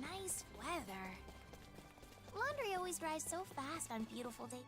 Nice weather. Laundry always dries so fast on beautiful days.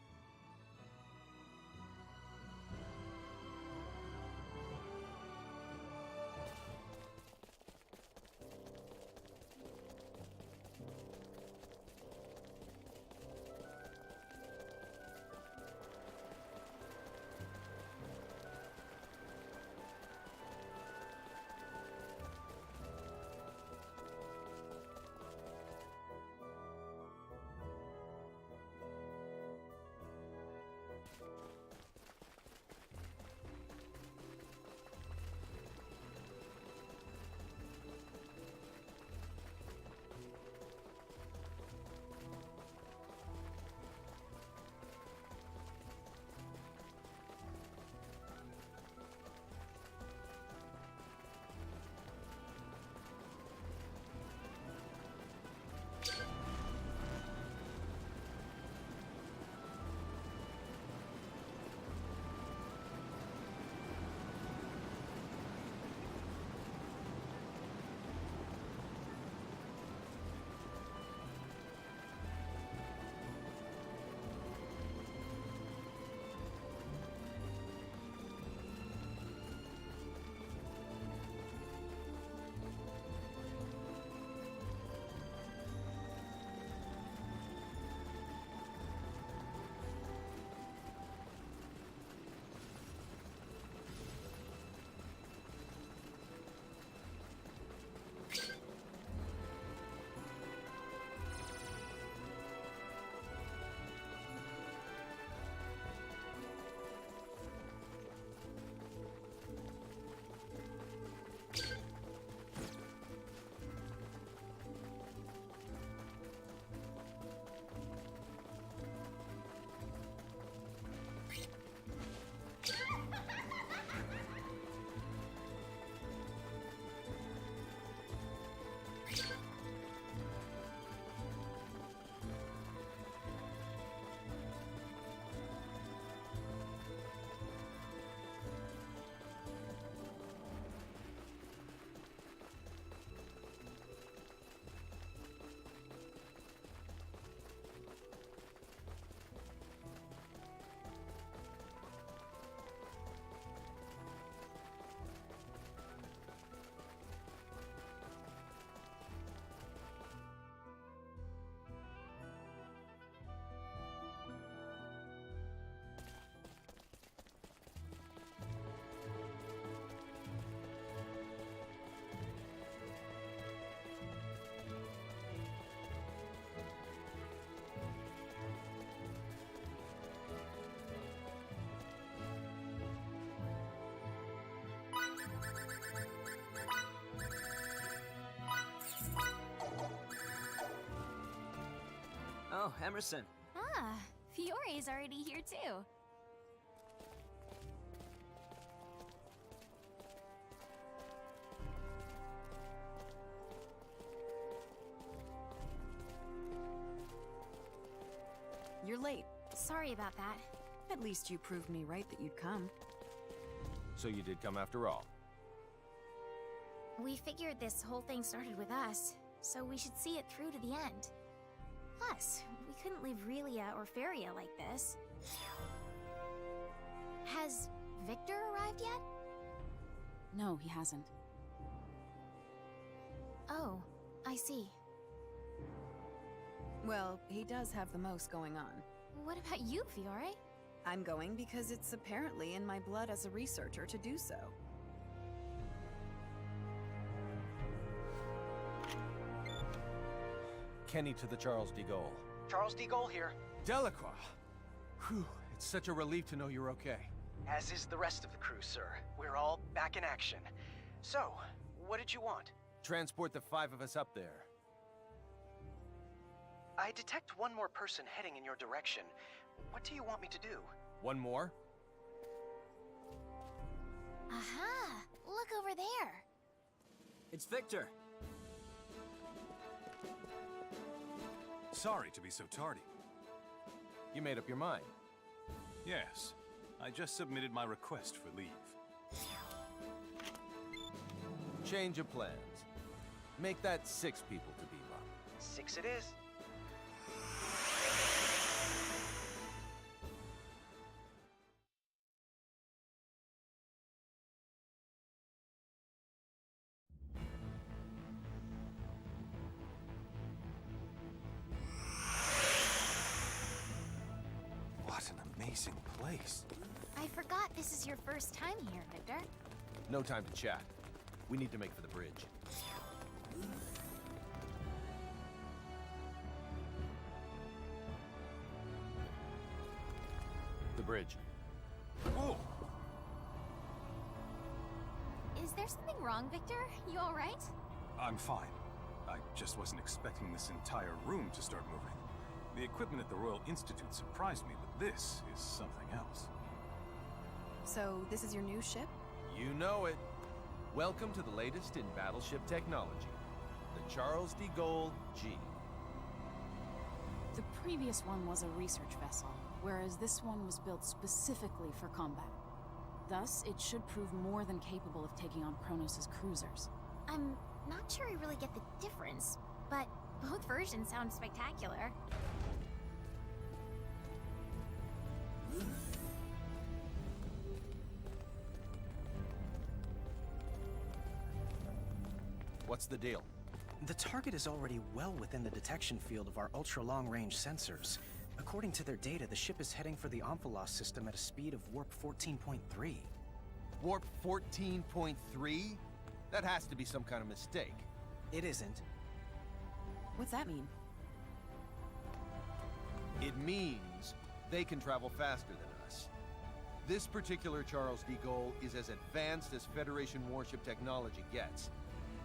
Oh, Emerson. Ah, Fiore's already here too. You're late. Sorry about that. At least you proved me right that you'd come. So you did come after all. We figured this whole thing started with us, so we should see it through to the end. Plus, we couldn't leave Relia or Feria like this. Has Victor arrived yet? No, he hasn't. Oh, I see. Well, he does have the most going on. What about you, Fiore? I'm going because it's apparently in my blood as a researcher to do so. Kenny to the Charles de Gaulle. Charles de Gaulle here. Delacroix! Whew, it's such a relief to know you're okay. As is the rest of the crew, sir. We're all back in action. So, what did you want? Transport the 5 of us up there. I detect one more person heading in your direction. What do you want me to do? One more? Aha! Look over there! It's Victor. Sorry to be so tardy. You made up your mind? Yes. I just submitted my request for leave. Change of plans. Make that 6 people to beam up. 6 it is. What an amazing place. I forgot this is your first time here, Victor. No time to chat. We need to make for the bridge. The bridge. Oh! Is there something wrong, Victor? You alright? I'm fine. I just wasn't expecting this entire room to start moving. The equipment at the Royal Institute surprised me, but this is something else. So, this is your new ship? You know it. Welcome to the latest in battleship technology. The Charles de Gaulle G. The previous one was a research vessel, whereas this one was built specifically for combat. Thus, it should prove more than capable of taking on Kronos' cruisers. I'm not sure I really get the difference, but both versions sound spectacular. What's the deal? The target is already well within the detection field of our ultra-long-range sensors. According to their data, the ship is heading for the Omphalos system at a speed of warp 14.3. Warp 14.3? That has to be some kind of mistake. It isn't. What's that mean? It means they can travel faster than us. This particular Charles de Gaulle is as advanced as Federation warship technology gets.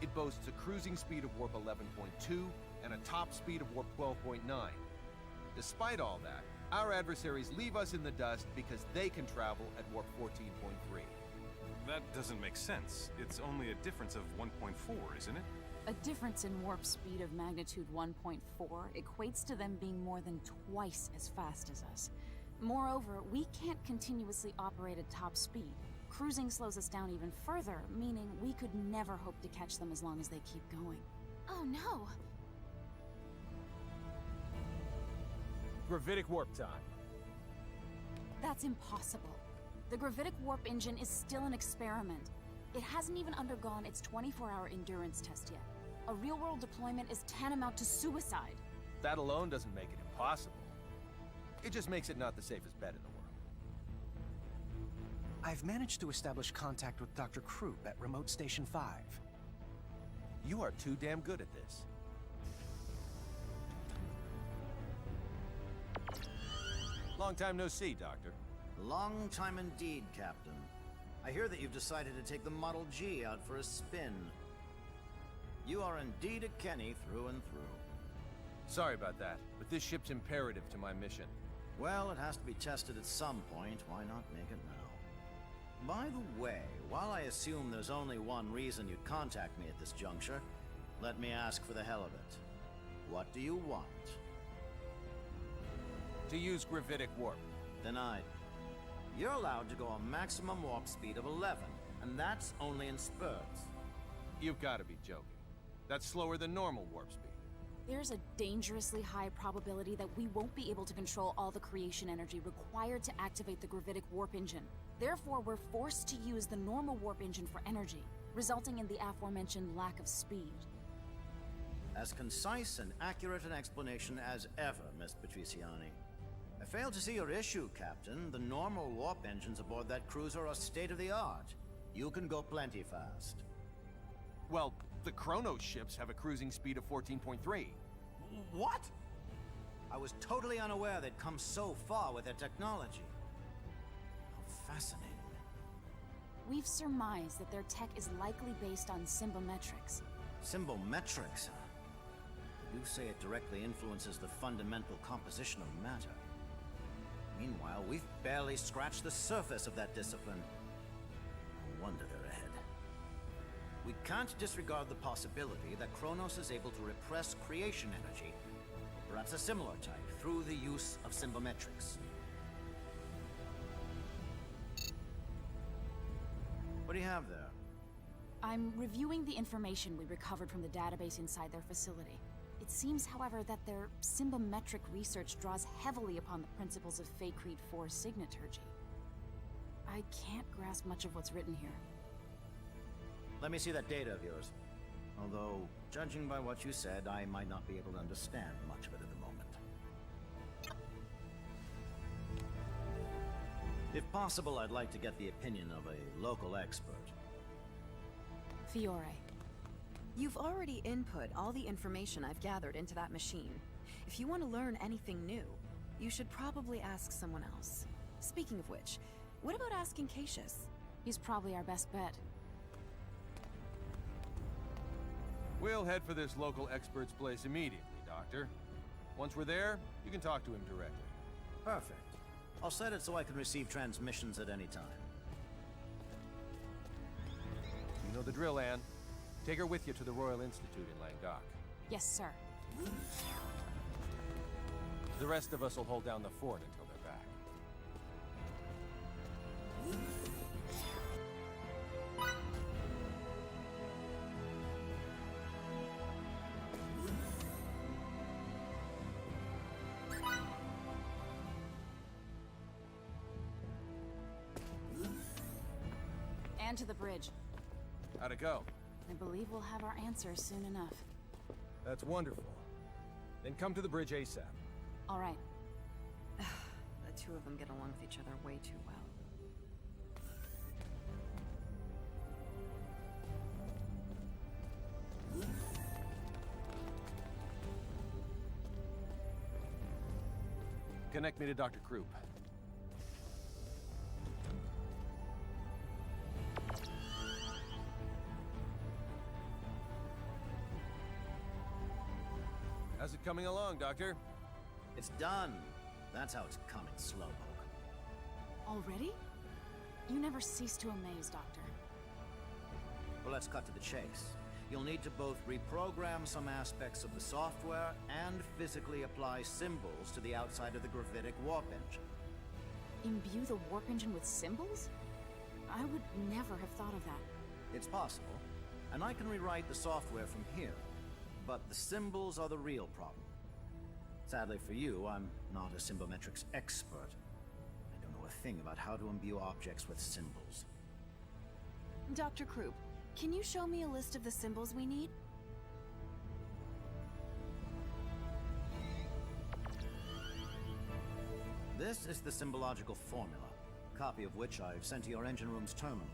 It boasts a cruising speed of warp 11.2 and a top speed of warp 12.9. Despite all that, our adversaries leave us in the dust because they can travel at warp 14.3. That doesn't make sense. It's only a difference of 1.4, isn't it? A difference in warp speed of magnitude 1.4 equates to them being more than twice as fast as us. Moreover, we can't continuously operate at top speed. Cruising slows us down even further, meaning we could never hope to catch them as long as they keep going. Oh no! Gravitic warp time. That's impossible. The gravitic warp engine is still an experiment. It hasn't even undergone its 24-hour endurance test yet. A real-world deployment is tantamount to suicide. That alone doesn't make it impossible. It just makes it not the safest bet in the world. I've managed to establish contact with Dr. Krupp at Remote Station 5. You are too damn good at this. Long time no see, Doctor. Long time indeed, Captain. I hear that you've decided to take the Model G out for a spin. You are indeed a Kenny through and through. Sorry about that, but this ship's imperative to my mission. Well, it has to be tested at some point. Why not make it now? By the way, while I assume there's only one reason you'd contact me at this juncture, let me ask for the hell of it. What do you want? To use gravitic warp. Denied. You're allowed to go a maximum warp speed of 11, and that's only in spurts. You've got to be joking. That's slower than normal warp speed. There's a dangerously high probability that we won't be able to control all the creation energy required to activate the gravitic warp engine. Therefore, we're forced to use the normal warp engine for energy, resulting in the aforementioned lack of speed. As concise and accurate an explanation as ever, Miss Patriciani. I fail to see your issue, Captain. The normal warp engines aboard that cruiser are state-of-the-art. You can go plenty fast. Well, the Chronos ships have a cruising speed of 14.3. What? I was totally unaware they'd come so far with their technology. How fascinating. We've surmised that their tech is likely based on symbometrics. Symbometrics, huh? You say it directly influences the fundamental composition of matter. Meanwhile, we've barely scratched the surface of that discipline. No wonder they're ahead. We can't disregard the possibility that Kronos is able to repress creation energy, or perhaps a similar type, through the use of symbometrics. What do you have there? I'm reviewing the information we recovered from the database inside their facility. It seems, however, that their symbometric research draws heavily upon the principles of Feycrete 4 signaturgy. I can't grasp much of what's written here. Let me see that data of yours. Although, judging by what you said, I might not be able to understand much of it at the moment. If possible, I'd like to get the opinion of a local expert. Fiore. You've already input all the information I've gathered into that machine. If you want to learn anything new, you should probably ask someone else. Speaking of which, what about asking Cassius? He's probably our best bet. We'll head for this local expert's place immediately, Doctor. Once we're there, you can talk to him directly. Perfect. I'll set it so I can receive transmissions at any time. You know the drill, Anne. Take her with you to the Royal Institute in Languedoc. Yes, sir. The rest of us will hold down the fort until they're back. And to the bridge. How'd it go? I believe we'll have our answers soon enough. That's wonderful. Then come to the bridge ASAP. All right. The two of them get along with each other way too well. Connect me to Dr. Krupp. How's it coming along, Doctor? It's done. That's how it's coming, Slowpoke. Already? You never cease to amaze, Doctor. Well, let's cut to the chase. You'll need to both reprogram some aspects of the software and physically apply symbols to the outside of the gravitic warp engine. Imbue the warp engine with symbols? I would never have thought of that. It's possible, and I can rewrite the software from here. But the symbols are the real problem. Sadly for you, I'm not a symbometrics expert. I don't know a thing about how to imbue objects with symbols. Dr. Krupp, can you show me a list of the symbols we need? This is the symbological formula, a copy of which I've sent to your engine room's terminal.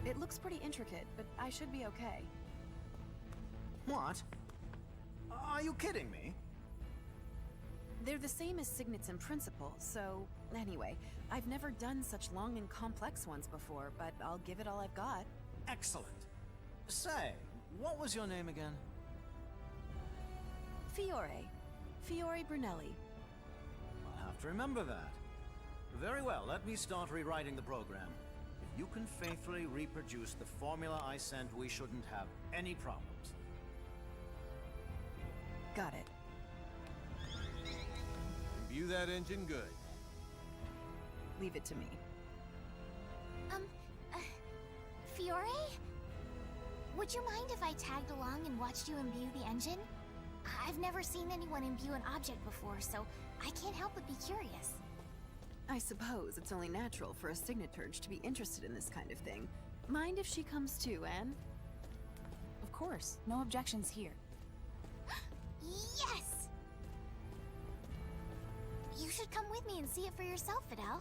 It looks pretty intricate, but I should be okay. What? Are you kidding me? They're the same as signets in principle, so anyway, I've never done such long and complex ones before, but I'll give it all I've got. Excellent. Say, what was your name again? Fiore. Fiore Brunelli. I'll have to remember that. Very well, let me start rewriting the program. If you can faithfully reproduce the formula I sent, we shouldn't have any problems. Got it. Imbue that engine good. Leave it to me. Fiore? Would you mind if I tagged along and watched you imbue the engine? I've never seen anyone imbue an object before, so I can't help but be curious. I suppose it's only natural for a signaturge to be interested in this kind of thing. Mind if she comes too, Anne? Of course. No objections here. Yes! You should come with me and see it for yourself, Fidel.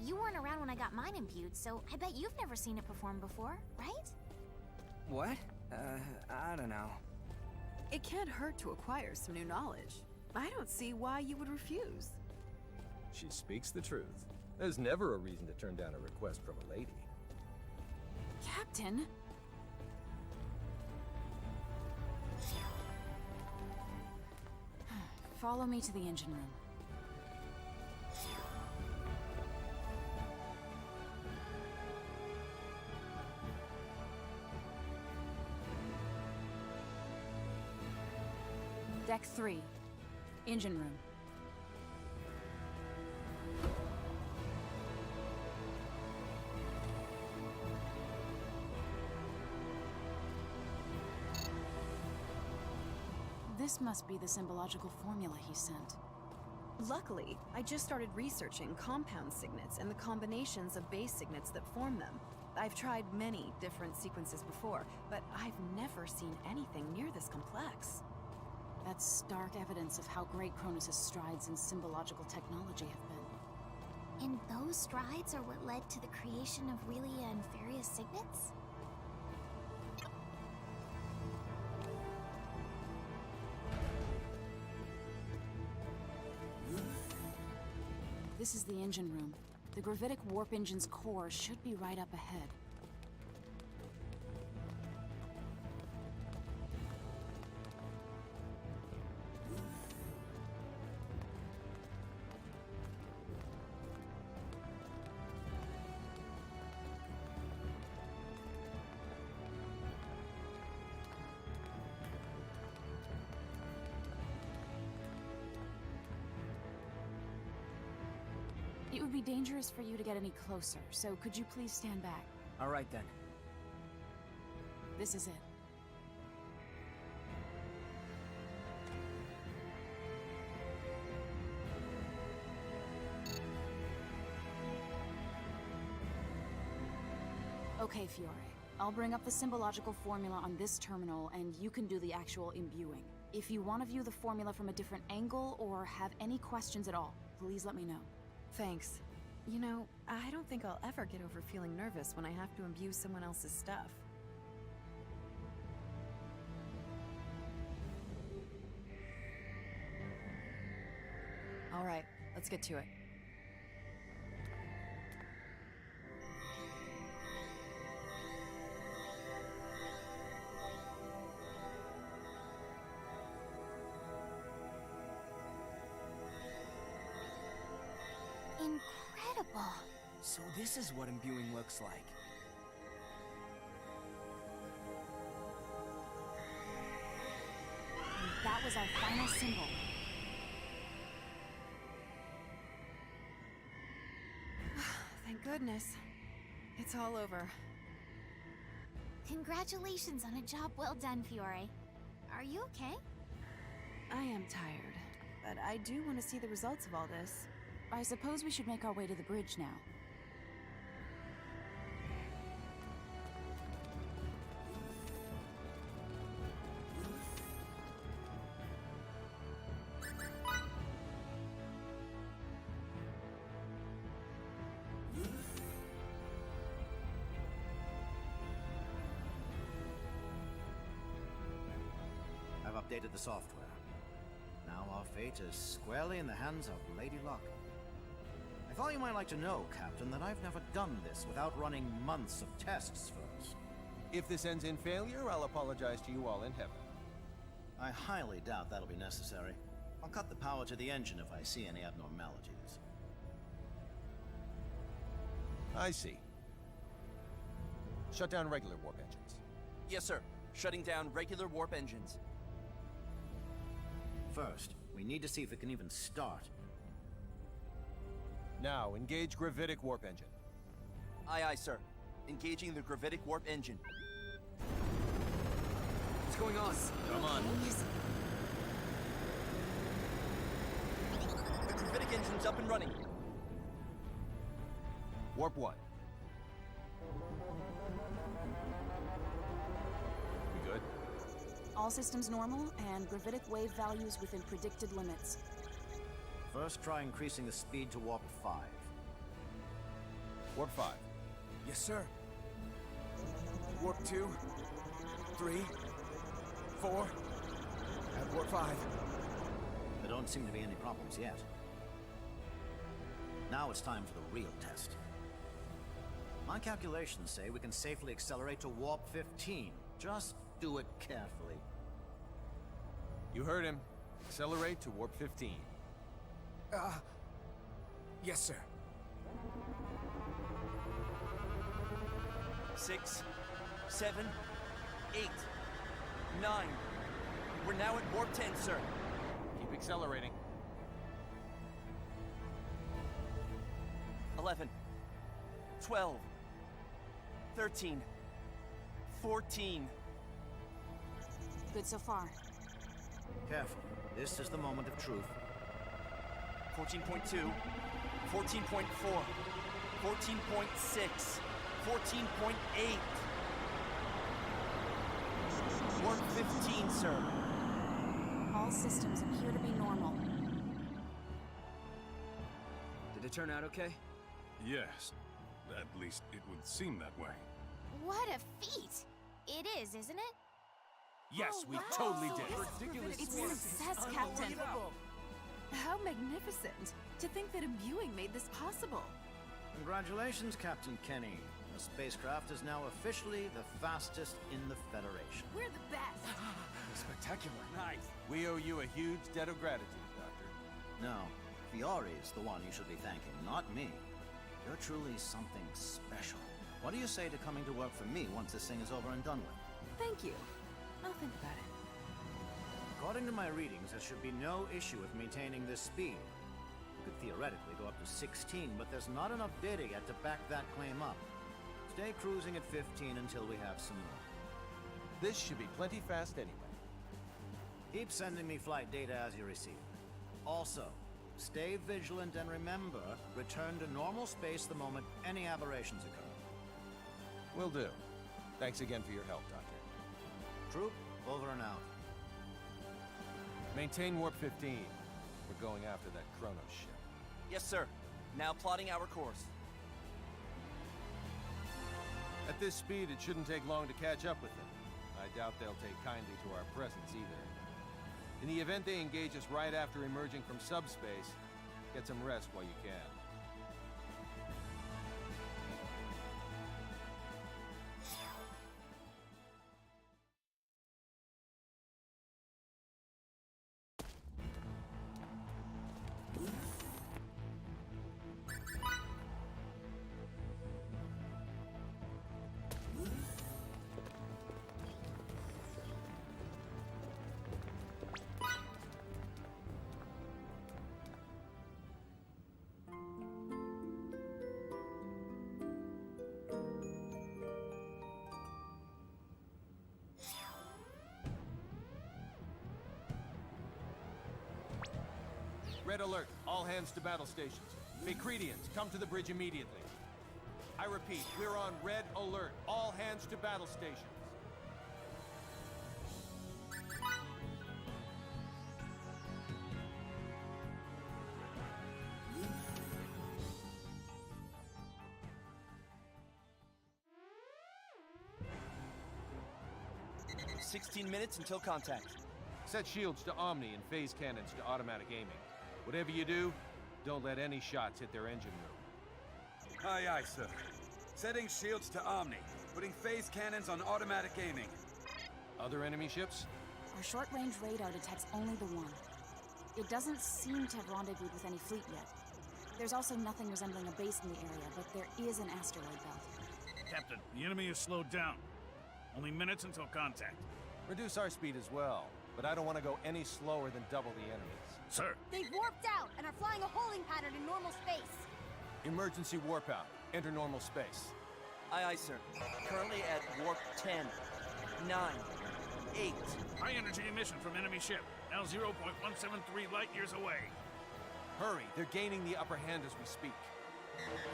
You weren't around when I got mine imbued, so I bet you've never seen it perform before, right? What? I don't know. It can't hurt to acquire some new knowledge. I don't see why you would refuse. She speaks the truth. There's never a reason to turn down a request from a lady. Captain? Follow me to the engine room. Deck 3. Engine room. This must be the symbological formula he sent. Luckily, I just started researching compound signets and the combinations of base signets that form them. I've tried many different sequences before, but I've never seen anything near this complex. That's stark evidence of how great Cronus' strides in symbological technology have been. And those strides are what led to the creation of really nefarious signets? This is the engine room. The gravitic warp engine's core should be right up ahead. It would be dangerous for you to get any closer, so could you please stand back? All right then. This is it. Okay, Fiore. I'll bring up the symbological formula on this terminal, and you can do the actual imbuing. If you want to view the formula from a different angle, or have any questions at all, please let me know. Thanks. You know, I don't think I'll ever get over feeling nervous when I have to imbue someone else's stuff. All right, let's get to it. Incredible! So this is what imbuing looks like. And that was our final symbol. Thank goodness. It's all over. Congratulations on a job well done, Fiore. Are you okay? I am tired, but I do want to see the results of all this. I suppose we should make our way to the bridge now. I've updated the software. now our fate is squarely in the hands of Lady Luck. I thought you might like to know, Captain, that I've never done this without running months of tests first. If this ends in failure, I'll apologize to you all in heaven. I highly doubt that'll be necessary. I'll cut the power to the engine if I see any abnormalities. I see. Shut down regular warp engines. Yes, sir. Shutting down regular warp engines. First, we need to see if it can even start. Now, engage gravitic warp engine. Aye, aye, sir. Engaging the gravitic warp engine. What's going on? Come on. The gravitic engine's up and running. Warp 1. We good? All systems normal, and gravitic wave values within predicted limits. First, try increasing the speed to warp 5. Warp 5. Yes, sir. Warp 2, 3, 4, and warp 5. There don't seem to be any problems yet. Now it's time for the real test. My calculations say we can safely accelerate to warp 15. Just do it carefully. You heard him. Accelerate to warp 15. Yes, sir. 6, 7, 8, 9. We're now at warp 10, sir. Keep accelerating. 11, 12, 13, 14. Good so far. Careful. This is the moment of truth. 14.2, 14.4, 14.6, 14.8. Warp 15, sir. All systems appear to be normal. Did it turn out okay? Yes. At least it would seem that way. What a feat! It is, isn't it? Yes, we wow. totally So did. Ridiculous. It's a success, Captain. How magnificent! To think that imbuing made this possible. Congratulations, Captain Kenny. The spacecraft is now officially the fastest in the Federation. We're the best! Spectacular. Nice. We owe you a huge debt of gratitude, Doctor. No, Fiori's the one you should be thanking, not me. You're truly something special. What do you say to coming to work for me once this thing is over and done with? Thank you. I'll think about it. According to my readings, there should be no issue with maintaining this speed. You could theoretically go up to 16, but there's not enough data yet to back that claim up. Stay cruising at 15 until we have some more. This should be plenty fast anyway. Keep sending me flight data as you receive it. Also, stay vigilant and remember, return to normal space the moment any aberrations occur. Will do. Thanks again for your help, Doctor. Troop, over and out. Maintain warp 15. We're going after that Kronos ship. Yes, sir. Now plotting our course. At this speed, it shouldn't take long to catch up with them. I doubt they'll take kindly to our presence either. In the event they engage us right after emerging from subspace, get some rest while you can. Red alert. All hands to battle stations. Macredians, come to the bridge immediately. I repeat, we're on red alert. All hands to battle stations. "16 minutes until contact." Set shields to Omni and phase cannons to automatic aiming. Whatever you do, don't let any shots hit their engine room. Aye, aye, sir. Setting shields to Omni. Putting phase cannons on automatic aiming. Other enemy ships? Our short-range radar detects only the one. It doesn't seem to have rendezvoused with any fleet yet. There's also nothing resembling a base in the area, but there is an asteroid belt. Captain, the enemy is slowed down. Only minutes until contact. Reduce our speed as well, but I don't want to go any slower than double the enemy's. Sir. They've warped out and are flying a holding pattern in normal space. Emergency warp out. Enter normal space. Aye, aye, sir. Currently at warp 10, 9, 8. High energy emission from enemy ship. Now 0.173 light years away. Hurry, they're gaining the upper hand as we speak.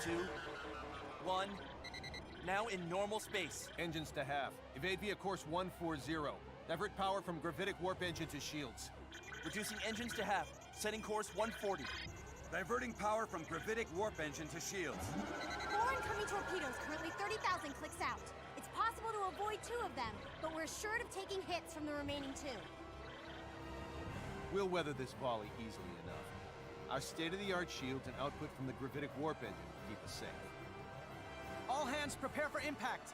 2, 1. Now in normal space. Engines to half. Evade via course 140. Divert power from gravitic warp engine to shields. Reducing engines to half. Setting course 140. Diverting power from gravitic warp engine to shields. 4 incoming torpedoes, currently 30,000 clicks out. It's possible to avoid 2 of them, but we're assured of taking hits from the remaining 2. We'll weather this volley easily enough. Our state-of-the-art shields and output from the gravitic warp engine will keep us safe. All hands prepare for impact!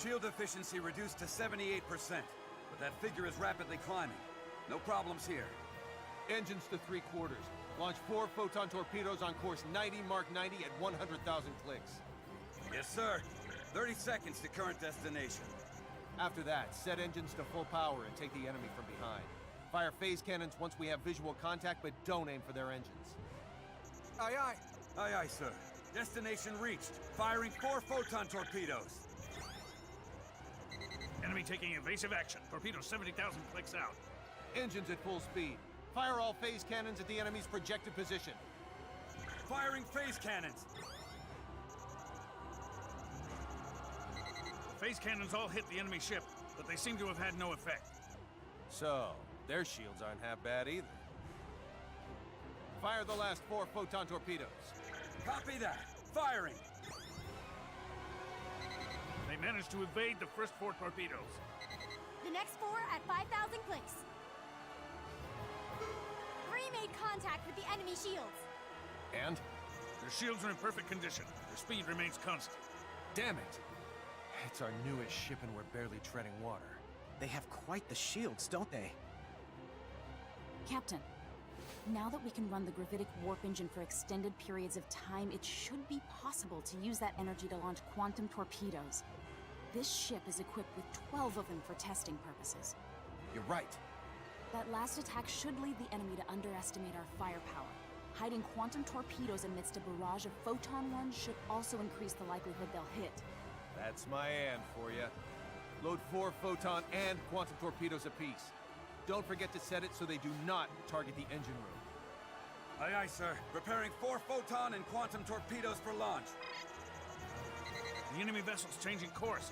Shield efficiency reduced to 78%, but that figure is rapidly climbing. No problems here. Engines to 3/4. Launch 4 photon torpedoes on course 90 Mark 90 at 100,000 clicks. Yes, sir. 30 seconds to current destination. After that, set engines to full power and take the enemy from behind. Fire phase cannons once we have visual contact, but don't aim for their engines. Aye, aye. Aye, aye, sir. Destination reached. Firing 4 photon torpedoes. Enemy taking evasive action. Torpedo 70,000 clicks out. Engines at full speed. Fire all phase cannons at the enemy's projected position. Firing phase cannons. The phase cannons all hit the enemy ship, but they seem to have had no effect. So, their shields aren't half bad either. Fire the last 4 photon torpedoes. Copy that. Firing. They managed to evade the first 4 torpedoes. The next 4 at 5,000 clicks. 3 made contact with the enemy shields. And? Their shields are in perfect condition. Their speed remains constant. Damn it! It's our newest ship and we're barely treading water. They have quite the shields, don't they? Captain, now that we can run the gravitic warp engine for extended periods of time, it should be possible to use that energy to launch quantum torpedoes. This ship is equipped with 12 of them for testing purposes. You're right. That last attack should lead the enemy to underestimate our firepower. Hiding quantum torpedoes amidst a barrage of photon ones should also increase the likelihood they'll hit. That's my and for you. Load 4 photon and quantum torpedoes apiece. Don't forget to set it so they do not target the engine room. Aye, aye, sir. Preparing 4 photon and quantum torpedoes for launch. The enemy vessel's changing course.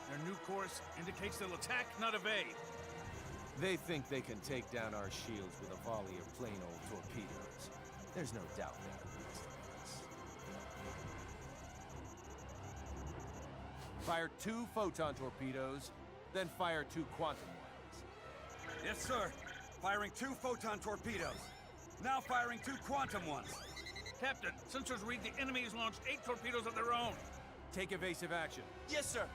Their new course indicates they'll attack, not evade. They think they can take down our shields with a volley of plain old torpedoes. There's no doubt they can beat us. Fire 2 photon torpedoes, then fire 2 quantum ones. Yes, sir. Firing 2 photon torpedoes. Now firing 2 quantum ones. Captain, sensors read the enemy has launched 8 torpedoes of their own. Take evasive action. Yes, sir.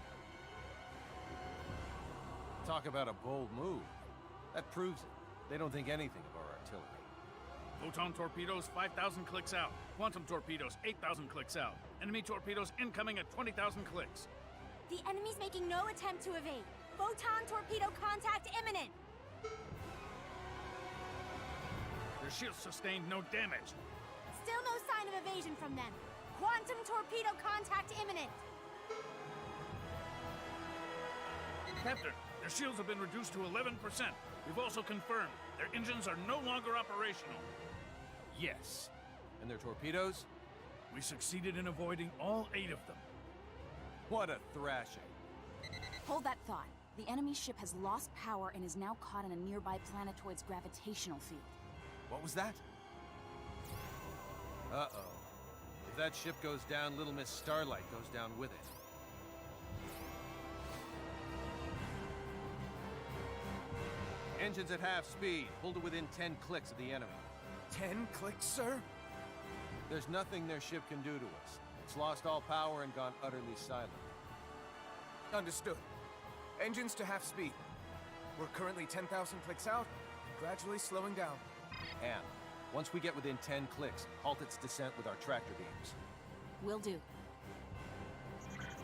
Talk about a bold move. That proves it. They don't think anything of our artillery. Photon torpedoes, 5,000 clicks out. Quantum torpedoes, 8,000 clicks out. Enemy torpedoes incoming at 20,000 clicks. The enemy's making no attempt to evade. Photon torpedo contact imminent. Their shields sustained no damage. Still no sign of evasion from them. Quantum torpedo contact imminent. Captain, their shields have been reduced to 11%. We've also confirmed their engines are no longer operational. Yes. And their torpedoes? We succeeded in avoiding all 8 of them. What a thrashing. Hold that thought. The enemy ship has lost power and is now caught in a nearby planetoid's gravitational field. What was that? Uh-oh. If that ship goes down, Little Miss Starlight goes down with it. Engines at half speed. Pull to within 10 clicks of the enemy. 10 clicks, sir? There's nothing their ship can do to us. It's lost all power and gone utterly silent. Understood. Engines to half speed. We're currently 10,000 clicks out, gradually slowing down. And once we get within 10 clicks, halt its descent with our tractor beams. Will do.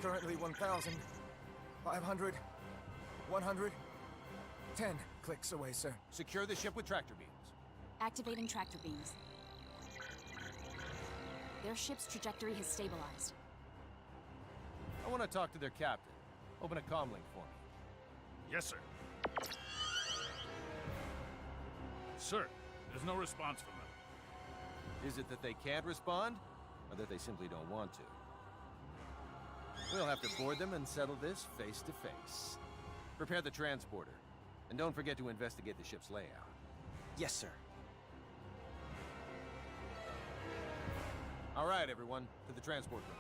Currently 1,000, 500, 100, 10 clicks away, sir. Secure the ship with tractor beams. Activating tractor beams. Their ship's trajectory has stabilized. I want to talk to their captain. Open a comlink for me. Yes, sir. Sir, there's no response from them. Is it that they can't respond, or that they simply don't want to? We'll have to board them and settle this face to face. Prepare the transporter, and don't forget to investigate the ship's layout. Yes, sir. All right, everyone, to the transport room.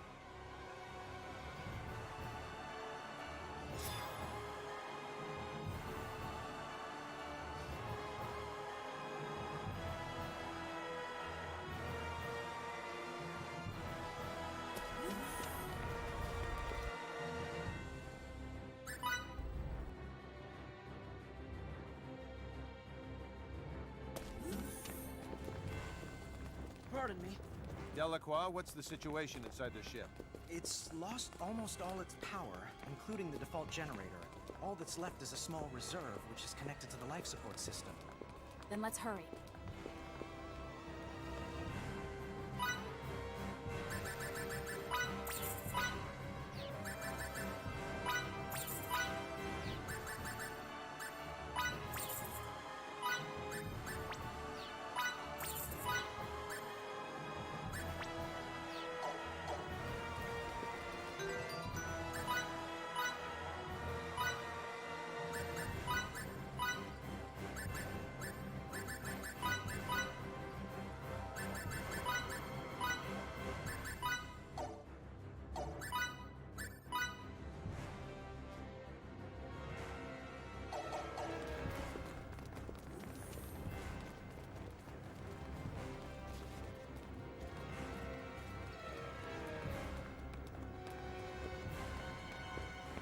Pardon me. Delacroix, what's the situation inside their ship? It's lost almost all its power, including the default generator. All that's left is a small reserve, which is connected to the life support system. Then let's hurry.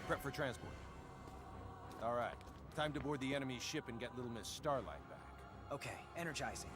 Prep for transport. All right, time to board the enemy's ship and get Little Miss Starlight back. Okay, energizing.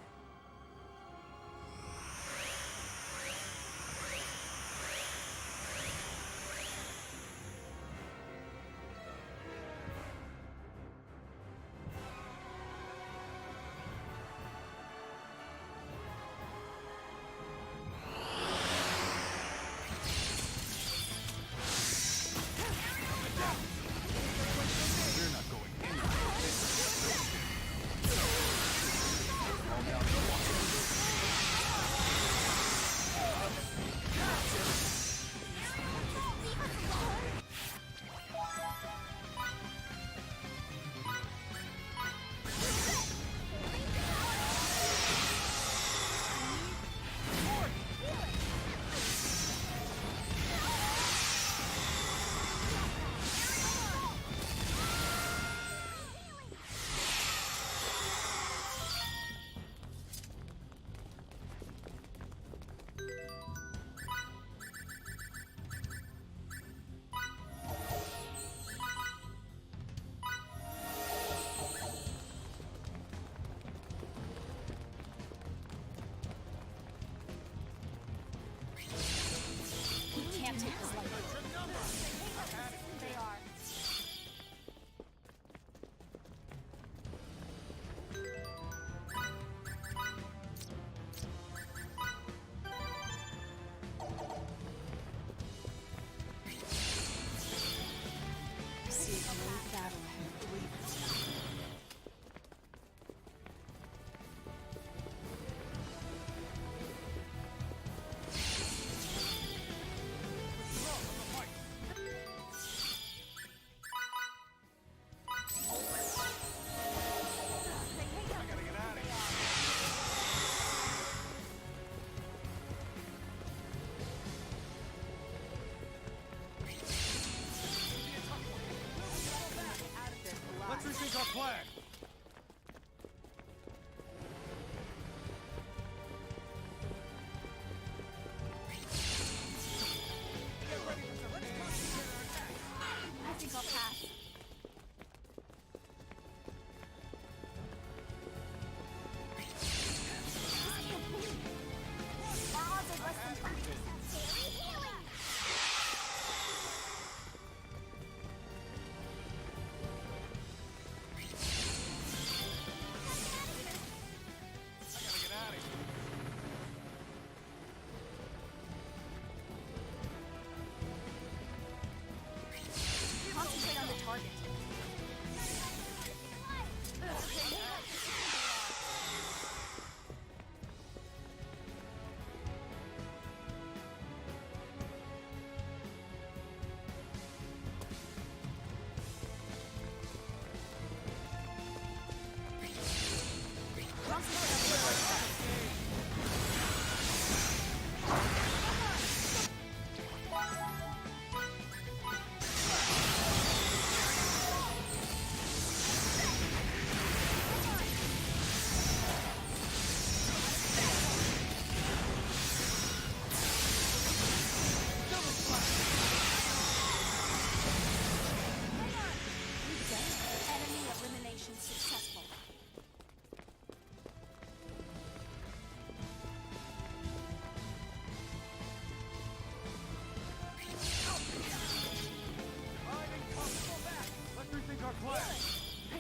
Can't take this lightly. They are. See a great battle ahead. Let's rethink our plan.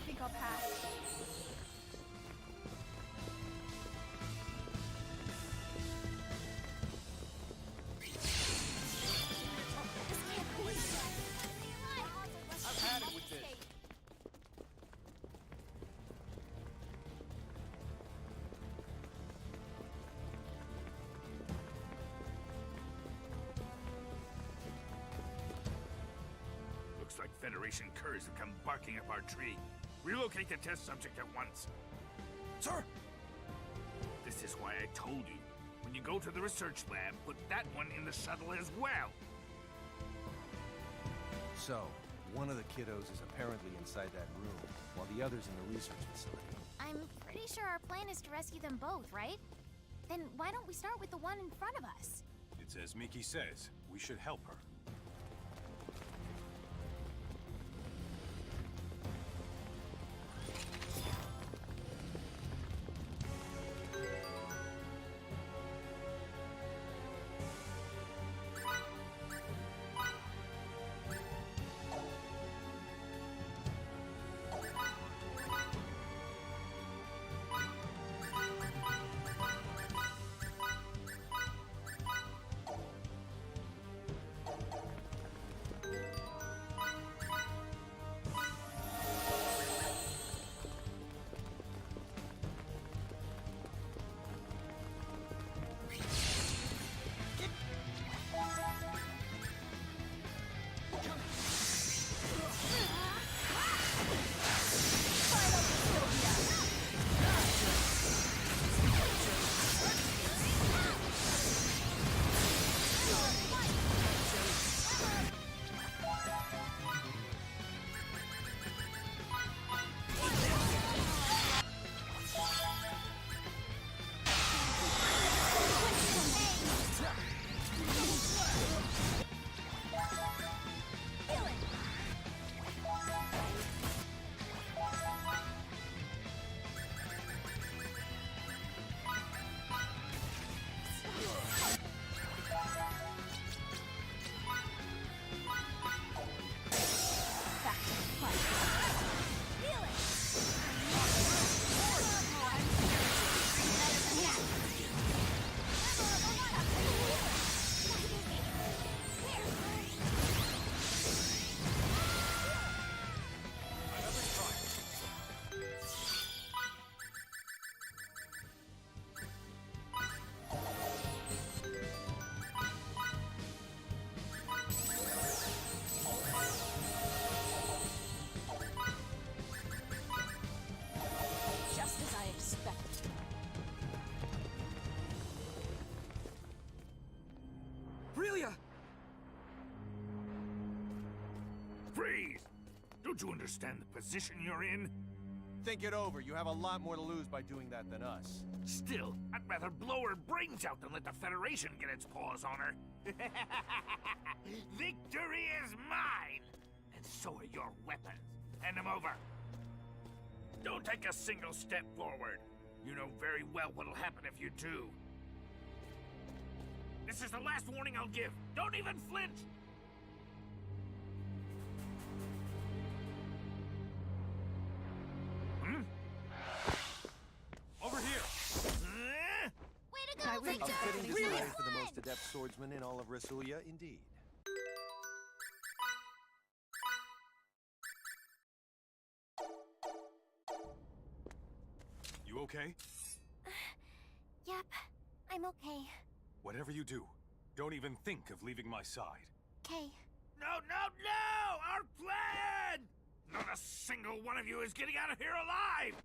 think I'll pass. I've had it with this. Looks like Federation curs have come barking up our tree. Relocate the test subject at once. Sir! This is why I told you. When you go to the research lab, put that one in the shuttle as well. So, one of the kiddos is apparently inside that room, while the other's in the research facility. I'm pretty sure our plan is to rescue them both, right? Then why don't we start with the one in front of us? It's as Miki says. We should help her. Freeze! Don't you understand the position you're in? Think it over. You have a lot more to lose by doing that than us. Still, I'd rather blow her brains out than let the Federation get its paws on her. Victory is mine! And so are your weapons. Hand them over. Don't take a single step forward. You know very well what'll happen if you do. This is the last warning I'll give. Don't even flinch! Over here! Way to go, A Victor! fitting display for the most adept swordsman in all of Resulia, indeed. You okay? Yep, I'm okay. Whatever you do, don't even think of leaving my side. Okay. No, no, no! Our plan! Not a single one of you is getting out of here alive!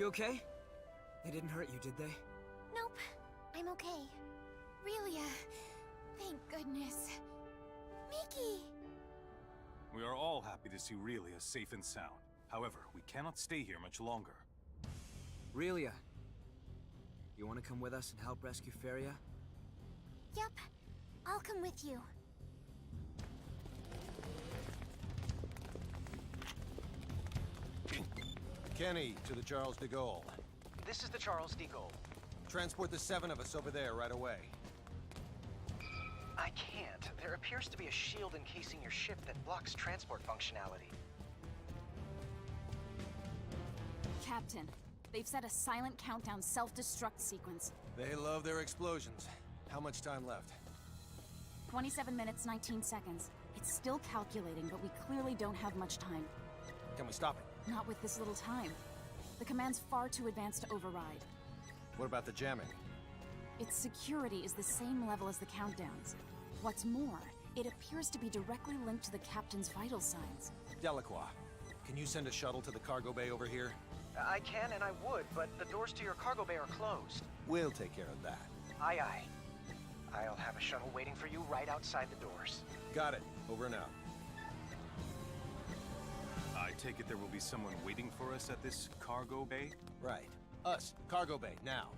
You okay? They didn't hurt you, did they? Nope. I'm okay. Really, thank goodness. Mickey! We are all happy to see Relia safe and sound. However, we cannot stay here much longer. Relia, you want to come with us and help rescue Feria? Yup. I'll come with you. Kenny, to the Charles de Gaulle. This is the Charles de Gaulle. Transport the 7 of us over there right away. I can't. There appears to be a shield encasing your ship that blocks transport functionality. Captain, they've set a silent countdown self-destruct sequence. They love their explosions. How much time left? 27 minutes, 19 seconds. It's still calculating, but we clearly don't have much time. Can we stop it? Not with this little time. The command's far too advanced to override. What about the jamming? Its security is the same level as the countdowns. What's more, it appears to be directly linked to the captain's vital signs. Delacroix, can you send a shuttle to the cargo bay over here? I can and I would, but the doors to your cargo bay are closed. We'll take care of that. Aye, aye. I'll have a shuttle waiting for you right outside the doors. Got it. Over and out. I take it there will be someone waiting for us at this cargo bay? Right. Us. Cargo bay, now.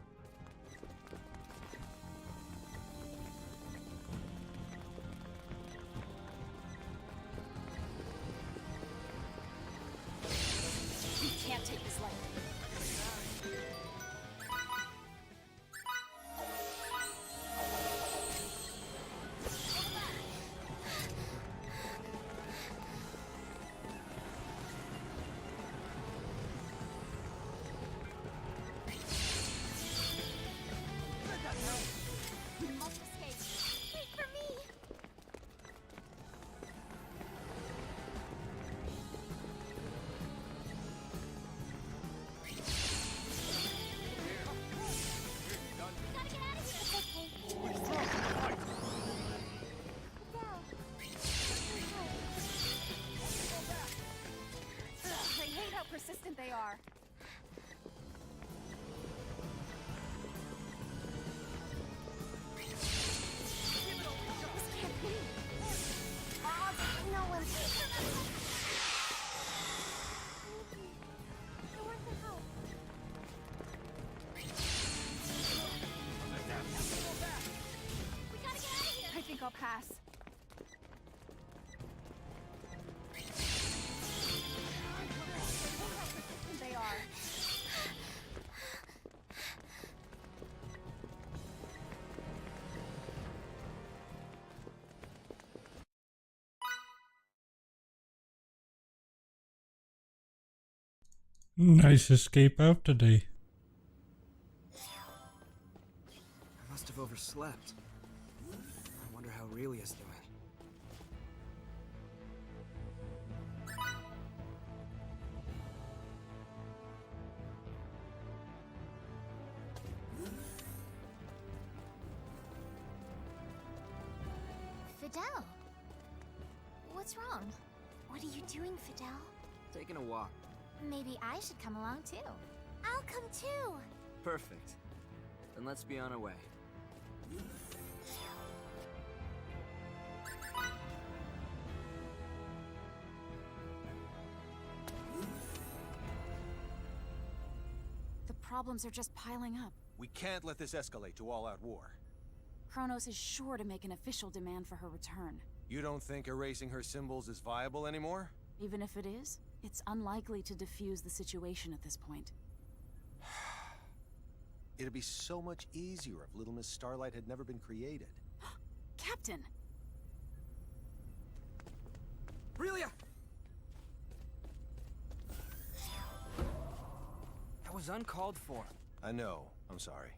We can't take this lightly. We must escape. Wait for me! Gotta get out of here! It's okay. Ugh, I hate how persistent they are. No one. We gotta get out of here! I think I'll pass. How persistent they are. Nice escape out today. I must have overslept. I wonder how Relia's doing. Fidel! What's wrong? What are you doing, Fidel? Taking a walk. Maybe I should come along too. I'll come too! Perfect. Then let's be on our way. The problems are just piling up. We can't let this escalate to all-out war. Kronos is sure to make an official demand for her return. You don't think erasing her symbols is viable anymore? Even if it is, it's unlikely to defuse the situation at this point. It'd be so much easier if Little Miss Starlight had never been created. Captain! Relia! That was uncalled for. I know. I'm sorry.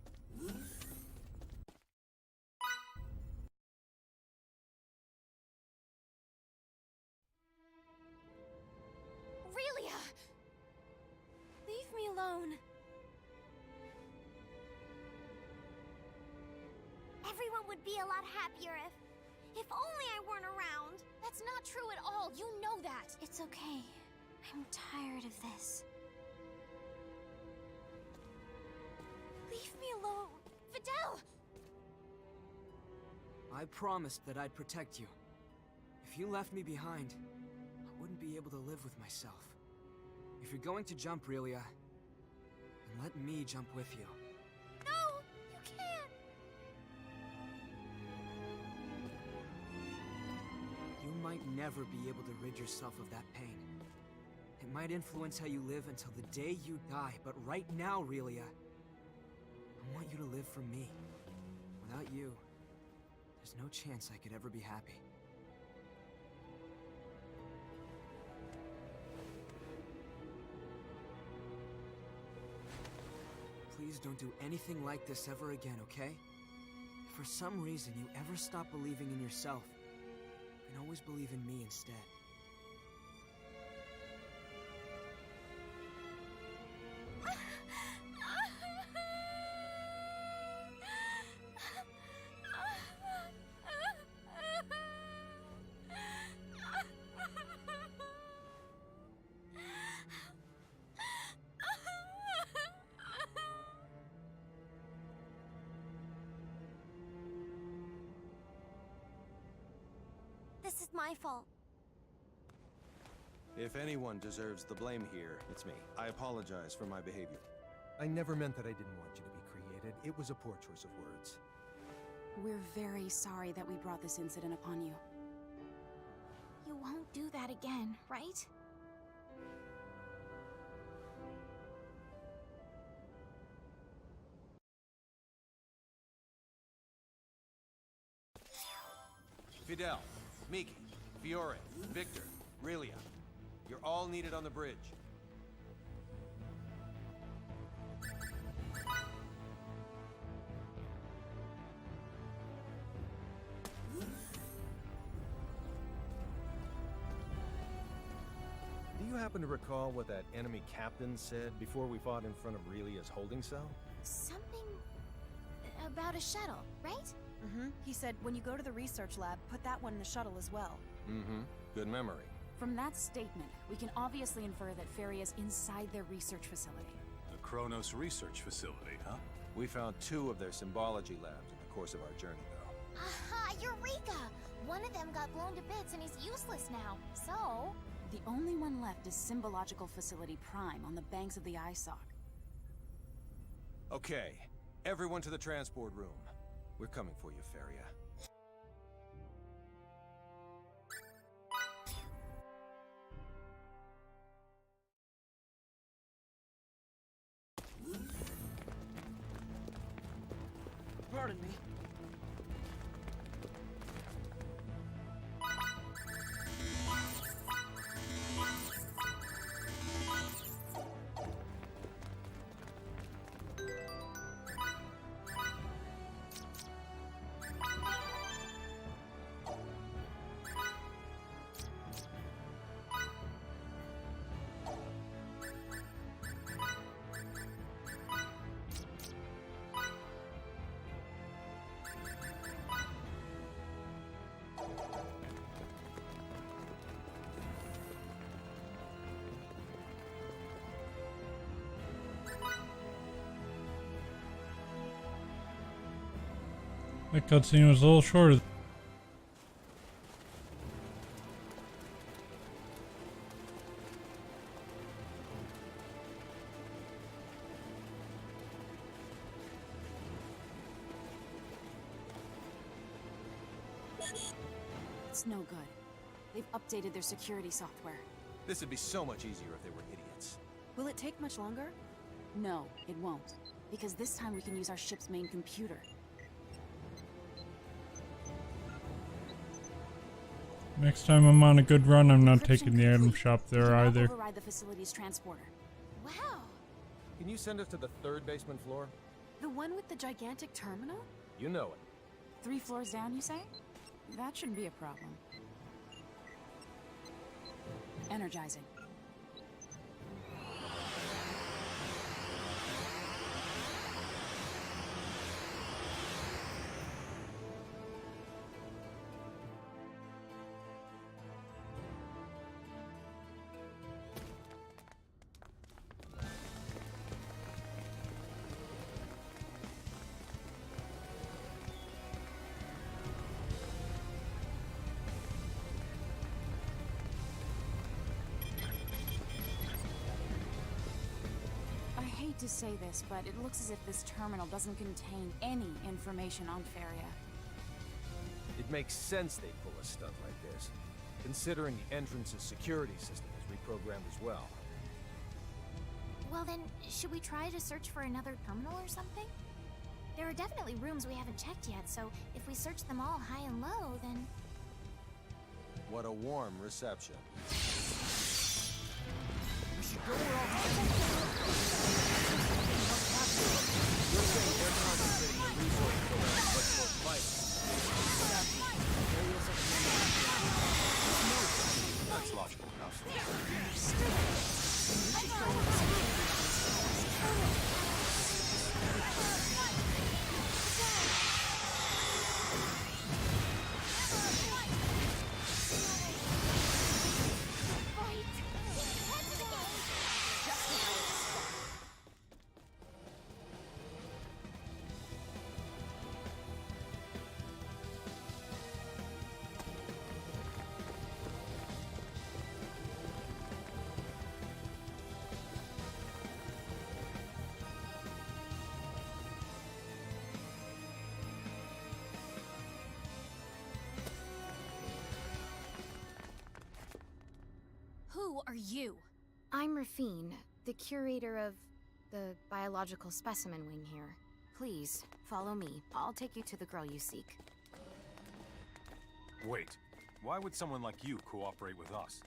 Relia! Leave me alone. Everyone would be a lot happier if only I weren't around. That's not true at all. You know that. It's okay. I'm tired of this. I promised that I'd protect you. If you left me behind, I wouldn't be able to live with myself. If you're going to jump, Relia, then let me jump with you. No! You can't! You might never be able to rid yourself of that pain. It might influence how you live until the day you die, but right now, Relia, I want you to live for me. Without you, there's no chance I could ever be happy. Please don't do anything like this ever again, okay? If for some reason you ever stop believing in yourself, you can always believe in me instead. This is my fault. If anyone deserves the blame here, it's me. I apologize for my behavior. I never meant that I didn't want you to be created. It was a poor choice of words. We're very sorry that we brought this incident upon you. You won't do that again, right? Fidel, Miki, Fiore, Victor, Relia. You're all needed on the bridge. Do you happen to recall what that enemy captain said before we fought in front of Relia's holding cell? Something about a shuttle, right? Mm-hmm. He said, when you go to the research lab, put that one in the shuttle as well. Mm-hmm. Good memory. From that statement, we can obviously infer that Ferry is inside their research facility. The Kronos research facility, huh? We found 2 of their symbology labs in the course of our journey, though. Aha! Eureka! One of them got blown to bits and he's useless now. So... The only one left is Symbological Facility Prime on the banks of the ISOC. Okay, everyone to the transport room. We're coming for you, Feria. Pardon me. That cutscene was a little shorter. It's no good. They've updated their security software. This would be so much easier if they were idiots. Will it take much longer? No, it won't. Because this time we can use our ship's main computer. Next time I'm on a good run, I'm not taking the item shop there either. Override the facility's transporter. Wow! Can you send us to the 3rd basement floor? The one with the gigantic terminal? You know it. 3 floors down, you say? That shouldn't be a problem. Energizing. hate to say this, but it looks as if this terminal doesn't contain any information on Feria. It makes sense they pull a stunt like this, considering the entrance's security system is reprogrammed as well. Well then, should we try to search for another terminal or something? There are definitely rooms we haven't checked yet, so if we search them all high and low, then... What a warm reception. We should go where all the You're saying they're concentrating their resources around much more fighting. That's logical enough. Who are you? I'm Rafine, the curator of the biological specimen wing here. Please, follow me. I'll take you to the girl you seek. Wait, why would someone like you cooperate with us?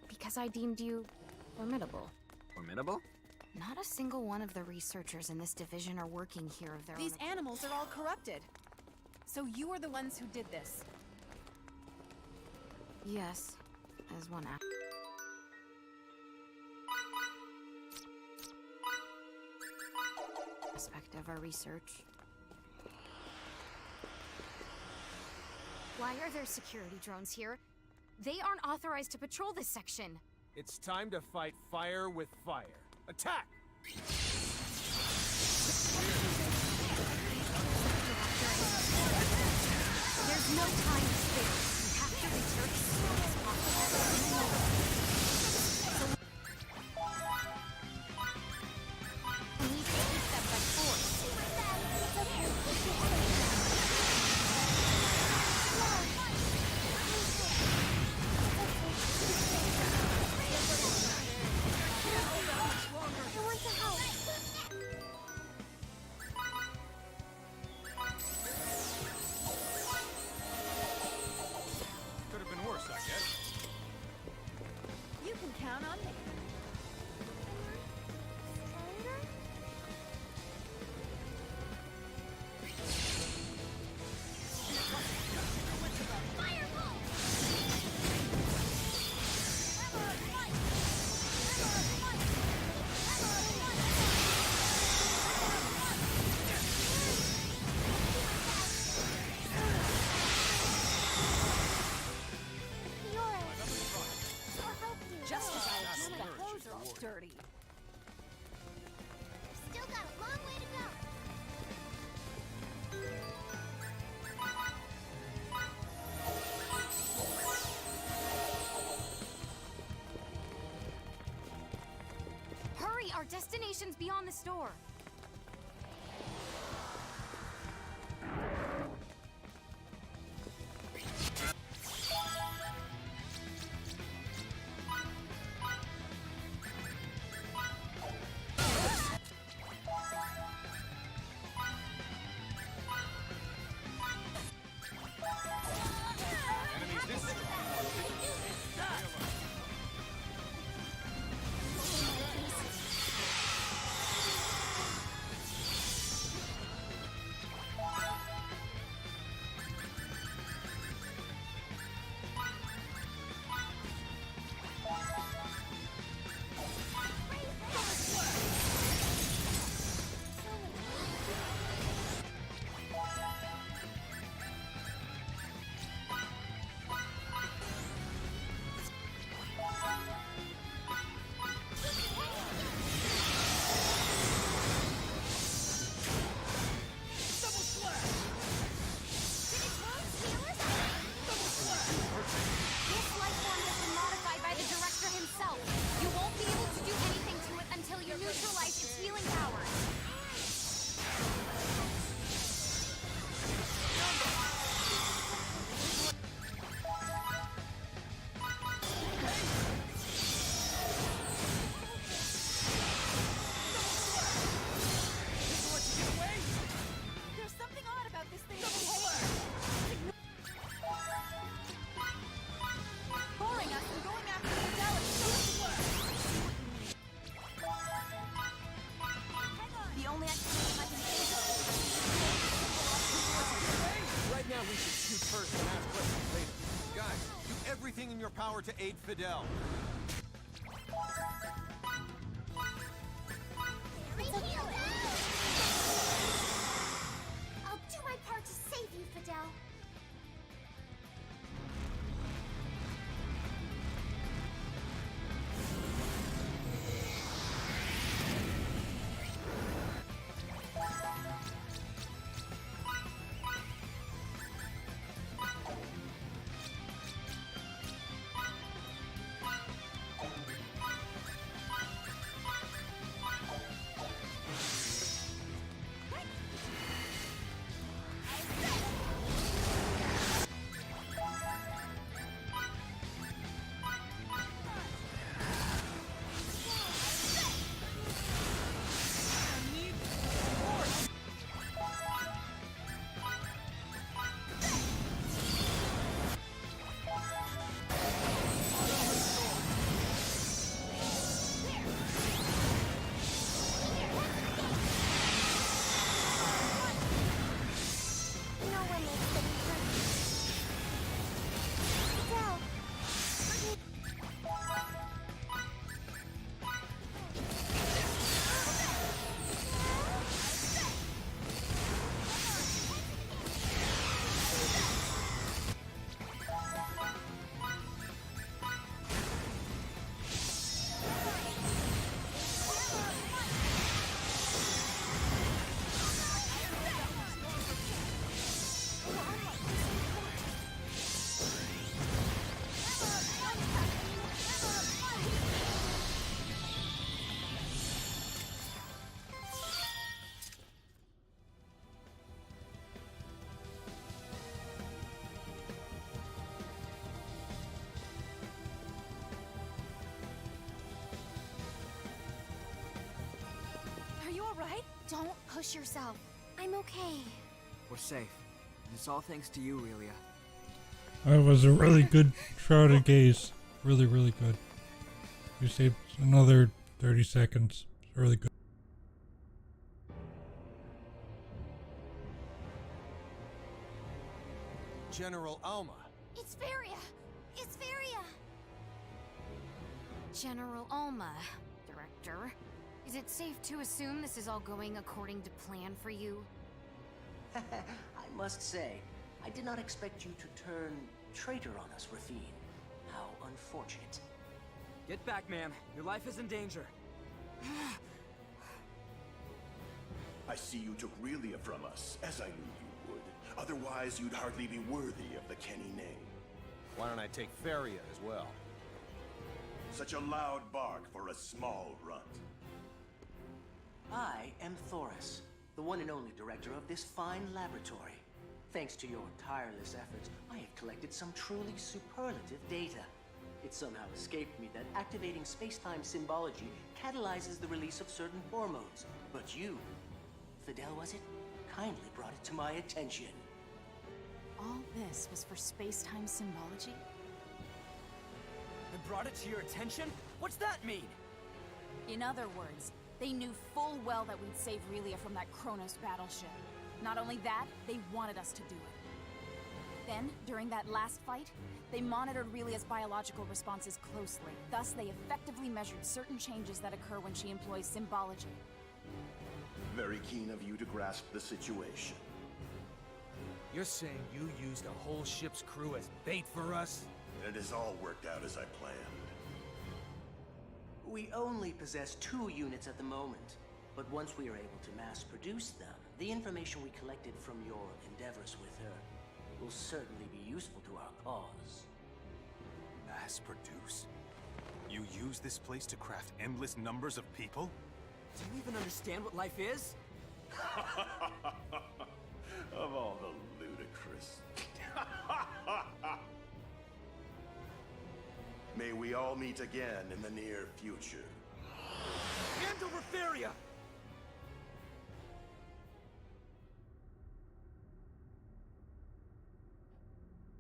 Because I deemed you formidable. Formidable? Not a single one of the researchers in this division are working here of their These own. animals are all corrupted. So you are the ones who did this. Yes, as one aspect of our research. Why are there security drones here? They aren't authorized to patrol this section. It's time to fight fire with fire. Attack! There's no time to spare. We have to research as soon as possible. We need to keep them by force. I want to help. Could have been worse, I guess. You can count on me. Just as I expect. Those are all dirty. Still got a long way to go. Hurry! Our destination's beyond the store. Enemies this strong. we should shoot first and ask questions later. Guys, do everything in your power to aid Fidel. I'll do my part to save you, Fidel. Are you alright? Don't push yourself. I'm okay. We're safe. And it's all thanks to you, Aurelia. That was a really good shrouded gaze. Really, really good. You saved another 30 seconds. Really good. General Alma. It's Varia! It's Varia! General Alma, Director. Is it safe to assume this is all going according to plan for you? I must say, I did not expect you to turn traitor on us, Rafine. How unfortunate. Get back, ma'am. Your life is in danger. I see you took Relia from us, as I knew you would. Otherwise, you'd hardly be worthy of the Kenny name. Why don't I take Feria as well? Such a loud bark for a small runt. I am Thoris, the one and only director of this fine laboratory. Thanks to your tireless efforts, I have collected some truly superlative data. It somehow escaped me that activating space-time symbology catalyzes the release of certain hormones. But you, Fidel was it, kindly brought it to my attention. All this was for space-time symbology? I brought it to your attention? What's that mean? In other words, they knew full well that we'd save Relia from that Kronos battleship. Not only that, they wanted us to do it. Then, during that last fight, they monitored Relia's biological responses closely. Thus, they effectively measured certain changes that occur when she employs symbology. Very keen of you to grasp the situation. You're saying you used a whole ship's crew as bait for us? And it has all worked out as I planned. We only possess 2 units at the moment, but once we are able to mass produce them, the information we collected from your endeavors with her will certainly be useful to our cause. Mass produce? You use this place to craft endless numbers of people? Do you even understand what life is? Of all the ludicrous. May we all meet again in the near future. Hand over Feria!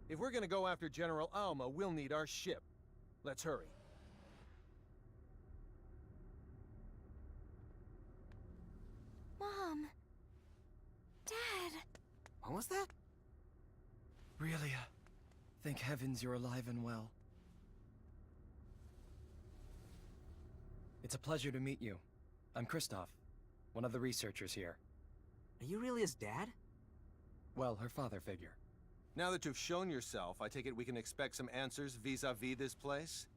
If we're gonna go after General Alma, we'll need our ship. Let's hurry. Mom. Dad. What was that? Really? Thank heavens you're alive and well. It's a pleasure to meet you. I'm Kristoff, one of the researchers here. Are you really his dad? Well, her father figure. Now that you've shown yourself, I take it we can expect some answers vis-a-vis this place?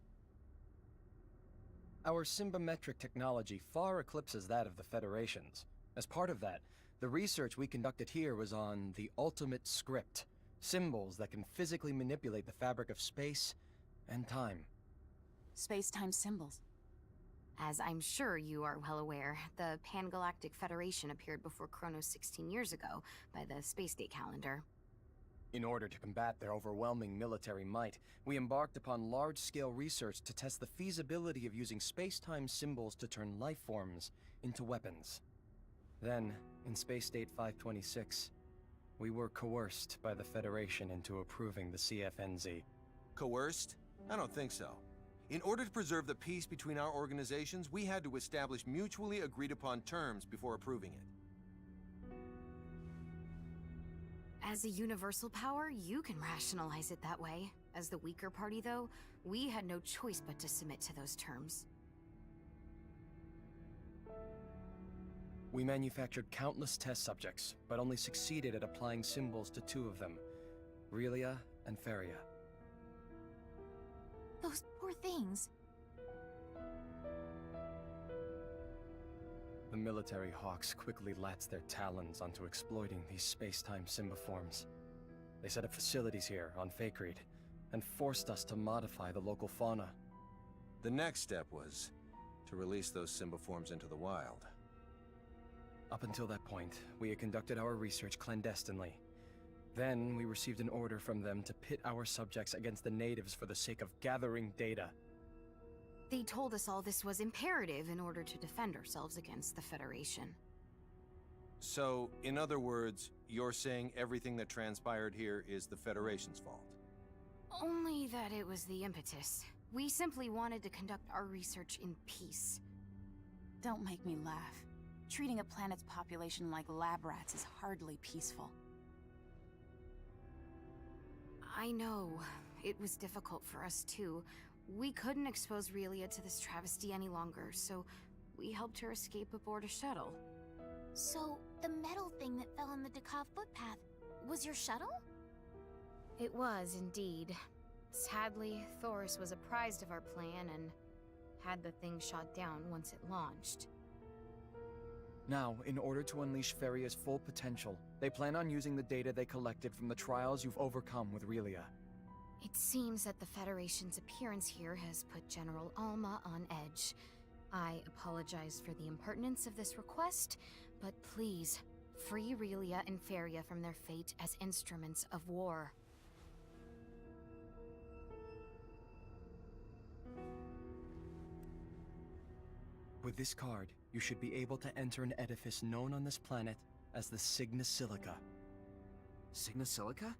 Our symbometric technology far eclipses that of the Federation's. As part of that, the research we conducted here was on the ultimate script. Symbols that can physically manipulate the fabric of space and time. Space-time symbols. As I'm sure you are well aware, the Pan-Galactic Federation appeared before Chronos 16 years ago by the space date calendar. In order to combat their overwhelming military might, we embarked upon large-scale research to test the feasibility of using space-time symbols to turn life forms into weapons. Then, in Space Date 526, we were coerced by the Federation into approving the CFNZ. Coerced? I don't think so. In order to preserve the peace between our organizations, we had to establish mutually agreed-upon terms before approving it. As a universal power, you can rationalize it that way. As the weaker party, though, we had no choice but to submit to those terms. We manufactured countless test subjects, but only succeeded at applying symbols to two of them, Relia and Feria. Those poor things. The military hawks quickly latched their talons onto exploiting these space-time symboforms. They set up facilities here on Fakreed, and forced us to modify the local fauna. The next step was to release those symboforms into the wild. Up until that point, we had conducted our research clandestinely. Then, we received an order from them to pit our subjects against the natives for the sake of gathering data. They told us all this was imperative in order to defend ourselves against the Federation. So, in other words, you're saying everything that transpired here is the Federation's fault? Only that it was the impetus. We simply wanted to conduct our research in peace. Don't make me laugh. Treating a planet's population like lab rats is hardly peaceful. I know. It was difficult for us, too. We couldn't expose Relia to this travesty any longer, so we helped her escape aboard a shuttle. So, the metal thing that fell on the Dakov footpath was your shuttle? It was, indeed. Sadly, Thoris was apprised of our plan and had the thing shot down once it launched. Now, in order to unleash Feria's full potential, they plan on using the data they collected from the trials you've overcome with Relia. It seems that the Federation's appearance here has put General Alma on edge. I apologize for the impertinence of this request, but please, free Relia and Feria from their fate as instruments of war. With this card, you should be able to enter an edifice known on this planet as the Signa Silica. Signa Silica?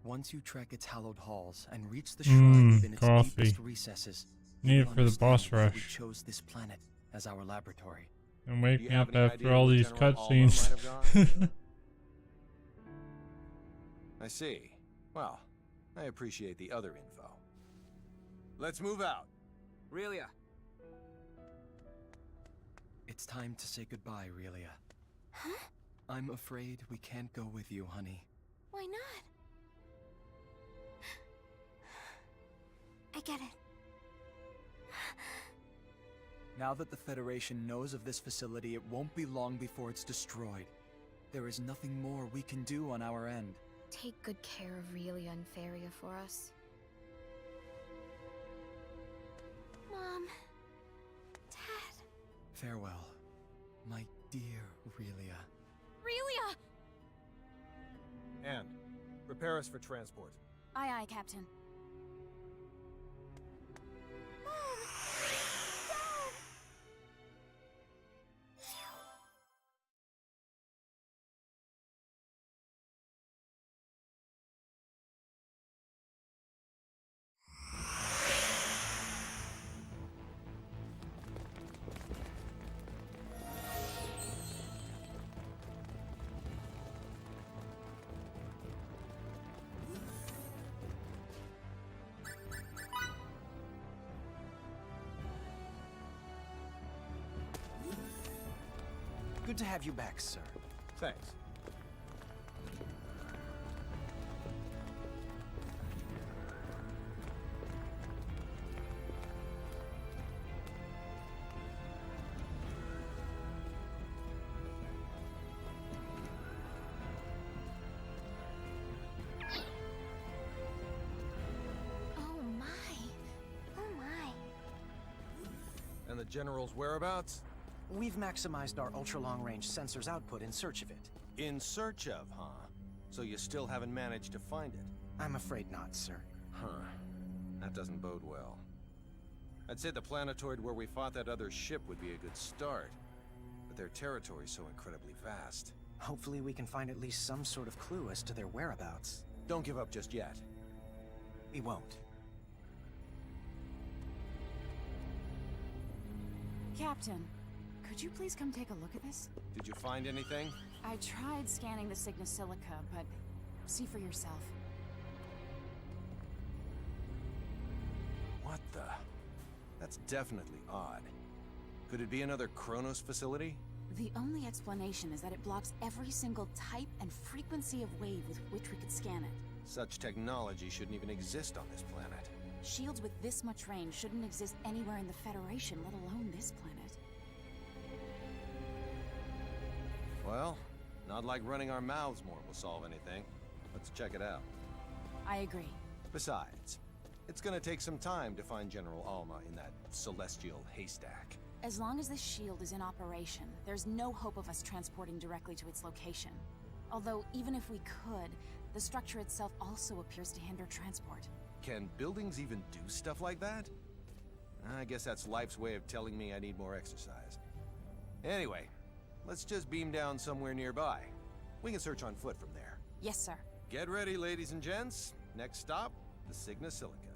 Once you trek its hallowed halls and reach the shrine within its deepest recesses, need it for the boss rush. We chose this planet as our laboratory. And wake me up after all these cutscenes. I see. Well, I appreciate the other info. Let's move out. Relia. It's time to say goodbye, Relia. Huh? I'm afraid we can't go with you, honey. Why not? I get it. Now that the Federation knows of this facility, it won't be long before it's destroyed. There is nothing more we can do on our end. Take good care of Relia and Feria for us. Mom. Dad. Farewell, my dear Relia. Relia! And prepare us for transport. Aye, aye, Captain. Good to have you back, sir. Thanks. Oh my. Oh my. And the General's whereabouts? We've maximized our ultra-long-range sensors output in search of it. In search of, huh? So you still haven't managed to find it? I'm afraid not, sir. Huh. That doesn't bode well. I'd say the planetoid where we fought that other ship would be a good start. But their territory's so incredibly vast. Hopefully we can find at least some sort of clue as to their whereabouts. Don't give up just yet. We won't. Captain, could you please come take a look at this? Did you find anything? I tried scanning the Signosilica, but see for yourself. What the? That's definitely odd. Could it be another Kronos facility? The only explanation is that it blocks every single type and frequency of wave with which we could scan it. Such technology shouldn't even exist on this planet. Shields with this much range shouldn't exist anywhere in the Federation, let alone this planet. Well, not like running our mouths more will solve anything. Let's check it out. I agree. Besides, it's gonna take some time to find General Alma in that celestial haystack. As long as this shield is in operation, there's no hope of us transporting directly to its location. Although, even if we could, the structure itself also appears to hinder transport. Can buildings even do stuff like that? I guess that's life's way of telling me I need more exercise. Anyway, let's just beam down somewhere nearby. We can search on foot from there. Yes, sir. Get ready, ladies and gents. Next stop, the Signosilica.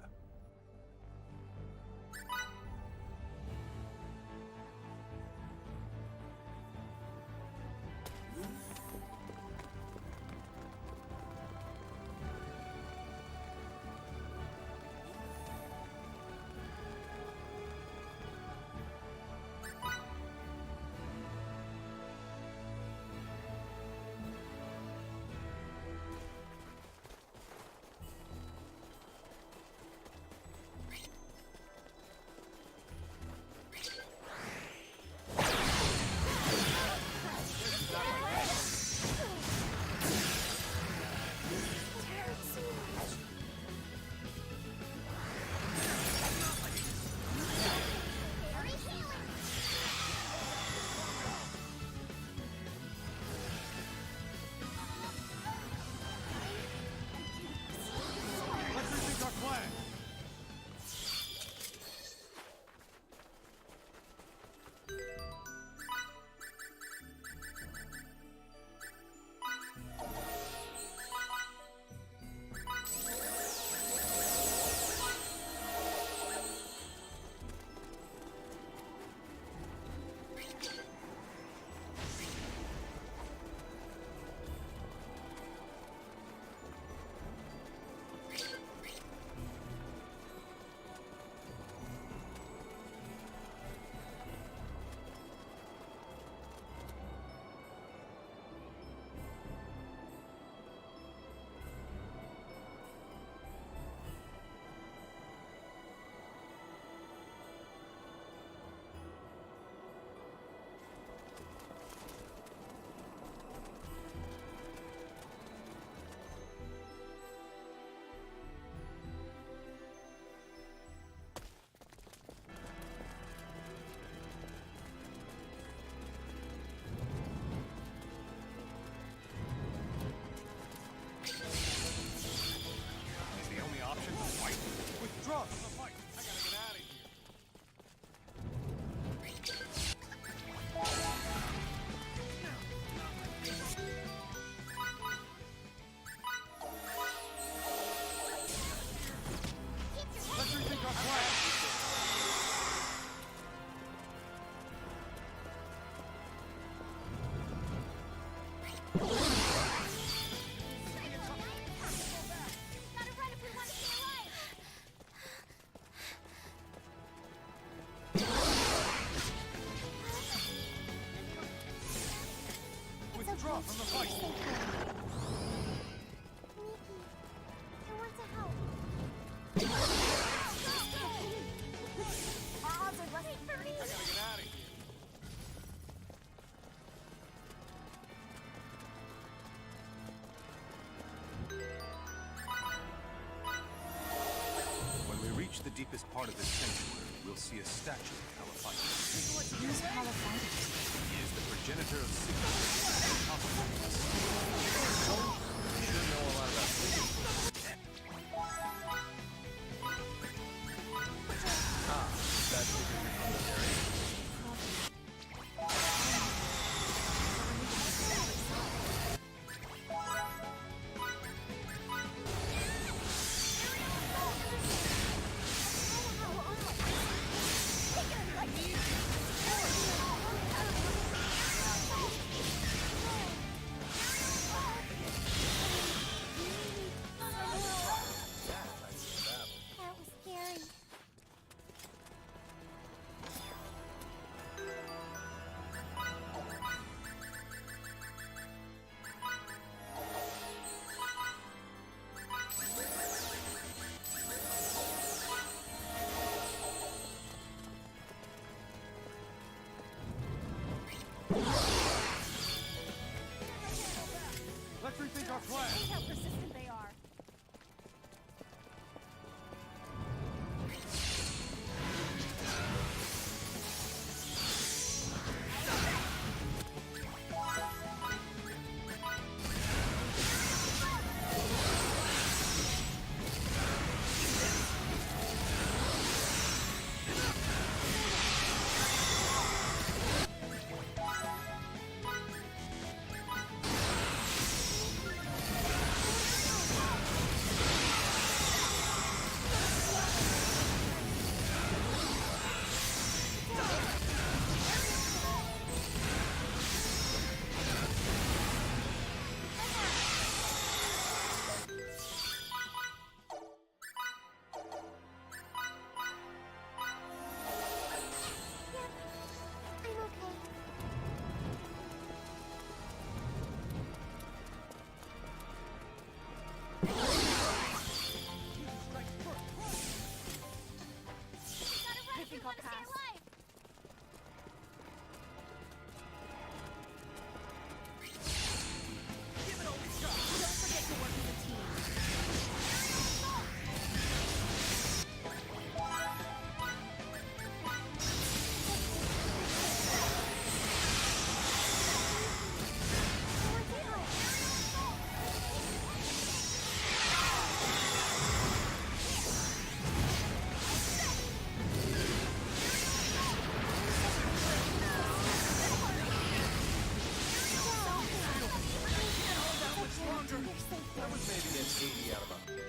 Withdraw from the fight! Nikki, I want to help. Our odds are less than 30. I gotta get out of here. When we reach the deepest part of this sanctuary, we'll see a statue of Caliphytus. Who's Caliphytus? He is the progenitor of Siegfried and Confronting. You should know a lot about this. That's because you're from this area. That was scary. Let's rethink our plan. Hate how persistent they are. I'm okay. I think I'll pass. Give it all we got. Don't forget to work as a team. That was maybe an 80 out of 100.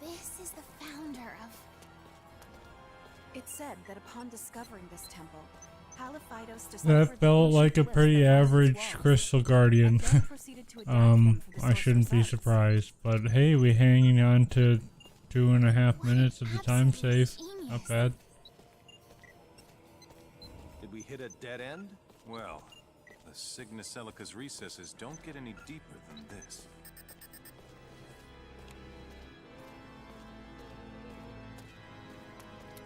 This is the founder of... It said that upon discovering this temple, Halophytos That deciphered the felt like a ancient pretty glyphs that lined its average walls, Crystal Guardian. and then proceeded to adapt them for the I shouldn't be sorcerer's arts. surprised. But hey, we hanging on to 2.5 minutes of the time save. Not bad. Did we hit a dead end? Well, the Cygnus Celica's recesses don't get any deeper than this.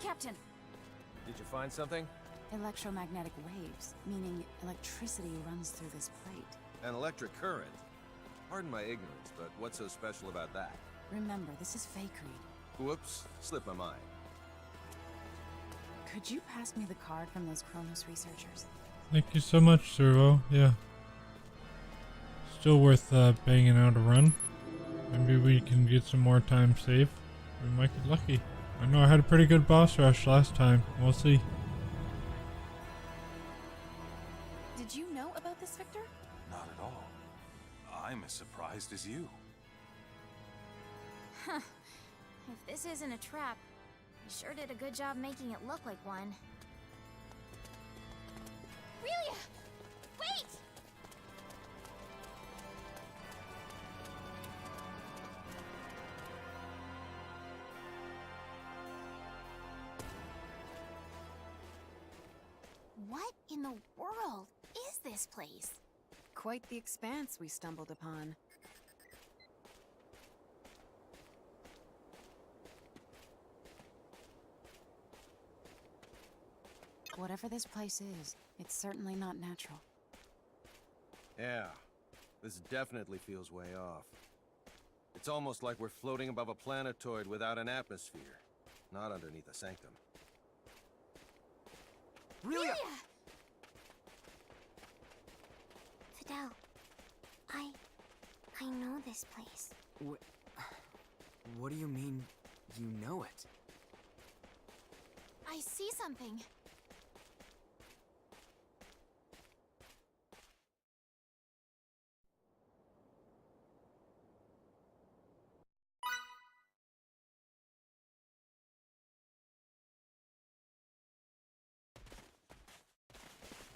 Captain! Did you find something? Electromagnetic waves, meaning electricity runs through this plate. An electric current? Pardon my ignorance, but what's so special about that? Remember, this is Fake Reed. Whoops, slipped my mind. Could you pass me the card from those Kronos researchers? Thank you so much, Servo. Yeah. Still worth banging out a run. Maybe we can get some more time saved. We might get lucky. I know I had a pretty good boss rush last time. We'll see. Did you know about this, Victor? Not at all. I'm as surprised as you. Huh. If this isn't a trap, you sure did a good job making it look like one. Relia! Wait! What in the world is this place? Quite the expanse we stumbled upon. Whatever this place is, it's certainly not natural. Yeah, this definitely feels way off. It's almost like we're floating above a planetoid without an atmosphere, not underneath a sanctum. Relia! Fidel, I know this place. What do you mean, you know it? I see something.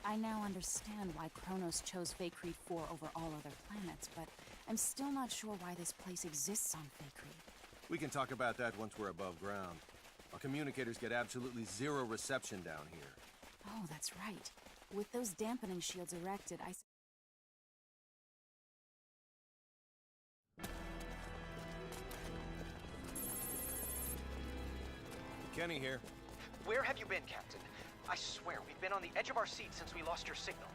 I now understand why Kronos chose Fake Reed 4 over all other planets, but I'm still not sure why this place exists on Fake Reed. We can talk about that once we're above ground. Our communicators get absolutely zero reception down here. Oh, that's right. With those dampening shields erected, Kenny here. Where have you been, Captain? I swear, we've been on the edge of our seats since we lost your signal.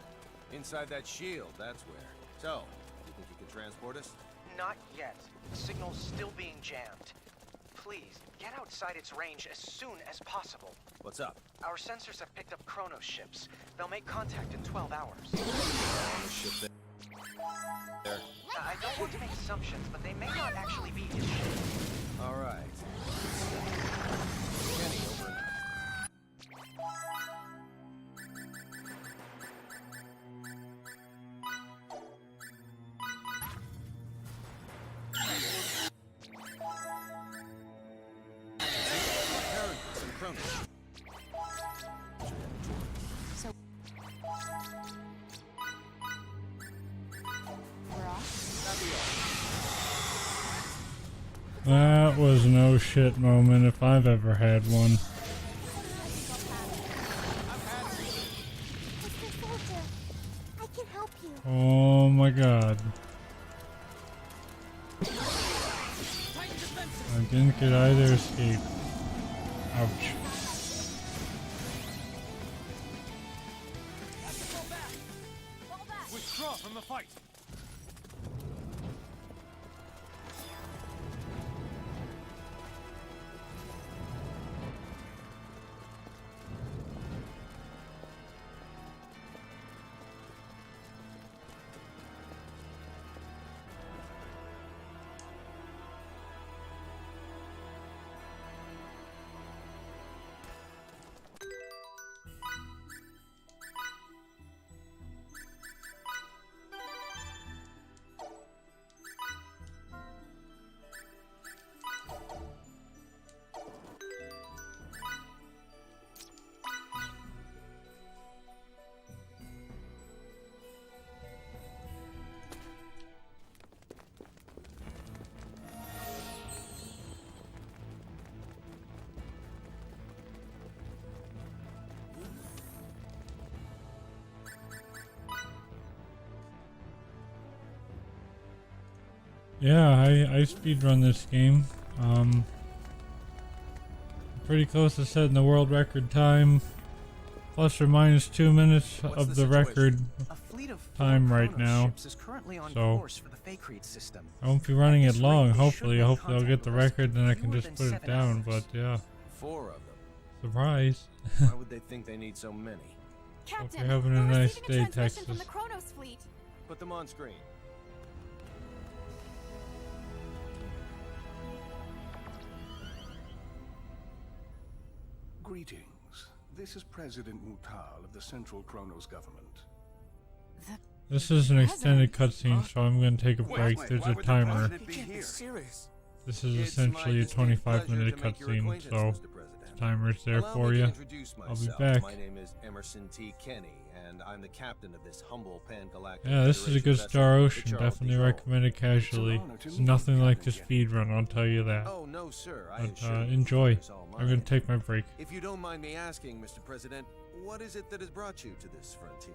Inside that shield, that's where. So, you think you can transport us? Not yet. The signal's still being jammed. Please, get outside its range as soon as possible. What's up? Our sensors have picked up Kronos ships. They'll make contact in 12 hours. On the ship there. I don't want to make assumptions, but they may not actually be his ships. All right. Kenny, over. So we're off? That was an oh shit moment if I've ever had one. I can help you. Oh my god. I didn't get either escape. Ouch. Withdraw from the fight. Yeah, I speedrun this game. Pretty close to setting the world record time. Plus or minus 2 minutes of the record time right now. So I won't be running it long. Hopefully I'll get the record, then I can just put it down. But yeah, 4 of them. surprise. Why would they think they need so many? Hope you're having a nice day, Texas. From the Kronos fleet. Put them on screen. Greetings. This is President Mutal of the Central Kronos government. This is an extended cutscene, so I'm going to take a break. There's a timer. This is essentially a 25-minute cutscene, so the timer's there for you. I'll be back. My name is Emerson T. Kenny, and I'm the captain of this humble pan-galactic. Yeah, this is a good Star Ocean. Definitely recommend it casually. It's nothing like the speedrun, I'll tell you that. Oh, no, sir. But enjoy. I'm going to take my break. If you don't mind me asking, Mr. President, what is it that has brought you to this frontier?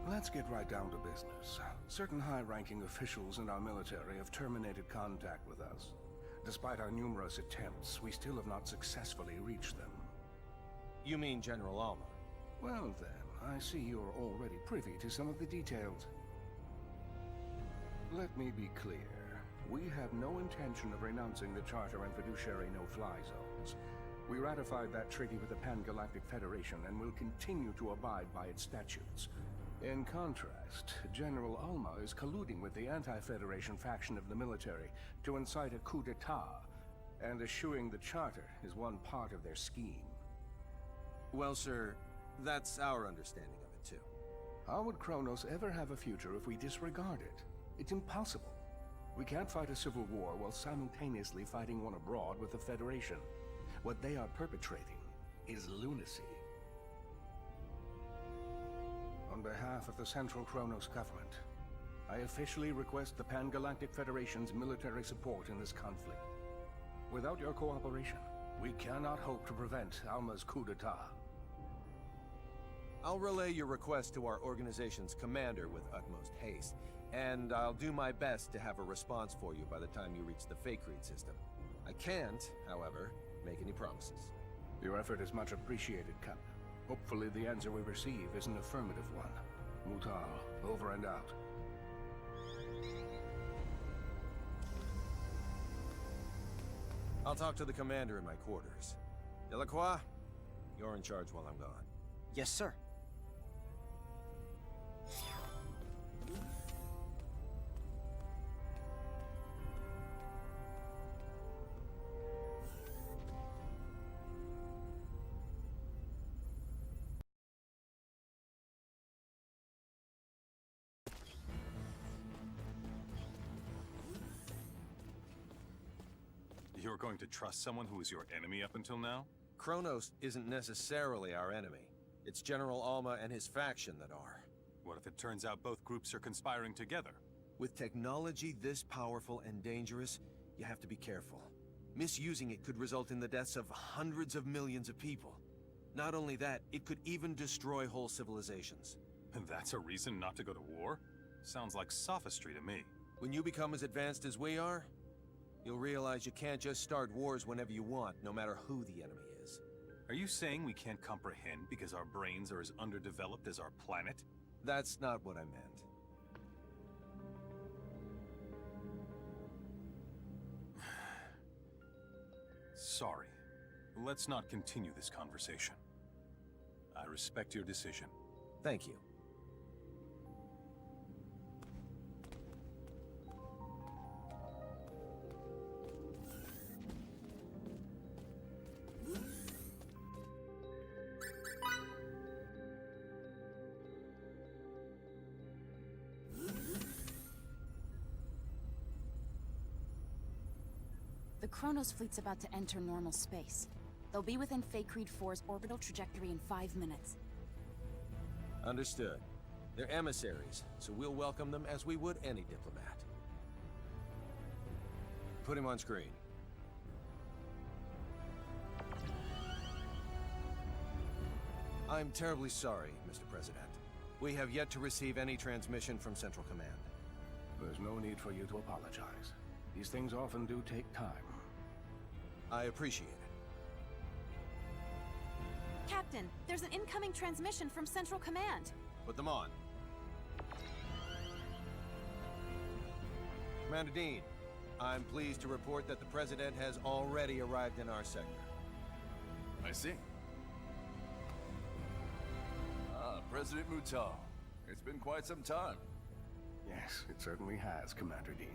Let's get right down to business. Certain high-ranking officials in our military have terminated contact with us. Despite our numerous attempts, we still have not successfully reached them. You mean General Alma? Well then, I see you're already privy to some of the details. Let me be clear. We have no intention of renouncing the Charter and fiduciary no-fly zones. We ratified that treaty with the Pan-Galactic Federation and will continue to abide by its statutes. In contrast, General Alma is colluding with the anti-Federation faction of the military to incite a coup d'etat, and eschewing the Charter is one part of their scheme. Well, sir, that's our understanding of it, too. How would Kronos ever have a future if we disregard it? It's impossible. We can't fight a civil war while simultaneously fighting one abroad with the Federation. What they are perpetrating is lunacy. On behalf of the Central Kronos government, I officially request the Pan-Galactic Federation's military support in this conflict. Without your cooperation, we cannot hope to prevent Alma's coup d'etat. I'll relay your request to our organization's commander with utmost haste, and I'll do my best to have a response for you by the time you reach the fake read system. I can't, however, make any promises. Your effort is much appreciated, Captain. Hopefully the answer we receive is an affirmative one. Mutal, over and out. I'll talk to the commander in my quarters. Delacroix, you're in charge while I'm gone. Yes, sir. You're going to trust someone who was your enemy up until now? Kronos isn't necessarily our enemy. It's General Alma and his faction that are. What if it turns out both groups are conspiring together? With technology this powerful and dangerous, you have to be careful. Misusing it could result in the deaths of hundreds of millions of people. Not only that, it could even destroy whole civilizations. And that's a reason not to go to war? Sounds like sophistry to me. When you become as advanced as we are, you'll realize you can't just start wars whenever you want, no matter who the enemy is. Are you saying we can't comprehend because our brains are as underdeveloped as our planet? That's not what I meant. Sorry. Let's not continue this conversation. I respect your decision. Thank you. The Kronos fleet's about to enter normal space. They'll be within Fake Creed 4's orbital trajectory in 5 minutes. Understood. They're emissaries, so we'll welcome them as we would any diplomat. Put him on screen. I'm terribly sorry, Mr. President. We have yet to receive any transmission from Central Command. There's no need for you to apologize. These things often do take time. I appreciate it. Captain, there's an incoming transmission from Central Command. Put them on. Commander Dean, I'm pleased to report that the President has already arrived in our sector. I see. President Mutah. It's been quite some time. Yes, it certainly has, Commander Dean.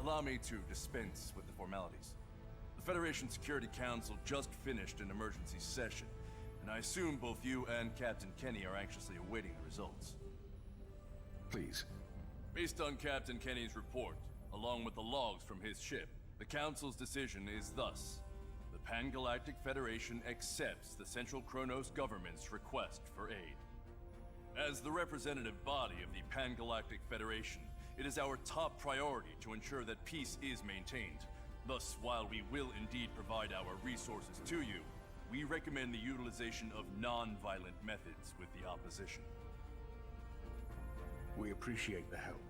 Allow me to dispense with the formalities. The Federation Security Council just finished an emergency session, and I assume both you and Captain Kenny are anxiously awaiting the results. Please. Based on Captain Kenny's report, along with the logs from his ship, the Council's decision is thus. The Pan-Galactic Federation accepts the Central Kronos government's request for aid. As the representative body of the Pan-Galactic Federation, it is our top priority to ensure that peace is maintained. Thus, while we will indeed provide our resources to you, we recommend the utilization of non-violent methods with the opposition. We appreciate the help.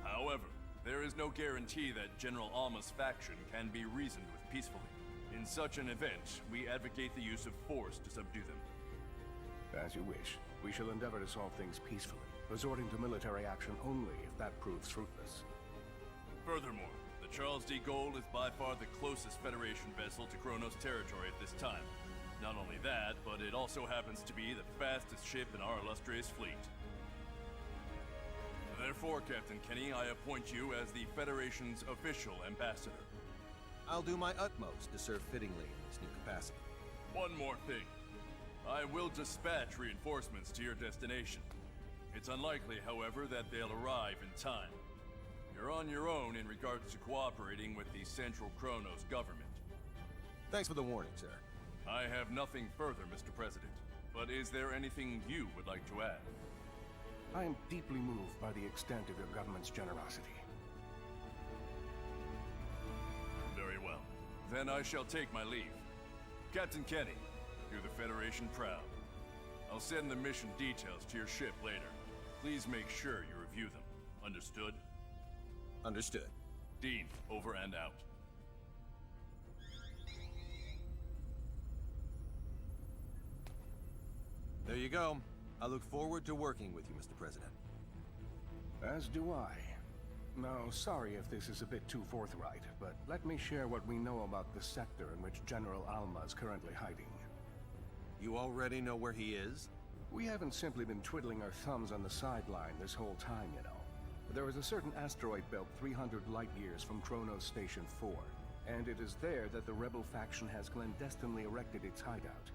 However, there is no guarantee that General Alma's faction can be reasoned with peacefully. In such an event, we advocate the use of force to subdue them. As you wish. We shall endeavor to solve things peacefully, resorting to military action only if that proves fruitless. Furthermore, the Charles D. Gold is by far the closest Federation vessel to Kronos territory at this time. Not only that, but it also happens to be the fastest ship in our illustrious fleet. Therefore, Captain Kenny, I appoint you as the Federation's official ambassador. I'll do my utmost to serve fittingly in this new capacity. One more thing. I will dispatch reinforcements to your destination. It's unlikely, however, that they'll arrive in time. You're on your own in regards to cooperating with the Central Kronos government. Thanks for the warning, sir. I have nothing further, Mr. President. But is there anything you would like to add? I am deeply moved by the extent of your government's generosity. Very well. Then I shall take my leave. Captain Kenny, do the Federation proud. I'll send the mission details to your ship later. Please make sure you review them. Understood? Understood. Dean, over and out. There you go. I look forward to working with you, Mr. President. As do I. Now, sorry if this is a bit too forthright, but let me share what we know about the sector in which General Alma is currently hiding. You already know where he is? We haven't simply been twiddling our thumbs on the sideline this whole time, you know. There is a certain asteroid belt 300 light-years from Kronos Station 4, and it is there that the rebel faction has clandestinely erected its hideout.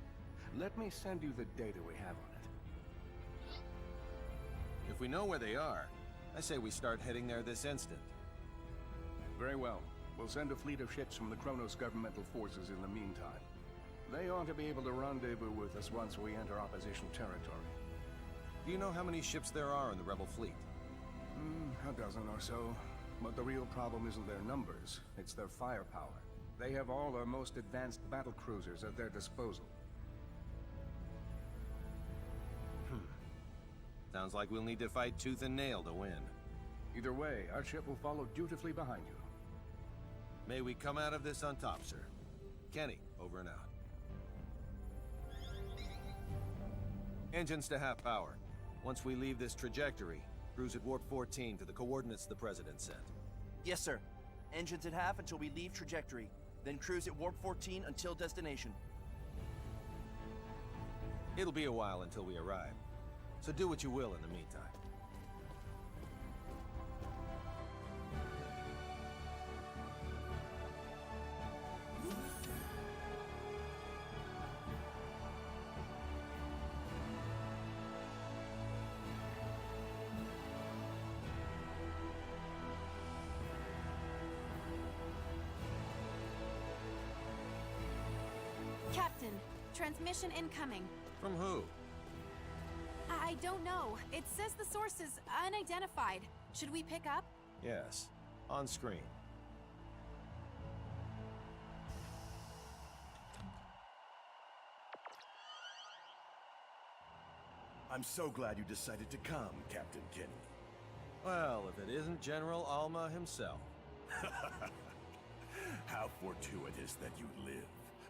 Let me send you the data we have on it. If we know where they are, I say we start heading there this instant. Very well. We'll send a fleet of ships from the Kronos governmental forces in the meantime. They ought to be able to rendezvous with us once we enter opposition territory. Do you know how many ships there are in the rebel fleet? A dozen or so. But the real problem isn't their numbers, it's their firepower. They have all our most advanced battle cruisers at their disposal. Sounds like we'll need to fight tooth and nail to win. Either way, our ship will follow dutifully behind you. May we come out of this on top, sir. Kenny, over and out. Engines to half power. Once we leave this trajectory, cruise at warp 14 to the coordinates the President sent. Yes, sir. Engines at half until we leave trajectory. Then cruise at warp 14 until destination. It'll be a while until we arrive, so do what you will in the meantime. Captain, transmission incoming. From who? I don't know. It says the source is unidentified. Should we pick up? Yes, on screen. I'm so glad you decided to come, Captain Kenny. Well, if it isn't General Alma himself. How fortuitous that you live.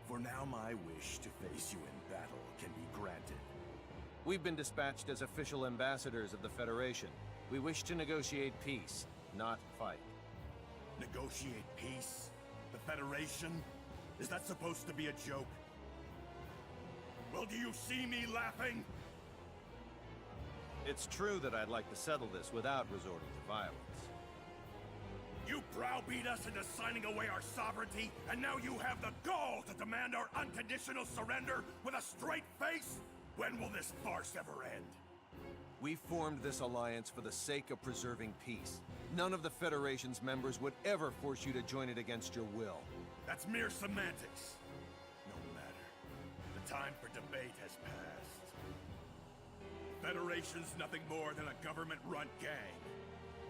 For now my wish to face you in battle can be granted. We've been dispatched as official ambassadors of the Federation. We wish to negotiate peace, not fight. Negotiate peace? The Federation? Is that supposed to be a joke? Well, do you see me laughing? It's true that I'd like to settle this without resorting to violence. You browbeat us into signing away our sovereignty, and now you have the gall to demand our unconditional surrender with a straight face? When will this farce ever end? We formed this alliance for the sake of preserving peace. None of the Federation's members would ever force you to join it against your will. That's mere semantics. No matter. The time for debate has passed. Federation's nothing more than a government-run gang.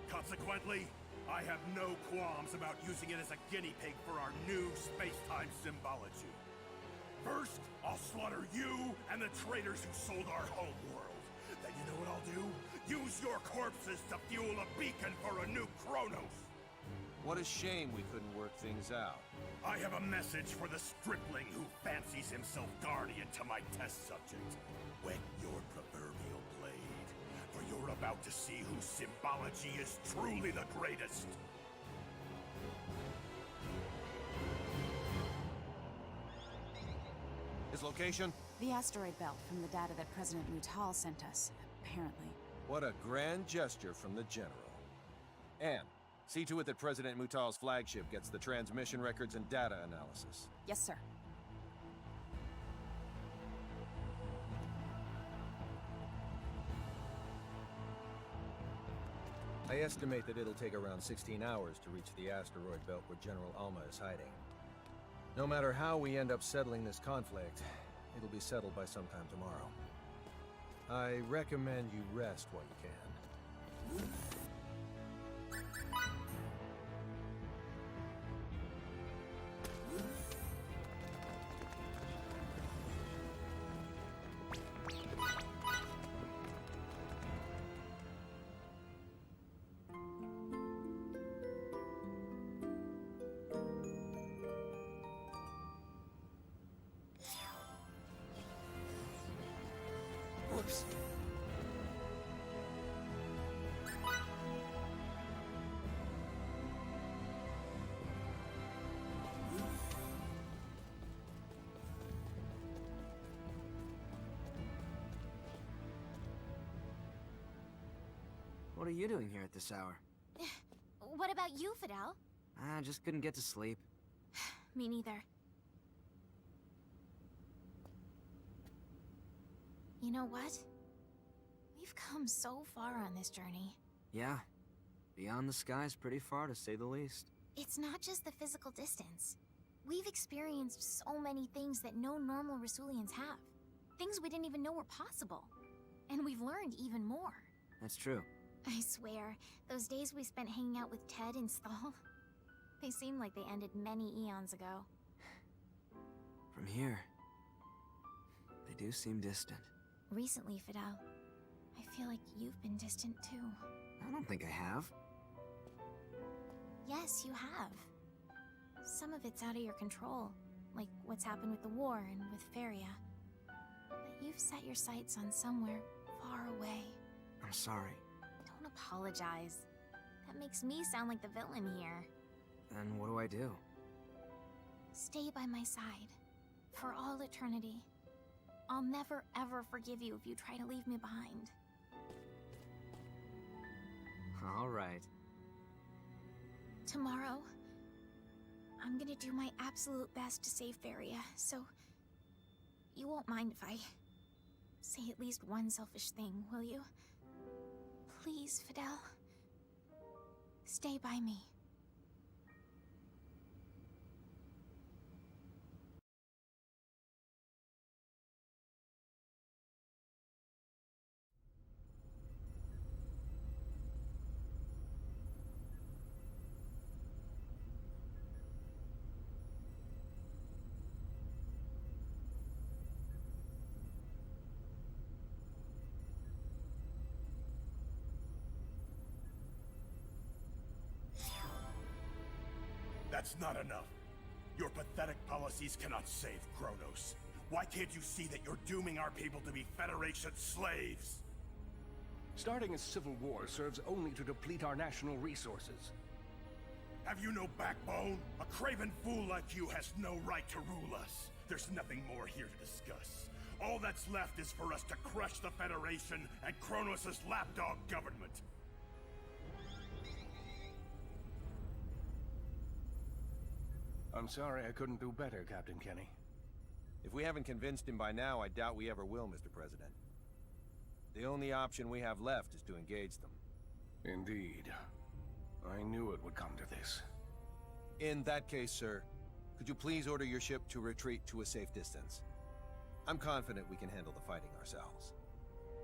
Consequently, I have no qualms about using it as a guinea pig for our new space-time symbology. First, I'll slaughter you and the traitors who sold our home world. Then you know what I'll do? Use your corpses to fuel a beacon for a new Kronos! What a shame we couldn't work things out. I have a message for the stripling who fancies himself guardian to my test subject. Whet your proverbial blade, for you're about to see whose symbology is truly the greatest. His location? The asteroid belt from the data that President Mutal sent us, apparently. What a grand gesture from the General. Anne, see to it that President Mutal's flagship gets the transmission records and data analysis. Yes, sir. I estimate that it'll take around 16 hours to reach the asteroid belt where General Alma is hiding. No matter how we end up settling this conflict, it'll be settled by sometime tomorrow. I recommend you rest while you can. Whoops. What are you doing here at this hour? What about you, Fidel? I just couldn't get to sleep. Me neither. You know what? We've come so far on this journey. Yeah. Beyond the skies pretty far, to say the least. It's not just the physical distance. We've experienced so many things that no normal Rasulians have. Things we didn't even know were possible. And we've learned even more. That's true. I swear, those days we spent hanging out with Ted and Stahl, they seem like they ended many eons ago. From here, they do seem distant. Recently, Fidel, I feel like you've been distant too. I don't think I have. Yes, you have. Some of it's out of your control, like what's happened with the war and with Feria. But you've set your sights on somewhere far away. I'm sorry. Don't apologize. That makes me sound like the villain here. Then what do I do? Stay by my side. For all eternity. I'll never ever forgive you if you try to leave me behind. All right. Tomorrow, I'm gonna do my absolute best to save Feria, so you won't mind if I say at least one selfish thing, will you? Please, Fidel. Stay by me. That's not enough. Your pathetic policies cannot save Kronos. Why can't you see that you're dooming our people to be Federation slaves? Starting a civil war serves only to deplete our national resources. Have you no backbone? A craven fool like you has no right to rule us. There's nothing more here to discuss. All that's left is for us to crush the Federation and Kronos' lapdog government. I'm sorry I couldn't do better, Captain Kenny. If we haven't convinced him by now, I doubt we ever will, Mr. President. The only option we have left is to engage them. Indeed. I knew it would come to this. In that case, sir, could you please order your ship to retreat to a safe distance? I'm confident we can handle the fighting ourselves.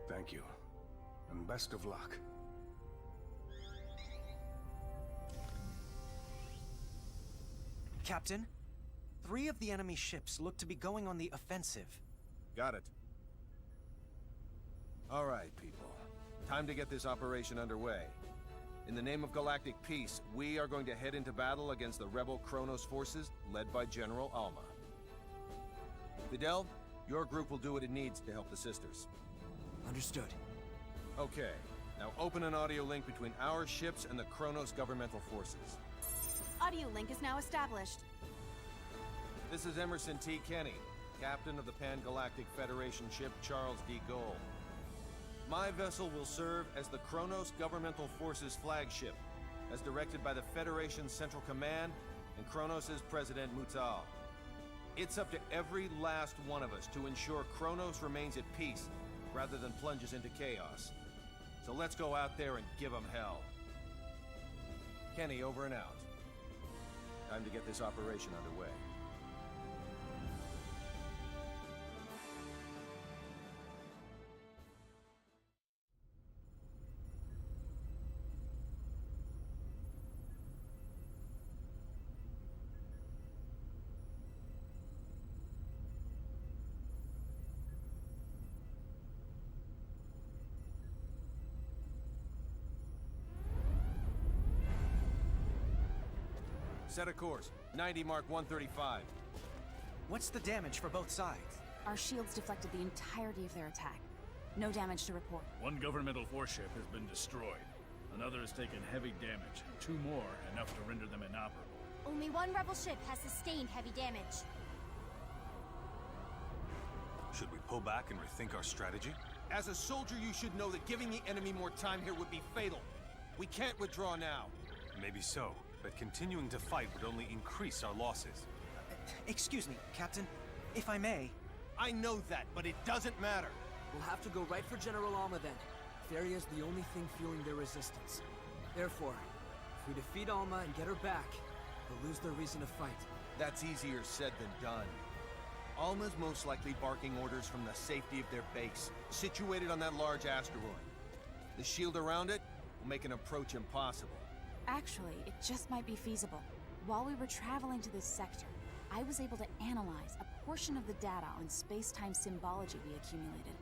Thank you, and best of luck. Captain, 3 of the enemy ships look to be going on the offensive. Got it. All right, people. Time to get this operation underway. In the name of galactic peace, we are going to head into battle against the rebel Kronos forces led by General Alma. Fidel, your group will do what it needs to help the sisters. Understood. Okay, now open an audio link between our ships and the Kronos governmental forces. Audio link is now established. This is Emerson T. Kenny, captain of the Pan-Galactic Federation ship Charles D. Gold. My vessel will serve as the Kronos Governmental Forces flagship, as directed by the Federation's Central Command and Kronos' President Mutal. It's up to every last one of us to ensure Kronos remains at peace, rather than plunges into chaos. So let's go out there and give them hell. Kenny, over and out. Time to get this operation underway. Set a course. 90 mark 135. What's the damage for both sides? Our shields deflected the entirety of their attack. No damage to report. One governmental warship has been destroyed. Another has taken heavy damage, and 2 more enough to render them inoperable. Only 1 rebel ship has sustained heavy damage. Should we pull back and rethink our strategy? As a soldier, you should know that giving the enemy more time here would be fatal. We can't withdraw now. Maybe so, but continuing to fight would only increase our losses. Excuse me, Captain. If I may... I know that, but it doesn't matter. We'll have to go right for General Alma then. Theria's the only thing fueling their resistance. Therefore, if we defeat Alma and get her back, they'll lose their reason to fight. That's easier said than done. Alma's most likely barking orders from the safety of their base, situated on that large asteroid. The shield around it will make an approach impossible. Actually, it just might be feasible. While we were traveling to this sector, I was able to analyze a portion of the data on space-time symbology we accumulated.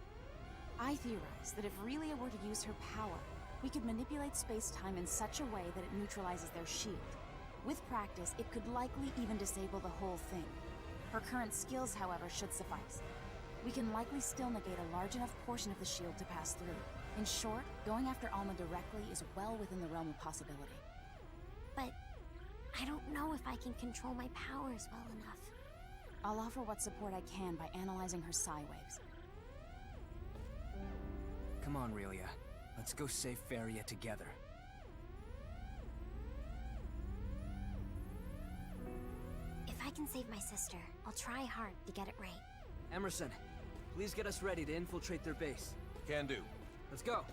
I theorized that if Relia were to use her power, we could manipulate space-time in such a way that it neutralizes their shield. With practice, it could likely even disable the whole thing. Her current skills, however, should suffice. We can likely still negate a large enough portion of the shield to pass through. In short, going after Alma directly is well within the realm of possibility. But I don't know if I can control my powers well enough. I'll offer what support I can by analyzing her psi waves. Come on, Relia. Let's go save Feria together. If I can save my sister, I'll try hard to get it right. Emerson, please get us ready to infiltrate their base. Can do. Let's go.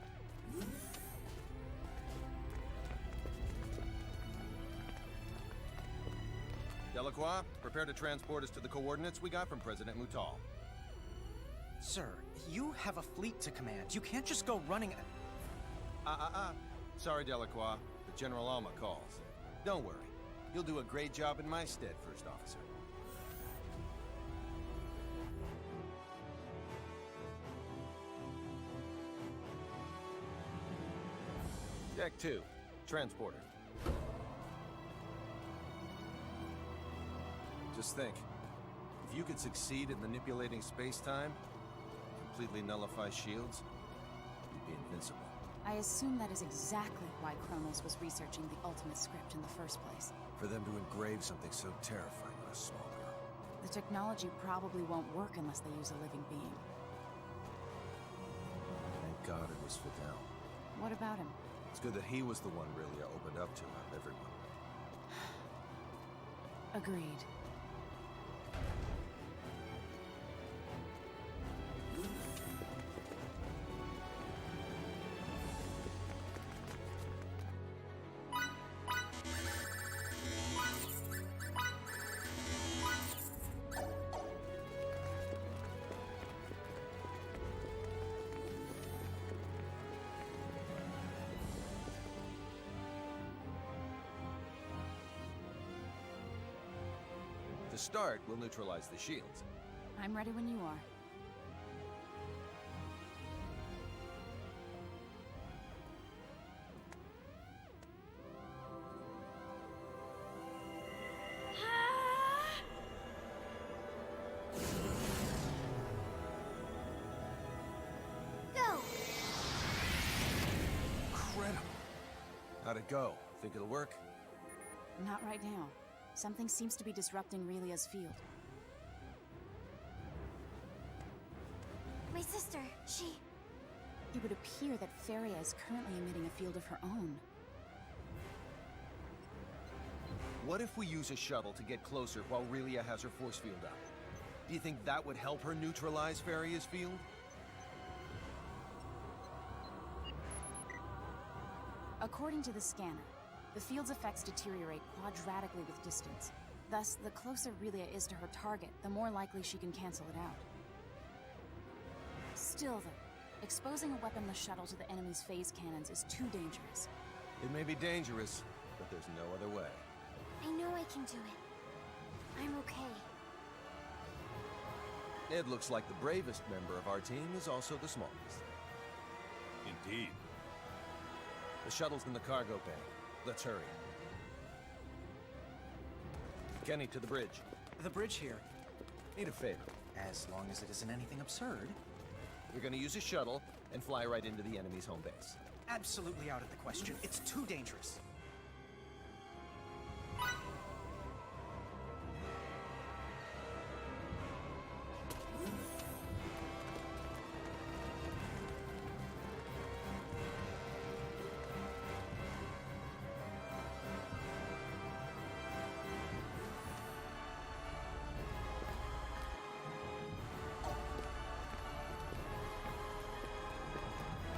Delacroix, prepare to transport us to the coordinates we got from President Mutal. Sir, you have a fleet to command. You can't just go running... Sorry, Delacroix, but General Alma calls. Don't worry. You'll do a great job in my stead, First Officer. Deck 2, transporter. Just think. If you could succeed at manipulating space-time, completely nullify shields, you'd be invincible. I assume that is exactly why Kronos was researching the ultimate script in the first place. For them to engrave something so terrifying on a small girl. The technology probably won't work unless they use a living being. Thank God it was Fidel. What about him? It's good that he was the one Relia opened up to out of everyone. Agreed. To start, we'll neutralize the shields. I'm ready when you are. Go! Incredible! How'd it go? Think it'll work? Not right now. Something seems to be disrupting Relia's field. My sister, she... It would appear that Feria is currently emitting a field of her own. What if we use a shuttle to get closer while Relia has her force field up? Do you think that would help her neutralize Feria's field? According to the scanner, the field's effects deteriorate quadratically with distance. Thus, the closer Relia is to her target, the more likely she can cancel it out. Still though, exposing a weaponless shuttle to the enemy's phase cannons is too dangerous. It may be dangerous, but there's no other way. I know I can do it. I'm okay. It looks like the bravest member of our team is also the smallest. Indeed. The shuttle's in the cargo bay. Let's hurry. Kenny, to the bridge. The bridge here. Need a favor. As long as it isn't anything absurd. We're gonna use a shuttle and fly right into the enemy's home base. Absolutely out of the question. It's too dangerous.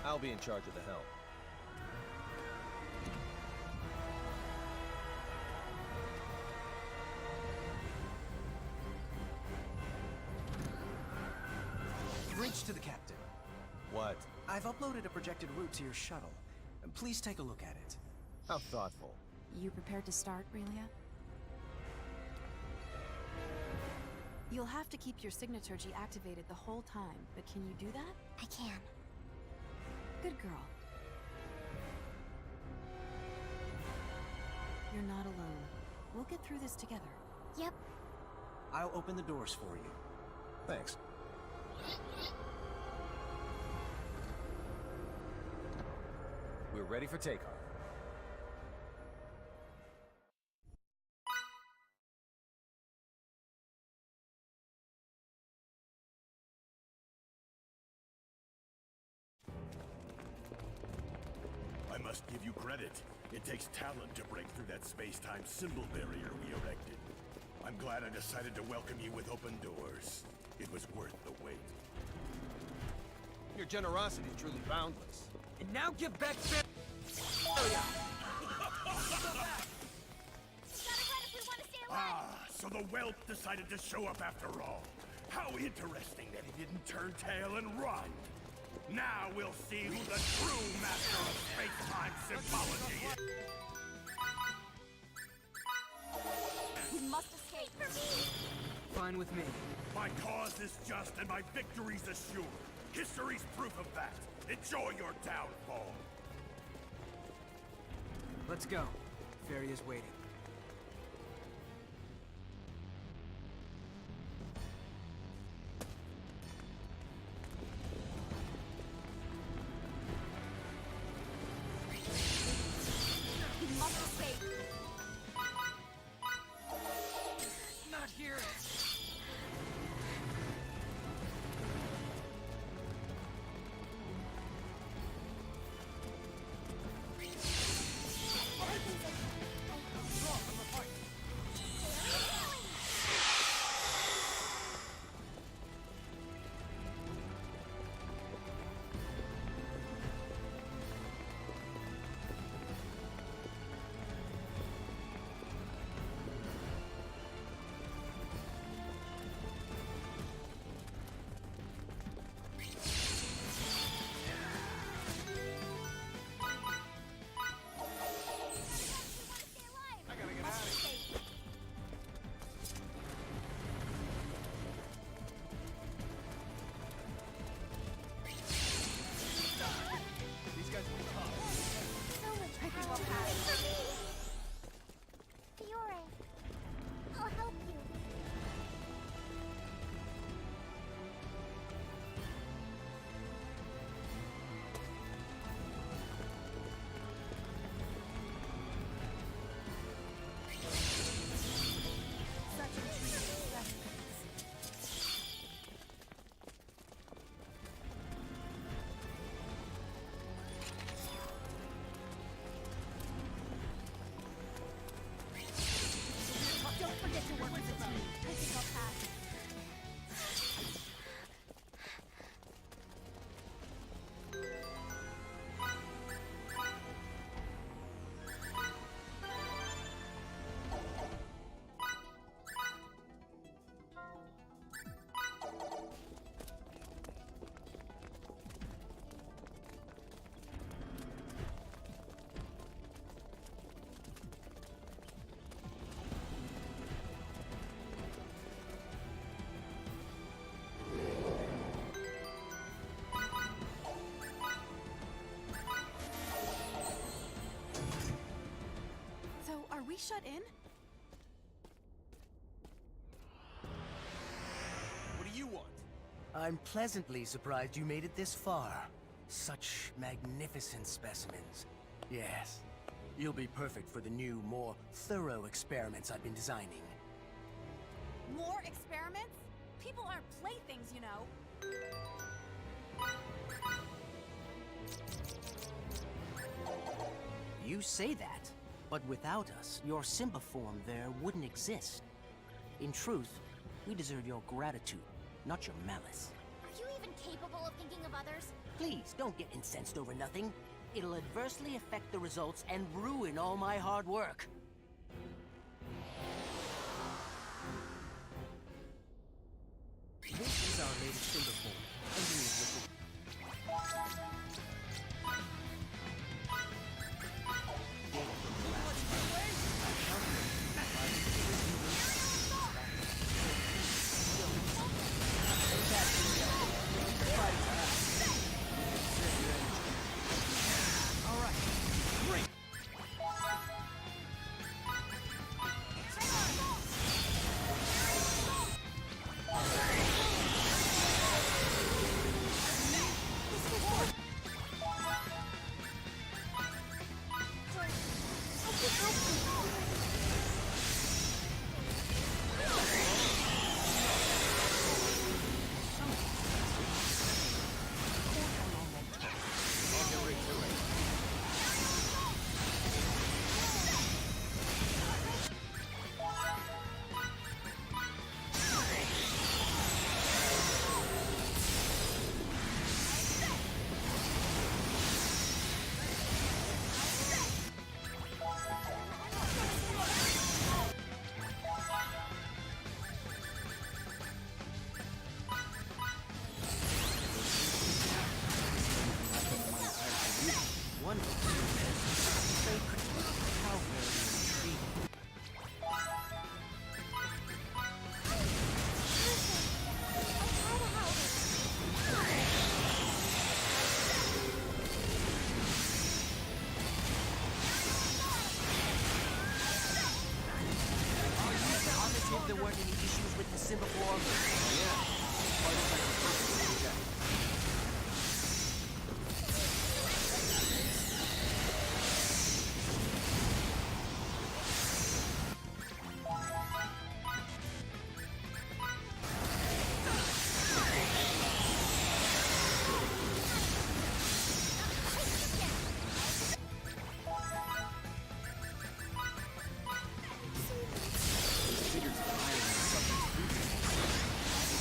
I'll be in charge of the helm. Bridge to the captain. What? I've uploaded a projected route to your shuttle. Please take a look at it. How thoughtful. You prepared to start, Relia? You'll have to keep your signaturgy activated the whole time, but can you do that? I can. Good girl. You're not alone. We'll get through this together. Yep. I'll open the doors for you. Thanks. We're ready for takeoff. I must give you credit. It takes talent to break through that space-time symbol barrier we erected. I'm glad I decided to welcome you with open doors. It was worth the wait. Your generosity is truly boundless. And now give back So the whelp decided to show up after all. How interesting that he didn't turn tail and run. Now we'll see who the true master of space-time symbology is. We must escape for me! Fine with me. My cause is just and my victory's assured. History's proof of that. Enjoy your downfall. Let's go. Feria's waiting. we shut in? What do you want? I'm pleasantly surprised you made it this far. Such magnificent specimens. Yes. You'll be perfect for the new, more thorough experiments I've been designing. More experiments? People aren't playthings, you know. You say that, but without us, your Symbiform there wouldn't exist. In truth, we deserve your gratitude, not your malice. Are you even capable of thinking of others? Please, don't get incensed over nothing. It'll adversely affect the results and ruin all my hard work. This is our latest Symbiform. Underneath liquid. There weren't any issues with the Symbiform?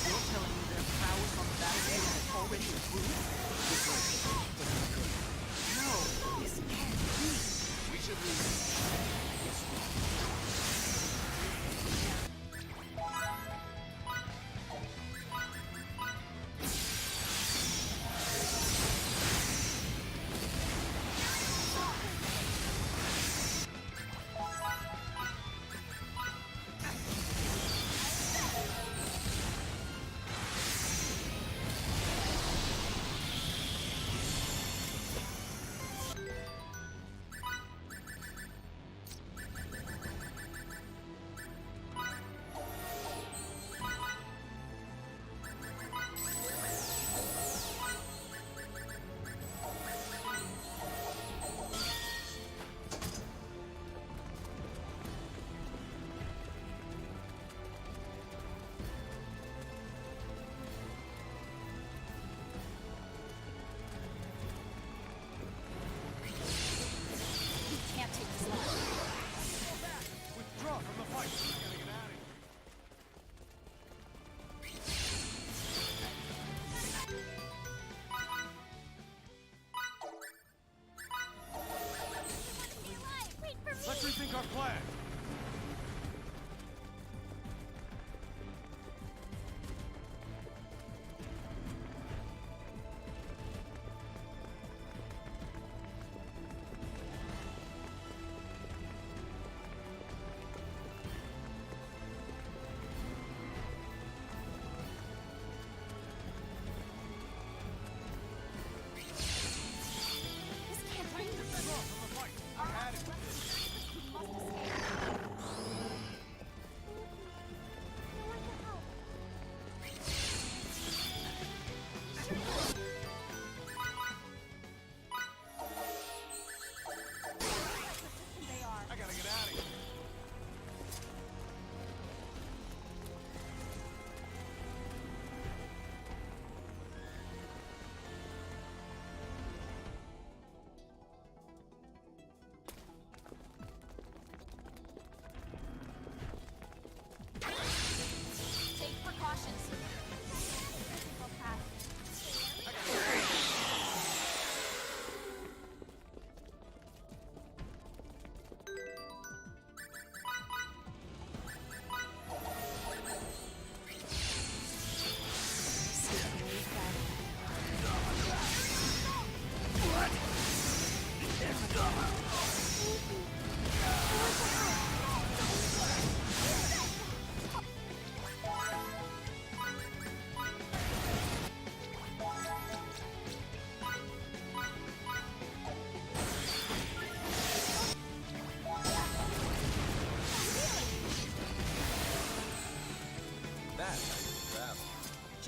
You're telling me their prowess on the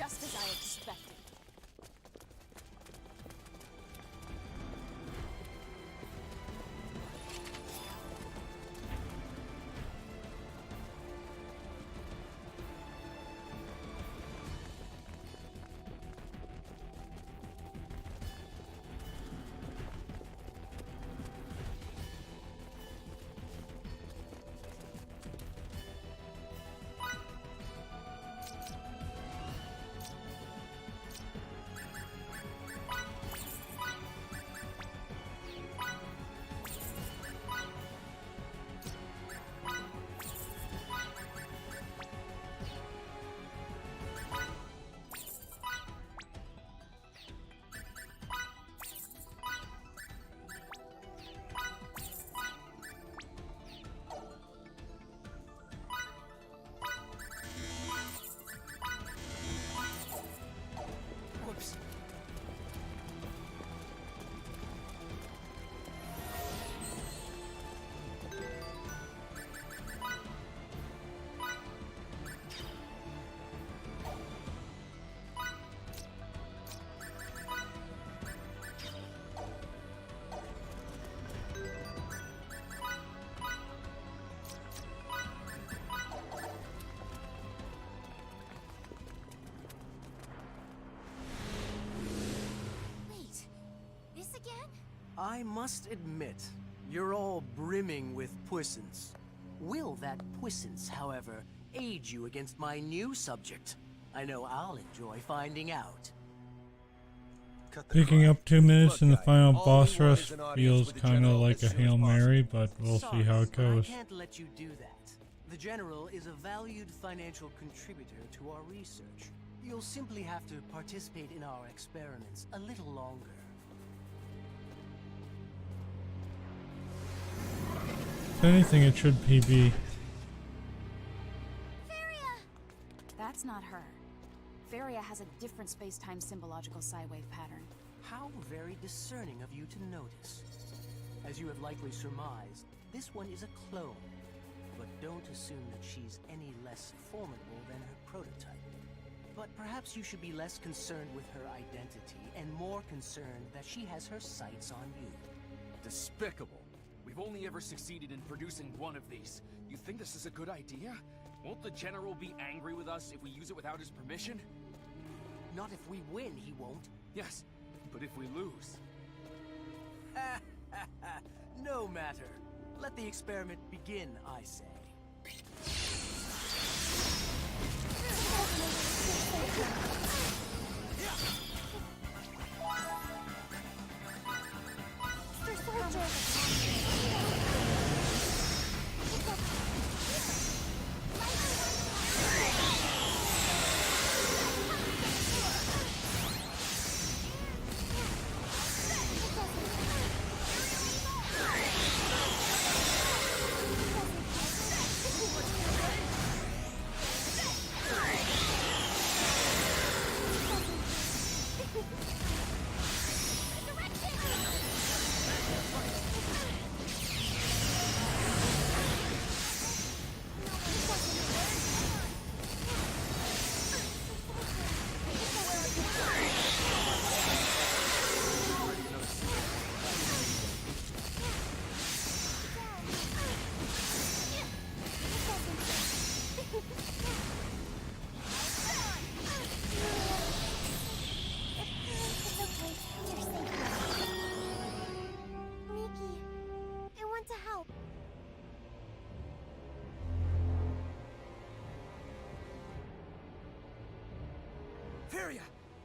Just as I expected. Whoops. Wait, this again? I must admit, you're all brimming with puissance. Will that puissance, however, aid you against my new subject? I know I'll enjoy finding out. Picking up 2 minutes in the final boss rush feels kind of like a Hail Mary, but we'll see how it goes. I can't let you do that. The General is a valued financial contributor to our research. You'll simply have to participate in our experiments a little longer. If anything, it should PB. That's not her. Feria has a different space-time symbological psi wave pattern. How very discerning of you to notice. As you have likely surmised, this one is a clone. But don't assume that she's any less formidable than her prototype. But perhaps you should be less concerned with her identity and more concerned that she has her sights on you. Despicable. We've only ever succeeded in producing one of these. You think this is a good idea? Won't the General be angry with us if we use it without his permission? Not if we win, he won't. Yes, but if we lose... No matter. Let the experiment begin, I say.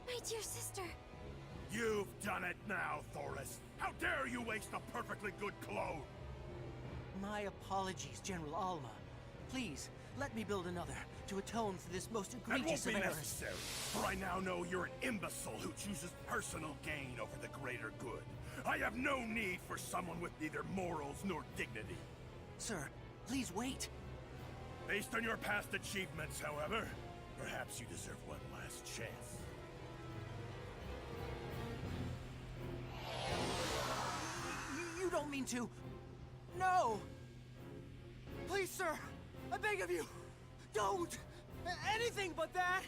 My dear sister. You've done it now, Thoris. How dare you waste a perfectly good clone? My apologies, General Alma. Please, let me build another to atone for this most egregious That of won't be errors. necessary, for I now know you're an imbecile who chooses personal gain over the greater good. I have no need for someone with neither morals nor dignity. Sir, please wait. Based on your past achievements, however, perhaps you deserve one last chance. You don't mean to... No! Please, sir! I beg of you! Don't! Anything but that!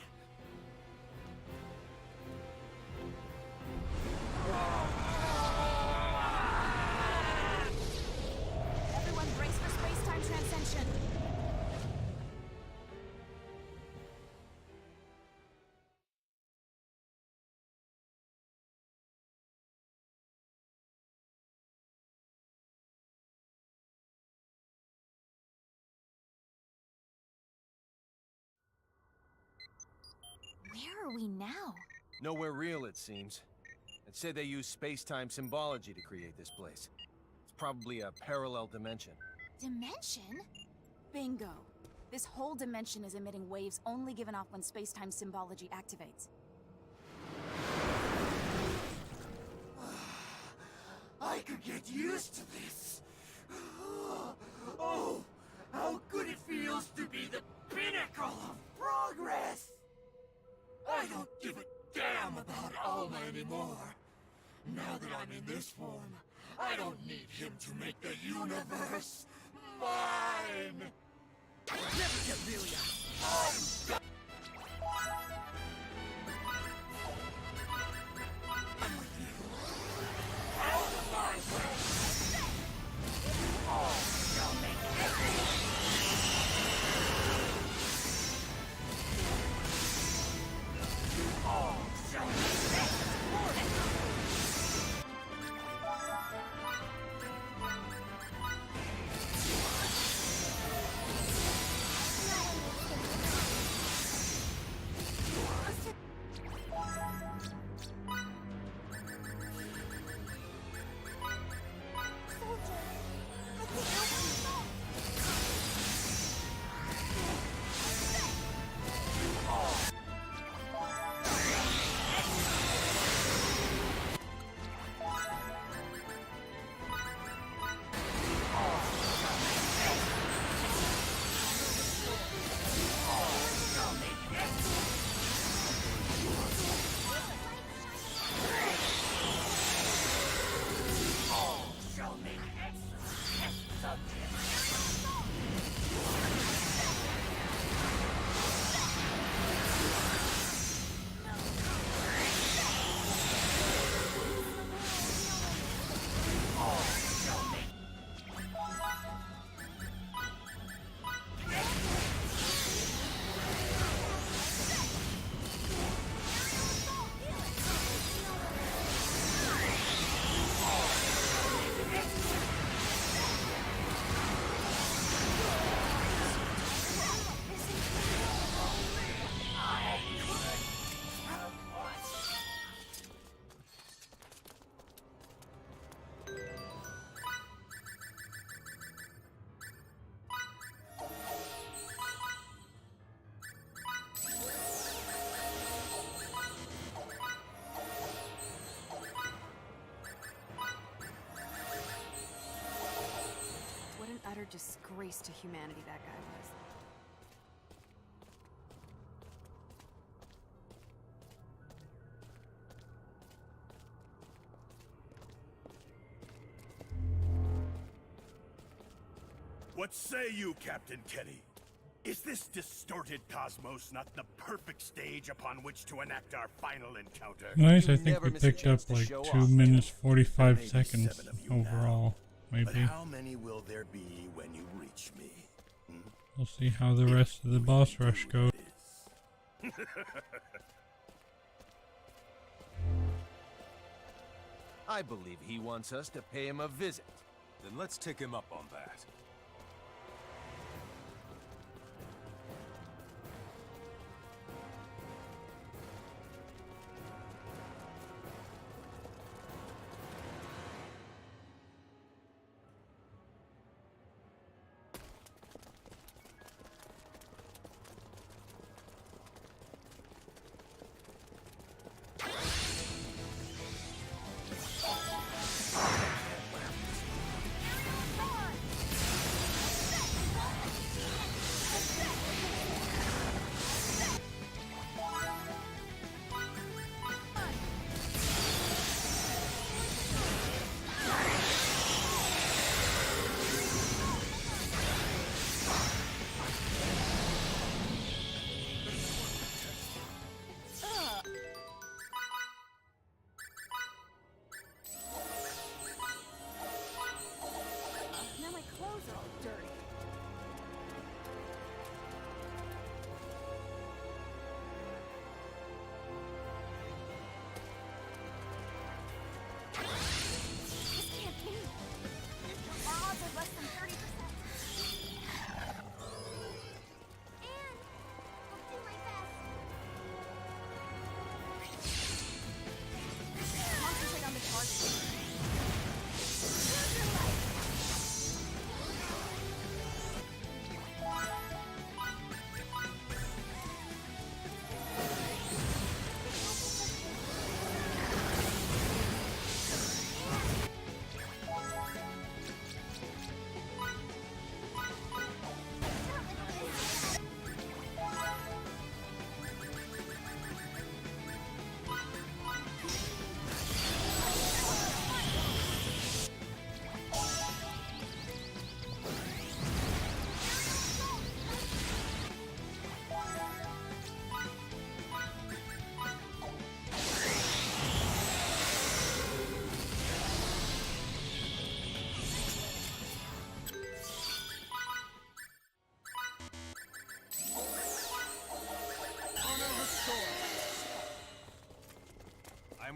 are we now? Nowhere real, it seems. It said they use space-time symbology to create this place. It's probably a parallel dimension. Dimension? Bingo. This whole dimension is emitting waves only given off when space-time symbology activates. I could get used to this. Oh, how good it feels to be the pinnacle of progress! I don't give a damn about Alma anymore. Now that I'm in this form, I don't need him to make the universe mine! Never get really out. I'm with you. Out of my way! You all shall make You all shall make utter disgrace to humanity that guy was. What say you, Captain Kenny? Is this distorted cosmos not the perfect stage upon which to enact our final encounter? Nice, I think we picked up like 2 minutes 45 seconds overall, maybe. But how many will there be when you reach me? We'll see how the rest of the boss rush goes. I believe he wants us to pay him a visit. Then let's take him up on that.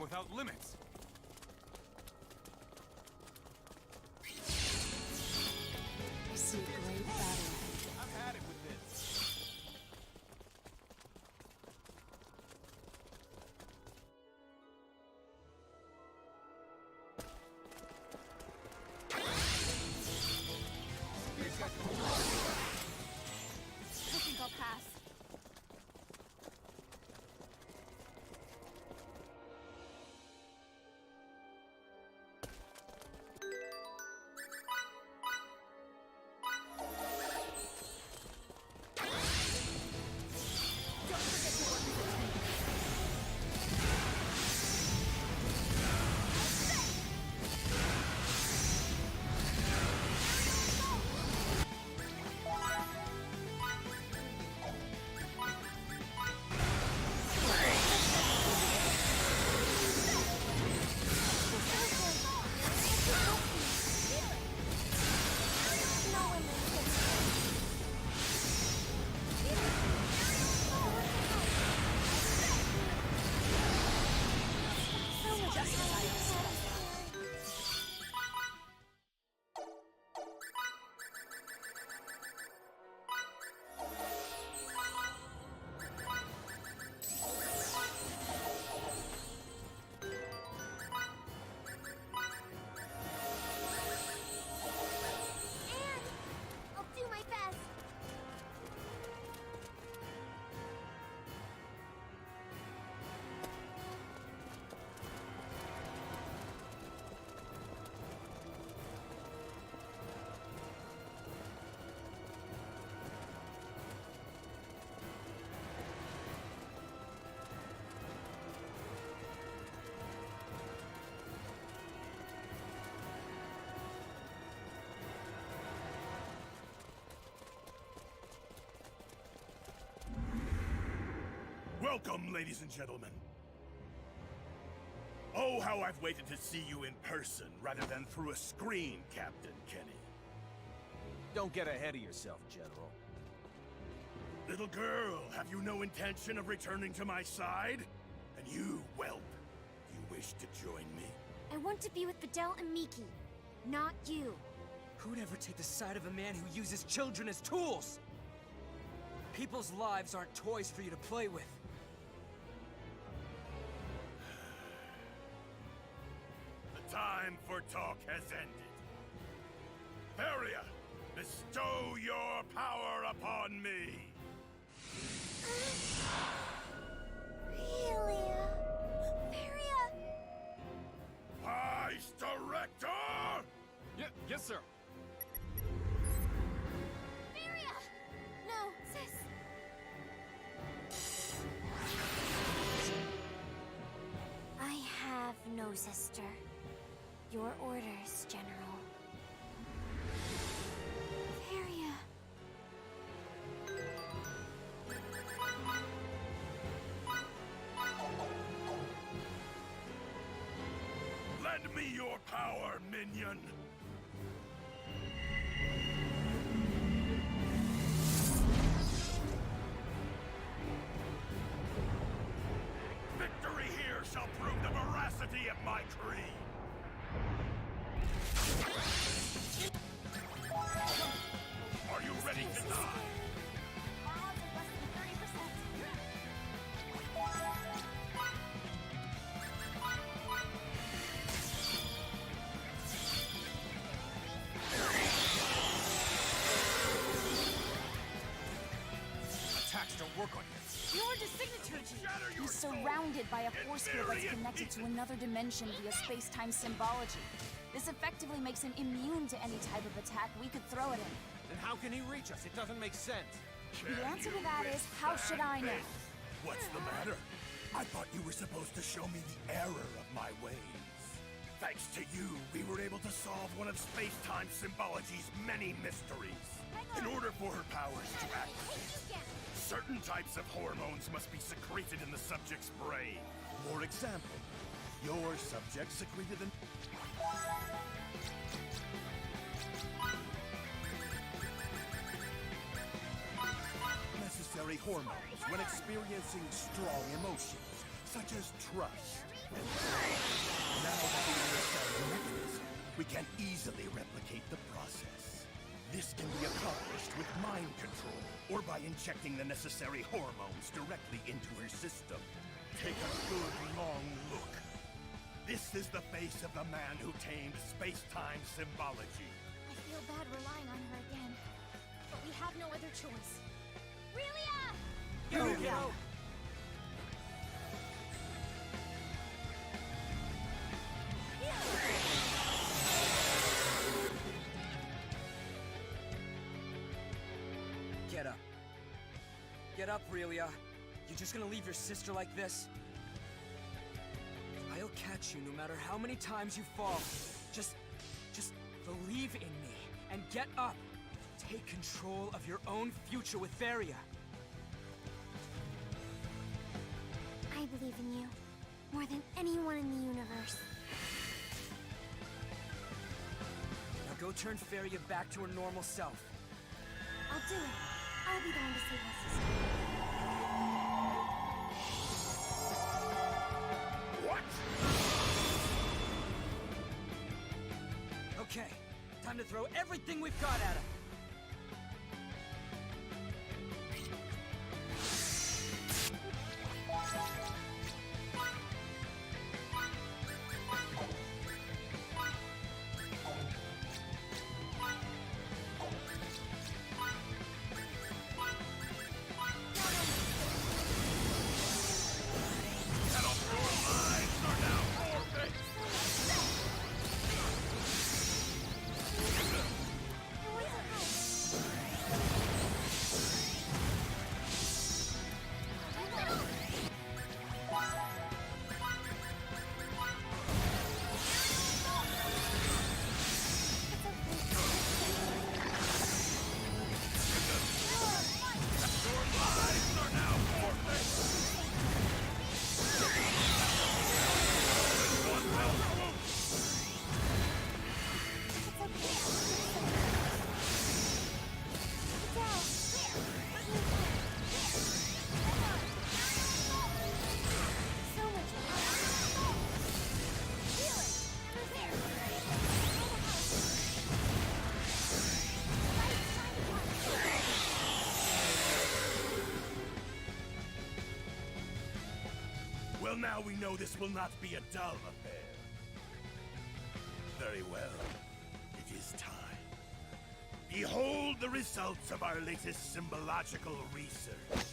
without limits. I see a great battle. I've had it with this. I think I'll pass. I'll do my best. Welcome, ladies and gentlemen. Oh, how I've waited to see you in person rather than through a screen, Captain Kenny. Don't get ahead of yourself, General. Little girl, have you no intention of returning to my side? And you, whelp, you wish to join me? I want to be with Fidel and Miki, not you. Who'd ever take the side of a man who uses children as tools? People's lives aren't toys for you to play with. The time for talk has ended. Varia, bestow your power upon me! Really? Varia! Vice Director! Yes, sir. Varia! No, sis. I have no sister. Your orders, General. Varia. Lend me your power, minion! Victory here shall prove the veracity of my creed! Are you ready to die? Odds are less than 30%. Attacks don't work on you. You're designatory. He's surrounded by a force field that's connected to another dimension via space-time symbology. This effectively makes him immune to any type of attack we could throw at him. Then how can he reach us? It doesn't make sense. The answer to that is, how should I know? What's the matter? I thought you were supposed to show me the error of my ways. Thanks to you, we were able to solve one of space-time symbology's many mysteries. In order for her powers to activate, certain types of hormones must be secreted in the subject's brain. For example, your subject secreted an... necessary hormones when experiencing strong emotions, such as trust, Now that we understand the mechanism, we can easily replicate the process. This can be accomplished with mind control, or by injecting the necessary hormones directly into her system. Take a good long look. This is the face of the man who tamed space-time symbology. I feel bad relying on her again. But we have no other choice. Relia! Go! Get up. Get up, Relia. You just gonna leave your sister like this? I'll catch you no matter how many times you fall. Just believe in me and get up. Take control of your own future with Varia. I believe in you. More than anyone in the universe. Now go turn Varia back to her normal self. I'll do it. I'll be the one to save my sister. What? Okay, time to throw everything we've got at him. Well, now we know this will not be a dull affair. Very well. It is time. Behold the results of our latest symbological research.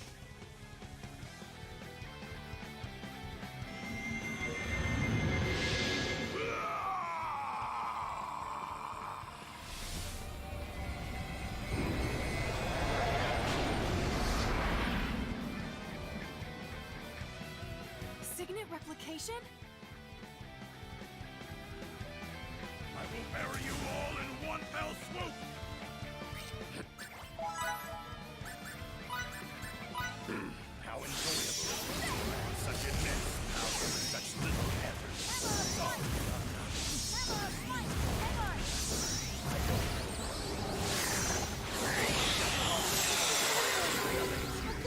Signet replication? I will bury you all in one fell swoop! How enjoyable it is to have such immense power and such little effort. Sorry,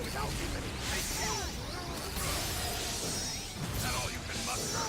without even taking. Is that all you can muster?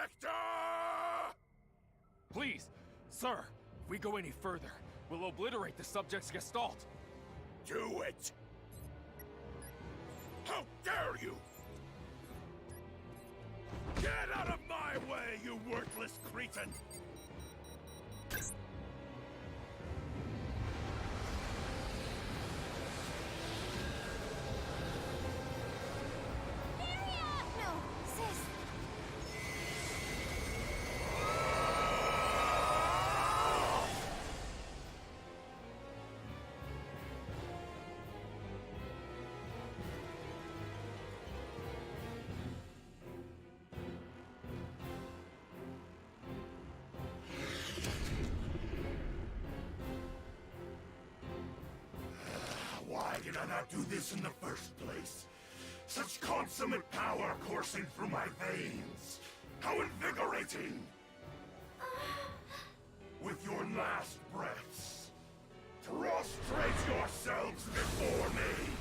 Reactor! Please, sir, if we go any further, we'll obliterate the subject's gestalt. Do it! How dare you! Get out of my way, you worthless cretin! No, sis. Why did I not do this in the first place? Such consummate power coursing through my veins. How invigorating! With your last breaths, prostrate yourselves before me!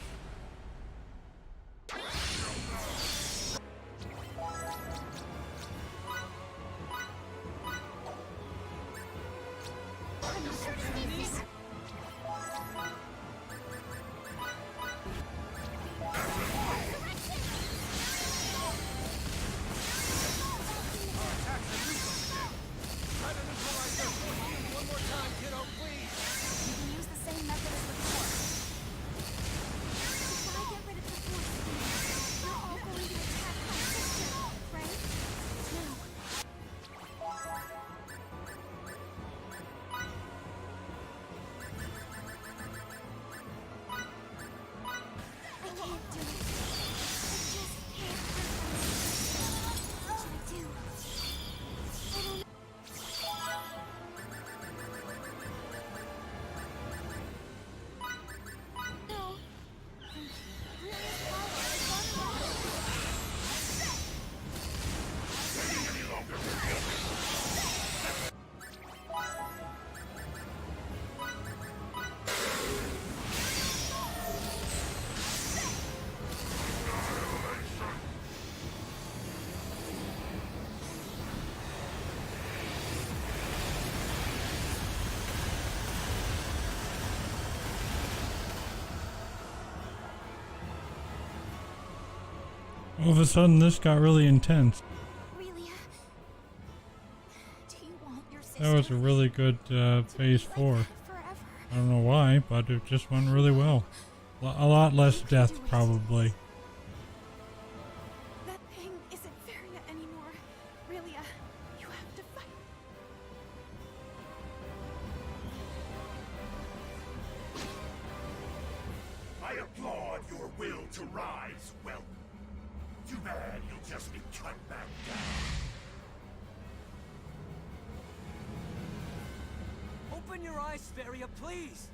All of a sudden, this got really intense. That was a really good phase 4. I don't know why, but it just went really well. A lot less death, probably. That thing isn't Feria anymore. Relia, you have to fight. I applaud your will to rise, well. Too bad you'll just be cut back down. Open your eyes, Feria, please!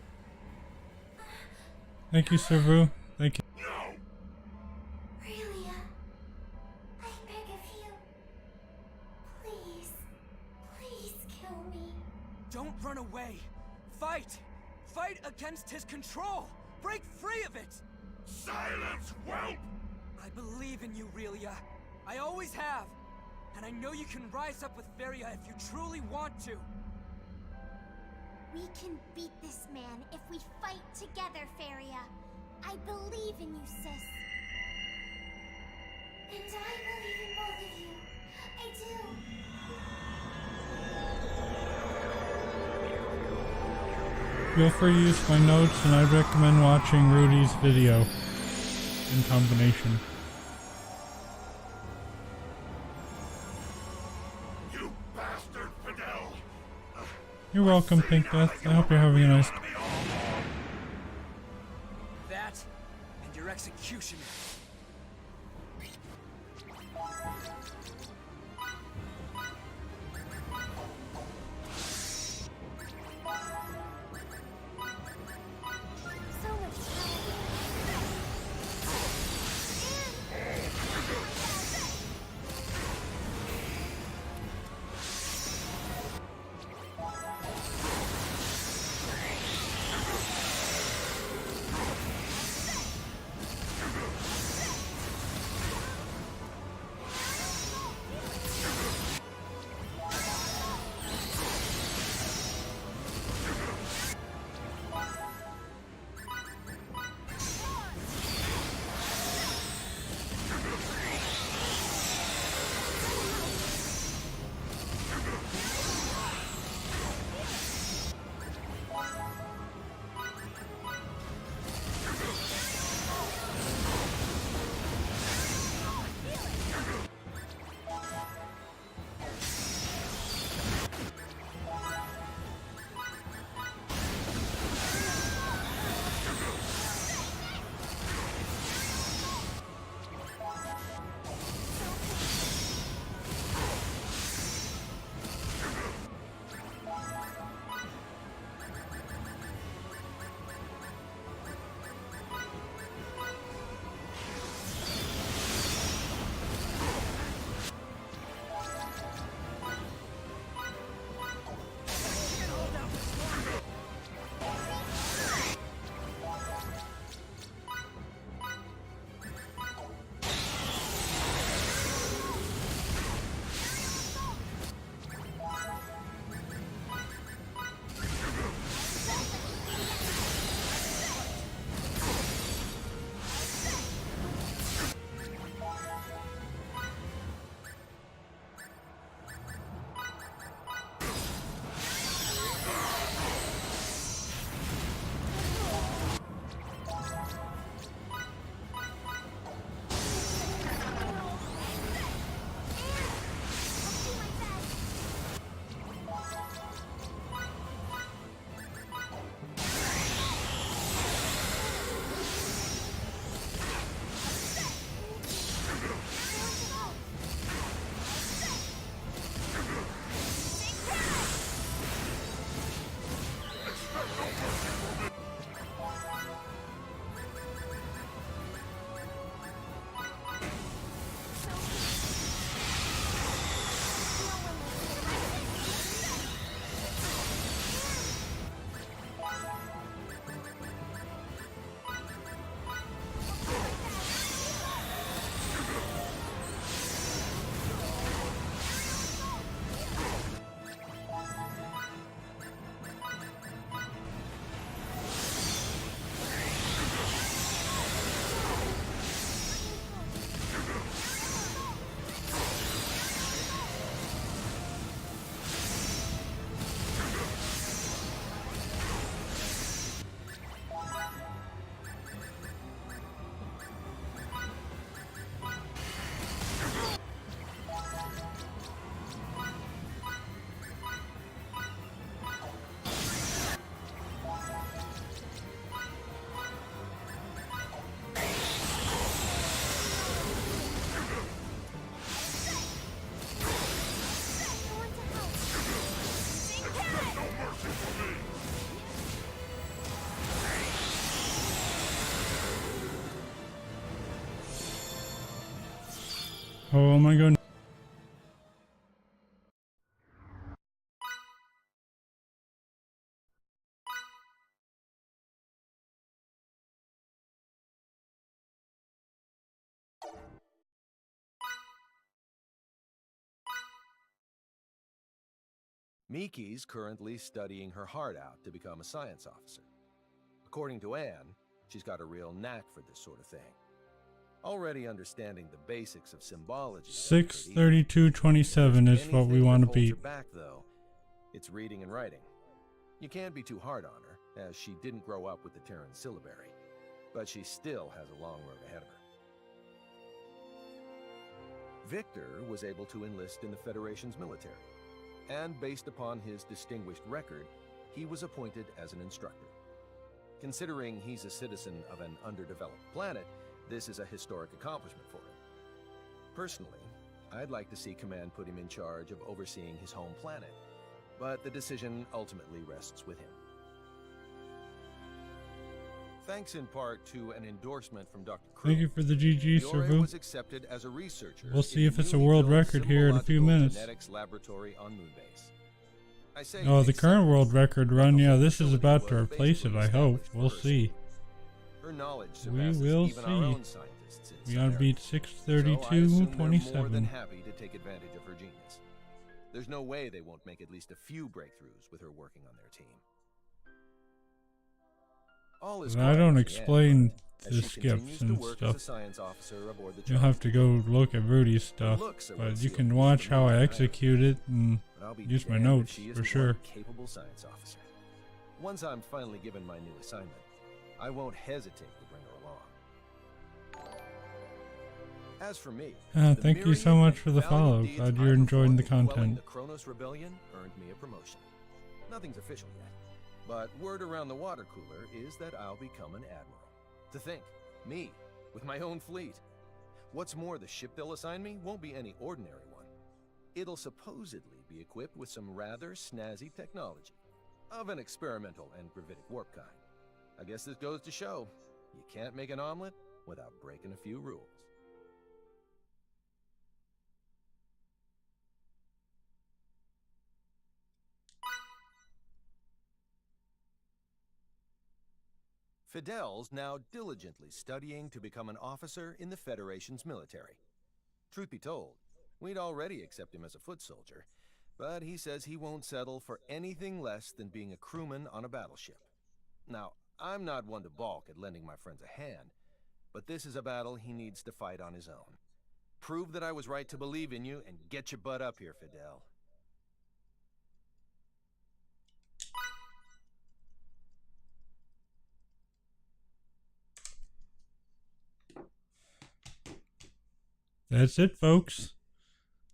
Thank you, Servu. Thank you. No! Relia, I beg of you. Please, please kill me. Don't run away! Fight! Fight against his control! Break free of it! Silence, whelp! I believe in you, Relia. I always have. And I know you can rise up with Feria if you truly want to. We can beat this man if we fight together, Feria. I believe in you, sis. And I believe in both of you. I do. Feel free to use my notes, and I'd recommend watching Rudy's video in combination. You bastard, Fidel! You're welcome, Pink Death. I hope you're having a nice day. That and your executioner. Oh my goodness. Miki's currently studying her heart out to become a science officer. According to Anne, she's got a real knack for this sort of thing. Already understanding the basics of symbology. 632.27 is what we want to beat. Back, though, it's reading and writing. You can't be too hard on her, as she didn't grow up with the Terran syllabary, but she still has a long road ahead of her. Victor was able to enlist in the Federation's military, and based upon his distinguished record, he was appointed as an instructor. Considering he's a citizen of an underdeveloped planet, this is a historic accomplishment for him. Personally, I'd like to see Command put him in charge of overseeing his home planet, but the decision ultimately rests with him. Thanks in part to an endorsement from Dr. Crew, Thank you for the GG, Servu. was accepted as a researcher. We'll see if it's a world record here in a few minutes. Laboratory on Moonbase. Oh, the current world record run, yeah, this is about to replace it, I hope. We'll see. Her knowledge We will even our own see. scientists in We some gotta beat areas. So I assume they're more 632.27. than happy to take advantage of her genius. There's no way they won't make at least a few breakthroughs with her working on their team. All is I don't quiet explain as the she continues skips to and work as a stuff. science officer aboard the You'll have to go look at Rudy's stuff, looks are but what you seal can things watch for how me, I right? execute it and But I'll be use my damned notes if she for isn't sure. one capable science officer. Once I'm finally given my new assignment, I won't hesitate to bring her along. As for me, the thank you so myriad much for the valiant follow. deeds Glad I you're enjoying the performed in quelling content. The Kronos Rebellion earned me a promotion. Nothing's official yet, but word around the water cooler is that I'll become an admiral. To think, me, with my own fleet. What's more, the ship they'll assign me won't be any ordinary one. It'll supposedly be equipped with some rather snazzy technology, of an experimental and gravitic warp kind. I guess this goes to show, you can't make an omelet without breaking a few rules. Fidel's now diligently studying to become an officer in the Federation's military. Truth be told, we'd already accept him as a foot soldier, but he says he won't settle for anything less than being a crewman on a battleship. Now, I'm not one to balk at lending my friends a hand, but this is a battle he needs to fight on his own. Prove that I was right to believe in you and get your butt up here, Fidel. That's it, folks.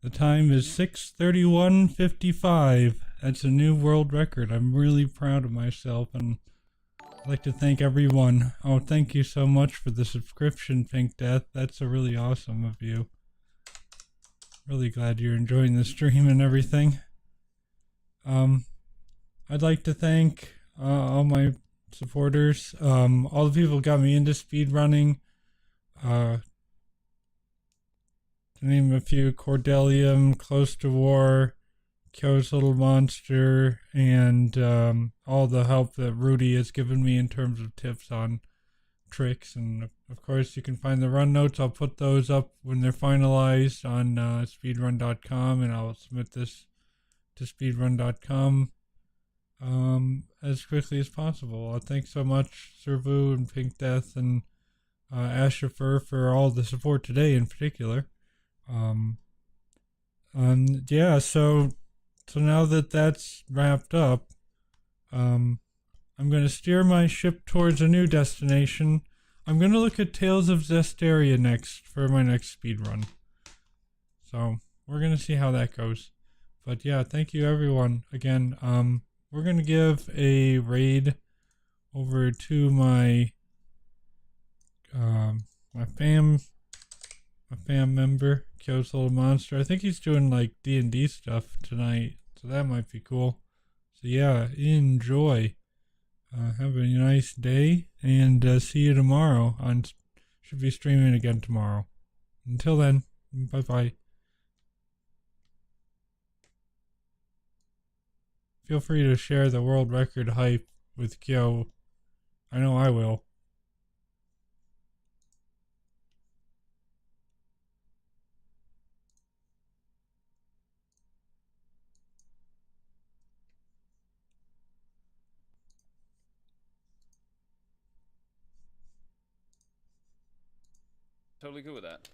The time is 6:31:55. That's a new world record. I'm really proud of myself, and I'd like to thank everyone. Oh, thank you so much for the subscription, Pink Death. That's really awesome of you. Really glad you're enjoying the stream and everything. I'd like to thank all my supporters. All the people who got me into speedrunning. To name a few: Cordelium, Close to War, Kyo's Little Monster, and all the help that Rudy has given me in terms of tips on tricks. And of course, you can find the run notes. I'll put those up when they're finalized on speedrun.com, and I'll submit this to speedrun.com as quickly as possible. Thanks so much, Servu and Pink Death and Ashifer, for all the support today in particular. Yeah, so now that that's wrapped up, I'm going to steer my ship towards a new destination. I'm going to look at Tales of Zestiria next for my next speed run. So we're going to see how that goes. But yeah, thank you everyone again. We're going to give a raid over to my fam member, Kyo's Little Monster. I think he's doing like D&D stuff tonight, so that might be cool. So yeah, enjoy. Have a nice day, and see you tomorrow. Should be streaming again tomorrow. Until then. Bye bye. Feel free to share the world record hype with Kyo. I know I will. Totally good with that.